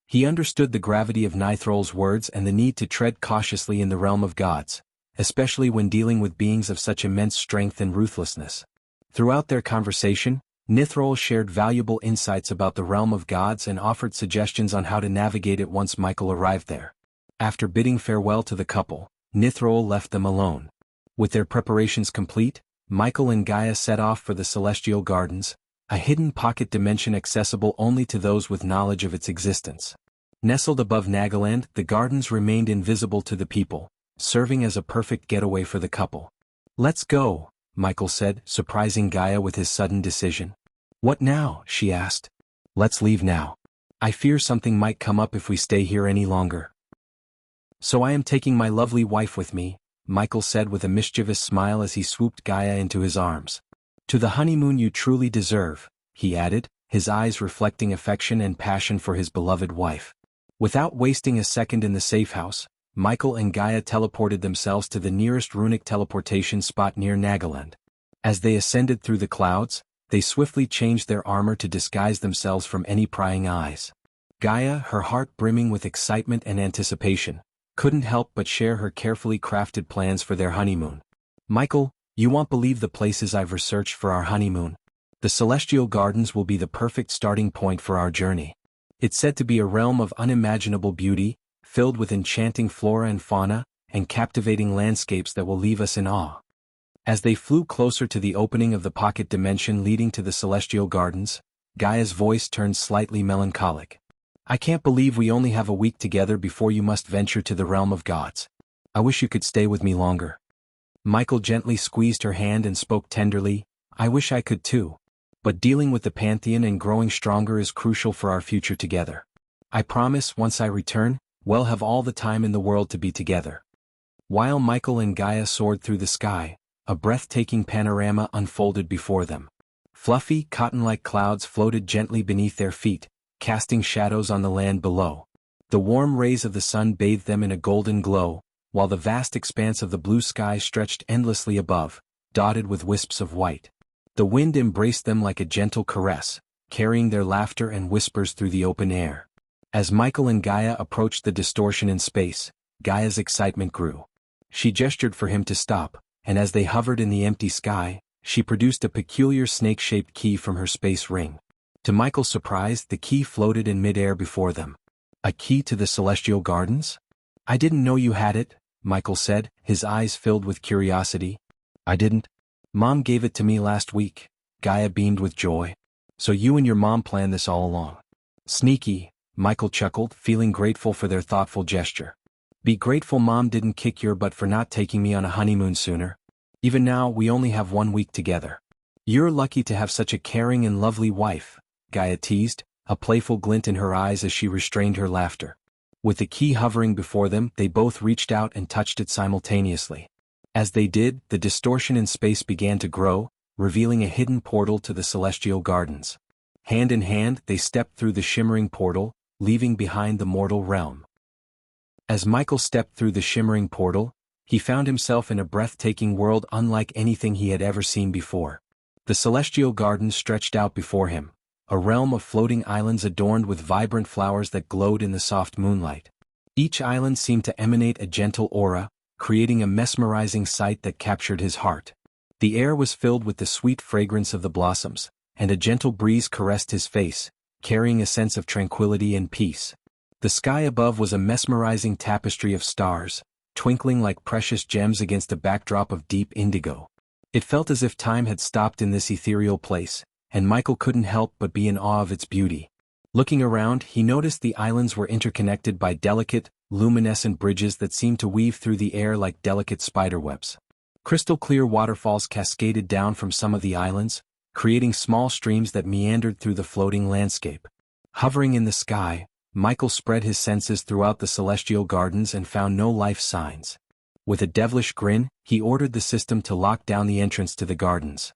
He understood the gravity of Nithrol's words and the need to tread cautiously in the realm of gods, especially when dealing with beings of such immense strength and ruthlessness. Throughout their conversation, Nithrol shared valuable insights about the realm of gods and offered suggestions on how to navigate it once Michael arrived there. After bidding farewell to the couple, Nithrol left them alone. With their preparations complete, Michael and Gaia set off for the Celestial Gardens, a hidden pocket dimension accessible only to those with knowledge of its existence. Nestled above Nagaland, the gardens remained invisible to the people, serving as a perfect getaway for the couple. "Let's go," Michael said, surprising Gaia with his sudden decision. "What now?" she asked. "Let's leave now. I fear something might come up if we stay here any longer." "So I am taking my lovely wife with me," Michael said with a mischievous smile as he swooped Gaia into his arms. "To the honeymoon you truly deserve," he added, his eyes reflecting affection and passion for his beloved wife. Without wasting a second in the safe house, Michael and Gaia teleported themselves to the nearest runic teleportation spot near Nagaland. As they ascended through the clouds, they swiftly changed their armor to disguise themselves from any prying eyes. Gaia, her heart brimming with excitement and anticipation, couldn't help but share her carefully crafted plans for their honeymoon. "Michael, you won't believe the places I've researched for our honeymoon. The Celestial Gardens will be the perfect starting point for our journey. It's said to be a realm of unimaginable beauty, filled with enchanting flora and fauna, and captivating landscapes that will leave us in awe." As they flew closer to the opening of the pocket dimension leading to the Celestial Gardens, Gaia's voice turned slightly melancholic. "I can't believe we only have a week together before you must venture to the realm of gods. I wish you could stay with me longer." Michael gently squeezed her hand and spoke tenderly, "I wish I could too. But dealing with the Pantheon and growing stronger is crucial for our future together. I promise once I return, we'll have all the time in the world to be together." While Michael and Gaia soared through the sky, a breathtaking panorama unfolded before them. Fluffy, cotton-like clouds floated gently beneath their feet, casting shadows on the land below. The warm rays of the sun bathed them in a golden glow, while the vast expanse of the blue sky stretched endlessly above, dotted with wisps of white. The wind embraced them like a gentle caress, carrying their laughter and whispers through the open air. As Michael and Gaia approached the distortion in space, Gaia's excitement grew. She gestured for him to stop, and as they hovered in the empty sky, she produced a peculiar snake-shaped key from her space ring. To Michael's surprise, the key floated in midair before them. "A key to the Celestial Gardens? I didn't know you had it," Michael said, his eyes filled with curiosity. "I didn't? Mom gave it to me last week," Gaia beamed with joy. "So you and your mom planned this all along." "Sneaky," Michael chuckled, feeling grateful for their thoughtful gesture. "Be grateful Mom didn't kick your butt for not taking me on a honeymoon sooner. Even now, we only have 1 week together." "You're lucky to have such a caring and lovely wife," Gaia teased, a playful glint in her eyes as she restrained her laughter. With the key hovering before them, they both reached out and touched it simultaneously. As they did, the distortion in space began to grow, revealing a hidden portal to the Celestial Gardens. Hand in hand, they stepped through the shimmering portal, leaving behind the mortal realm. As Michael stepped through the shimmering portal, he found himself in a breathtaking world unlike anything he had ever seen before. The Celestial Gardens stretched out before him, a realm of floating islands adorned with vibrant flowers that glowed in the soft moonlight. Each island seemed to emanate a gentle aura, creating a mesmerizing sight that captured his heart. The air was filled with the sweet fragrance of the blossoms, and a gentle breeze caressed his face, carrying a sense of tranquility and peace. The sky above was a mesmerizing tapestry of stars, twinkling like precious gems against a backdrop of deep indigo. It felt as if time had stopped in this ethereal place, and Michael couldn't help but be in awe of its beauty. Looking around, he noticed the islands were interconnected by delicate, luminescent bridges that seemed to weave through the air like delicate spiderwebs. Crystal-clear waterfalls cascaded down from some of the islands, creating small streams that meandered through the floating landscape. Hovering in the sky, Michael spread his senses throughout the Celestial Gardens and found no life signs. With a devilish grin, he ordered the system to lock down the entrance to the gardens.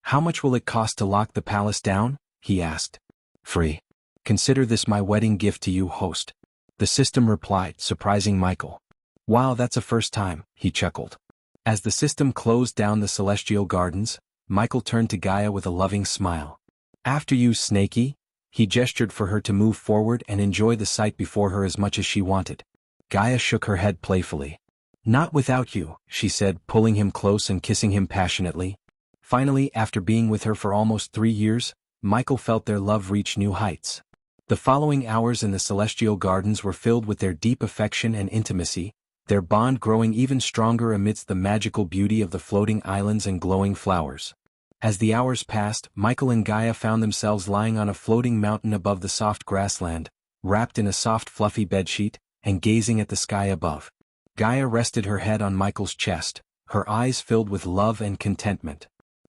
"How much will it cost to lock the palace down?" he asked. Free. Consider this my wedding gift to you, host. The system replied, surprising Michael. Wow, that's a first time, he chuckled. As the system closed down the celestial gardens, Michael turned to Gaia with a loving smile. After you, Snakey. He gestured for her to move forward and enjoy the sight before her as much as she wanted. Gaia shook her head playfully. Not without you, she said, pulling him close and kissing him passionately. Finally, after being with her for almost 3 years, Michael felt their love reach new heights. The following hours in the celestial gardens were filled with their deep affection and intimacy, their bond growing even stronger amidst the magical beauty of the floating islands and glowing flowers. As the hours passed, Michael and Gaia found themselves lying on a floating mountain above the soft grassland, wrapped in a soft fluffy bedsheet, and gazing at the sky above. Gaia rested her head on Michael's chest, her eyes filled with love and contentment.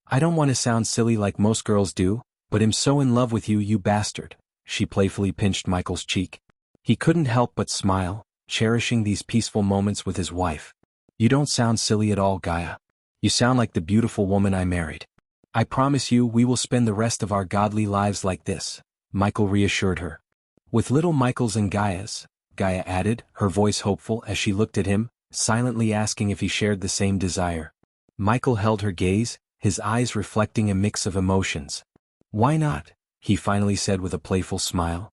I don't want to sound silly like most girls do, but I'm so in love with you, you bastard. She playfully pinched Michael's cheek. He couldn't help but smile, cherishing these peaceful moments with his wife. You don't sound silly at all, Gaia. You sound like the beautiful woman I married. I promise you we will spend the rest of our godly lives like this, Michael reassured her. With little Michael's and Gaia's, Gaia added, her voice hopeful as she looked at him, silently asking if he shared the same desire. Michael held her gaze, his eyes reflecting a mix of emotions. Why not? He finally said with a playful smile.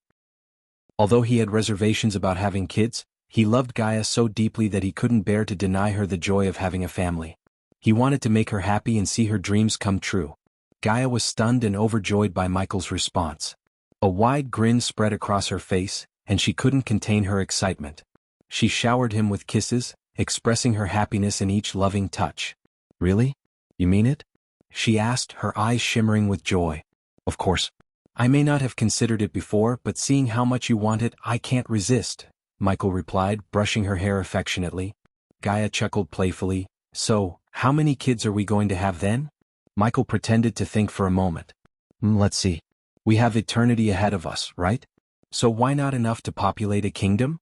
Although he had reservations about having kids, he loved Gaia so deeply that he couldn't bear to deny her the joy of having a family. He wanted to make her happy and see her dreams come true. Gaia was stunned and overjoyed by Michael's response. A wide grin spread across her face, and she couldn't contain her excitement. She showered him with kisses, expressing her happiness in each loving touch. Really? You mean it? She asked, her eyes shimmering with joy. Of course. I may not have considered it before, but seeing how much you want it, I can't resist, Michael replied, brushing her hair affectionately. Gaia chuckled playfully. So, how many kids are we going to have then? Michael pretended to think for a moment. Let's see. We have eternity ahead of us, right? So why not enough to populate a kingdom?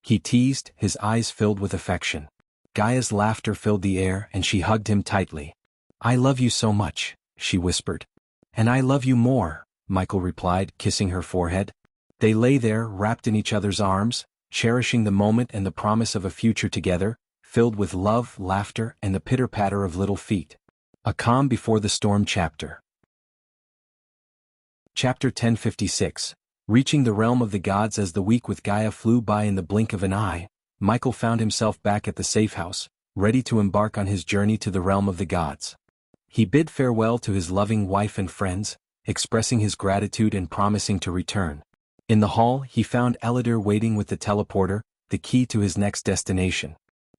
He teased, his eyes filled with affection. Gaia's laughter filled the air and she hugged him tightly. I love you so much, she whispered. And I love you more, Michael replied, kissing her forehead. They lay there, wrapped in each other's arms, cherishing the moment and the promise of a future together, filled with love, laughter, and the pitter-patter of little feet. A calm before the storm chapter. Chapter 1056. Reaching the realm of the gods. As the week with Gaia flew by in the blink of an eye, Michael found himself back at the safe house, ready to embark on his journey to the realm of the gods. He bid farewell to his loving wife and friends, expressing his gratitude and promising to return. In the hall, he found Elidor waiting with the teleporter, the key to his next destination.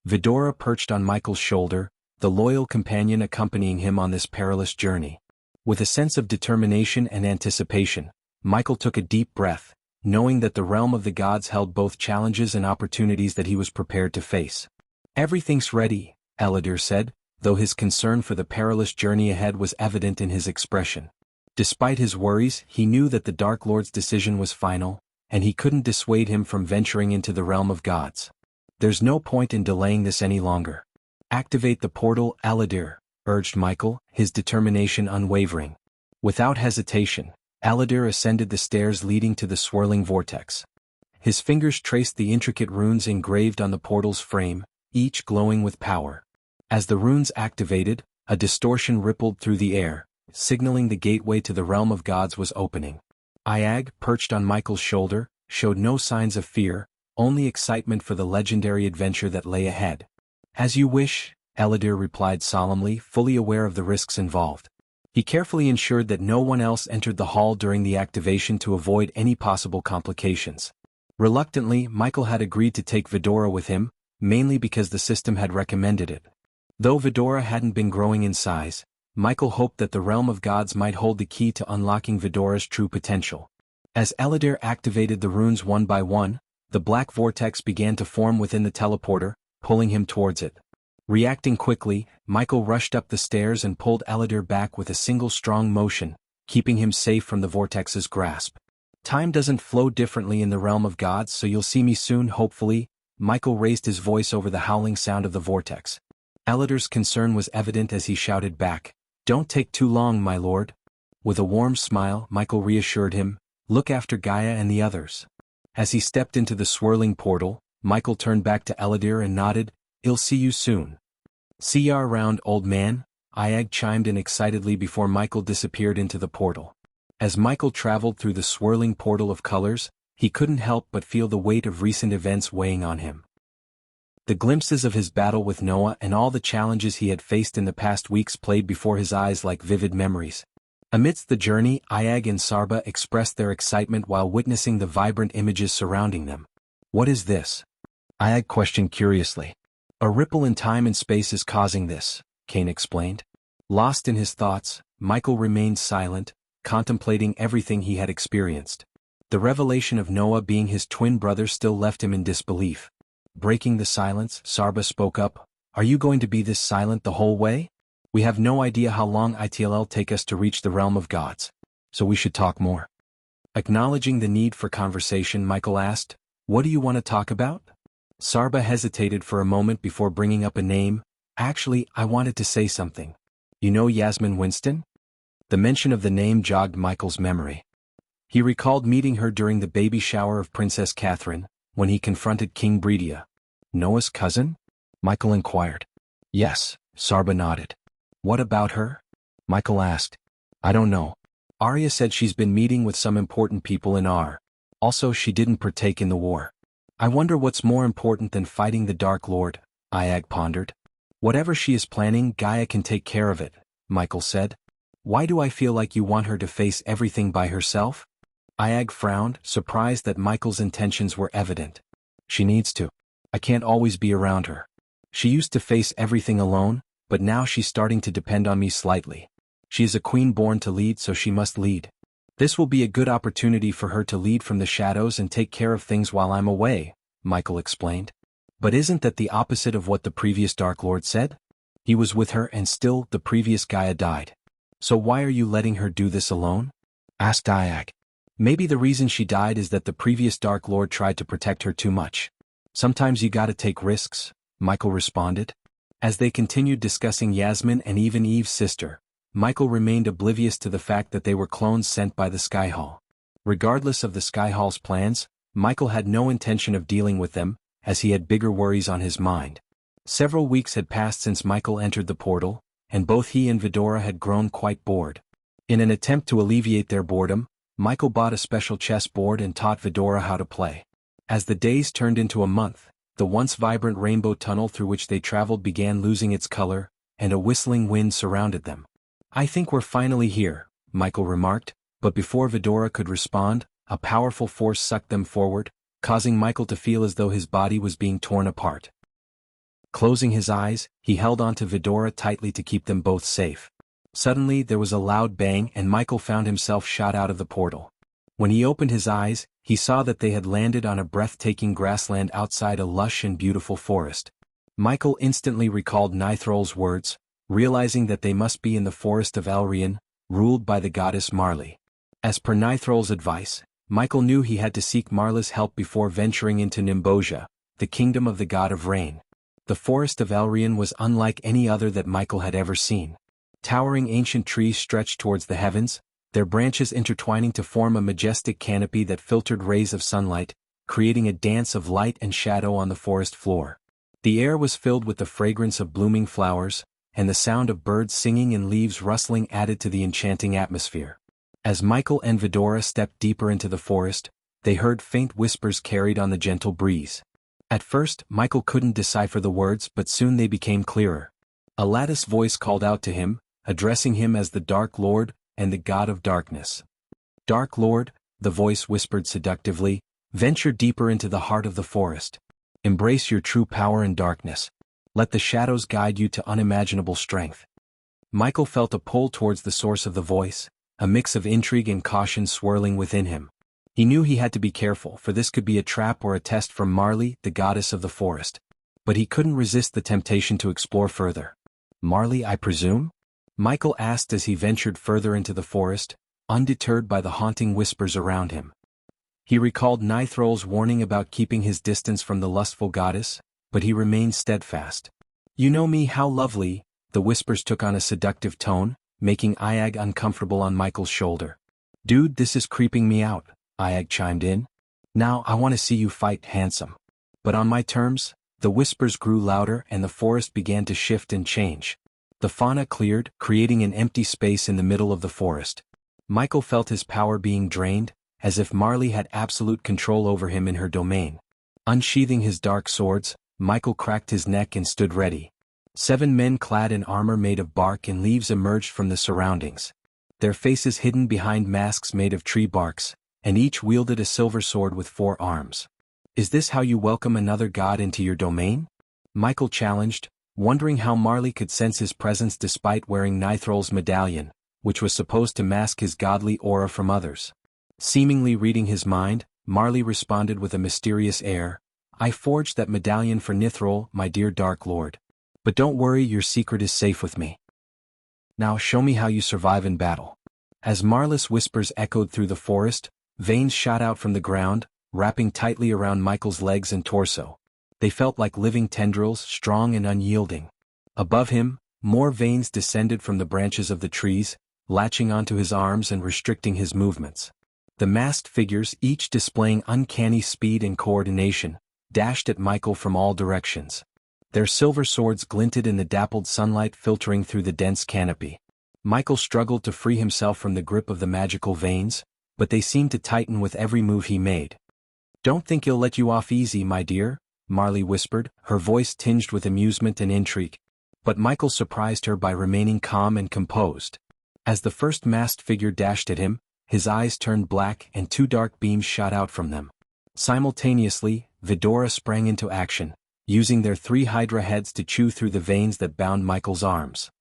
Vidora perched on Michael's shoulder, the loyal companion accompanying him on this perilous journey. With a sense of determination and anticipation, Michael took a deep breath, knowing that the realm of the gods held both challenges and opportunities that he was prepared to face. Everything's ready, Elidor said, though his concern for the perilous journey ahead was evident in his expression. Despite his worries, he knew that the Dark Lord's decision was final, and he couldn't dissuade him from venturing into the realm of gods. There's no point in delaying this any longer. Activate the portal, Elidor, urged Michael, his determination unwavering. Without hesitation, Elidor ascended the stairs leading to the swirling vortex. His fingers traced the intricate runes engraved on the portal's frame, each glowing with power. As the runes activated, a distortion rippled through the air, signaling the gateway to the realm of gods was opening. Iag, perched on Michael's shoulder, showed no signs of fear, only excitement for the legendary adventure that lay ahead. As you wish, Elidor replied solemnly, fully aware of the risks involved. He carefully ensured that no one else entered the hall during the activation to avoid any possible complications. Reluctantly, Michael had agreed to take Vidora with him, mainly because the system had recommended it. Though Vidora hadn't been growing in size, Michael hoped that the realm of gods might hold the key to unlocking Vidora's true potential. As Elidor activated the runes one by one, the black vortex began to form within the teleporter, pulling him towards it. Reacting quickly, Michael rushed up the stairs and pulled Elidor back with a single strong motion, keeping him safe from the vortex's grasp. Time doesn't flow differently in the realm of gods, so you'll see me soon, hopefully. Michael raised his voice over the howling sound of the vortex. Elidor's concern was evident as he shouted back, Don't take too long, my lord. With a warm smile, Michael reassured him, "Look after Gaia and the others." As he stepped into the swirling portal, Michael turned back to Eladir and nodded, "I'll see you soon." "See ya around, old man," Iag chimed in excitedly before Michael disappeared into the portal. As Michael traveled through the swirling portal of colors, he couldn't help but feel the weight of recent events weighing on him. The glimpses of his battle with Noah and all the challenges he had faced in the past weeks played before his eyes like vivid memories. Amidst the journey, Iag and Sarba expressed their excitement while witnessing the vibrant images surrounding them. "What is this?" Iag questioned curiously. "A ripple in time and space is causing this," Cain explained. Lost in his thoughts, Michael remained silent, contemplating everything he had experienced. The revelation of Noah being his twin brother still left him in disbelief. Breaking the silence, Sarba spoke up, "Are you going to be this silent the whole way? We have no idea how long it'll take us to reach the realm of gods. So we should talk more." Acknowledging the need for conversation, Michael asked, "What do you want to talk about?" Sarba hesitated for a moment before bringing up a name. "Actually, I wanted to say something. You know Yasmin Winston?" The mention of the name jogged Michael's memory. He recalled meeting her during the baby shower of Princess Catherine, when he confronted King Bredia. "Noah's cousin?" Michael inquired. "Yes," Sarba nodded. "What about her?" Michael asked. "I don't know. Arya said she's been meeting with some important people in Ar. Also, she didn't partake in the war. I wonder what's more important than fighting the Dark Lord," Iag pondered. "Whatever she is planning, Gaia can take care of it," Michael said. "Why do I feel like you want her to face everything by herself?" Iag frowned, surprised that Michael's intentions were evident. "She needs to. I can't always be around her. She used to face everything alone, but now she's starting to depend on me slightly. She is a queen born to lead, so she must lead. This will be a good opportunity for her to lead from the shadows and take care of things while I'm away," Michael explained. "But isn't that the opposite of what the previous Dark Lord said? He was with her and still the previous Gaia died. So why are you letting her do this alone?" asked Iag. "Maybe the reason she died is that the previous Dark Lord tried to protect her too much. Sometimes you gotta take risks," Michael responded. As they continued discussing Yasmin and even Eve's sister, Michael remained oblivious to the fact that they were clones sent by the Skyhall. Regardless of the Skyhall's plans, Michael had no intention of dealing with them, as he had bigger worries on his mind. Several weeks had passed since Michael entered the portal, and both he and Vidora had grown quite bored. In an attempt to alleviate their boredom, Michael bought a special chess board and taught Vidora how to play. As the days turned into a month, the once vibrant rainbow tunnel through which they traveled began losing its color, and a whistling wind surrounded them. "I think we're finally here," Michael remarked, but before Vidora could respond, a powerful force sucked them forward, causing Michael to feel as though his body was being torn apart. Closing his eyes, he held onto Vidora tightly to keep them both safe. Suddenly there was a loud bang and Michael found himself shot out of the portal. When he opened his eyes, he saw that they had landed on a breathtaking grassland outside a lush and beautiful forest. Michael instantly recalled Nithrol's words, realizing that they must be in the forest of Elrian, ruled by the goddess Marley. As per Nithrol's advice, Michael knew he had to seek Marla's help before venturing into Nimbosia, the kingdom of the god of rain. The forest of Elrian was unlike any other that Michael had ever seen. Towering ancient trees stretched towards the heavens, their branches intertwining to form a majestic canopy that filtered rays of sunlight, creating a dance of light and shadow on the forest floor. The air was filled with the fragrance of blooming flowers, and the sound of birds singing and leaves rustling added to the enchanting atmosphere. As Michael and Vidora stepped deeper into the forest, they heard faint whispers carried on the gentle breeze. At first, Michael couldn't decipher the words, but soon they became clearer. A lattice voice called out to him, addressing him as the Dark Lord and the God of Darkness. "Dark Lord," the voice whispered seductively, "venture deeper into the heart of the forest. Embrace your true power and darkness. Let the shadows guide you to unimaginable strength." Michael felt a pull towards the source of the voice, a mix of intrigue and caution swirling within him. He knew he had to be careful, for this could be a trap or a test from Marley, the goddess of the forest. But he couldn't resist the temptation to explore further. "Marley, I presume?" Michael asked as he ventured further into the forest, undeterred by the haunting whispers around him. He recalled Nithrol's warning about keeping his distance from the lustful goddess, but he remained steadfast. "You know me, how lovely," the whispers took on a seductive tone, making Ayag uncomfortable on Michael's shoulder. "Dude, this is creeping me out," Ayag chimed in. "Now I want to see you fight, handsome. But on my terms." The whispers grew louder and the forest began to shift and change. The fauna cleared, creating an empty space in the middle of the forest. Michael felt his power being drained, as if Marley had absolute control over him in her domain. Unsheathing his dark swords, Michael cracked his neck and stood ready. 7 men clad in armor made of bark and leaves emerged from the surroundings. Their faces hidden behind masks made of tree barks, and each wielded a silver sword with 4 arms. "Is this how you welcome another god into your domain?" Michael challenged, wondering how Marley could sense his presence despite wearing Nithrol's medallion, which was supposed to mask his godly aura from others. Seemingly reading his mind, Marley responded with a mysterious air, "I forged that medallion for Nithrol, my dear Dark Lord. But don't worry, your secret is safe with me. Now show me how you survive in battle." As Marley's whispers echoed through the forest, veins shot out from the ground, wrapping tightly around Michael's legs and torso. They felt like living tendrils, strong and unyielding. Above him, more veins descended from the branches of the trees, latching onto his arms and restricting his movements. The masked figures, each displaying uncanny speed and coordination, dashed at Michael from all directions. Their silver swords glinted in the dappled sunlight filtering through the dense canopy. Michael struggled to free himself from the grip of the magical veins, but they seemed to tighten with every move he made. "Don't think he'll let you off easy, my dear," Marley whispered, her voice tinged with amusement and intrigue. But Michael surprised her by remaining calm and composed. As the first masked figure dashed at him, his eyes turned black and 2 dark beams shot out from them. Simultaneously, Vidora sprang into action, using their 3 hydra heads to chew through the veins that bound Michael's arms.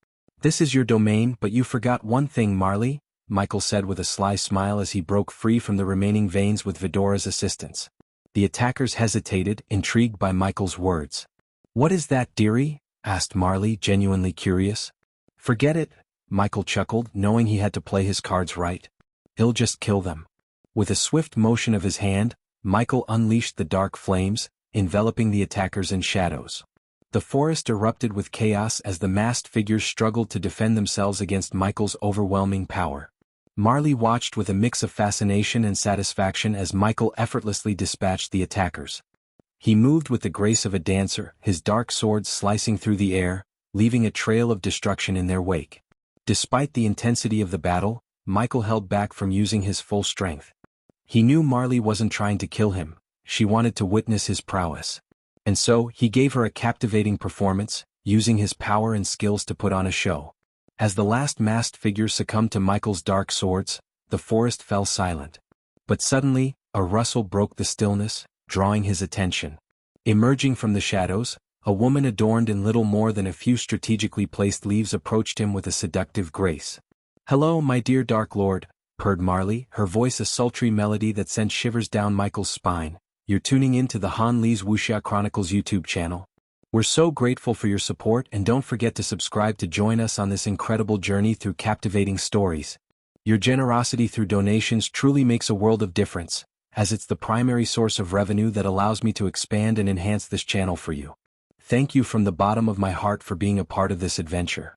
"This is your domain, but you forgot one thing, Marley," Michael said with a sly smile as he broke free from the remaining veins with Vidora's assistance. The attackers hesitated, intrigued by Michael's words. "What is that, dearie?" asked Marley, genuinely curious. "Forget it," Michael chuckled, knowing he had to play his cards right. "He'll just kill them." With a swift motion of his hand, Michael unleashed the dark flames, enveloping the attackers in shadows. The forest erupted with chaos as the masked figures struggled to defend themselves against Michael's overwhelming power. Marley watched with a mix of fascination and satisfaction as Michael effortlessly dispatched the attackers. He moved with the grace of a dancer, his dark sword slicing through the air, leaving a trail of destruction in their wake. Despite the intensity of the battle, Michael held back from using his full strength. He knew Marley wasn't trying to kill him, she wanted to witness his prowess. And so, he gave her a captivating performance, using his power and skills to put on a show. As the last masked figure succumbed to Michael's dark swords, the forest fell silent. But suddenly, a rustle broke the stillness, drawing his attention. Emerging from the shadows, a woman adorned in little more than a few strategically placed leaves approached him with a seductive grace. "Hello, my dear Dark Lord," purred Marley, her voice a sultry melody that sent shivers down Michael's spine. "You're tuning in to the Han Lee's Wuxia Chronicles YouTube channel. We're so grateful for your support, and don't forget to subscribe to join us on this incredible journey through captivating stories. Your generosity through donations truly makes a world of difference, as it's the primary source of revenue that allows me to expand and enhance this channel for you. Thank you from the bottom of my heart for being a part of this adventure.